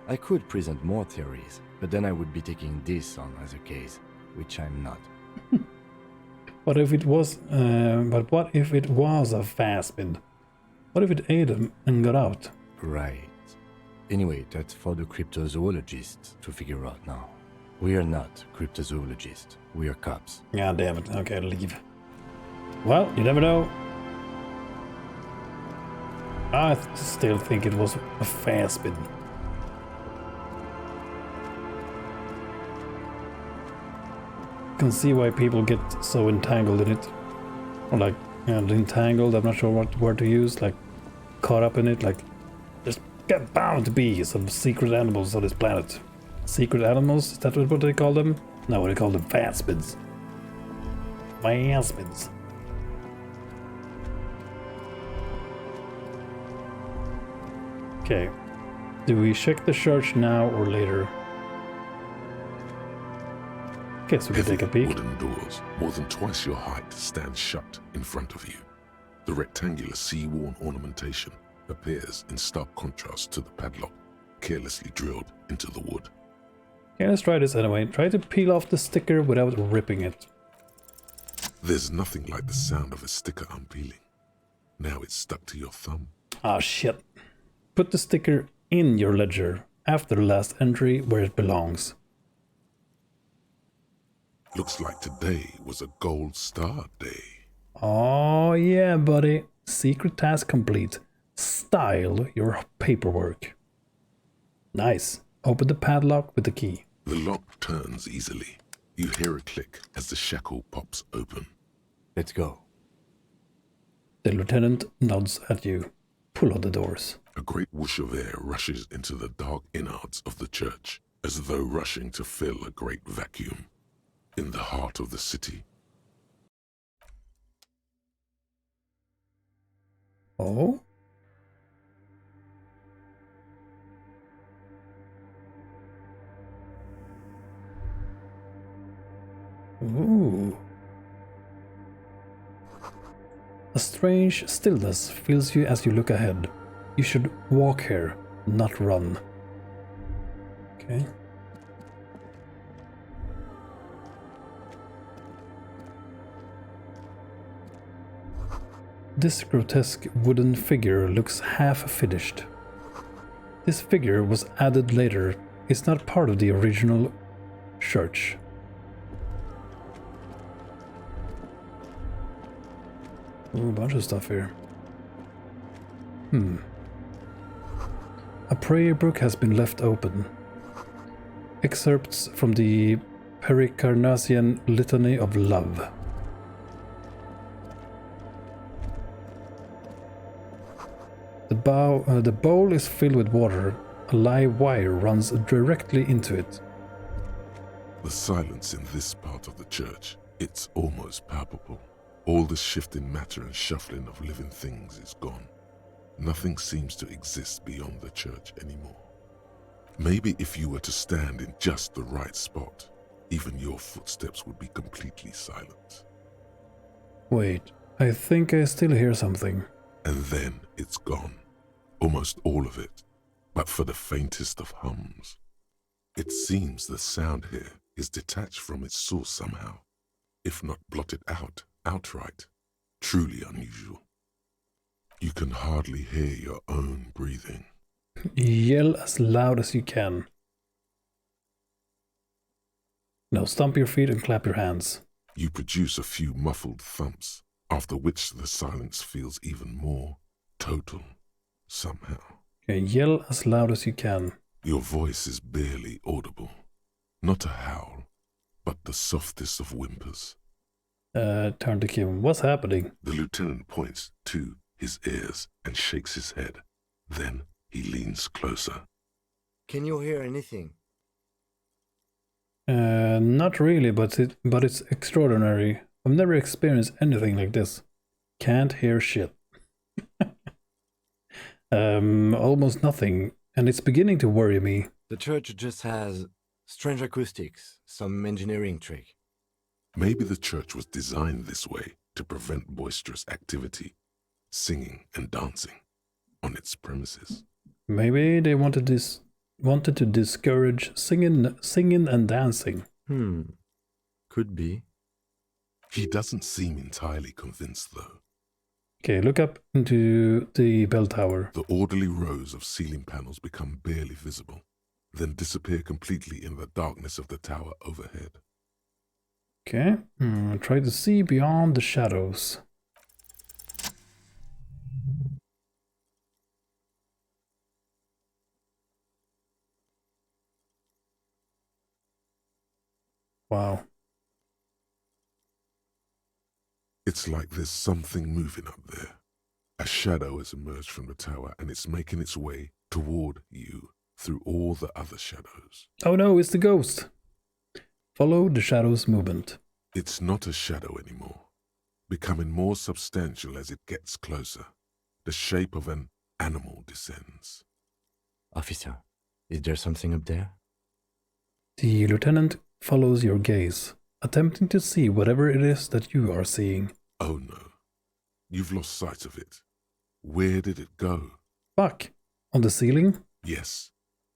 I could present more theories, but then I would be taking this on as a case, which I'm not. What if it was, but what if it was a phasmid? What if it ate them and got out? Right. Anyway, that's for the cryptozoologists to figure out now. We are not cryptozoologists. We are cops. Yeah, damn it. Okay, leave. Well, you never know. I still think it was a phasmid. Can see why people get so entangled in it, or like entangled. I'm not sure what word to use. Like caught up in it. Like there's bound to be some secret animals on this planet. Secret animals? Is that what they call them? No, they call them phasmids. Phasmids. Okay. Do we check the church now or later? Guess we could take a peek. Wooden doors, more than twice your height, stand shut in front of you. The rectangular sea-worn ornamentation appears in stark contrast to the padlock, carelessly drilled into the wood. Okay, let's try this anyway. Try to peel off the sticker without ripping it. There's nothing like the sound of a sticker unpeeling. Now it's stuck to your thumb. Ah, shit. Put the sticker in your ledger after the last entry where it belongs. Looks like today was a gold star day. Oh yeah, buddy. Secret task complete. style your paperwork. Nice. Open the padlock with the key. The lock turns easily. You hear a click as the shackle pops open. Let's go. The lieutenant nods at you. Pull on the doors. A great whoosh of air rushes into the dark innards of the church, as though rushing to fill a great vacuum. In the heart of the city. Oh? Ooh. A strange stillness fills you as you look ahead. You should walk here, not run. Okay. This grotesque wooden figure looks half-finished. This figure was added later. It's not part of the original church. Ooh, a bunch of stuff here. A prayer book has been left open. Excerpts from the Pericarnassian Litany of Love. The bowl is filled with water. A live wire runs directly into it. The silence in this part of the church, it's almost palpable. All the shifting matter and shuffling of living things is gone. Nothing seems to exist beyond the church anymore. Maybe if you were to stand in just the right spot, even your footsteps would be completely silent. Wait, I think I still hear something. And then it's gone. Almost all of it, but for the faintest of hums. It seems the sound here is detached from its source somehow, if not blotted out outright. Truly unusual. You can hardly hear your own breathing. Yell as loud as you can. Now stomp your feet and clap your hands. You produce a few muffled thumps, after which the silence feels even more total, somehow. Okay, yell as loud as you can. Your voice is barely audible. Not a howl, but the softest of whimpers. Turn to Kim. What's happening? The lieutenant points to his ears and shakes his head. Then he leans closer. Can you hear anything? Not really, but it's extraordinary. I've never experienced anything like this. Can't hear shit. Almost nothing, and it's beginning to worry me. The church just has strange acoustics, some engineering trick. Maybe the church was designed this way to prevent boisterous activity, singing and dancing, on its premises. Maybe they wanted to discourage singing and dancing. Could be. He doesn't seem entirely convinced, though. Okay, look up into the bell tower. The orderly rows of ceiling panels become barely visible, then disappear completely in the darkness of the tower overhead. Okay, try to see beyond the shadows. Wow. It's like there's something moving up there. A shadow has emerged from the tower and it's making its way toward you through all the other shadows. Oh no, it's the ghost. Follow the shadow's movement. It's not a shadow anymore, becoming more substantial as it gets closer. The shape of an animal descends. Officer, is there something up there? The lieutenant follows your gaze, attempting to see whatever it is that you are seeing. Oh no, you've lost sight of it. Where did it go? Fuck, on the ceiling? Yes,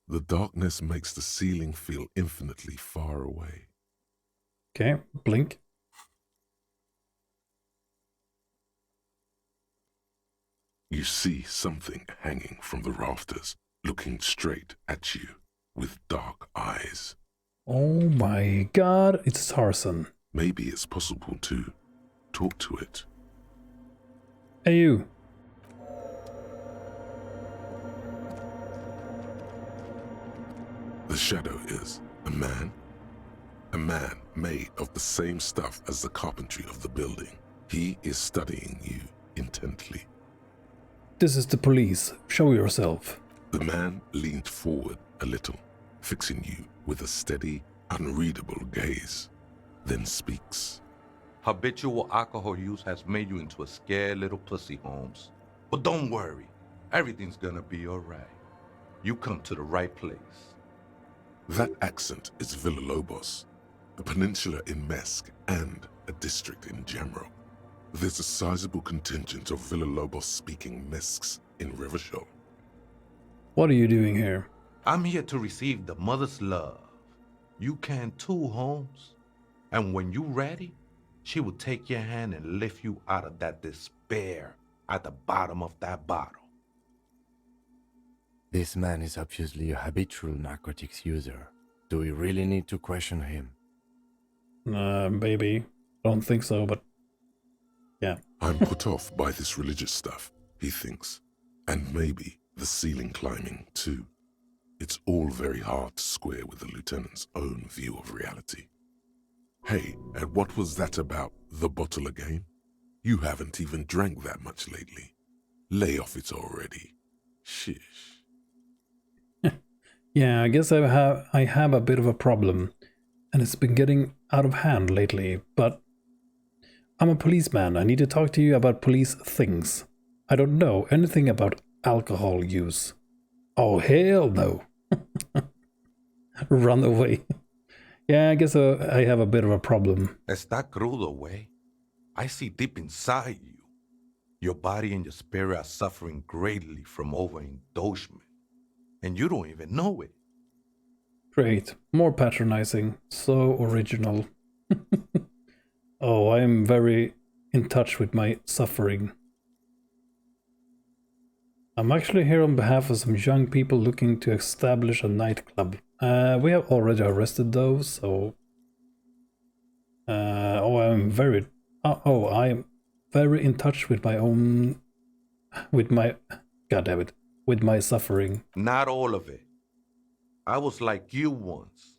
the darkness makes the ceiling feel infinitely far away. Okay, blink. You see something hanging from the rafters, looking straight at you with dark eyes. Oh my god, it's Tarzan. Maybe it's possible to talk to it. Hey you. The shadow is a man made of the same stuff as the carpentry of the building. He is studying you intently. This is the police. Show yourself. The man leaned forward a little, fixing you with a steady, unreadable gaze, then speaks. Habitual alcohol use has made you into a scared little pussy, Holmes. But don't worry, everything's gonna be alright. You come to the right place. That accent is Villalobos, a peninsula in Mesk and a district in Jamrock. There's a sizable contingent of Villalobos-speaking Mesks in Rivershore. What are you doing here? I'm here to receive the mother's love. You can too, Holmes. And when you're ready, she will take your hand and lift you out of that despair at the bottom of that bottle. This man is obviously a habitual narcotics user. Do we really need to question him? Maybe. Don't think so, but yeah. I'm put off by this religious stuff, he thinks. And maybe the ceiling climbing, too. It's all very hard to square with the lieutenant's own view of reality. Hey, and what was that about the bottle again? You haven't even drank that much lately. Lay off it already. Shish. Yeah, I guess I have a bit of a problem, and it's been getting out of hand lately, but I'm a policeman. I need to talk to you about police things. I don't know anything about alcohol use. Oh, hell no. Run away. Yeah, I guess I have a bit of a problem. Está crudo, way. I see deep inside you. Your body and your spirit are suffering greatly from overindulgence. And you don't even know it. Great. More patronizing. So original. Oh, I am very in touch with my suffering. I'm actually here on behalf of some young people looking to establish a nightclub. We have already arrested those, so... I'm very in touch with my own... with my suffering. Not all of it. I was like you once.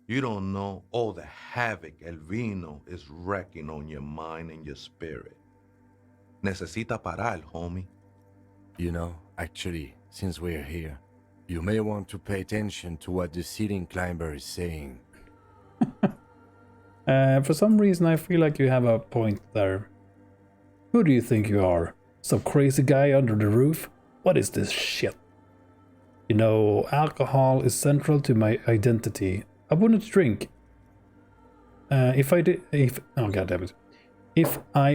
You don't know all the havoc El Vino is wrecking on your mind and your spirit. Necesita parar, homie. You know, actually, since we're here, you may want to pay attention to what the ceiling climber is saying. For some reason I feel like you have a point there. Who do you think you are? Some crazy guy under the roof? What is this shit? You know, alcohol is central to my identity. I wouldn't drink. If I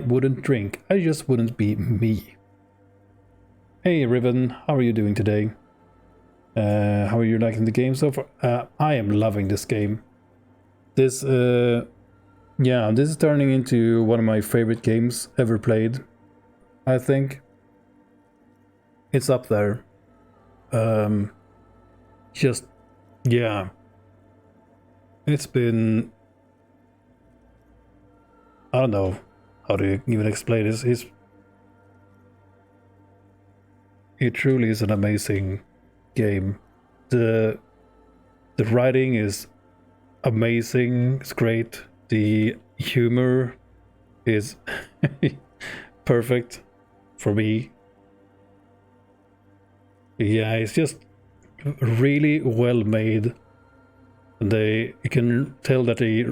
wouldn't drink, I just wouldn't be me. Hey Riven, how are you doing today? How are you liking the game so far? I am loving this game. This is turning into one of my favorite games ever played. I think it's up there. It's been, I don't know how to even explain this. It truly is an amazing game. The writing is amazing. It's great. The humor is perfect for me. Yeah, it's just really well made. You can tell that they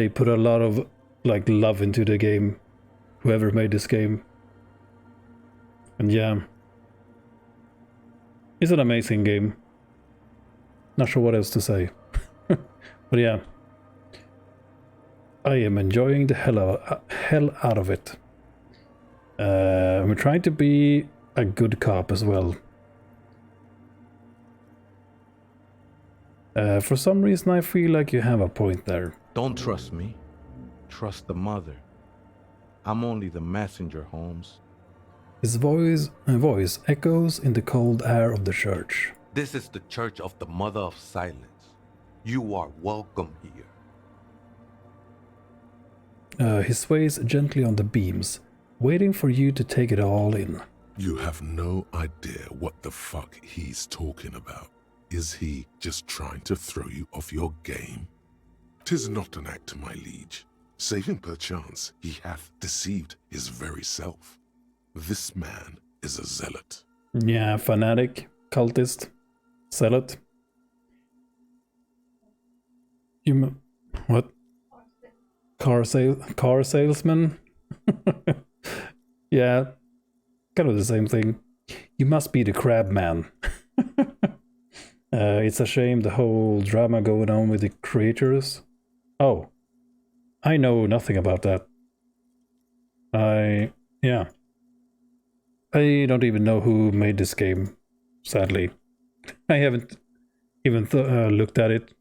put a lot of like love into the game, whoever made this game. And yeah, it's an amazing game. Not sure what else to say. But yeah, I am enjoying the hell out of it. I'm trying to be a good cop as well. For some reason I feel like you have a point there. Don't trust me. Trust the mother. I'm only the messenger, Holmes. His voice echoes in the cold air of the church. This is the Church of the Mother of Silence. You are welcome here. He sways gently on the beams, waiting for you to take it all in. You have no idea what the fuck he's talking about. Is he just trying to throw you off your game? 'Tis not an act, my liege. Save him perchance, he hath deceived his very self. This man is a zealot. Yeah, fanatic, cultist, zealot. What? Car salesman? Yeah, kind of the same thing. You must be the crab man. It's a shame the whole drama going on with the creators. Oh, I know nothing about that. Yeah. I don't even know who made this game, sadly. I haven't even looked at it.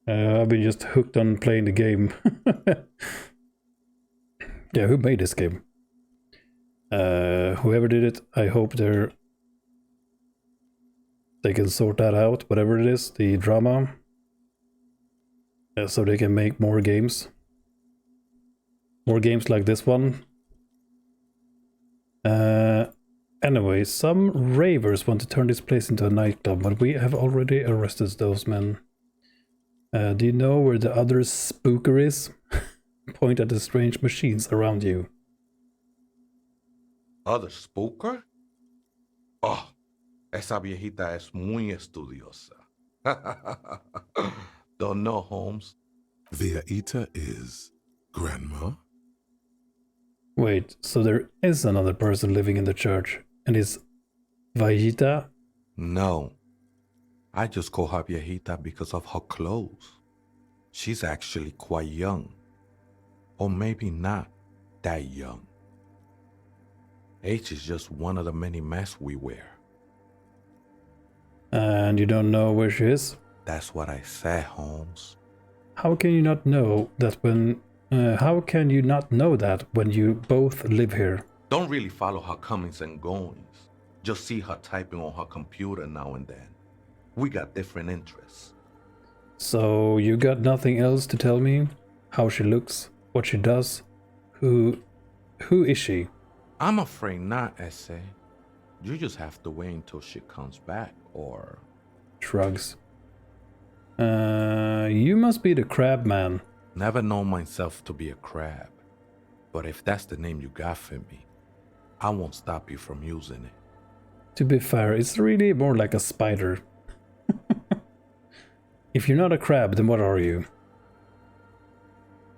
I've been just hooked on playing the game. Yeah, who made this game? Whoever did it, I hope they can sort that out, whatever it is, the drama, so they can make more games. More games like this one. Anyway, some ravers want to turn this place into a nightclub, but we have already arrested those men. Do you know where the other spooker is? Point at the strange machines around you. Other spooker? Oh, esa viejita es muy estudiosa. Don't know, Holmes. Viejita is grandma? Wait, so there is another person living in the church, and is Viejita? No. I just call her viejita because of her clothes. She's actually quite young. Or maybe not that young. Age is just one of the many masks we wear. And you don't know where she is? That's what I said, Holmes. How can you not know that when... how can you not know that when you both live here? Don't really follow her comings and goings. Just see her typing on her computer now and then. We got different interests. So you got nothing else to tell me? How she looks? What she does? Who is she? I'm afraid not, Essay. You just have to wait until she comes back, or... Shrugs. You must be the crab man. Never known myself to be a crab. But if that's the name you got for me, I won't stop you from using it. To be fair, it's really more like a spider. If you're not a crab, then what are you?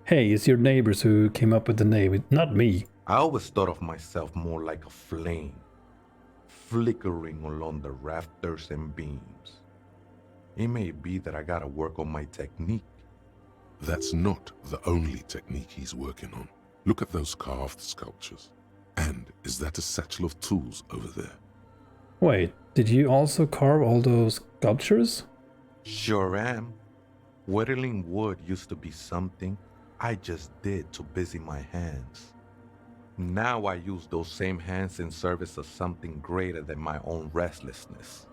Hey, it's your neighbors who came up with the name, not me. I always thought of myself more like a flame, flickering along the rafters and beams. It may be that I gotta work on my technique. That's not the only technique he's working on. Look at those carved sculptures. And is that a satchel of tools over there? Wait, did you also carve all those sculptures? Sure am. Whittling wood used to be something I just did to busy my hands. Now I use those same hands in service of something greater than my own restlessness.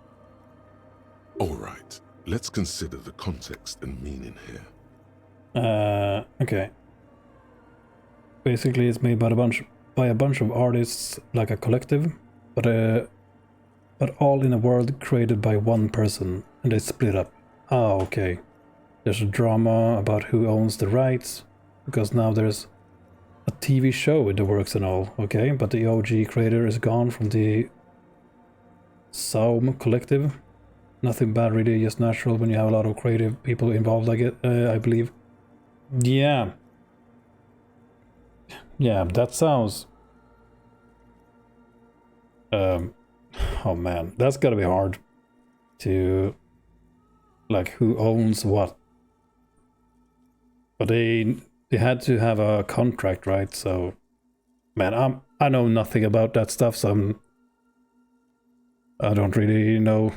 All right, let's consider the context and meaning here. Okay. Basically, it's made by a bunch of artists, like a collective, but all in a world created by one person, and they split up. Ah, okay. There's a drama about who owns the rights, because now there's a TV show in the works and all, okay? But the OG creator is gone from the Saum collective. Nothing bad, really, just natural when you have a lot of creative people involved, I believe. Yeah. Yeah, that sounds... oh man, that's gotta be hard to... Like, who owns what? But they had to have a contract, right? So, man, I know nothing about that stuff, so I don't really know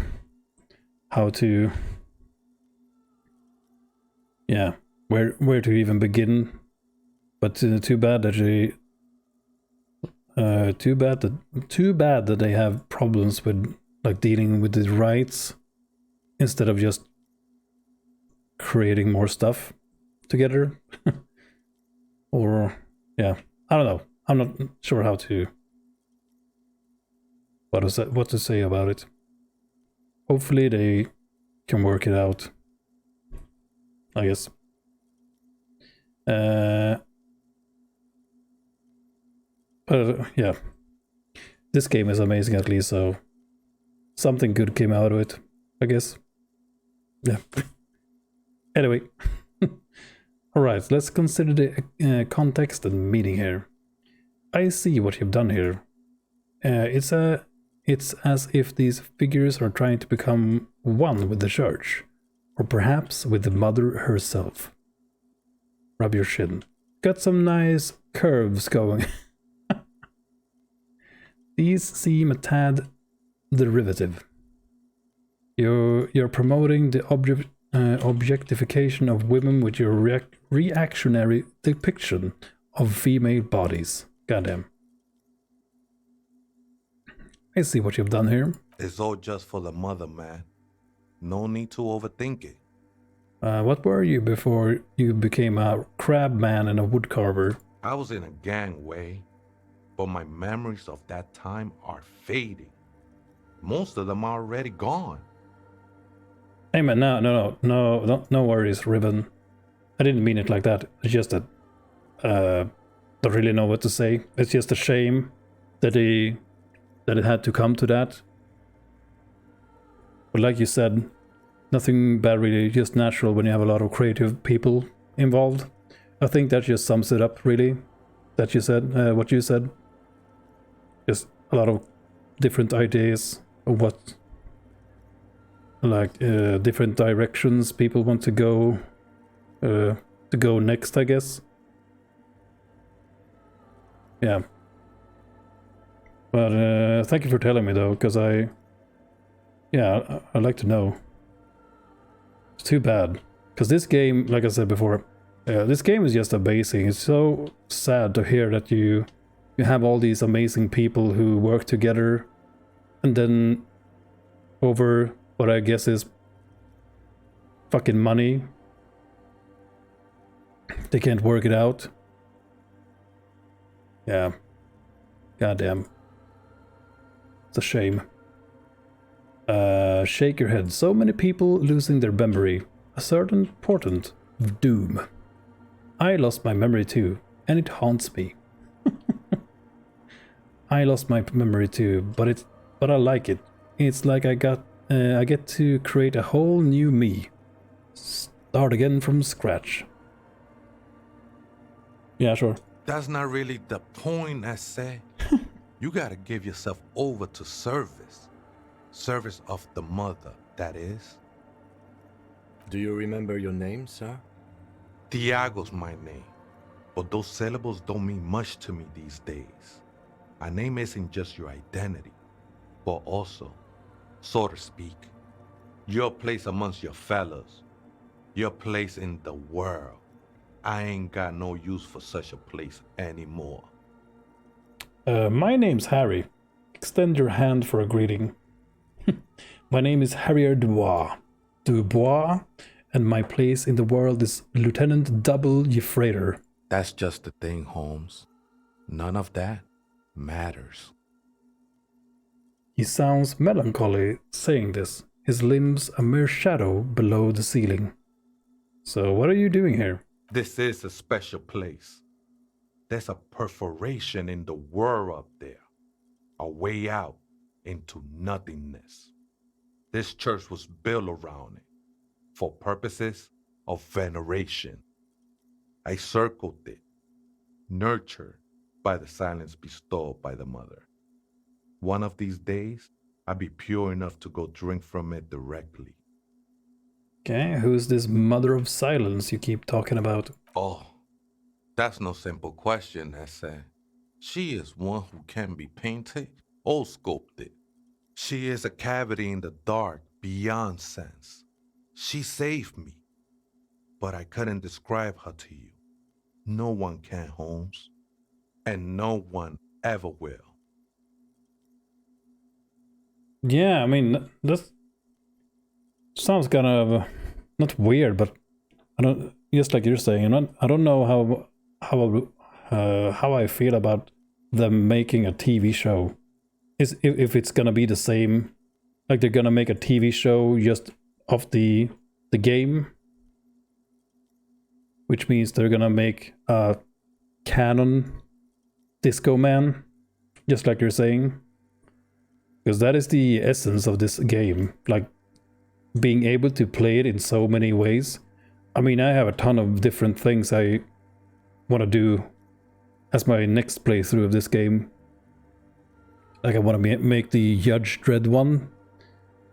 how to... Yeah, where to even begin. But too bad that too bad that they have problems with like dealing with the rights instead of just creating more stuff together. Or yeah, I don't know. I'm not sure how to what to say about it. hopefully they can work it out, I guess. But yeah, this game is amazing at least, so something good came out of it, I guess. Yeah. Anyway. Alright, let's consider the context and meaning here. I see what you've done here. It's as if these figures are trying to become one with the church, or perhaps with the mother herself. Rub your shin. Got some nice curves going. These seem a tad derivative. You're promoting the objectification of women with your reactionary depiction of female bodies. Goddamn. I see what you've done here. It's all just for the mother, man. No need to overthink it. What were you before you became a crab man and a woodcarver? I was in a gangway, but my memories of that time are fading. Most of them are already gone. Hey man, no worries, Ribbon. I didn't mean it like that. It's just that don't really know what to say. It's just a shame that it had to come to that. But like you said, nothing bad really, just natural when you have a lot of creative people involved. I think that just sums it up really. That you said, what you said. Just a lot of different ideas of what, like different directions people want to go next, I guess. Yeah. But thank you for telling me though, because I'd like to know. It's too bad, because this game, like I said before, this game is just amazing. It's so sad to hear that you have all these amazing people who work together, and then over what I guess is fucking money, they can't work it out. Yeah. Goddamn. It's a shame. Shake your head. So many people losing their memory. A certain portent of doom. I lost my memory too, and it haunts me. I lost my memory too, but I like it. It's like I get to create a whole new me. Start again from scratch. Yeah, sure. That's not really the point, I say. You gotta give yourself over to service. Service of the mother, that is. Do you remember your name, sir? Tiago's my name, but those syllables don't mean much to me these days. A name isn't just your identity, but also, so to speak, your place amongst your fellows, your place in the world. I ain't got no use for such a place anymore. My name's Harry. Extend your hand for a greeting. My name is Harrier Dubois, and my place in the world is Lieutenant W. Freighter. That's just the thing, Holmes. None of that matters. He sounds melancholy saying this, his limbs a mere shadow below the ceiling. So what are you doing here? This is a special place. There's a perforation in the world up there, a way out into nothingness. This church was built around it for purposes of veneration. I circled it, nurtured by the silence bestowed by the mother. One of these days, I'll be pure enough to go drink from it directly. Okay, who's this mother of silence you keep talking about? Oh, that's no simple question, I said. She is one who can be painted or sculpted. She is a cavity in the dark beyond sense. She saved me, but I couldn't describe her to you. No one can, Holmes, and no one ever will. Yeah, I mean, that sounds kind of not weird, but I don't. Just like you're saying, I don't know how I feel about them making a TV show. If it's gonna be the same, Like they're gonna make a TV show just of the game, which means they're gonna make a canon Disco Man, just like you're saying, because that is the essence of this game, like being able to play it in so many ways. I mean, I have a ton of different things I want to do as my next playthrough of this game. Like I want to make the Judge Dredd one,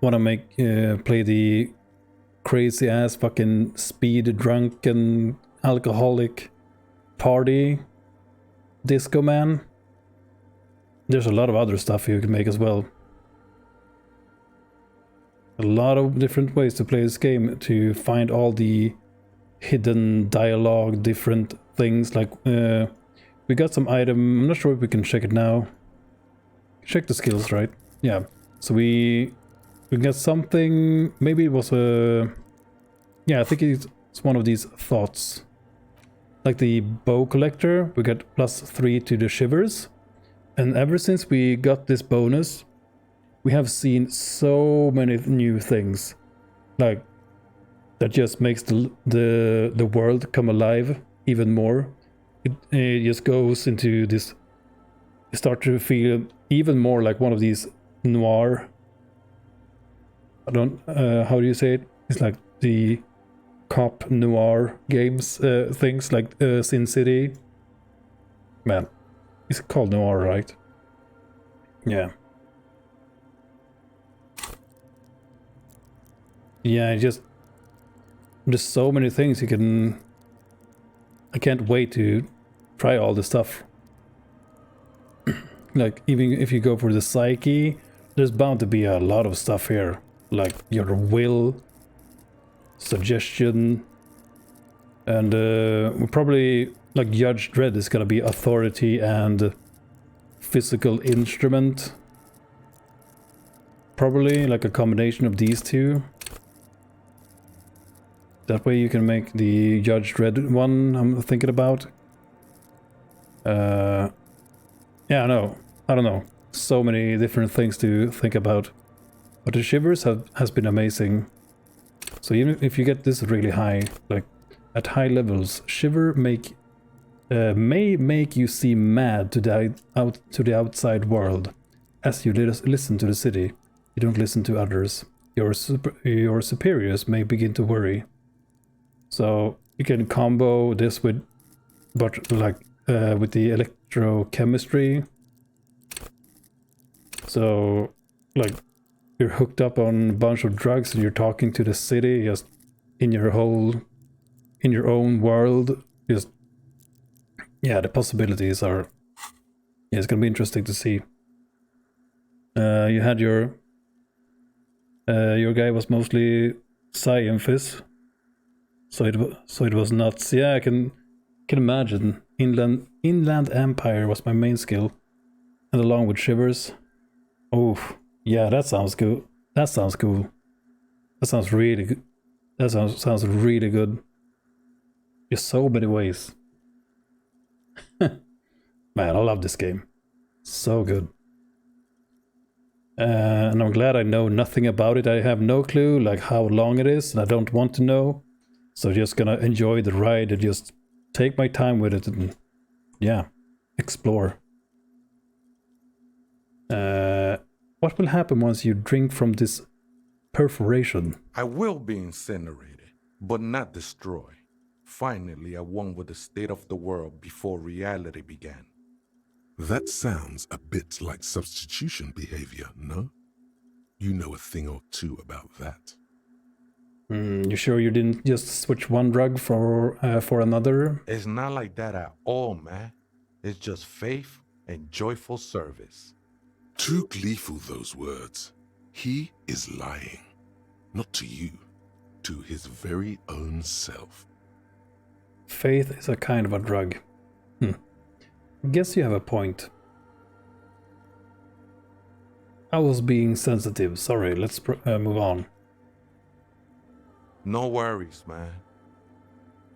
want to make play the crazy ass fucking speed drunk and alcoholic party Disco Man. There's a lot of other stuff you can make as well. A lot of different ways to play this game, to find all the hidden dialogue, different things. Like we got some item, I'm not sure if we can check it now. Check the skills, right? Yeah. So we got something, maybe it was a... Yeah, I think it's one of these thoughts. Like the bow collector, we got +3 to the shivers. And ever since we got this bonus, we have seen so many new things. Like, that just makes the world come alive even more. It just goes into this... You start to feel even more like one of these noir... I don't... how do you say it? It's like the cop noir games, things like Sin City. Man, it's called noir, right? Yeah. Yeah, just... There's so many things you can... I can't wait to try all the stuff. Like, even if you go for the psyche, there's bound to be a lot of stuff here. Like your will, suggestion, and probably like Judge Dredd is gonna be authority and physical instrument. Probably like a combination of these two. That way you can make the Judge Dredd one I'm thinking about. Yeah, I don't know. So many different things to think about. But the shivers has been amazing. So even if you get this really high, like at high levels, shiver may make you seem mad to the outside world. As you listen to the city, you don't listen to others. Your superiors may begin to worry. So you can combo this with, but like with the electrochemistry. So like you're hooked up on a bunch of drugs and you're talking to the city just in your own world. Just, yeah, the possibilities are, yeah, it's gonna be interesting to see. You had your guy was mostly science, so it was nuts. Yeah, I can imagine. Inland Empire was my main skill, and along with shivers. Oh, yeah, that sounds good. That sounds cool. That sounds really good. That sounds really good. There's so many ways. Man, I love this game. So good. And I'm glad I know nothing about it. I have no clue like how long it is, and I don't want to know. So just gonna enjoy the ride and just take my time with it and, yeah, explore. What will happen once you drink from this perforation? I will be incinerated, but not destroyed. Finally, I won with the state of the world before reality began. That sounds a bit like substitution behavior, no? You know a thing or two about that. You sure you didn't just switch one drug for another? It's not like that at all, man. It's just faith and joyful service. Too gleeful, those words. He is lying. Not to you, to his very own self. Faith is a kind of a drug. Guess you have a point. I was being sensitive. Sorry, let's move on. No worries, man.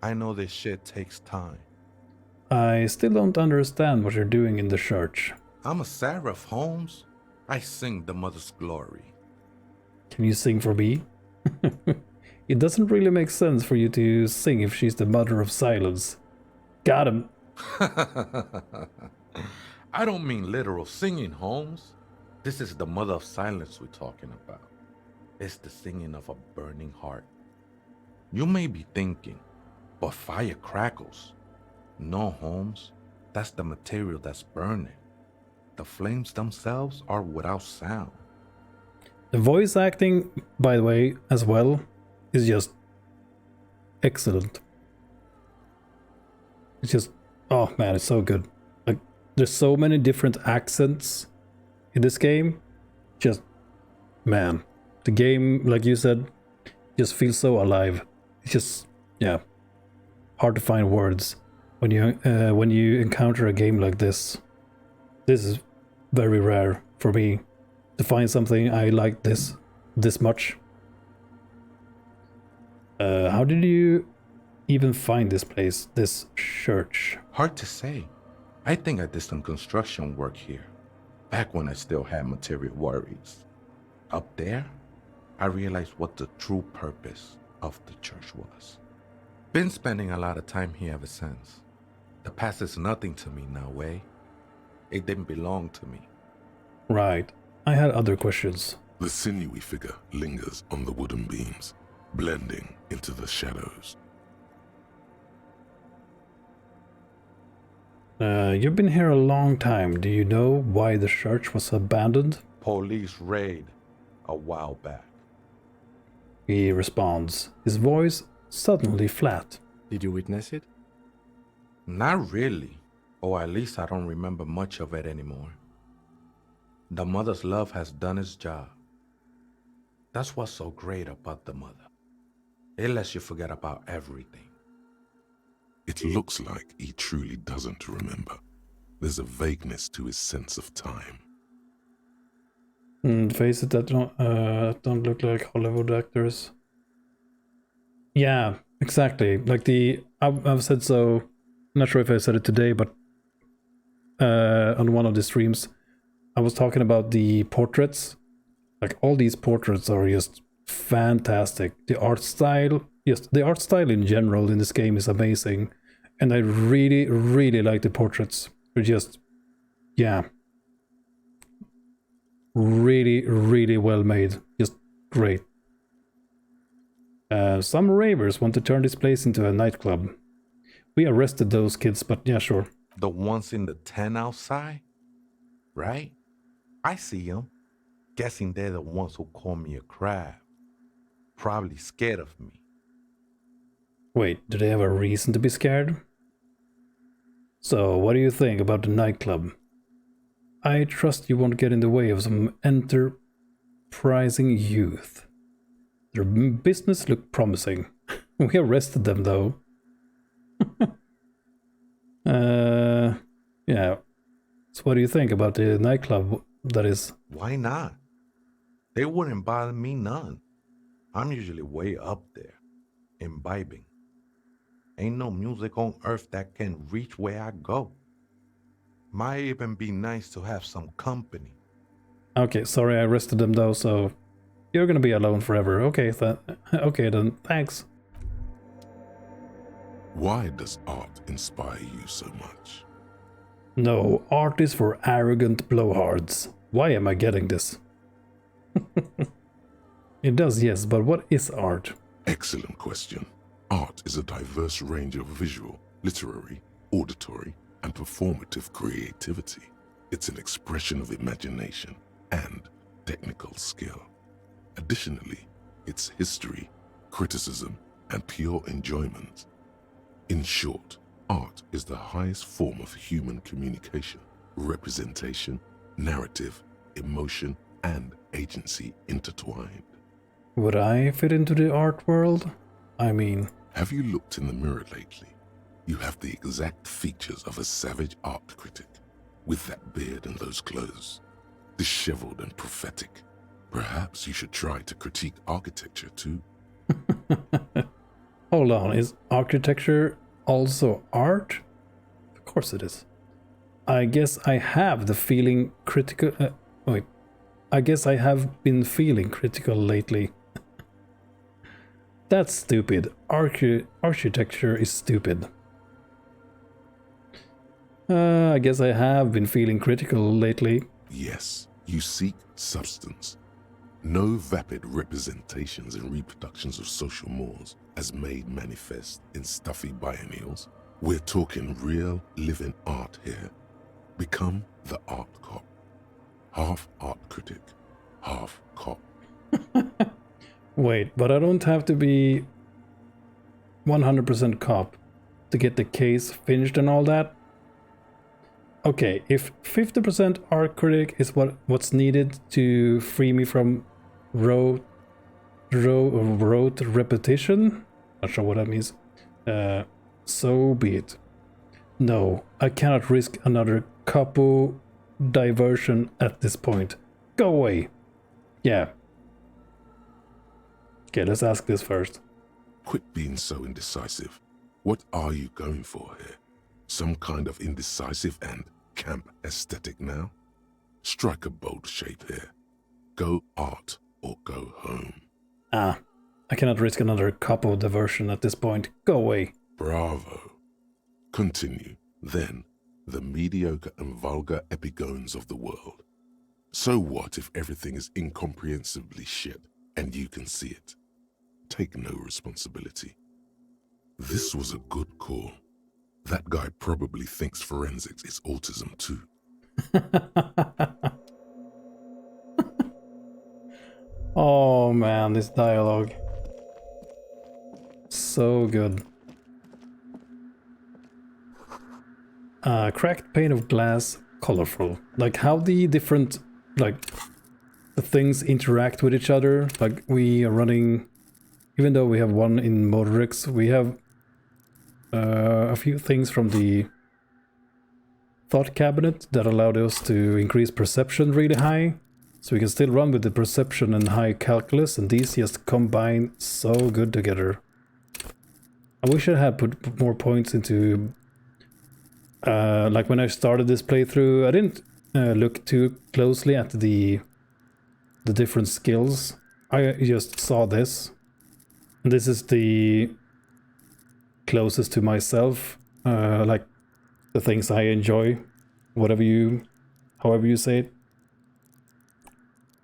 I know this shit takes time. I still don't understand what you're doing in the church. I'm a seraph, Holmes. I sing the Mother's glory. Can you sing for me? It doesn't really make sense for you to sing if she's the mother of silence. Got him. I don't mean literal singing, Holmes. This is the mother of silence we're talking about. It's the singing of a burning heart. You may be thinking, but fire crackles. No, Holmes. That's the material that's burning. The flames themselves are without sound. The voice acting, by the way, as well, is just excellent. It's just, oh man, it's so good. Like, there's so many different accents in this game. Just, man, the game, like you said, just feels so alive. It's just, yeah, hard to find words when you encounter a game like this. This is very rare for me to find something I like this much. How did you even find this place, this church? Hard to say. I think I did some construction work here, back when I still had material worries. Up there, I realized what the true purpose of the church was. Been spending a lot of time here ever since. The past is nothing to me now, eh? It didn't belong to me. Right. I had other questions. The sinewy figure lingers on the wooden beams, blending into the shadows. You've been here a long time. Do you know why the church was abandoned? Police raid a while back. He responds, his voice suddenly flat. Did you witness it? Not really. Or at least I don't remember much of it anymore. The mother's love has done its job. That's what's so great about the mother. It lets you forget about everything. It looks like he truly doesn't remember. There's a vagueness to his sense of time. Faces that don't look like Hollywood actors. Yeah, exactly. Like I've said so. I'm not sure if I said it today, but on one of the streams, I was talking about the portraits. Like, all these portraits are just fantastic. The art style, yes, the art style in general in this game is amazing. And I really, really like the portraits. They're just, yeah, really, really well made. Just great. Some ravers want to turn this place into a nightclub. We arrested those kids, but yeah, sure. The ones in the tent outside? Right? I see them. Guessing they're the ones who call me a crab. Probably scared of me. Wait, do they have a reason to be scared? So, what do you think about the nightclub? I trust you won't get in the way of some enterprising youth. Their business looked promising. We arrested them, though. Yeah. So what do you think about the nightclub, that is? Why not? They wouldn't bother me none. I'm usually way up there, imbibing. Ain't no music on earth that can reach where I go. Might even be nice to have some company. Okay, sorry I arrested them though, so you're gonna be alone forever. Okay, okay then, thanks. Why does art inspire you so much? No, art is for arrogant blowhards. Why am I getting this? It does, yes, but what is art? Excellent question. Art is a diverse range of visual, literary, auditory, and performative creativity. It's an expression of imagination and technical skill. Additionally, it's history, criticism, and pure enjoyment. In short, art is the highest form of human communication, representation, narrative, emotion, and agency intertwined. Would I fit into the art world? I mean... Have you looked in the mirror lately? You have the exact features of a savage art critic, with that beard and those clothes, disheveled and prophetic. Perhaps you should try to critique architecture too. Hold on, is architecture also art? Of course it is. I guess I have the feeling critical... I guess I have been feeling critical lately. That's stupid. Architecture is stupid. I guess I have been feeling critical lately. Yes, you seek substance. No vapid representations and reproductions of social mores as made manifest in stuffy biennials. We're talking real living art here. Become the art cop. Half art critic, half cop. Wait, but I don't have to be 100% cop to get the case finished and all that? Okay, if 50% art critic is what's needed to free me from rote repetition, not sure what that means, so be it. No, I cannot risk another capo diversion at this point. Go away. Yeah. Okay, let's ask this first. Quit being so indecisive. What are you going for here? Some kind of indecisive and camp aesthetic now? Strike a bold shape here. Go art or go home. Ah, I cannot risk another capo diversion at this point. Go away. Bravo. Continue, then, the mediocre and vulgar epigones of the world. So what if everything is incomprehensibly shit and you can see it? Take no responsibility. This was a good call. That guy probably thinks forensics is autism too. Oh man, this dialogue. So good. Cracked pane of glass, colorful. Like how the different, like, the things interact with each other. Like we are running, even though we have one in Motorix, we have a few things from the thought cabinet that allowed us to increase perception really high. So we can still run with the perception and high calculus, and these just combine so good together. I wish I had put more points into... like when I started this playthrough, I didn't look too closely at the different skills. I just saw this. And this is the closest to myself. Like the things I enjoy. However you say it.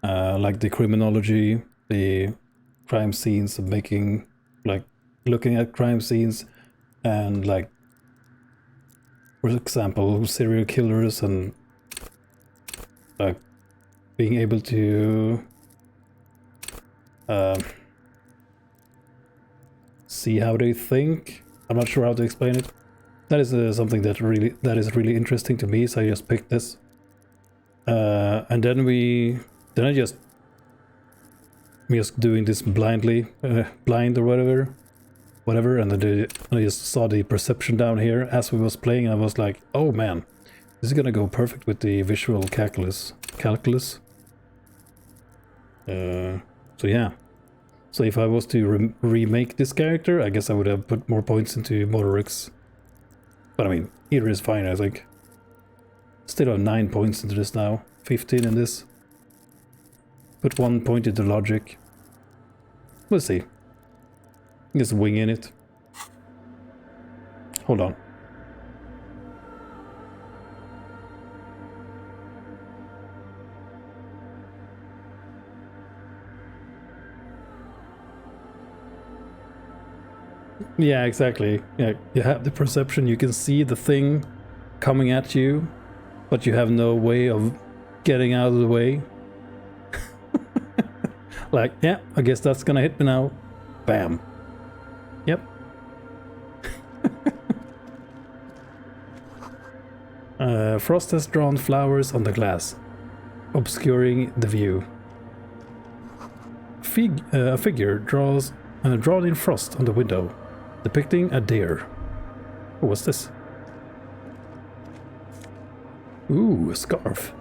Like the criminology, the crime scenes, of making, like, looking at crime scenes, and like, for example, serial killers, and like being able to see how they think. I'm not sure how to explain it. That is something that is really interesting to me, so I just picked this. And then I just doing this blindly, blind or whatever, and then I just saw the perception down here as we was playing, and I was like, oh man, this is gonna go perfect with the visual calculus. So yeah. So if I was to remake this character, I guess I would have put more points into Motorix. But I mean, either is fine, I think. Still have 9 points into this now, 15 in this. Put 1 point into logic. We'll see. Just winging it. Hold on. Yeah, exactly. Yeah, you have the perception, you can see the thing coming at you, but you have no way of getting out of the way. Like, yeah, I guess that's gonna hit me now. Bam. Yep. Frost has drawn flowers on the glass, obscuring the view. A figure drawn in frost on the window, depicting a deer. Oh, what's this? Ooh, a scarf.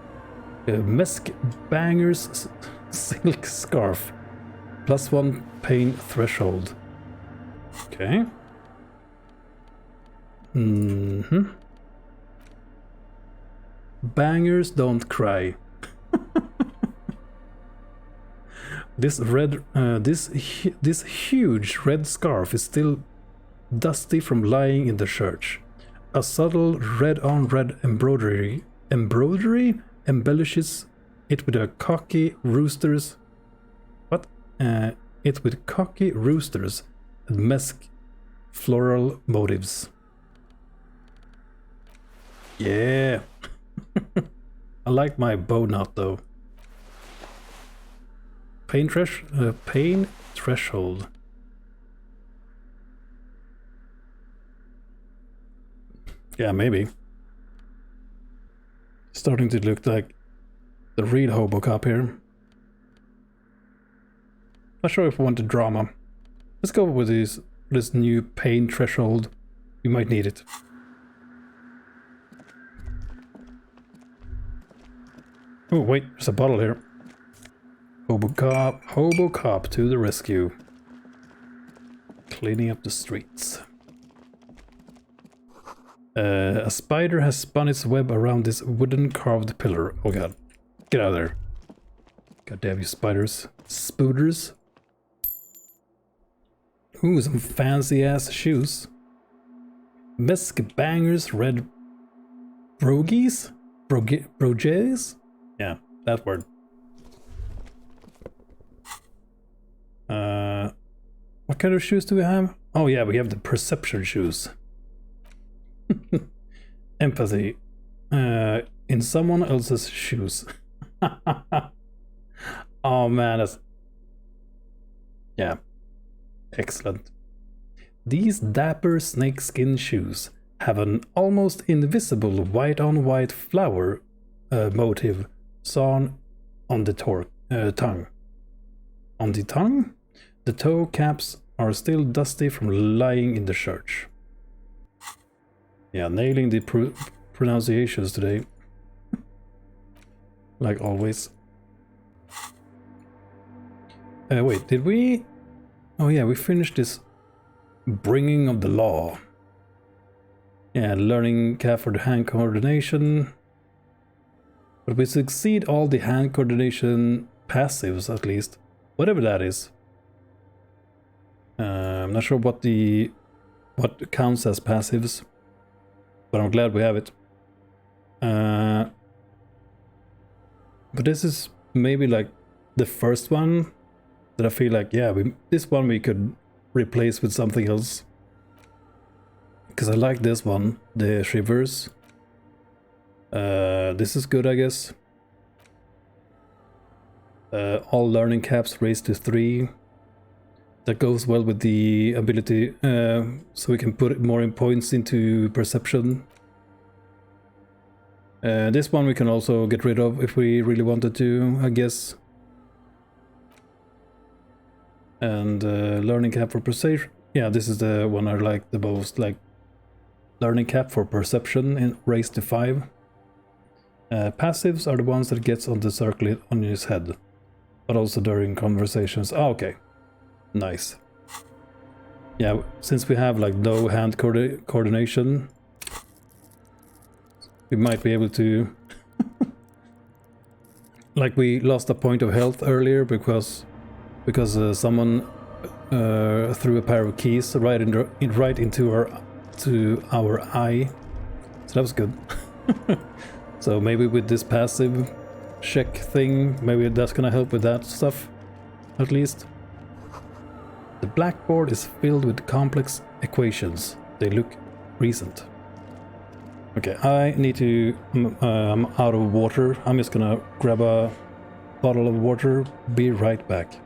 A Mesk Banger's silk scarf. +1 pain threshold. Okay. Bangers don't cry. This this huge red scarf is still dusty from lying in the church. A subtle red-on-red embroidery embellishes it with a cocky roosters. What? It with cocky roosters and mesque floral motifs. Yeah. I like my bow knot though. Pain threshold. Yeah, maybe. Starting to look like the real Hobocop here. Not sure if I want the drama. Let's go with this new pain threshold. We might need it. Oh wait, there's a bottle here. Hobocop to the rescue. Cleaning up the streets. A spider has spun its web around this wooden carved pillar. Oh god. Get out of there. God damn you spiders. Spooters. Ooh, some fancy ass shoes. Mesque bangers, red brogies? Broges? Yeah, that word. What kind of shoes do we have? Oh yeah, we have the perception shoes. Empathy. In someone else's shoes. Oh man, that's... Yeah. Excellent. These dapper snakeskin shoes have an almost invisible white-on-white flower motif sewn on the tongue. On the tongue? The toe caps are still dusty from lying in the church. Yeah, nailing the pronunciations today. Like always. Wait, did we... Oh yeah, we finished this bringing of the law. Yeah, learning cap for the hand coordination. But we succeed all the hand coordination passives at least. Whatever that is. I'm not sure what counts as passives. But I'm glad we have it. But this is maybe like the first one that I feel like, yeah, this one we could replace with something else. Because I like this one, the Shivers. This is good, I guess. All learning caps raised to 3. That goes well with the ability, so we can put more in points into perception. This one we can also get rid of if we really wanted to, I guess. And learning cap for perception. Yeah, this is the one I like the most. Like learning cap for perception and raised to 5. Passives are the ones that gets on the circle on his head, but also during conversations. Oh, okay. Nice. Yeah, since we have like low hand coordination, we might be able to... Like we lost a point of health earlier because someone threw a pair of keys right into our eye. So that was good. So maybe with this passive check thing, maybe that's gonna help with that stuff, at least. The blackboard is filled with complex equations. They look recent. Okay, I need to... I'm out of water. I'm just gonna grab a bottle of water. Be right back.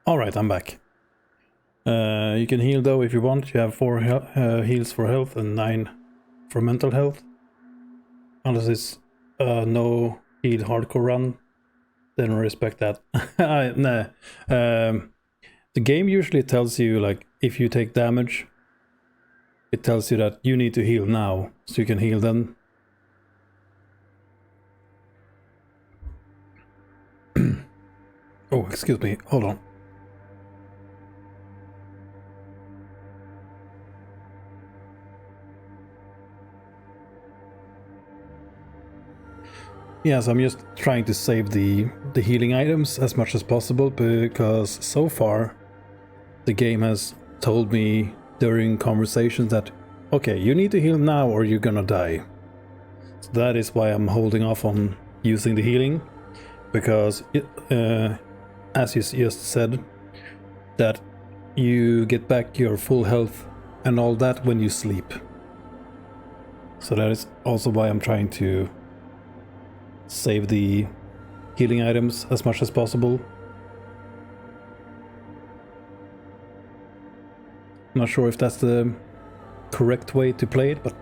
Alright, I'm back. You can heal though if you want. You have 4 heals for health and 9 for mental health. Unless it's no heal hardcore run, then I respect that. Nah. The game usually tells you, like, if you take damage, it tells you that you need to heal now, so you can heal then. Oh, excuse me, hold on. Yes, I'm just trying to save the healing items as much as possible, because so far the game has told me during conversations that, okay, you need to heal now or you're gonna die. So that is why I'm holding off on using the healing, because as you just said, that you get back your full health and all that when you sleep. So that is also why I'm trying to save the healing items as much as possible. Not sure if that's the correct way to play it, but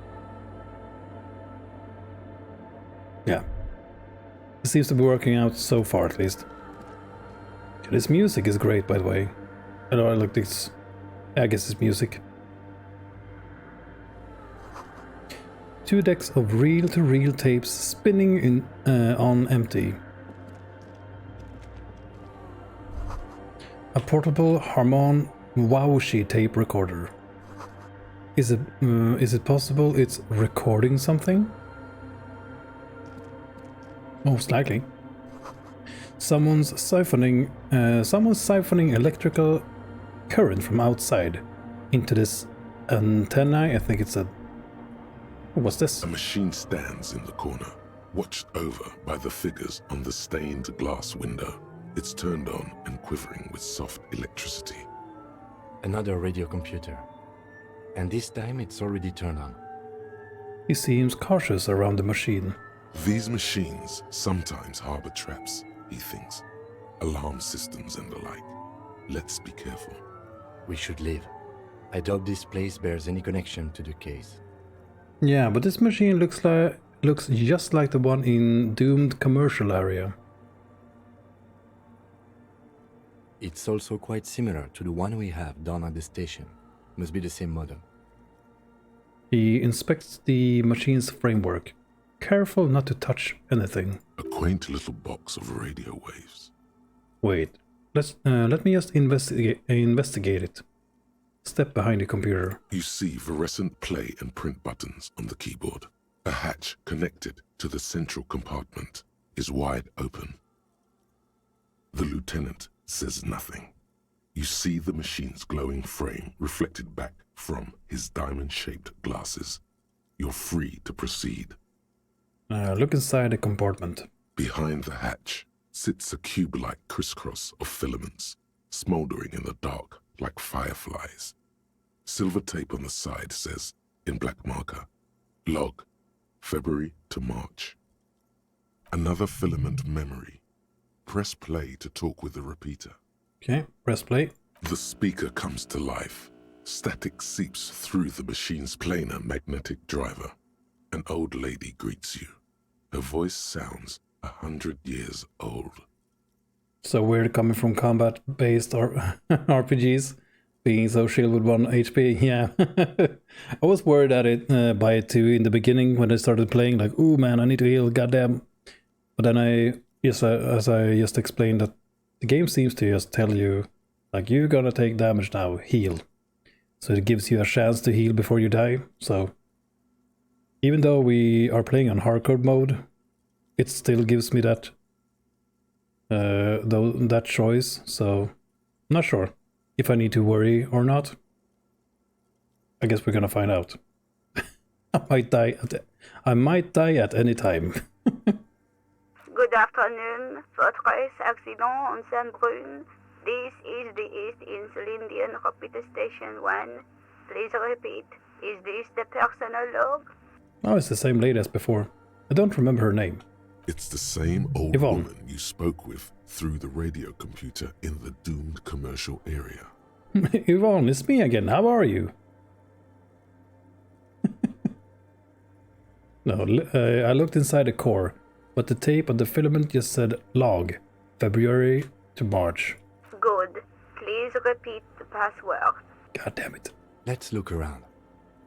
yeah. It seems to be working out so far, at least. This music is great, by the way. I know I looked this. I guess it's music. 2 decks of reel-to-reel tapes spinning in on empty. A portable Harman Wowshi tape recorder. Is it possible it's recording something? Most likely. Someone's siphoning electrical current from outside into this antenna. I think it's a... What's this? A machine stands in the corner, watched over by the figures on the stained glass window. It's turned on and quivering with soft electricity. Another radio computer. And this time it's already turned on. He seems cautious around the machine. These machines sometimes harbor traps, he thinks. Alarm systems and the like. Let's be careful. We should leave. I doubt this place bears any connection to the case. Yeah, but this machine looks just like the one in doomed commercial area. It's also quite similar to the one we have down at the station. Must be the same model. He inspects the machine's framework, careful not to touch anything. A quaint little box of radio waves. Wait, let me just investigate it. Step behind the computer. You see fluorescent play and print buttons on the keyboard. A hatch connected to the central compartment is wide open. The lieutenant says nothing. You see the machine's glowing frame reflected back from his diamond-shaped glasses. You're free to proceed. Look inside the compartment. Behind the hatch sits a cube-like crisscross of filaments, smoldering in the dark like fireflies. Silver tape on the side says, in black marker, log, February to March. Another filament memory. Press play to talk with the repeater. Okay, press play. The speaker comes to life. Static seeps through the machine's planar magnetic driver. An old lady greets you. Her voice sounds 100 years old. So weird coming from combat-based RPGs, being so shielded with 1 HP, yeah. I was worried at it, by it too in the beginning when I started playing, like, ooh man, I need to heal, goddamn. But then as I just explained, that the game seems to just tell you, like, you're gonna take damage now, heal. So it gives you a chance to heal before you die, so... Even though we are playing on hardcore mode, it still gives me that that choice, so not sure if I need to worry or not. I guess we're gonna find out. I might die at any time. Good afternoon, Fortress Accident on Saint-Brune. This is the East Insulindian Repeater Station 1. Please repeat. Is this the personal log? Oh, it's the same lady as before. I don't remember her name. It's the same old Yvonne. woman you spoke with through the radio computer in the doomed commercial area. Yvonne, it's me again. How are you? No, I looked inside the core, but the tape on the filament just said log, February to March. Good. Please repeat the password. God damn it. Let's look around.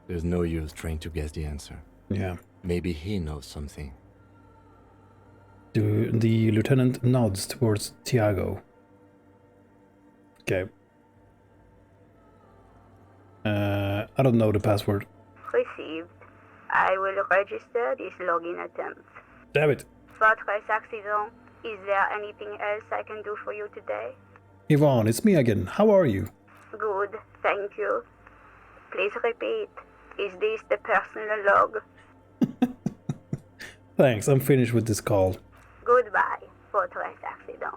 There's no use trying to guess the answer. Yeah. Maybe he knows something. The lieutenant nods towards Tiago. Okay. I don't know the password. Received. I will register this login attempt. Damn it. Fortress accident. Is there anything else I can do for you today? Yvonne, it's me again. How are you? Good, thank you. Please repeat. Is this the personal log? Thanks, I'm finished with this call. Goodbye, Fortress accident.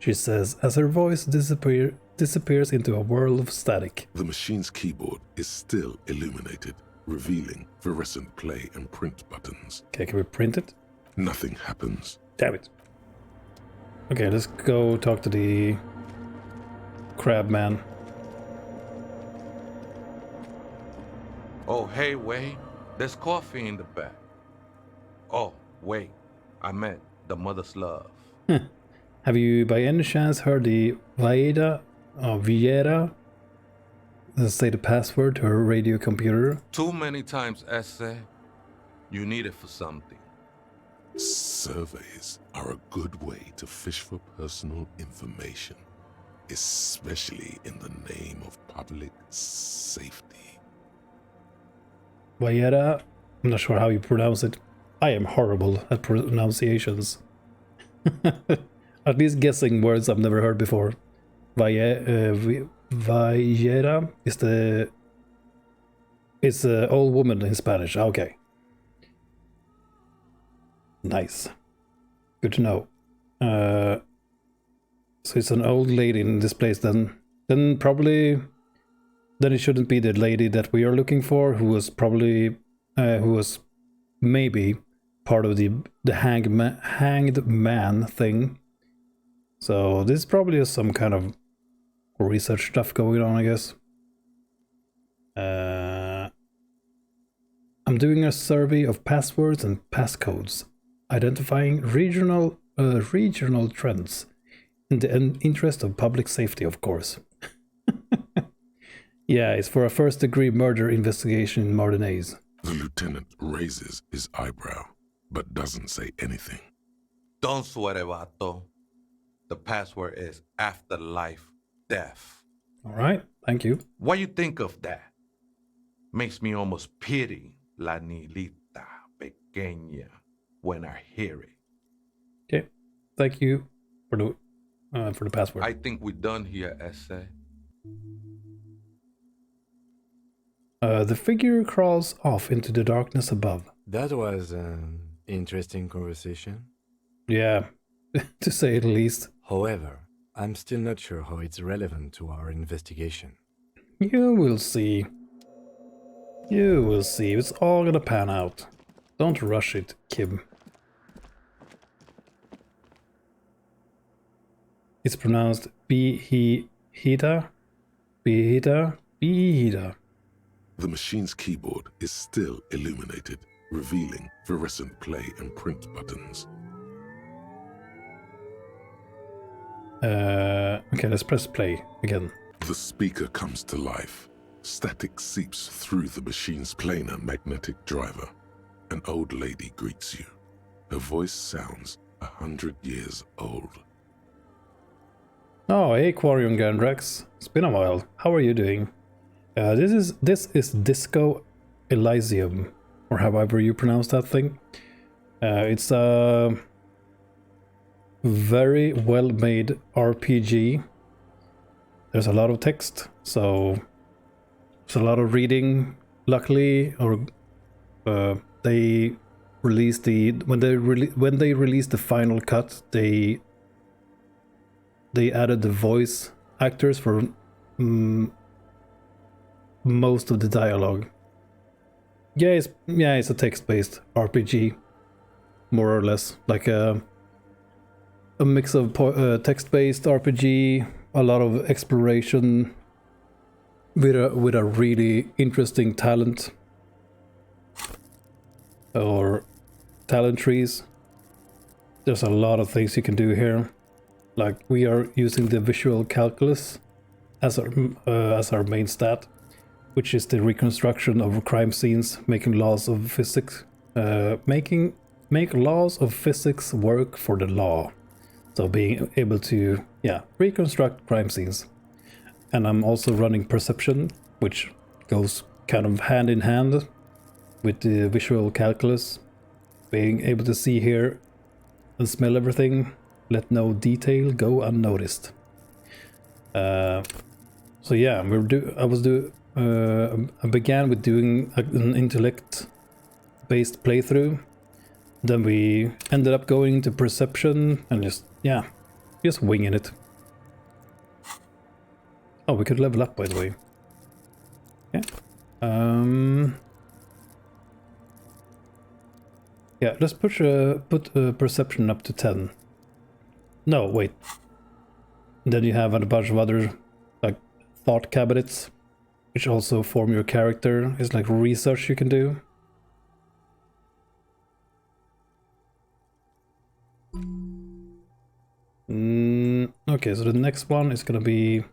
She says as her voice disappears into a whirl of static. The machine's keyboard is still illuminated, revealing fluorescent play and print buttons. Okay, can we print it? Nothing happens. Damn it. Okay, let's go talk to the crab man. Oh, hey, wait. There's coffee in the back. Oh, wait. I meant the mother's love. Have you by any chance heard the Vieira say the password to her radio computer? Too many times, essay. You need it for something. Surveys are a good way to fish for personal information, especially in the name of public safety. Vieira, I'm not sure how you pronounce it. I am horrible at pronunciations. At least guessing words I've never heard before. Vieira is the old woman in Spanish. Okay. Nice. Good to know. So it's an old lady in this place then. Then probably... Then it shouldn't be the lady that we are looking for, who was probably... who was maybe part of the hanged man thing. So this probably is some kind of research stuff going on, I guess. I'm doing a survey of passwords and passcodes, identifying regional trends in the interest of public safety, of course. Yeah, it's for a first-degree murder investigation in Martinez. The lieutenant raises his eyebrow, but doesn't say anything. Don't sweat it, vato. The password is afterlife death. All right, thank you. What you think of that? Makes me almost pity la niñita pequeña when I hear it. Okay, thank you for the password. I think we're done here, essay. The figure crawls off into the darkness above. That was an interesting conversation. Yeah, to say the least. However, I'm still not sure how it's relevant to our investigation. You will see. You will see. It's all gonna pan out. Don't rush it, Kim. It's pronounced Bihida. The machine's keyboard is still illuminated, revealing fluorescent play and print buttons. Okay, let's press play again. The speaker comes to life. Static seeps through the machine's planar magnetic driver. An old lady greets you. Her voice sounds 100 years old. Oh, hey Quarion Gandrax. It's been a while. How are you doing? This is Disco Elysium, or however you pronounce that thing. It's a very well-made RPG. There's a lot of text, so there's a lot of reading. Luckily, or they released when they released the final cut, they added the voice actors for most of the dialogue. Yeah, it's a text-based RPG. more or less. Like a mix of text-based RPG, a lot of exploration with a really interesting talent or talent trees. There's a lot of things you can do here. Like we are using the visual calculus as our main stat, which is the reconstruction of crime scenes, making laws of physics, make laws of physics work for the law. So being able to, reconstruct crime scenes. And I'm also running perception, which goes kind of hand in hand with the visual calculus. Being able to see, hear, and smell everything, let no detail go unnoticed. So yeah, I began with doing an intellect-based playthrough. Then we ended up going into perception and just winging it. Oh, we could level up, by the way. Yeah. Yeah, let's put perception up to 10. No, wait. Then you have a bunch of other, like, thought cabinets, which also form your character. It's like research you can do. Okay, so the next one is gonna be...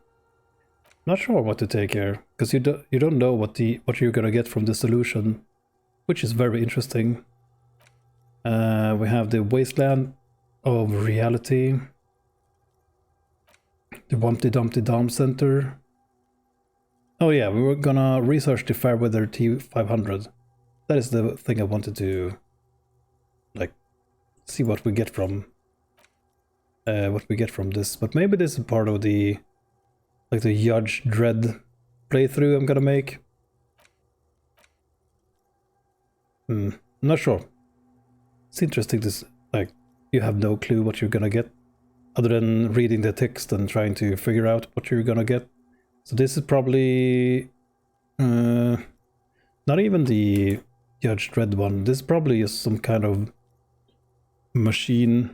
Not sure what to take here, because you don't know what you're gonna get from the solution, which is very interesting. We have the Wasteland of Reality, the Wumpty Dumpty Dom Center. Oh yeah, we were gonna research the Fairweather T500. That is the thing I wanted to, like, see what we get from this. But maybe this is part of the, like, the Judge Dredd playthrough I'm gonna make. I'm not sure. It's interesting to, like, you have no clue what you're gonna get, other than reading the text and trying to figure out what you're gonna get. So this is probably not even the Judge Dredd one. This probably is some kind of machine.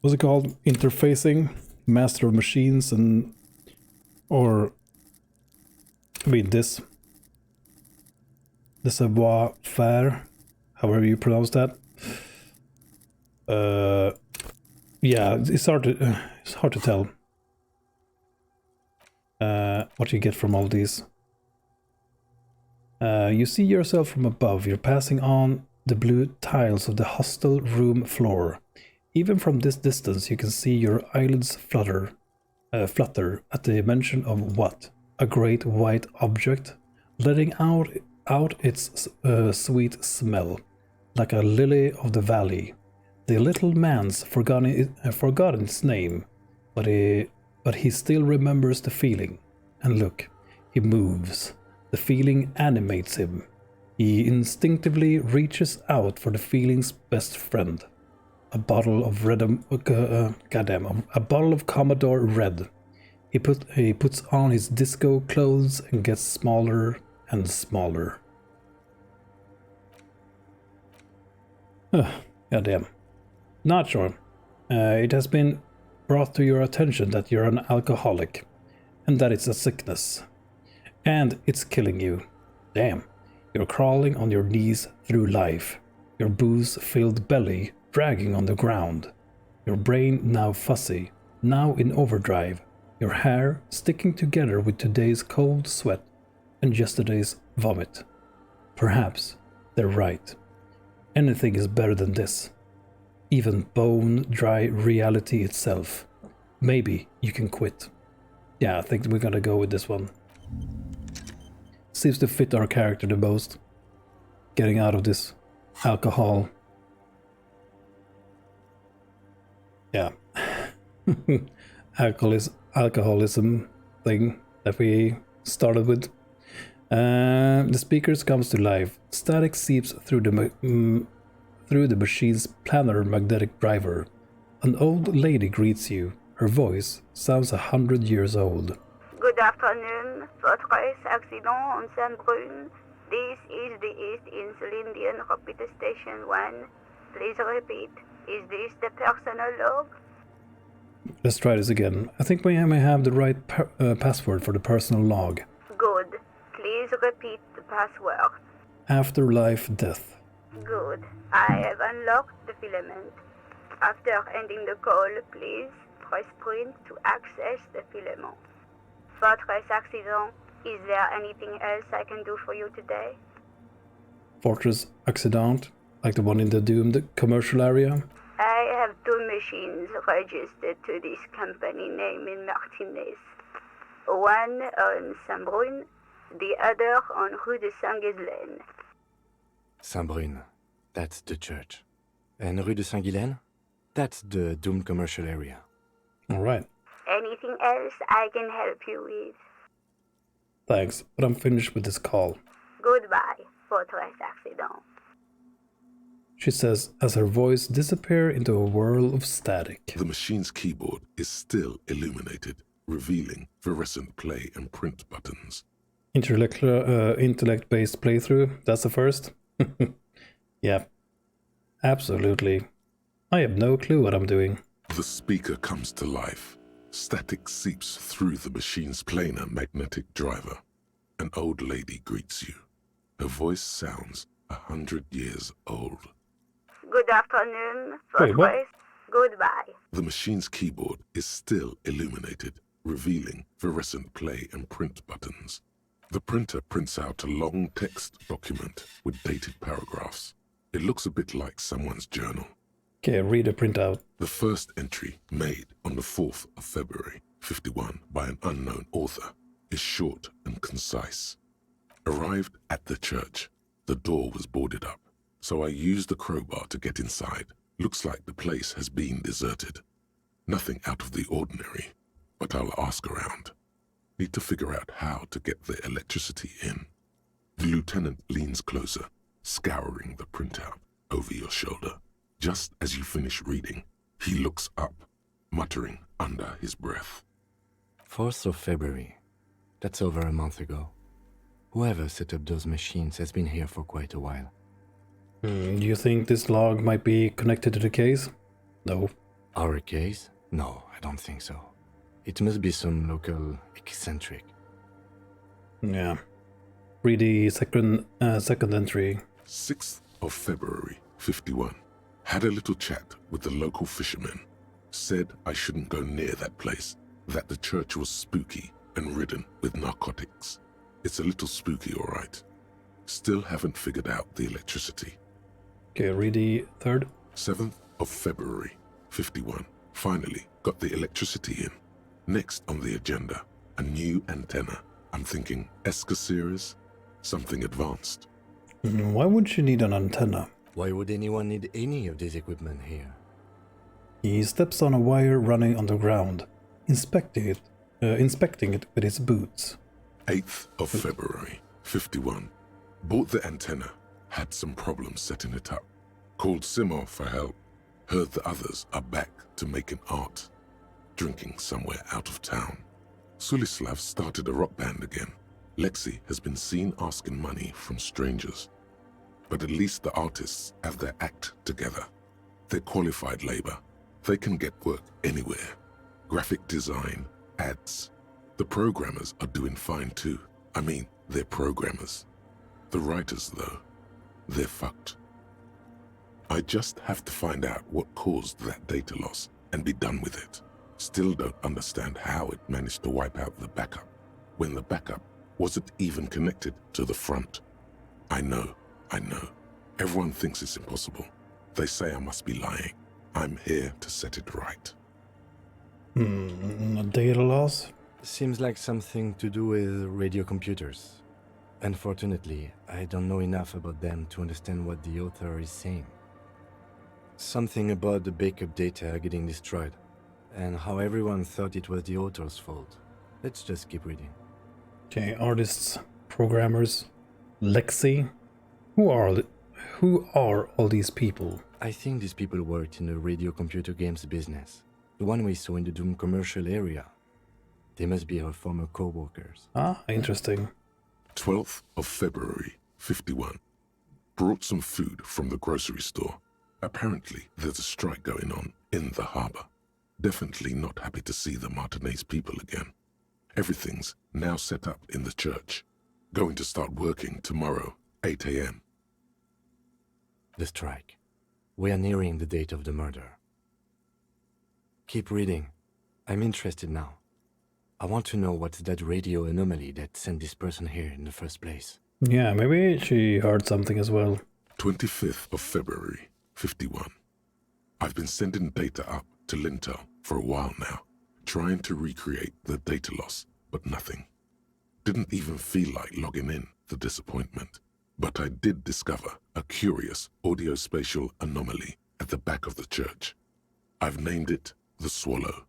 What's it called? Interfacing, master of machines, and or I mean this savoir-faire, however you pronounce that. Yeah, it's hard to tell what you get from all these. You see yourself from above. You're passing on the blue tiles of the hostel room floor. Even from this distance, you can see your eyelids flutter at the mention of what? A great white object, letting out its sweet smell, like a lily of the valley. The little man's forgotten its name, but he still remembers the feeling. And look, he moves. The feeling animates him. He instinctively reaches out for the feeling's best friend. A bottle of a bottle of Commodore Red. He puts on his disco clothes and gets smaller and smaller. Goddamn. Not sure. It has been brought to your attention that you're an alcoholic, and that it's a sickness. And it's killing you. Damn. You're crawling on your knees through life, your booze-filled belly dragging on the ground, your brain now fuzzy, now in overdrive, your hair sticking together with today's cold sweat and yesterday's vomit. Perhaps they're right. Anything is better than this. Even bone-dry reality itself. Maybe you can quit. Yeah, I think we're gonna go with this one. Seems to fit our character the most. Getting out of this alcohol. Yeah. Alcoholism thing that we started with. The speakers comes to life. Static seeps through the machine's planar magnetic driver. An old lady greets you. Her voice sounds 100 years old. Good afternoon. Votre accident en Saint-Brune. This is the East Insulindian Repeater Station 1. Please repeat. Is this the personal log? Let's try this again. I think we may have the right password for the personal log. Good. Please repeat the password. Afterlife death. Good. I have unlocked the filament. After ending the call, please press print to access the filament. Fortress Accident, is there anything else I can do for you today? Fortress Accident, like the one in the doomed commercial area? I have 2 machines registered to this company name in Martinez. One on Saint-Brun, the other on Rue de Saint-Ghislaine. Saint-Brun, that's the church. And Rue de Saint-Ghislaine? That's the doomed commercial area. Alright. Anything else I can help you with? Thanks, but I'm finished with this call. Goodbye, Fortress Accident. She says as her voice disappears into a whirl of static. The machine's keyboard is still illuminated, revealing fluorescent play and print buttons. Intellect-based playthrough, that's the first? Yeah, absolutely. I have no clue what I'm doing. The speaker comes to life. Static seeps through the machine's planar magnetic driver. An old lady greets you. Her voice sounds 100 years old. Good afternoon, Wait, what? Fortress. Goodbye. The machine's keyboard is still illuminated, revealing fluorescent play and print buttons. The printer prints out a long text document with dated paragraphs. It looks a bit like someone's journal. Okay, read a printout. The first entry, made on the 4th of February, 51, by an unknown author, is short and concise. Arrived at the church. The door was boarded up, so I used the crowbar to get inside. Looks like the place has been deserted. Nothing out of the ordinary, but I'll ask around. Need to figure out how to get the electricity in. The lieutenant leans closer, scouring the printout over your shoulder. Just as you finish reading, he looks up, muttering under his breath. 4th of February. That's over a month ago. Whoever set up those machines has been here for quite a while. Do you think this log might be connected to the case? No. Our case? No, I don't think so. It must be some local eccentric. Yeah. Read the second entry. 6th of February, 51. Had a little chat with the local fishermen. Said I shouldn't go near that place, that the church was spooky and ridden with narcotics. It's a little spooky, all right. Still haven't figured out the electricity. Okay, read the third. 7th of February, 51. Finally got the electricity in. Next on the agenda, a new antenna. I'm thinking ESCA series, something advanced. Why would you need an antenna? Why would anyone need any of this equipment here? He steps on a wire running on the ground, inspecting it with his boots. 8th of February, 51. Bought the antenna, had some problems setting it up. Called Simon for help. Heard the others are back to making art. Drinking somewhere out of town. Sulislav started a rock band again. Lexi has been seen asking money from strangers. But at least the artists have their act together. They're qualified labor. They can get work anywhere. Graphic design, ads. The programmers are doing fine too. I mean, they're programmers. The writers, though, they're fucked. I just have to find out what caused that data loss and be done with it. Still don't understand how it managed to wipe out the backup, when the backup wasn't even connected to the front. I know. Everyone thinks it's impossible. They say I must be lying. I'm here to set it right. A data loss? Seems like something to do with radio computers. Unfortunately, I don't know enough about them to understand what the author is saying. Something about the backup data getting destroyed, and how everyone thought it was the author's fault. Let's just keep reading. Okay, artists, programmers, Lexi. Who are all these people? I think these people worked in the radio computer games business. The one we saw in the Doom commercial area. They must be her former co-workers. Ah, interesting. 12th of February, 51. Brought some food from the grocery store. Apparently, there's a strike going on in the harbor. Definitely not happy to see the Martinez people again. Everything's now set up in the church. Going to start working tomorrow, 8 a.m. The strike. We are nearing the date of the murder. Keep reading. I'm interested now. I want to know what's that radio anomaly that sent this person here in the first place. Yeah, maybe she heard something as well. 25th of February, 51. I've been sending data up to Lintel for a while now, trying to recreate the data loss, but nothing. Didn't even feel like logging in, the disappointment. But I did discover a curious audio-spatial anomaly at the back of the church. I've named it the Swallow.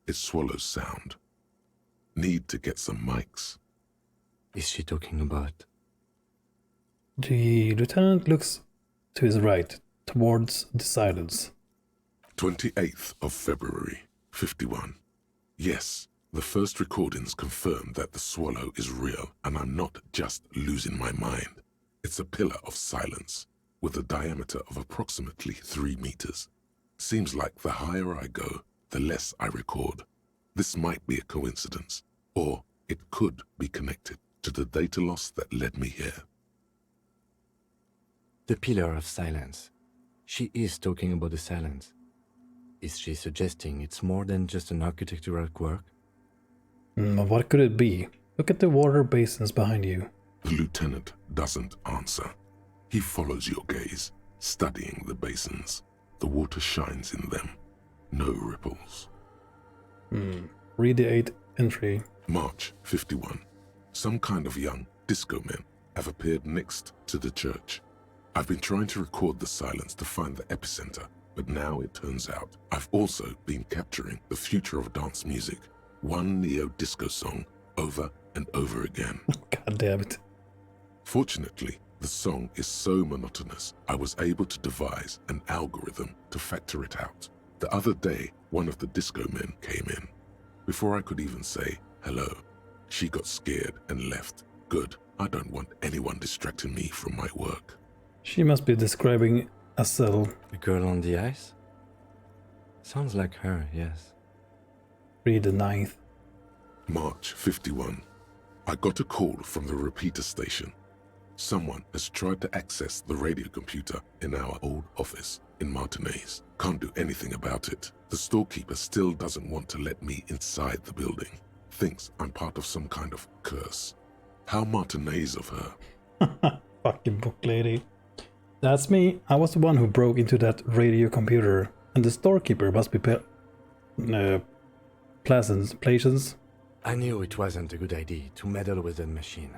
It swallows sound. Need to get some mics. Is she talking about? The lieutenant looks to his right, towards the silence. 28th of February, 51. Yes, the first recordings confirm that the Swallow is real, and I'm not just losing my mind. It's a pillar of silence, with a diameter of approximately 3 meters. Seems like the higher I go, the less I record. This might be a coincidence, or it could be connected to the data loss that led me here. The pillar of silence. She is talking about the silence. Is she suggesting it's more than just an architectural quirk? What could it be? Look at the water basins behind you. The lieutenant doesn't answer. He follows your gaze, studying the basins. The water shines in them. No ripples. Read the 8th entry. March 51. Some kind of young disco men have appeared next to the church. I've been trying to record the silence to find the epicenter, but now it turns out I've also been capturing the future of dance music, one neo-disco song over and over again. God damn it. Fortunately, the song is so monotonous, I was able to devise an algorithm to factor it out. The other day, one of the disco men came in. Before I could even say hello, she got scared and left. Good, I don't want anyone distracting me from my work. She must be describing a cell. The girl on the ice? Sounds like her, yes. Read the 9th. March 51. I got a call from the repeater station. Someone has tried to access the radio computer in our old office in Martinez. Can't do anything about it. The storekeeper still doesn't want to let me inside the building. Thinks I'm part of some kind of curse. How Martinez of her. Fucking book lady. That's me. I was the one who broke into that radio computer. And the storekeeper must be Pleasance. I knew it wasn't a good idea to meddle with that machine.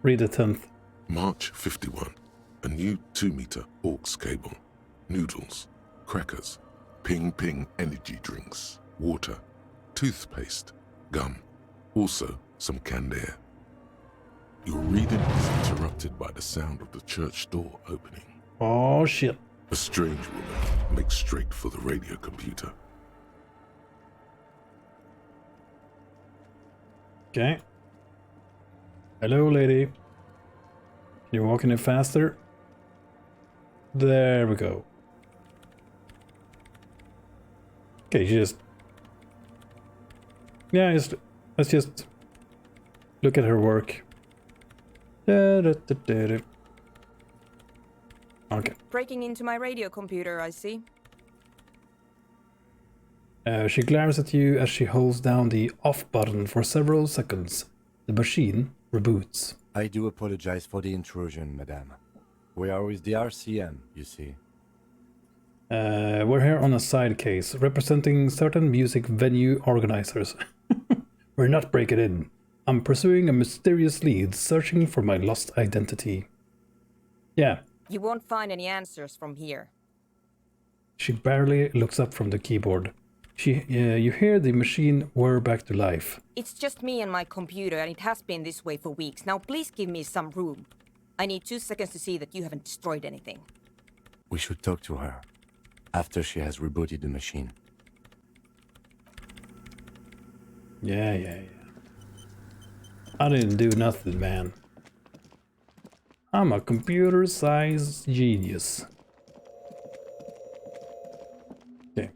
Read the 10th. March 51. A new 2-meter aux cable. Noodles. Crackers. Ping energy drinks. Water. Toothpaste. Gum. Also some canned air. Your reading is interrupted by the sound of the church door opening. Oh shit. A strange woman makes straight for the radio computer. Okay. Hello, lady. Can you walk any faster? There we go. Okay, let's just look at her work. Okay. Breaking into my radio computer, I see. She glares at you as she holds down the off button for several seconds. The machine reboots. I do apologize for the intrusion, madame. We are with the RCM, you see. We're here on a side case, representing certain music venue organizers. We're not breaking in. I'm pursuing a mysterious lead, searching for my lost identity. Yeah. You won't find any answers from here. She barely looks up from the keyboard. You hear the machine whir back to life. It's just me and my computer, and it has been this way for weeks. Now please give me some room. I need 2 seconds to see that you haven't destroyed anything. We should talk to her after she has rebooted the machine. Yeah. I didn't do nothing, man. I'm a computer science genius. Okay.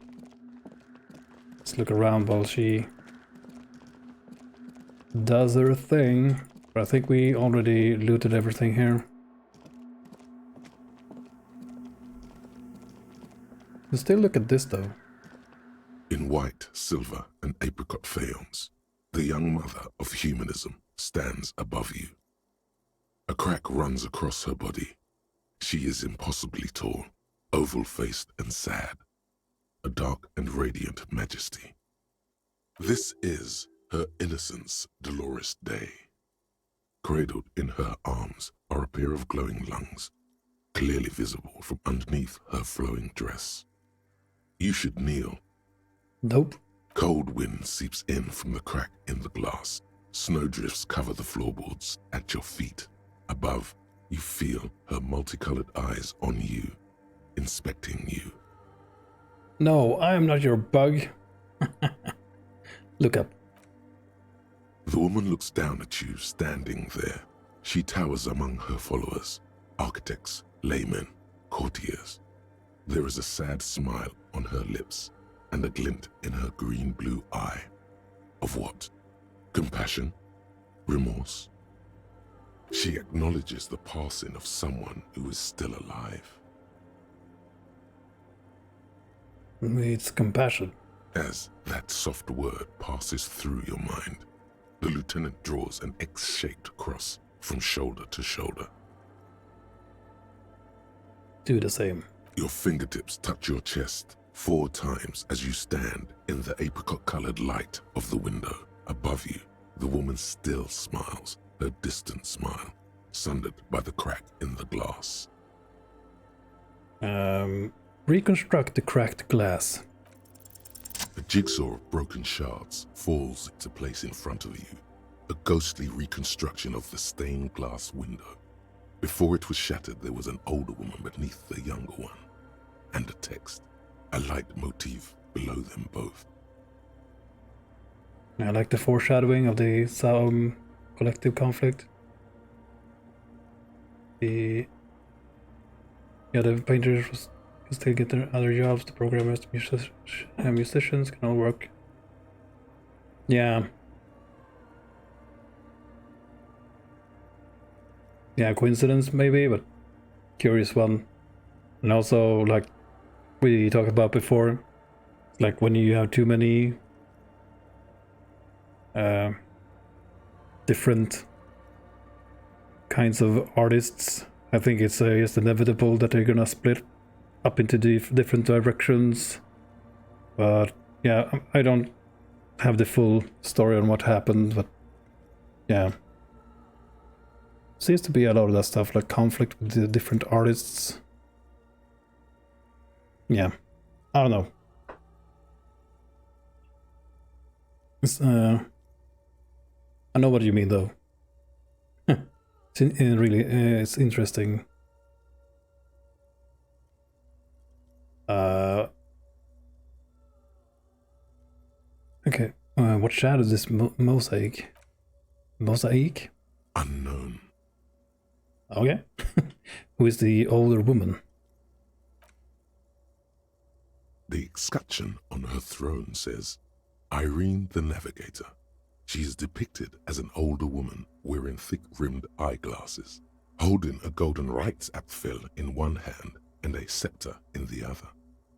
Let's look around while she does her thing. But I think we already looted everything here. Let's still look at this though. In white, silver, and apricot faience, the young mother of humanism stands above you. A crack runs across her body. She is impossibly tall, oval-faced and sad, a dark and radiant majesty. This is her innocence, Dolores Day. Cradled in her arms are a pair of glowing lungs, clearly visible from underneath her flowing dress. You should kneel. Nope. Cold wind seeps in from the crack in the glass. Snowdrifts cover the floorboards at your feet. Above, you feel her multicolored eyes on you, inspecting you. No, I am not your bug. Look up. The woman looks down at you standing there. She towers among her followers, architects, laymen, courtiers. There is a sad smile on her lips and a glint in her green-blue eye. Of what? Compassion? Remorse? She acknowledges the passing of someone who is still alive. It's compassion. As that soft word passes through your mind, the lieutenant draws an X-shaped cross from shoulder to shoulder. Do the same. Your fingertips touch your chest 4 times as you stand in the apricot-colored light of the window. Above you, the woman still smiles, her distant smile, sundered by the crack in the glass. Reconstruct the cracked glass. A jigsaw of broken shards falls into place in front of you, a ghostly reconstruction of the stained glass window. Before it was shattered, there was an older woman beneath the younger one, and a text, a light motif below them both. I like the foreshadowing of the collective conflict. The painters can still get their other jobs. The programmers, the musicians can all work. Yeah. Yeah, coincidence maybe, but curious one. And also, like we talked about before, like when you have too many different kinds of artists, I think it's just inevitable that they're gonna split up into different directions. But yeah, I don't have the full story on what happened, but yeah. Seems to be a lot of that stuff, like conflict with the different artists. Yeah, I don't know. It's, I know what you mean though. It's interesting. Okay, what shadow is this mosaic? Mosaic? Unknown. Okay. Who is the older woman? The escutcheon on her throne says, Irene the Navigator. She is depicted as an older woman wearing thick-rimmed eyeglasses, holding a golden Reichsapfel in one hand and a scepter in the other.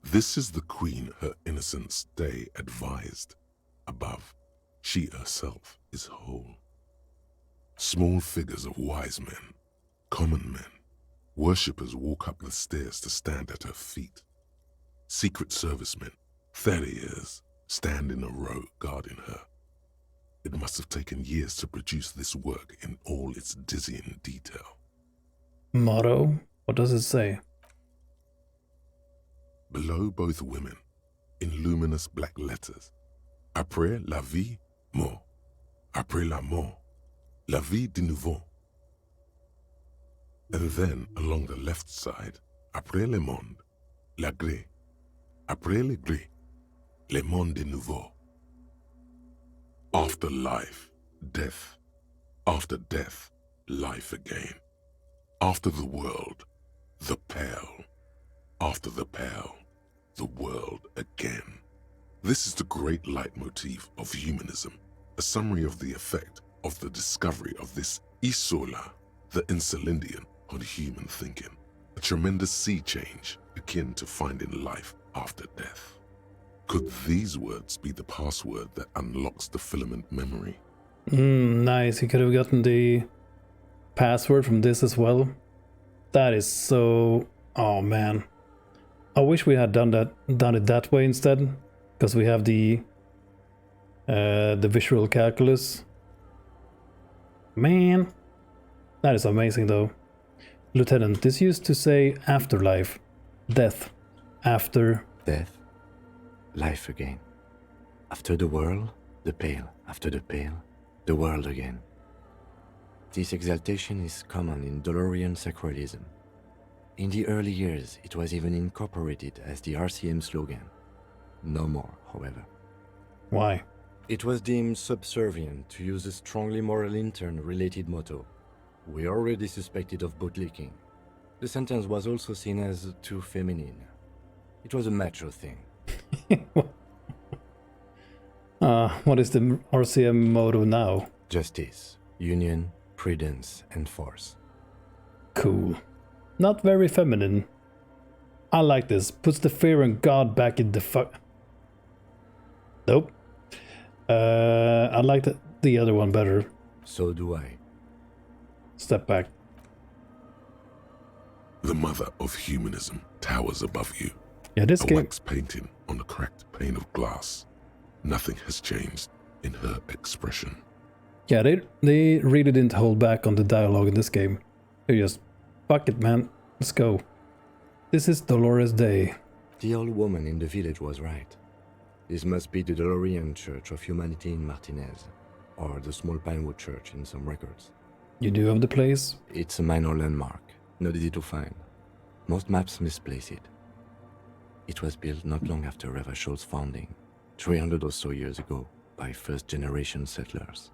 This is the queen her innocence day advised. Above, she herself is whole. Small figures of wise men, common men, worshippers walk up the stairs to stand at her feet. Secret servicemen, 30 years, stand in a row guarding her. It must have taken years to produce this work in all its dizzying detail. Motto? What does it say? Below both women, in luminous black letters, Après la vie, mort. Après la mort, la vie de nouveau. And then, along the left side, Après le monde, la gré. Après le gré, le monde de nouveau. After life, death. After death, life again. After the world, the pale. After the pale, the world again. This is the great leitmotif of humanism, a summary of the effect of the discovery of this Isola, the Insulindian, on human thinking, a tremendous sea change akin to finding life after death. Could these words be the password that unlocks the filament memory? Nice, he could have gotten the password from this as well. That is so... oh man. I wish we had done it that way instead, because we have the visual calculus. Man, that is amazing though. Lieutenant, this used to say afterlife, death, after... Death, life again. After the world, the pale. After the pale, the world again. This exaltation is common in Dolorian sacralism. In the early years, it was even incorporated as the RCM slogan. No more, however. Why? It was deemed subservient to use a strongly moral intern-related motto. We already suspected of bootlicking. The sentence was also seen as too feminine. It was a macho thing. What is the RCM motto now? Justice, union, prudence, and force. Cool. Not very feminine. I like this. Puts the fear in God back in the Nope. I like the other one better. So do I. Step back. The mother of humanism towers above you. Yeah, this game... wax painting on a cracked pane of glass. Nothing has changed in her expression. Yeah, they really didn't hold back on the dialogue in this game. They just... fuck it, man. Let's go. This is Dolores Day. The old woman in the village was right. This must be the Dolorian Church of Humanity in Martinez, or the Small Pinewood Church in some records. You do have the place? It's a minor landmark, not easy to find. Most maps misplace it. It was built not long after Revachol's founding, 300 or so years ago, by first-generation settlers.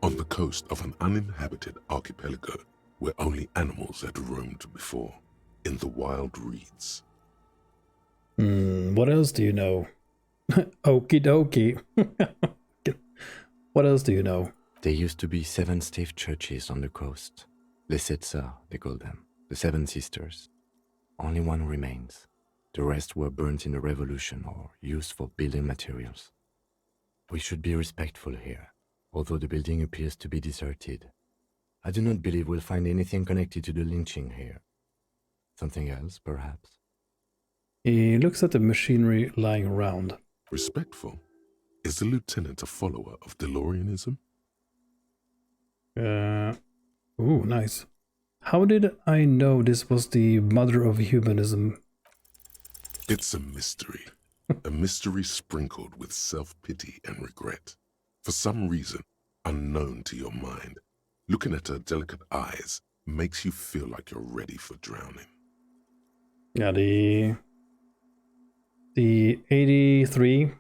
On the coast of an uninhabited archipelago where only animals had roamed before, in the wild reeds. What else do you know? Okie dokie. What else do you know? There used to be 7 stave churches on the coast. Les Sept Sœurs, they call them. The 7 Sisters. Only one remains. The rest were burnt in the revolution or used for building materials. We should be respectful here, although the building appears to be deserted. I do not believe we'll find anything connected to the lynching here. Something else, perhaps? He looks at the machinery lying around. Respectful? Is the lieutenant a follower of DeLoreanism? Ooh, nice. How did I know this was the mother of humanism? It's a mystery. A mystery sprinkled with self-pity and regret. For some reason, unknown to your mind, looking at her delicate eyes makes you feel like you're ready for drowning. Yeah, the 83.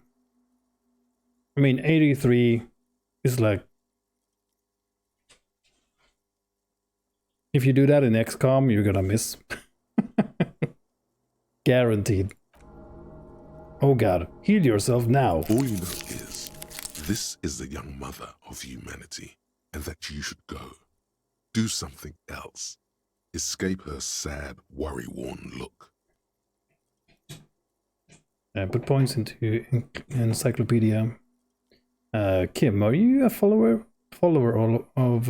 I mean, 83 is like... if you do that in XCOM, you're gonna miss. Guaranteed. Oh god, heal yourself now. All you know is, this is the young mother of humanity, and that you should go. Do something else. Escape her sad, worry-worn look. Put points into encyclopedia. Kim, are you a follower of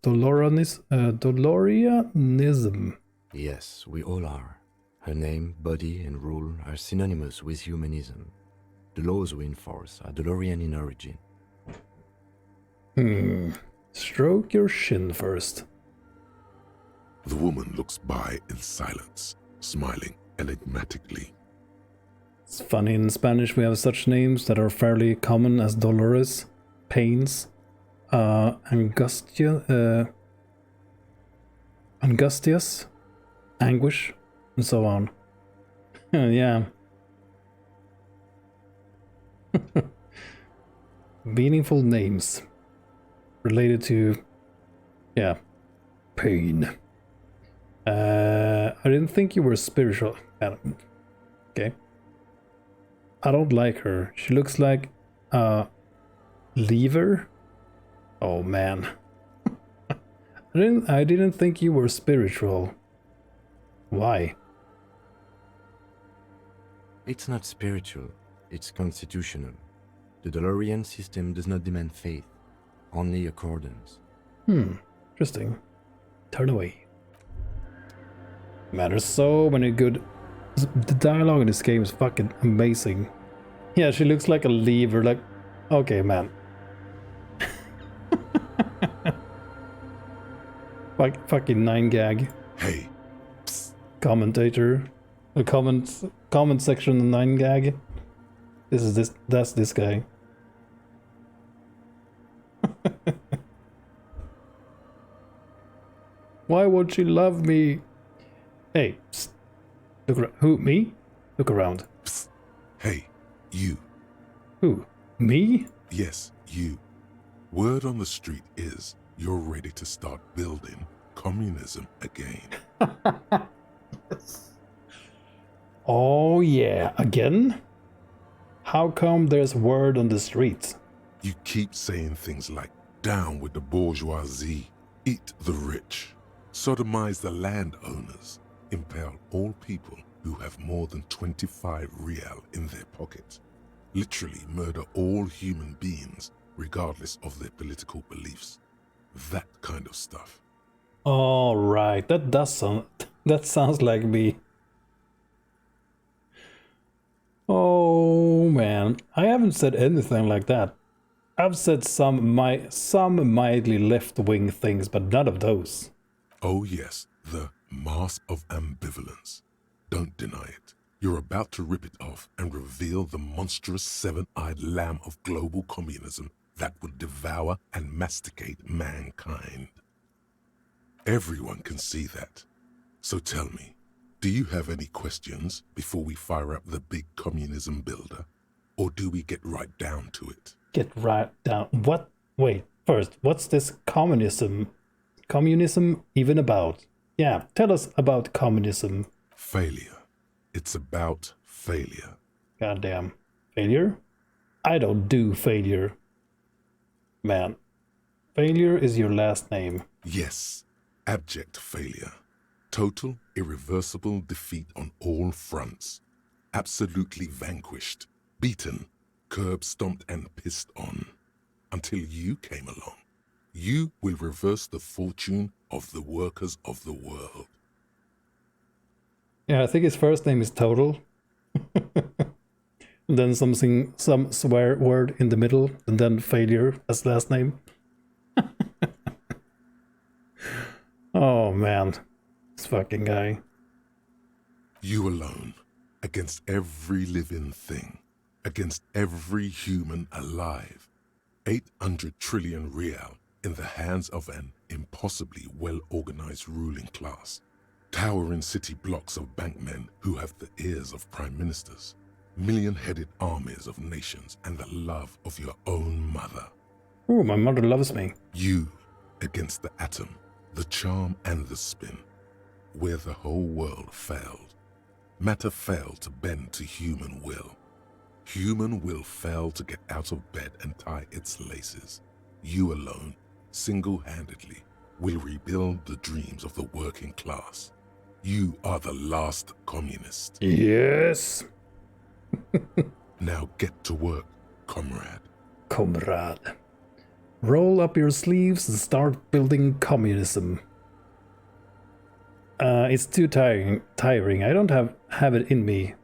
Dolorianism? Yes, we all are. Her name, body, and rule are synonymous with humanism. The laws we enforce are Dolorian in origin. Stroke your shin first. The woman looks by in silence, smiling enigmatically. It's funny, in Spanish we have such names that are fairly common as Dolores, Pains, Angustias, Anguish, and so on. Yeah. Meaningful names related to, yeah, pain. I didn't think you were spiritual. Okay. I don't like her. She looks like a lever. Oh man. I didn't think you were spiritual. Why? It's not spiritual, it's constitutional. The DeLorean system does not demand faith, only accordance. Interesting. Turn away. Man, there's so many good... The dialogue in this game is fucking amazing. Yeah, she looks like a lever, like... Okay, man. Like fucking 9gag. Hey. Psst. Commentator. A comment section 9gag. That's this guy. Why won't she love me? Hey, psst. Look around. Who? Me? Look around. Psst. Hey, you. Who? Me? Yes, you. Word on the street is you're ready to start building communism again. Oh yeah, again? How come there's word on the streets? You keep saying things like, down with the bourgeoisie, eat the rich, sodomize the landowners, impale all people who have more than 25 real in their pocket, literally murder all human beings regardless of their political beliefs. That kind of stuff. All right, that sounds like me. Oh man, I haven't said anything like that. I've said some mildly left-wing things, but none of those. Oh yes, the mask of ambivalence. Don't deny it. You're about to rip it off and reveal the monstrous seven-eyed lamb of global communism that would devour and masticate mankind. Everyone can see that. So tell me, do you have any questions before we fire up the big communism builder? Or do we get right down to it? Get right down. What? Wait, first, what's this communism? Communism even about? Yeah, tell us about communism. Failure. It's about failure. Goddamn. Failure? I don't do failure. Man. Failure is your last name. Yes. Abject failure. Total, irreversible defeat on all fronts. Absolutely vanquished. Beaten. Curb-stomped and pissed on. Until you came along. You will reverse the fortune of the workers of the world. Yeah, I think his first name is Total. And then some swear word in the middle, and then failure as last name. Oh man, this fucking guy. You alone, against every living thing, against every human alive. 800 trillion real in the hands of an impossibly well-organized ruling class. Towering city blocks of bankmen who have the ears of prime ministers. Million-headed armies of nations and the love of your own mother. Oh, my mother loves me. You against the atom, the charm and the spin. Where the whole world failed. Matter failed to bend to human will. Human will failed to get out of bed and tie its laces. You alone, single-handedly, will rebuild the dreams of the working class. You are the last communist. Yes. Now get to work, comrade. Comrade. Roll up your sleeves and start building communism. It's too tiring. I don't have it in me.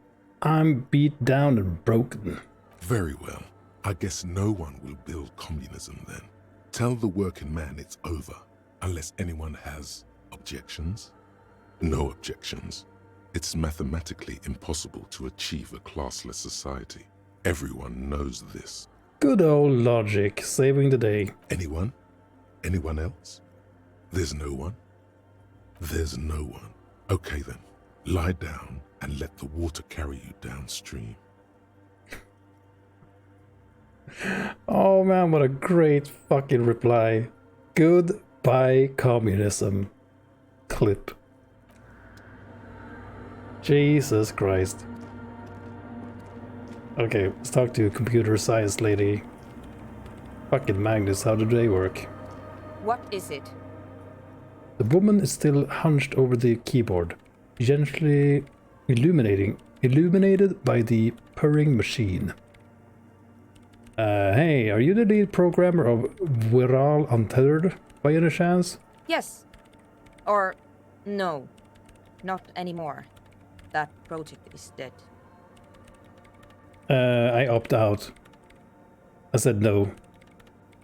I'm beat down and broken. Very well. I guess no one will build communism then. Tell the working man it's over, unless anyone has objections. No objections. It's mathematically impossible to achieve a classless society. Everyone knows this. Good old logic, saving the day. Anyone? Anyone else? There's no one? There's no one. Okay then, lie down and let the water carry you downstream. Oh man, what a great fucking reply. Goodbye, communism. clip. Jesus Christ. Okay, let's talk to computer science lady. Fucking Magnus, how do they work? What is it? The woman is still hunched over the keyboard, gently illuminated by the purring machine. Hey, are you the lead programmer of Viral Untethered by any chance? Yes. Or no, not anymore. That project is dead. I opt out. I said no.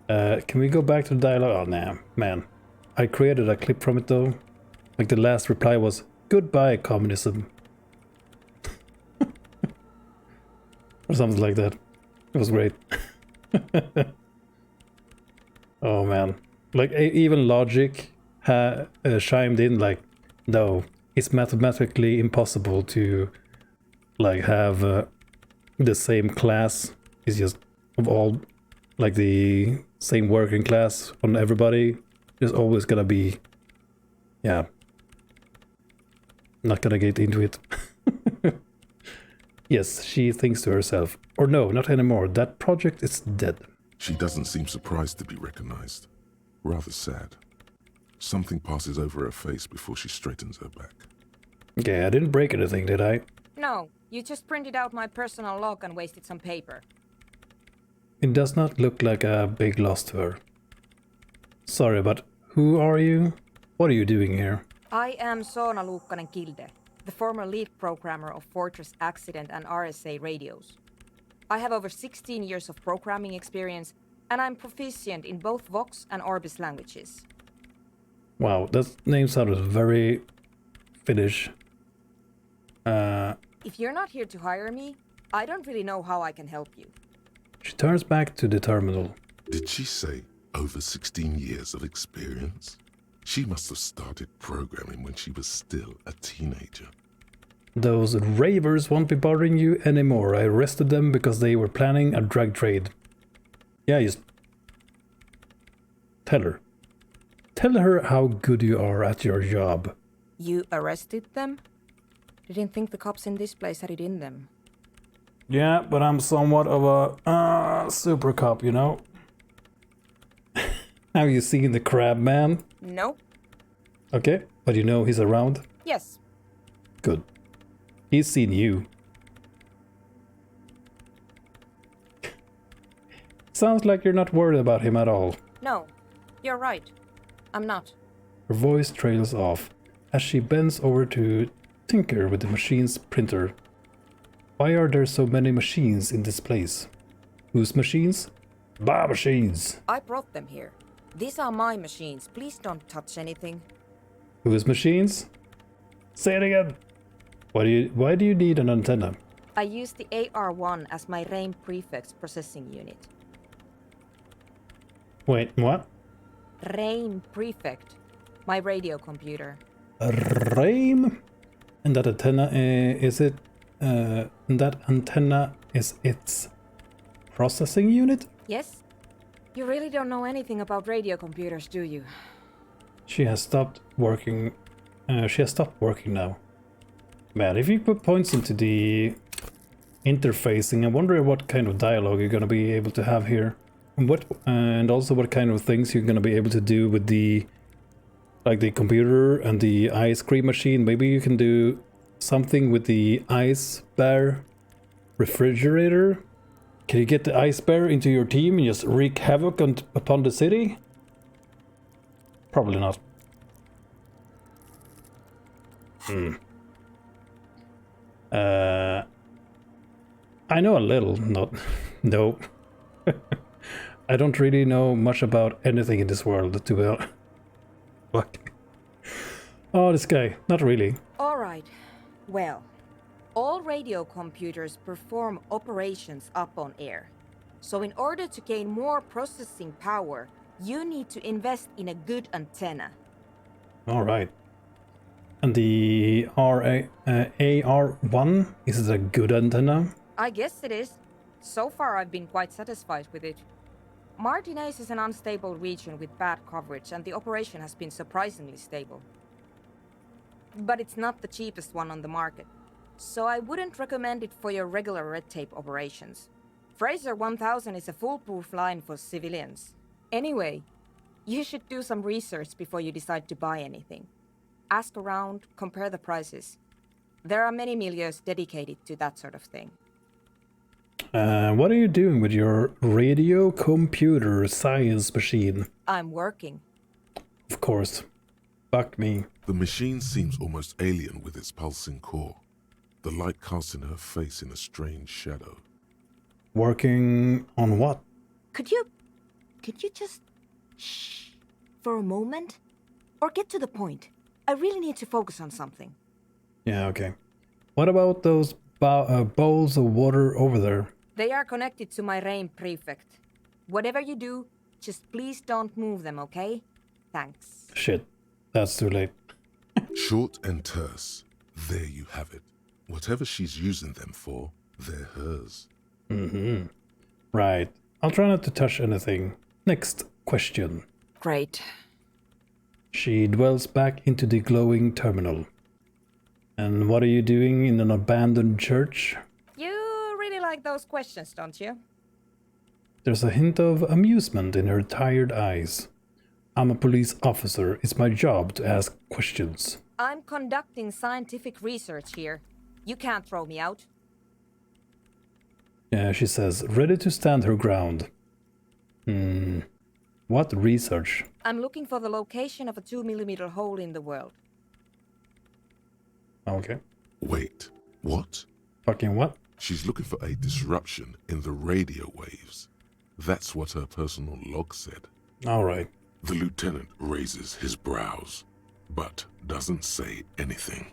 Can we go back to the dialogue? Oh, nah, man. I created a clip from it though. Like the last reply was, "Goodbye, communism." Or something like that. It was great. Oh man. Like even Logic chimed in like, no, it's mathematically impossible to like have the same class. It's just of all like the same working class on everybody. There's always gonna be, yeah. Not gonna get into it. Yes, she thinks to herself, or no, not anymore. That project is dead. She doesn't seem surprised to be recognized. Rather sad. Something passes over her face before she straightens her back. Okay, I didn't break anything, did I? No, you just printed out my personal log and wasted some paper. It does not look like a big loss to her. Sorry, but who are you? What are you doing here? I am Soona Luukkanen-Kilde, the former lead programmer of Fortress Accident and RSA radios. I have over 16 years of programming experience, and I'm proficient in both Vox and Orbis languages. Wow, that name sounded very Finnish. If you're not here to hire me, I don't really know how I can help you. She turns back to the terminal. Did she say over 16 years of experience? She must have started programming when she was still a teenager. Those ravers won't be bothering you anymore. I arrested them because they were planning a drug trade. Yeah, just tell her. Tell her how good you are at your job. You arrested them? Didn't think the cops in this place had it in them. Yeah, but I'm somewhat of a super cop, you know? Have you seen the Crab Man? No. Okay, but you know he's around? Yes. Good. He's seen you. Sounds like you're not worried about him at all. No, you're right. I'm not. Her voice trails off as she bends over to tinker with the machine's printer. Why are there so many machines in this place? Whose machines? My machines. I brought them here. These are my machines. Please don't touch anything. Whose machines? Say it again. Why do you need an antenna? I use the AR1 as my RAIM prefix processing unit. Wait, what? RAIM prefect. My radio computer. RAIM? And that antenna, that antenna is its processing unit? Yes? You really don't know anything about radio computers, do you? She has stopped working. She has stopped working now. Man, if you put points into the interfacing, I wonder what kind of dialogue you're gonna be able to have here, and also what kind of things you're gonna be able to do with the, like the computer and the ice cream machine. Maybe you can do something with the ice bear refrigerator. Can you get the ice bear into your team and just wreak havoc upon the city? Probably not. I know a little, no. I don't really know much about anything in this world, to be honest. What? Oh, this guy, not really. Alright, well, all radio computers perform operations up on air. So in order to gain more processing power, you need to invest in a good antenna. Alright. And the AR1, is it a good antenna? I guess it is. So far I've been quite satisfied with it. Martinez is an unstable region with bad coverage, and the operation has been surprisingly stable. but it's not the cheapest one on the market. So I wouldn't recommend it for your regular red tape operations. Fraser 1000 is a foolproof line for civilians. Anyway, you should do some research before you decide to buy anything. Ask around, compare the prices. There are many milieus dedicated to that sort of thing. What are you doing with your radio computer science machine? I'm working. Of course. Fuck me. The machine seems almost alien with its pulsing core, the light casting her face in a strange shadow. Working on what? Could you just shh for a moment? Or get to the point. I really need to focus on something. Yeah, okay. What about those bowls of water over there? They are connected to my rain prefect. Whatever you do, just please don't move them, okay? Thanks. Shit. That's too late. Short and terse. There you have it. Whatever she's using them for, they're hers. Mm-hmm. Right. I'll try not to touch anything. Next question. Great. She dwells back into the glowing terminal. And what are you doing in an abandoned church? You really like those questions, don't you? There's a hint of amusement in her tired eyes. I'm a police officer. It's my job to ask questions. I'm conducting scientific research here. You can't throw me out. Yeah, she says, ready to stand her ground. What research? I'm looking for the location of a 2mm hole in the world. Okay. Wait, what? Fucking what? She's looking for a disruption in the radio waves. That's what her personal log said. Alright. The lieutenant raises his brows, but doesn't say anything.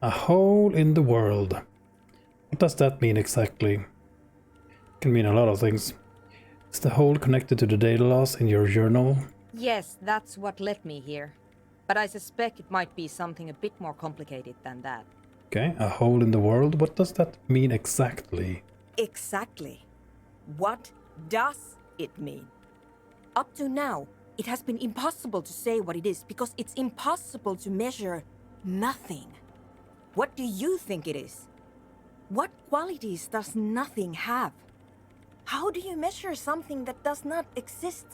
A hole in the world. What does that mean exactly? Can mean a lot of things. Is the hole connected to the data loss in your journal? Yes, that's what led me here. But I suspect it might be something a bit more complicated than that. Okay, a hole in the world. What does that mean exactly? Exactly. What does it mean? Up to now, it has been impossible to say what it is because it's impossible to measure nothing. What do you think it is? What qualities does nothing have? How do you measure something that does not exist?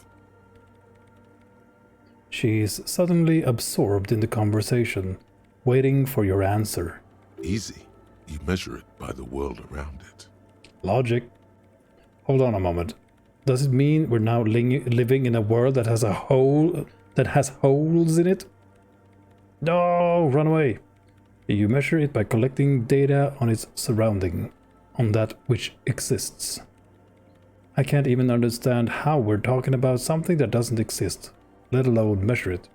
She's suddenly absorbed in the conversation, waiting for your answer. Easy. You measure it by the world around it. Logic. Hold on a moment. Does it mean we're now living in a world that has a hole, that has holes in it? No, run away. You measure it by collecting data on its surrounding, on that which exists. I can't even understand how we're talking about something that doesn't exist, let alone measure it.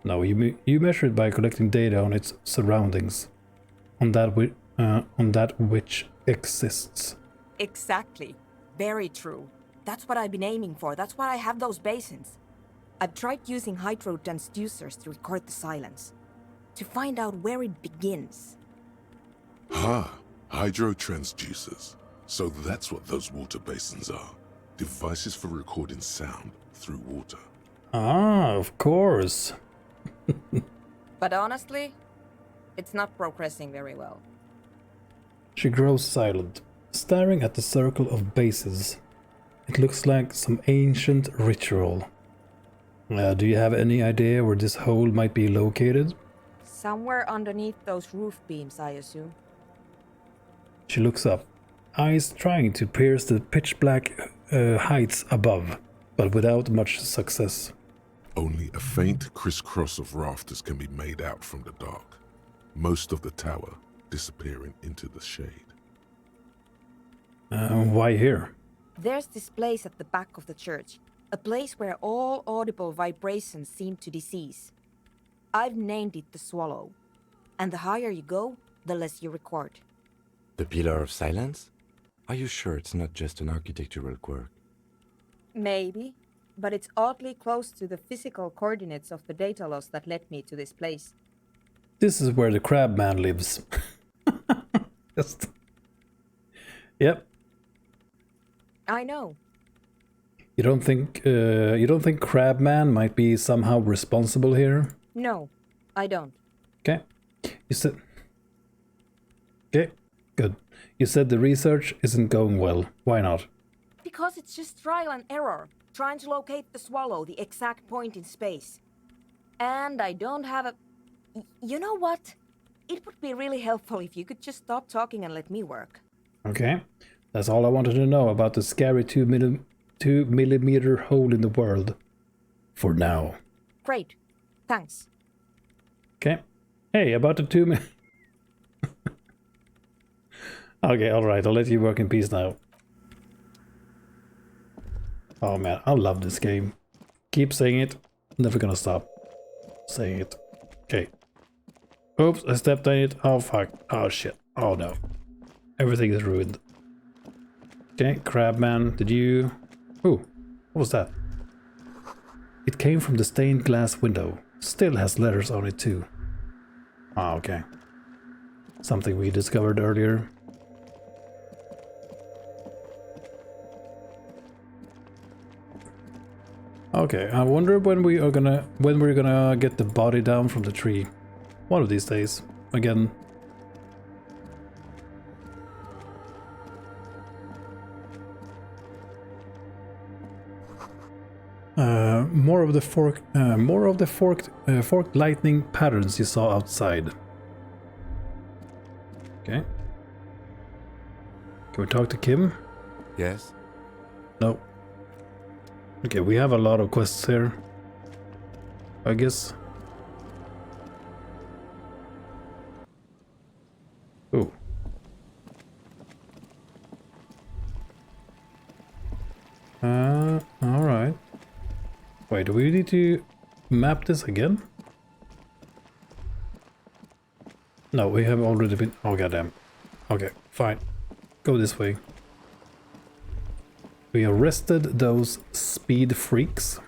No, you measure it by collecting data on its surroundings, on that which exists. Exactly. Very true. That's what I've been aiming for. That's why I have those basins. I've tried using hydro transducers to record the silence, to find out where it begins. Hydro transducers. So that's what those water basins are. Devices for recording sound through water. Ah, of course. But honestly, it's not progressing very well. She grows silent, staring at the circle of bases. It looks like some ancient ritual. Do you have any idea where this hole might be located? Somewhere underneath those roof beams, I assume. She looks up, eyes trying to pierce the pitch-black heights above, but without much success. Only a faint crisscross of rafters can be made out from the dark, most of the tower disappearing into the shade. Why here? There's this place at the back of the church, a place where all audible vibrations seem to cease. I've named it the Swallow, and the higher you go, the less you record. The Pillar of Silence? Are you sure it's not just an architectural quirk? Maybe, but it's oddly close to the physical coordinates of the data loss that led me to this place. This is where the crab man lives. Just... Yep. I know. You don't think Crabman might be somehow responsible here? No, I don't. Okay. You said... Okay, good. You said the research isn't going well. Why not? Because it's just trial and error, trying to locate the swallow, the exact point in space. And I don't have a... You know what? It would be really helpful if you could just stop talking and let me work. Okay. That's all I wanted to know about the scary 2 millimeter hole in the world. For now. Great. Thanks. Okay. Hey, about the 2 Okay, alright, I'll let you work in peace now. Oh man, I love this game. Keep saying it. Never gonna stop saying it. Okay. Oops, I stepped on it. Oh fuck. Oh shit. Oh no. Everything is ruined. Okay, Crabman, did you... Ooh, what was that? It came from the stained glass window. Still has letters on it too. Ah, okay. Something we discovered earlier. Okay, I wonder when we're gonna get the body down from the tree. One of these days. Again. More of the forked lightning patterns you saw outside. Okay. Can we talk to Kim? Yes? No. Okay, we have a lot of quests here, I guess. Ooh. Alright. Wait, do we need to map this again? No, we have already been... Oh, goddamn. Okay, fine. Go this way. We arrested those speed freaks.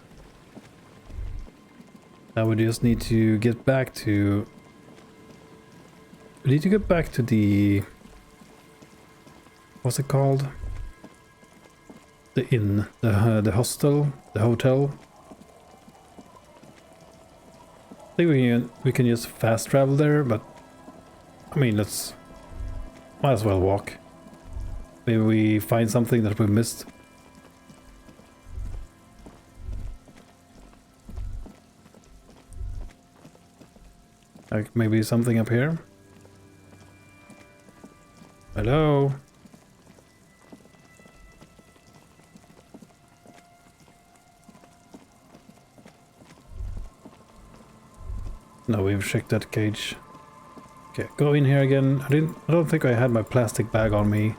Now we just need to get back to... We need to get back to the... What's it called? The inn, the hostel, the hotel. I think we can just fast travel there, but I mean, let's might as well walk. Maybe we find something that we missed. Like maybe something up here. Hello. No, we've checked that cage. Okay, go in here again. I don't think I had my plastic bag on me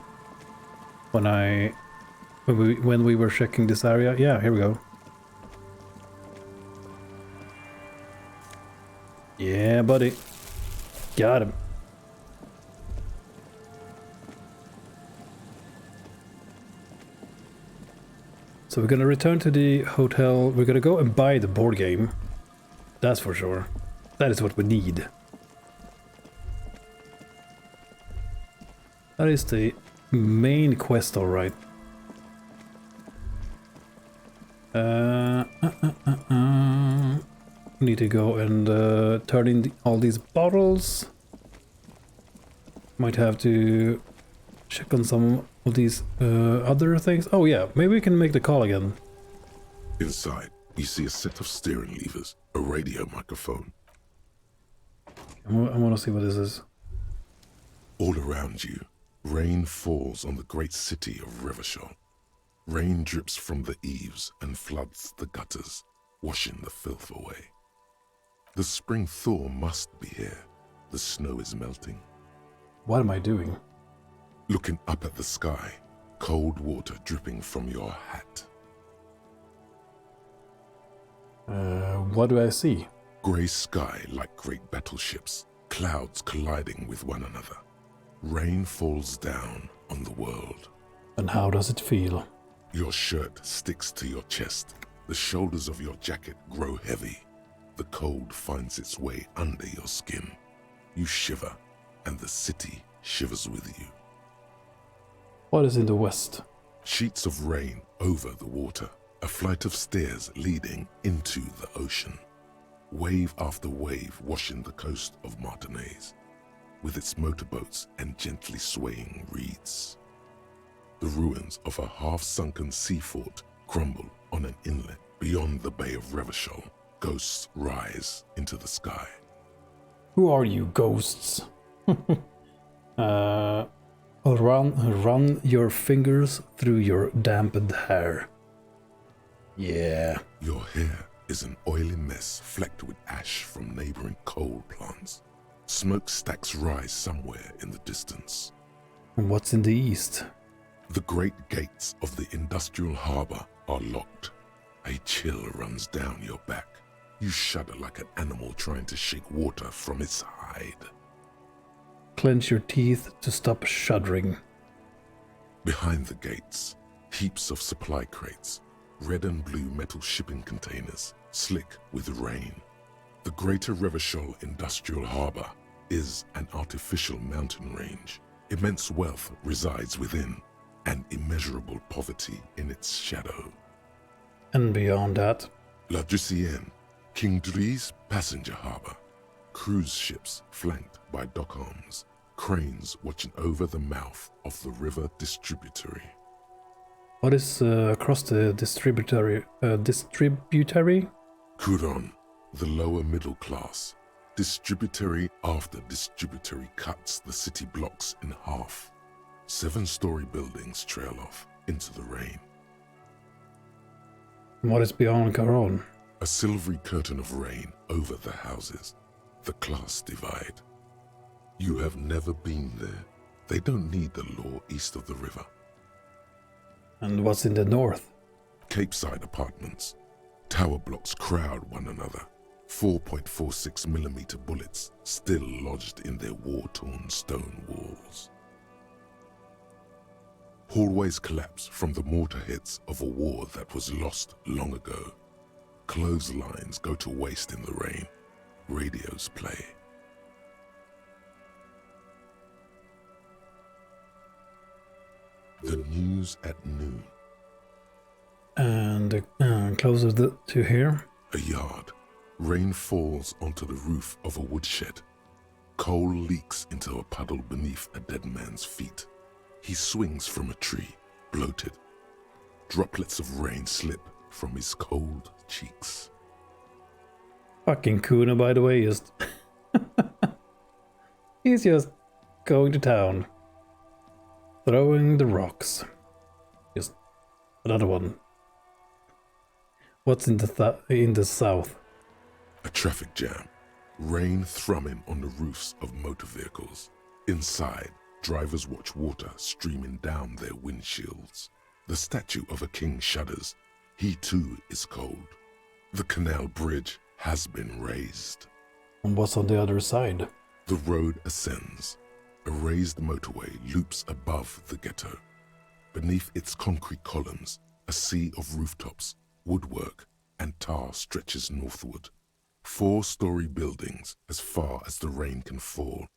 when we were checking this area. Yeah, here we go. Yeah, buddy. Got him. So we're gonna return to the hotel. We're gonna go and buy the board game. That's for sure. That is what we need. That is the main quest, alright. Need to go and turn in all these bottles. Might have to check on some of these other things. Oh yeah, maybe we can make the call again. Inside, you see a set of steering levers, a radio microphone. I want to see what this is. All around you, rain falls on the great city of Rivershot. Rain drips from the eaves and floods the gutters, washing the filth away. The spring thaw must be here. The snow is melting. What am I doing? Looking up at the sky, cold water dripping from your hat. What do I see? Grey sky like great battleships, clouds colliding with one another. Rain falls down on the world. And how does it feel? Your shirt sticks to your chest. The shoulders of your jacket grow heavy. The cold finds its way under your skin. You shiver, and the city shivers with you. What is in the west? Sheets of rain over the water. A flight of stairs leading into the ocean. wave after wave washing the coast of Martinez, with its motorboats and gently swaying reeds. The ruins of a half-sunken sea fort crumble on an inlet beyond the Bay of Revachol. Ghosts rise into the sky. Who are you, ghosts? Run your fingers through your dampened hair. Yeah. Your hair is an oily mess flecked with ash from neighboring coal plants. Smokestacks rise somewhere in the distance. And what's in the east? The great gates of the industrial harbor are locked. A chill runs down your back. You shudder like an animal trying to shake water from its hide. Clench your teeth to stop shuddering. Behind the gates, heaps of supply crates, red and blue metal shipping containers, slick with rain. The Greater Revachol Industrial Harbor is an artificial mountain range. Immense wealth resides within, and immeasurable poverty in its shadow. And beyond that? La Ducienne, King Dries passenger harbor. Cruise ships flanked by dock arms, cranes watching over the mouth of the river distributary. What is across the distributary? Couronne, the lower middle class. Distributary after distributary cuts the city blocks in half. 7-story buildings trail off into the rain. What is beyond Couronne? A silvery curtain of rain over the houses. The class divide. You have never been there. They don't need the law east of the river. And what's in the north? Capeside apartments. Tower blocks crowd one another. 4.46mm bullets still lodged in their war-torn stone walls. Hallways collapse from the mortar hits of a war that was lost long ago. Clotheslines go to waste in the rain. Radios play. The news at noon. And closer to here? A yard. Rain falls onto the roof of a woodshed. Coal leaks into a puddle beneath a dead man's feet. He swings from a tree, bloated. Droplets of rain slip from his cold cheeks. Fucking Kuna, by the way, is... He's just going to town. Throwing the rocks. Just another one. What's in the south? A traffic jam. Rain thrumming on the roofs of motor vehicles. Inside, drivers watch water streaming down their windshields. The statue of a king shudders. He too is cold. The canal bridge has been raised. And what's on the other side? The road ascends. A raised motorway loops above the ghetto. Beneath its concrete columns, a sea of rooftops, woodwork, and tar stretches northward. 4-story buildings as far as the rain can fall.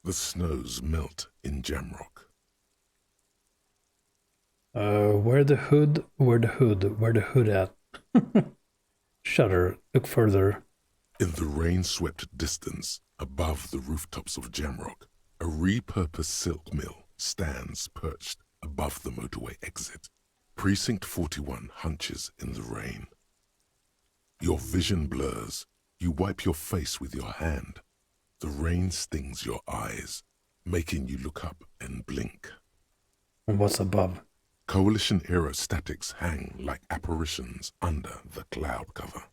The snows melt in Jamrock. Where the hood at? Shudder, look further. In the rain-swept distance, above the rooftops of Jamrock, a repurposed silk mill stands perched above the motorway exit. Precinct 41 hunches in the rain. Your vision blurs. You wipe your face with your hand. The rain stings your eyes, making you look up and blink. And what's above? Coalition aerostatics hang like apparitions under the cloud cover.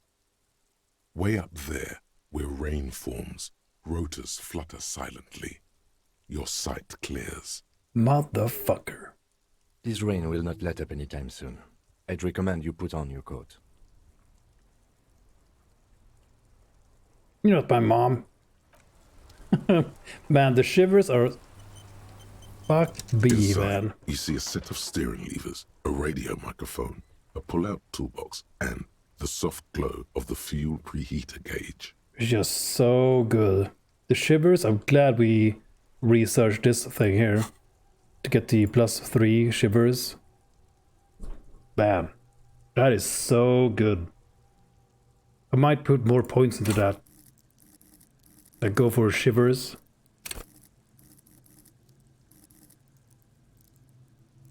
Way up there, where rain forms, rotors flutter silently. Your sight clears. Motherfucker. This rain will not let up anytime soon. I'd recommend you put on your coat. You're not my mom. Man, the shivers are... Fuck me, Inside, man. You see a set of steering levers, a radio microphone, a pull-out toolbox, and the soft glow of the fuel preheater gauge. It's just so good. The shivers, I'm glad we researched this thing here to get the +3 shivers. Bam. That is so good. I might put more points into that. Like go for shivers.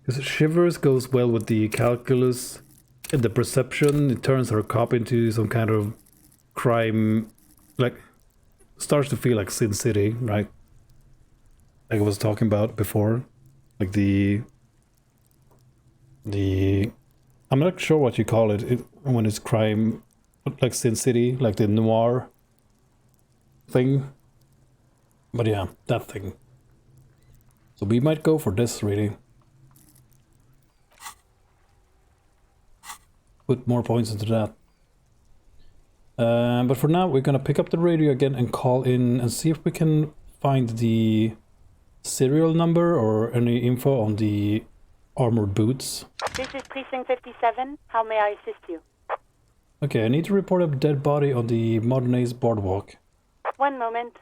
Because shivers goes well with the calculus and the perception. It turns her cop into some kind of crime, like starts to feel like Sin City, right? Like I was talking about before, like the I'm not sure what you call it when it's crime, like Sin City, like the noir thing. But yeah, that thing. So we might go for this, really. Put more points into that. But for now, we're gonna pick up the radio again and call in and see if we can find the serial number or any info on the armored boots. This is Precinct 57. How may I assist you? Okay, I need to report a dead body on the Modernaise boardwalk. One moment.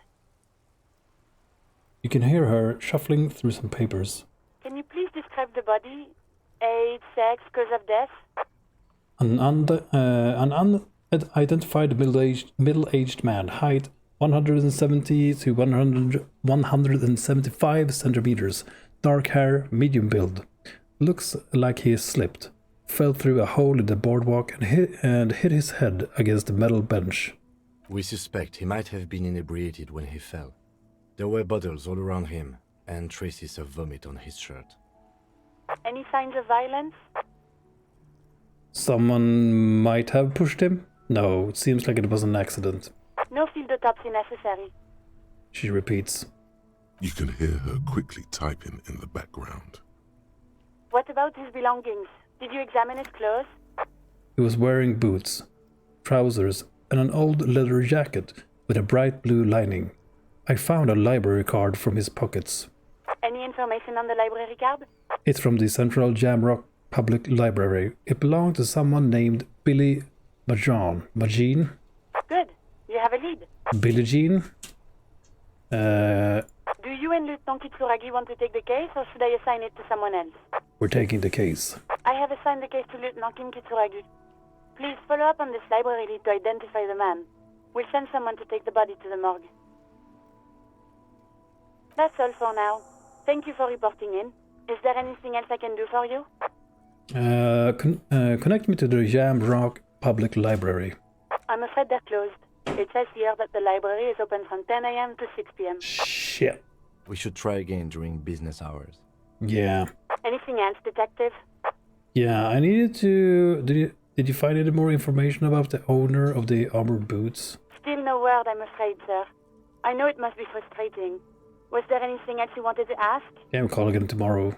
You can hear her shuffling through some papers. Can you please describe the body? Age, sex, cause of death? An unidentified middle-aged man, height 170 to 175 centimeters, dark hair, medium build. Looks like he slipped, fell through a hole in the boardwalk and hit his head against the metal bench. We suspect he might have been inebriated when he fell. There were bottles all around him, and traces of vomit on his shirt. Any signs of violence? Someone might have pushed him? No, it seems like it was an accident. No field autopsy necessary. She repeats. You can hear her quickly typing in the background. What about his belongings? Did you examine his clothes? He was wearing boots, trousers, and an old leather jacket with a bright blue lining. I found a library card from his pockets. Any information on the library card? It's from the Central Jamrock Public Library. It belonged to someone named Billy Majin. Good. You have a lead. Billie Jean? Do you and Lieutenant Kitsuragi want to take the case, or should I assign it to someone else? We're taking the case. I have assigned the case to Lieutenant Kim Kitsuragi. Please follow up on this library lead to identify the man. We'll send someone to take the body to the morgue. That's all for now. Thank you for reporting in. Is there anything else I can do for you? Connect me to the Jamrock Public Library. I'm afraid they're closed. It says here that the library is open from 10 a.m. to 6 p.m. Shit. We should try again during business hours. Yeah. Anything else, Detective? Yeah, I needed to... Did you find any more information about the owner of the armored boots? Still no word, I'm afraid, sir. I know it must be frustrating. Was there anything else you wanted to ask? Yeah, I'm calling him tomorrow.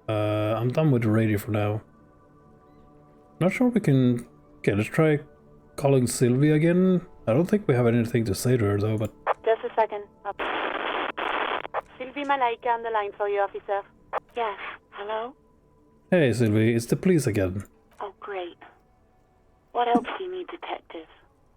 I'm done with the radio for now. Not sure we can... Okay, let's try calling Sylvie again. I don't think we have anything to say to her, though, but... Just a second. Oh. Sylvie Malaika on the line for you, officer. Yes, hello? Hey, Sylvie, it's the police again. Oh, great. What else do you need, Detective?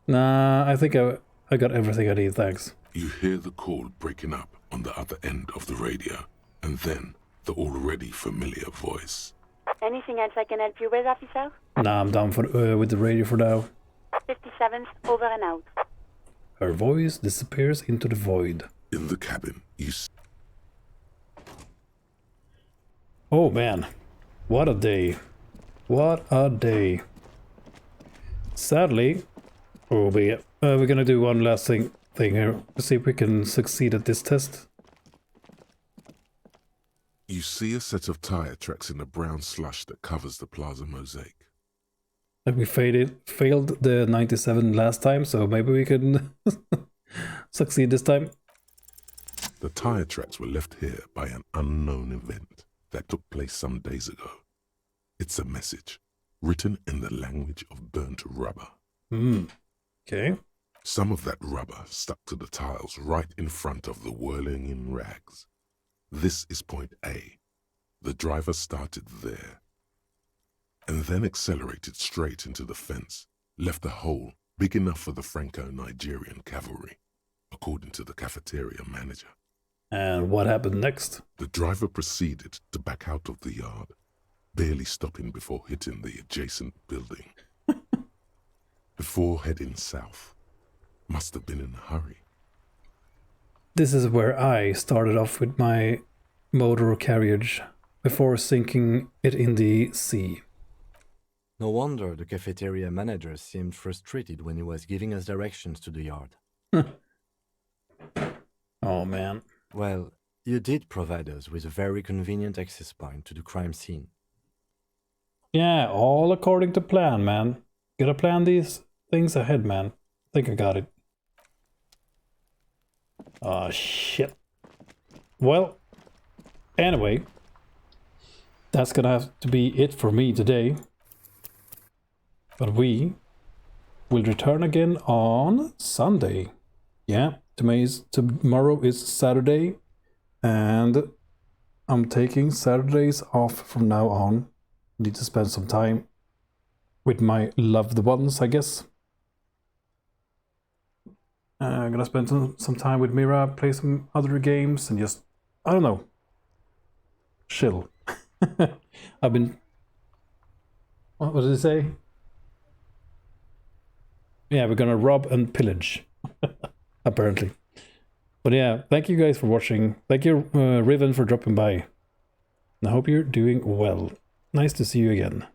Nah, I think I got everything I need, thanks. You hear the call breaking up on the other end of the radio, and then the already familiar voice. Anything else I can help you with, officer? Nah, I'm done with the radio for now. 57's over and out. Her voice disappears into the void. In the cabin, you... Oh man, what a day. What a day. Sadly, we're gonna do one last thing here. See if we can succeed at this test. You see a set of tire tracks in the brown slush that covers the plaza mosaic. Like we failed the 97 last time, so maybe we can succeed this time. The tire tracks were left here by an unknown event that took place some days ago. It's a message, written in the language of burnt rubber. Okay. Some of that rubber stuck to the tiles right in front of the whirling in rags. This is point A. The driver started there, and then accelerated straight into the fence, left a hole big enough for the Franco-Nigerian cavalry, according to the cafeteria manager. And what happened next? The driver proceeded to back out of the yard, barely stopping before hitting the adjacent building. before heading south. Must have been in a hurry. This is where I started off with my motor carriage before sinking it in the sea. No wonder the cafeteria manager seemed frustrated when he was giving us directions to the yard. Oh man. Well, you did provide us with a very convenient access point to the crime scene. Yeah, all according to plan, man. Gotta plan these things ahead, man. Think I got it. Oh, shit. Well, anyway, that's gonna have to be it for me today. But we will return again on Sunday. Yeah, tomorrow is Saturday, and I'm taking Saturdays off from now on. Need to spend some time with my loved ones, I guess. I'm gonna spend some time with Mira, play some other games, and just, I don't know, chill. I've been... What did it say? Yeah, we're gonna rob and pillage, apparently. But yeah, thank you guys for watching. Thank you, Riven, for dropping by. I hope you're doing well. Nice to see you again.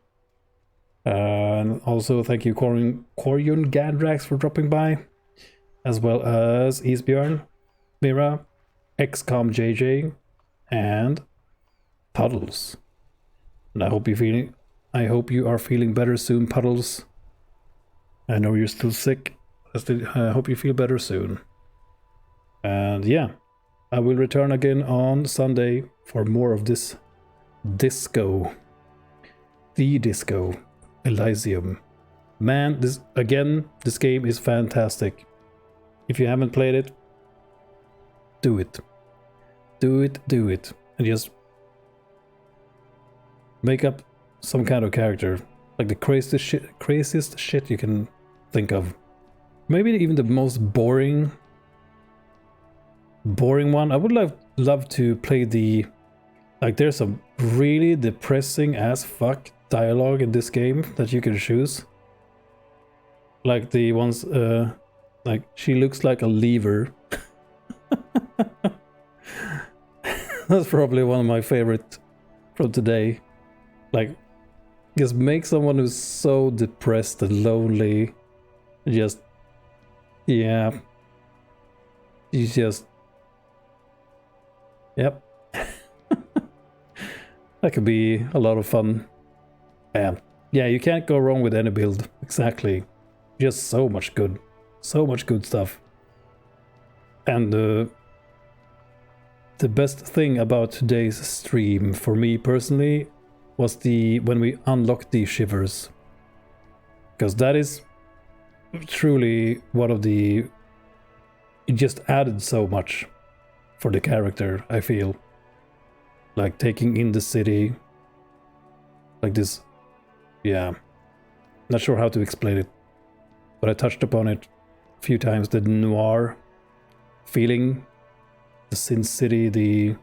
And also thank you, Corian Gadrax, for dropping by, as well as Isbjörn, Mira, XCOM JJ, and Puddles. And I hope you are feeling better soon, Puddles. I know you're still sick. I hope you feel better soon. And yeah, I will return again on Sunday for more of this disco. The disco. Elysium. Man, this game is fantastic. If you haven't played it, do it. Do it. And just make up some kind of character. Like the craziest shit you can think of. Maybe even the most boring one. I would love to play the... Like, there's some really depressing as fuck dialogue in this game that you can choose. Like the ones, like, she looks like a lever. That's probably one of my favorite from today. Like, just make someone who's so depressed and lonely, just, yeah, you just, yep. That could be a lot of fun. Yeah, you can't go wrong with any build. Exactly. Just so much good stuff. And the best thing about today's stream for me personally was when we unlocked the shivers, because that is truly one of the... It just added so much for the character, I feel. Like taking in the city, like this. Yeah, not sure how to explain it, but I touched upon it a few times. The noir feeling, the Sin City,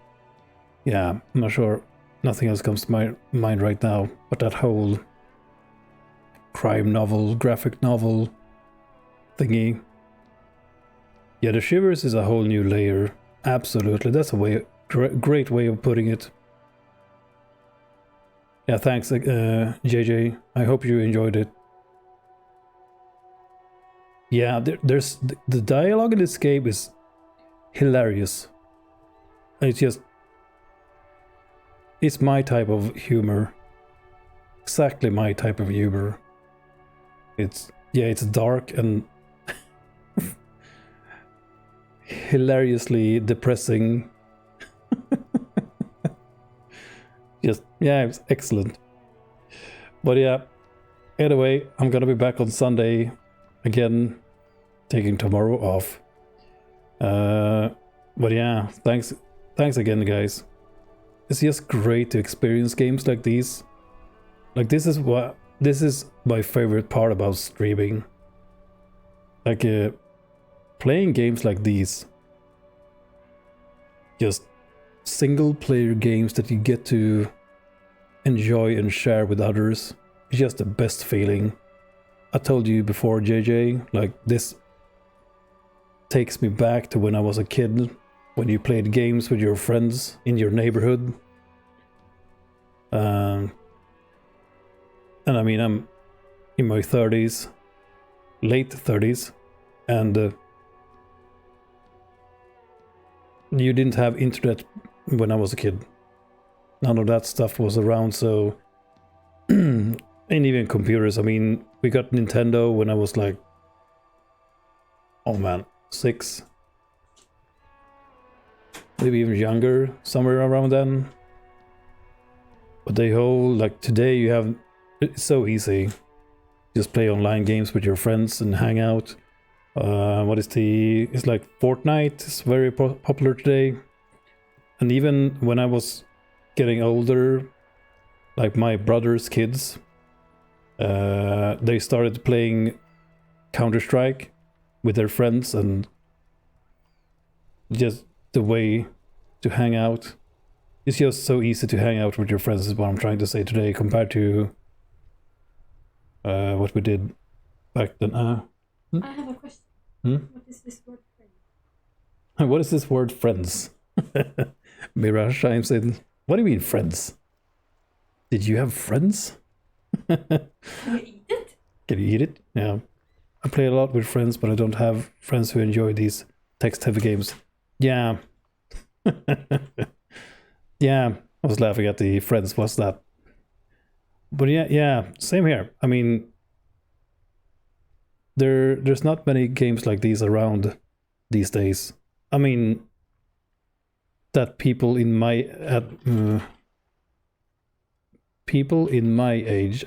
yeah, I'm not sure. Nothing else comes to my mind right now, but that whole crime novel, graphic novel thingy. Yeah, the shivers is a whole new layer. Absolutely, that's a great way of putting it. Yeah, thanks, JJ. I hope you enjoyed it. Yeah, there's the dialogue in this game is hilarious. It's my type of humor. Exactly my type of humor. It's dark and hilariously depressing. It's excellent. But yeah, anyway, I'm gonna be back on Sunday again, taking tomorrow off. But yeah, thanks again, guys. It's just great to experience games like these. Like, this is my favorite part about streaming. Like, playing games like these. Just single player games that you get to enjoy and share with others. It's just the best feeling. I told you before, JJ, like this takes me back to when I was a kid, when you played games with your friends in your neighborhood. And I mean, I'm in my 30s, late 30s, and you didn't have internet when I was a kid. None of that stuff was around, so... and even computers. I mean, we got Nintendo when I was like... oh man, 6. Maybe even younger, somewhere around then. But the whole, like today you have... it's so easy. Just play online games with your friends and hang out. What is the... it's like Fortnite is very popular today. And even when I was getting older, like my brother's kids, they started playing Counter-Strike with their friends, and just the way to hang out. It's just so easy to hang out with your friends is what I'm trying to say today compared to what we did back then. I have a question. What is this word friend? What is this word friends? Mirage chimes in. What do you mean friends? Did you have friends? Can you eat it? Can you eat it? Yeah. I play a lot with friends, but I don't have friends who enjoy these text-heavy games. Yeah. Yeah, I was laughing at the friends. What's that? But yeah, same here. I mean, there's not many games like these around these days. I mean, that people in my age,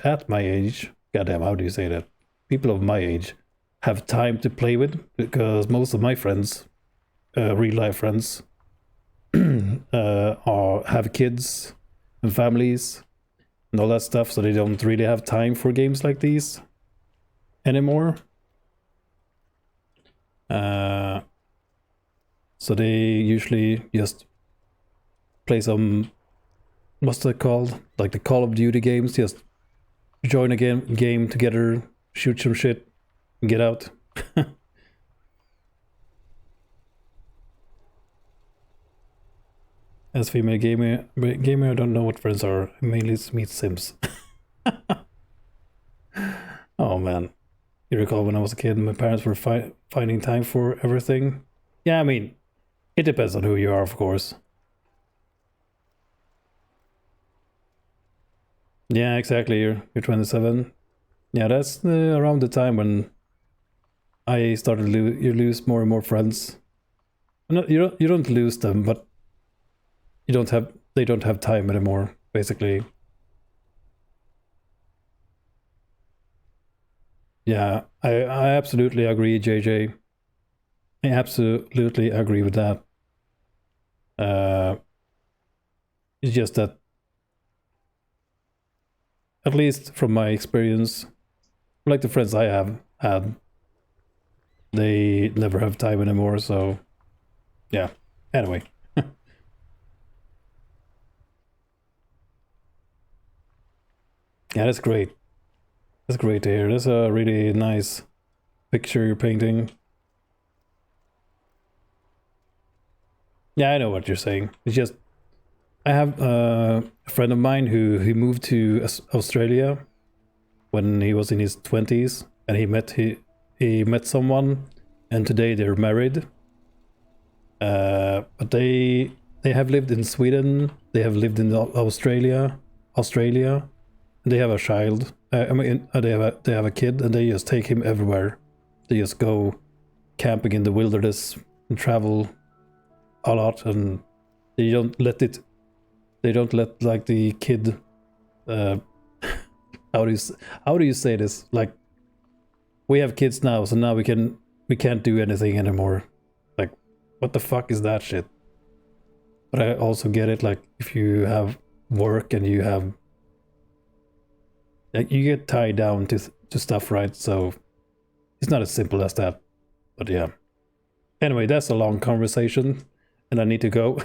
goddamn, how do you say that? People of my age have time to play with, because most of my friends, real life friends, have kids and families and all that stuff, so they don't really have time for games like these anymore. So they usually just play some, what's that called? Like the Call of Duty games, just join a game together, shoot some shit, and get out. As female gamer, I don't know what friends are. I mainly meet Sims. Oh man. You recall when I was a kid, my parents were finding time for everything? Yeah, I mean, it depends on who you are, of course. Yeah, exactly. You're 27. Yeah, that's around the time when I started you lose more and more friends. No, you don't lose them, but they don't have time anymore, basically. Yeah, I absolutely agree, JJ. I absolutely agree with that. It's just that, at least from my experience, like the friends I have had, they never have time anymore, so yeah. Anyway. Yeah, that's great. That's great to hear. That's a really nice picture you're painting. Yeah, I know what you're saying. It's just, I have a friend of mine who moved to Australia when he was in his 20s, and he met someone, and today they're married. But they have lived in Sweden. They have lived in Australia. They have a child. I mean, they have a kid, and they just take him everywhere. They just go camping in the wilderness and travel a lot, and they don't let like the kid. How do you say this? Like, we have kids now, so now we can't do anything anymore. Like, what the fuck is that shit? But I also get it. Like, if you have work and you have, like, you get tied down to stuff, right? So it's not as simple as that. But yeah. Anyway, that's a long conversation, and I need to go.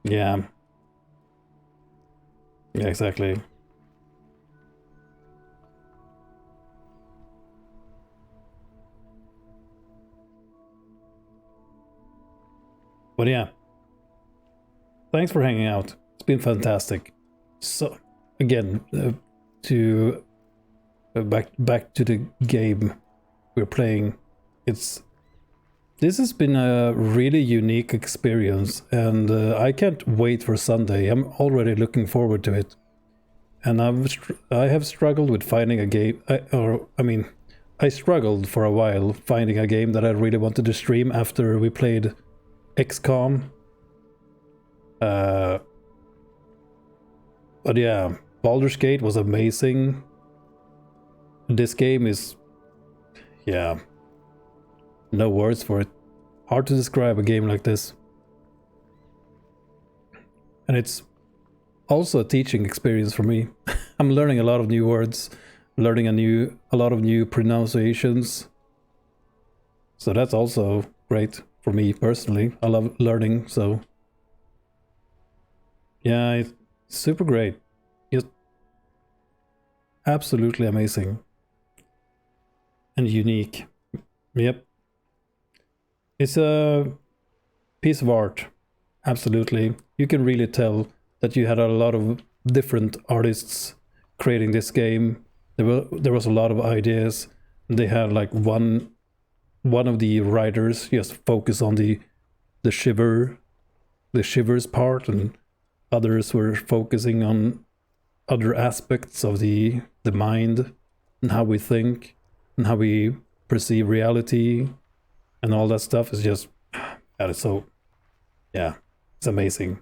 Yeah. Yeah, exactly. But yeah, thanks for hanging out. It's been fantastic. So again, to back to the game we're playing. This has been a really unique experience, and I can't wait for Sunday. I'm already looking forward to it. And I have struggled with finding a game, I struggled for a while finding a game that I really wanted to stream after we played XCOM. But yeah, Baldur's Gate was amazing. This game is, yeah, no words for it. Hard to describe a game like this. And it's also a teaching experience for me. I'm learning a lot of new words, learning a lot of new pronunciations. So that's also great for me personally. I love learning, so yeah, it's super great. It's absolutely amazing and unique. Yep. It's a piece of art. Absolutely. You can really tell that you had a lot of different artists creating this game. There was a lot of ideas. They had like one of the writers just focus on the shivers part, and others were focusing on other aspects of the mind and how we think and how we perceive reality and all that stuff. Is just, that is so, yeah, it's amazing.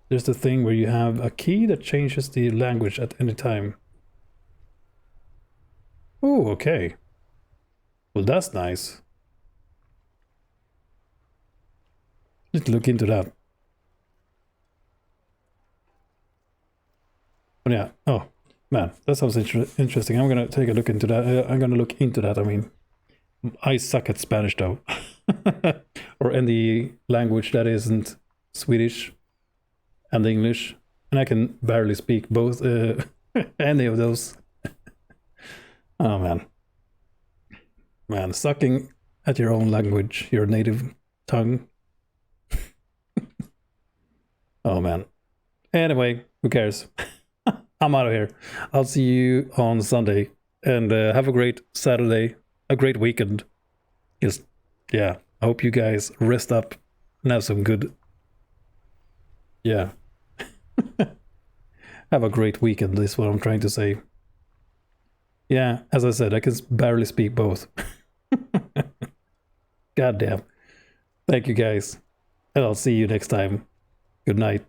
There's the thing where you have a key that changes the language at any time. Oh, okay. Well, that's nice. Let's look into that. But yeah, oh man, that sounds interesting. I'm gonna take a look into that. I'm gonna look into that. I mean, I suck at Spanish though, or any language that isn't Swedish and English, and I can barely speak both any of those. Oh man, sucking at your own language, your native tongue. Oh man. Anyway, who cares? I'm out of here. I'll see you on Sunday, and have a great Saturday, a great weekend. Just, yeah, I hope you guys rest up and have some good, yeah. Have a great weekend is what I'm trying to say. Yeah, as I said, I can barely speak both. God damn. Thank you guys, and I'll see you next time. Good night.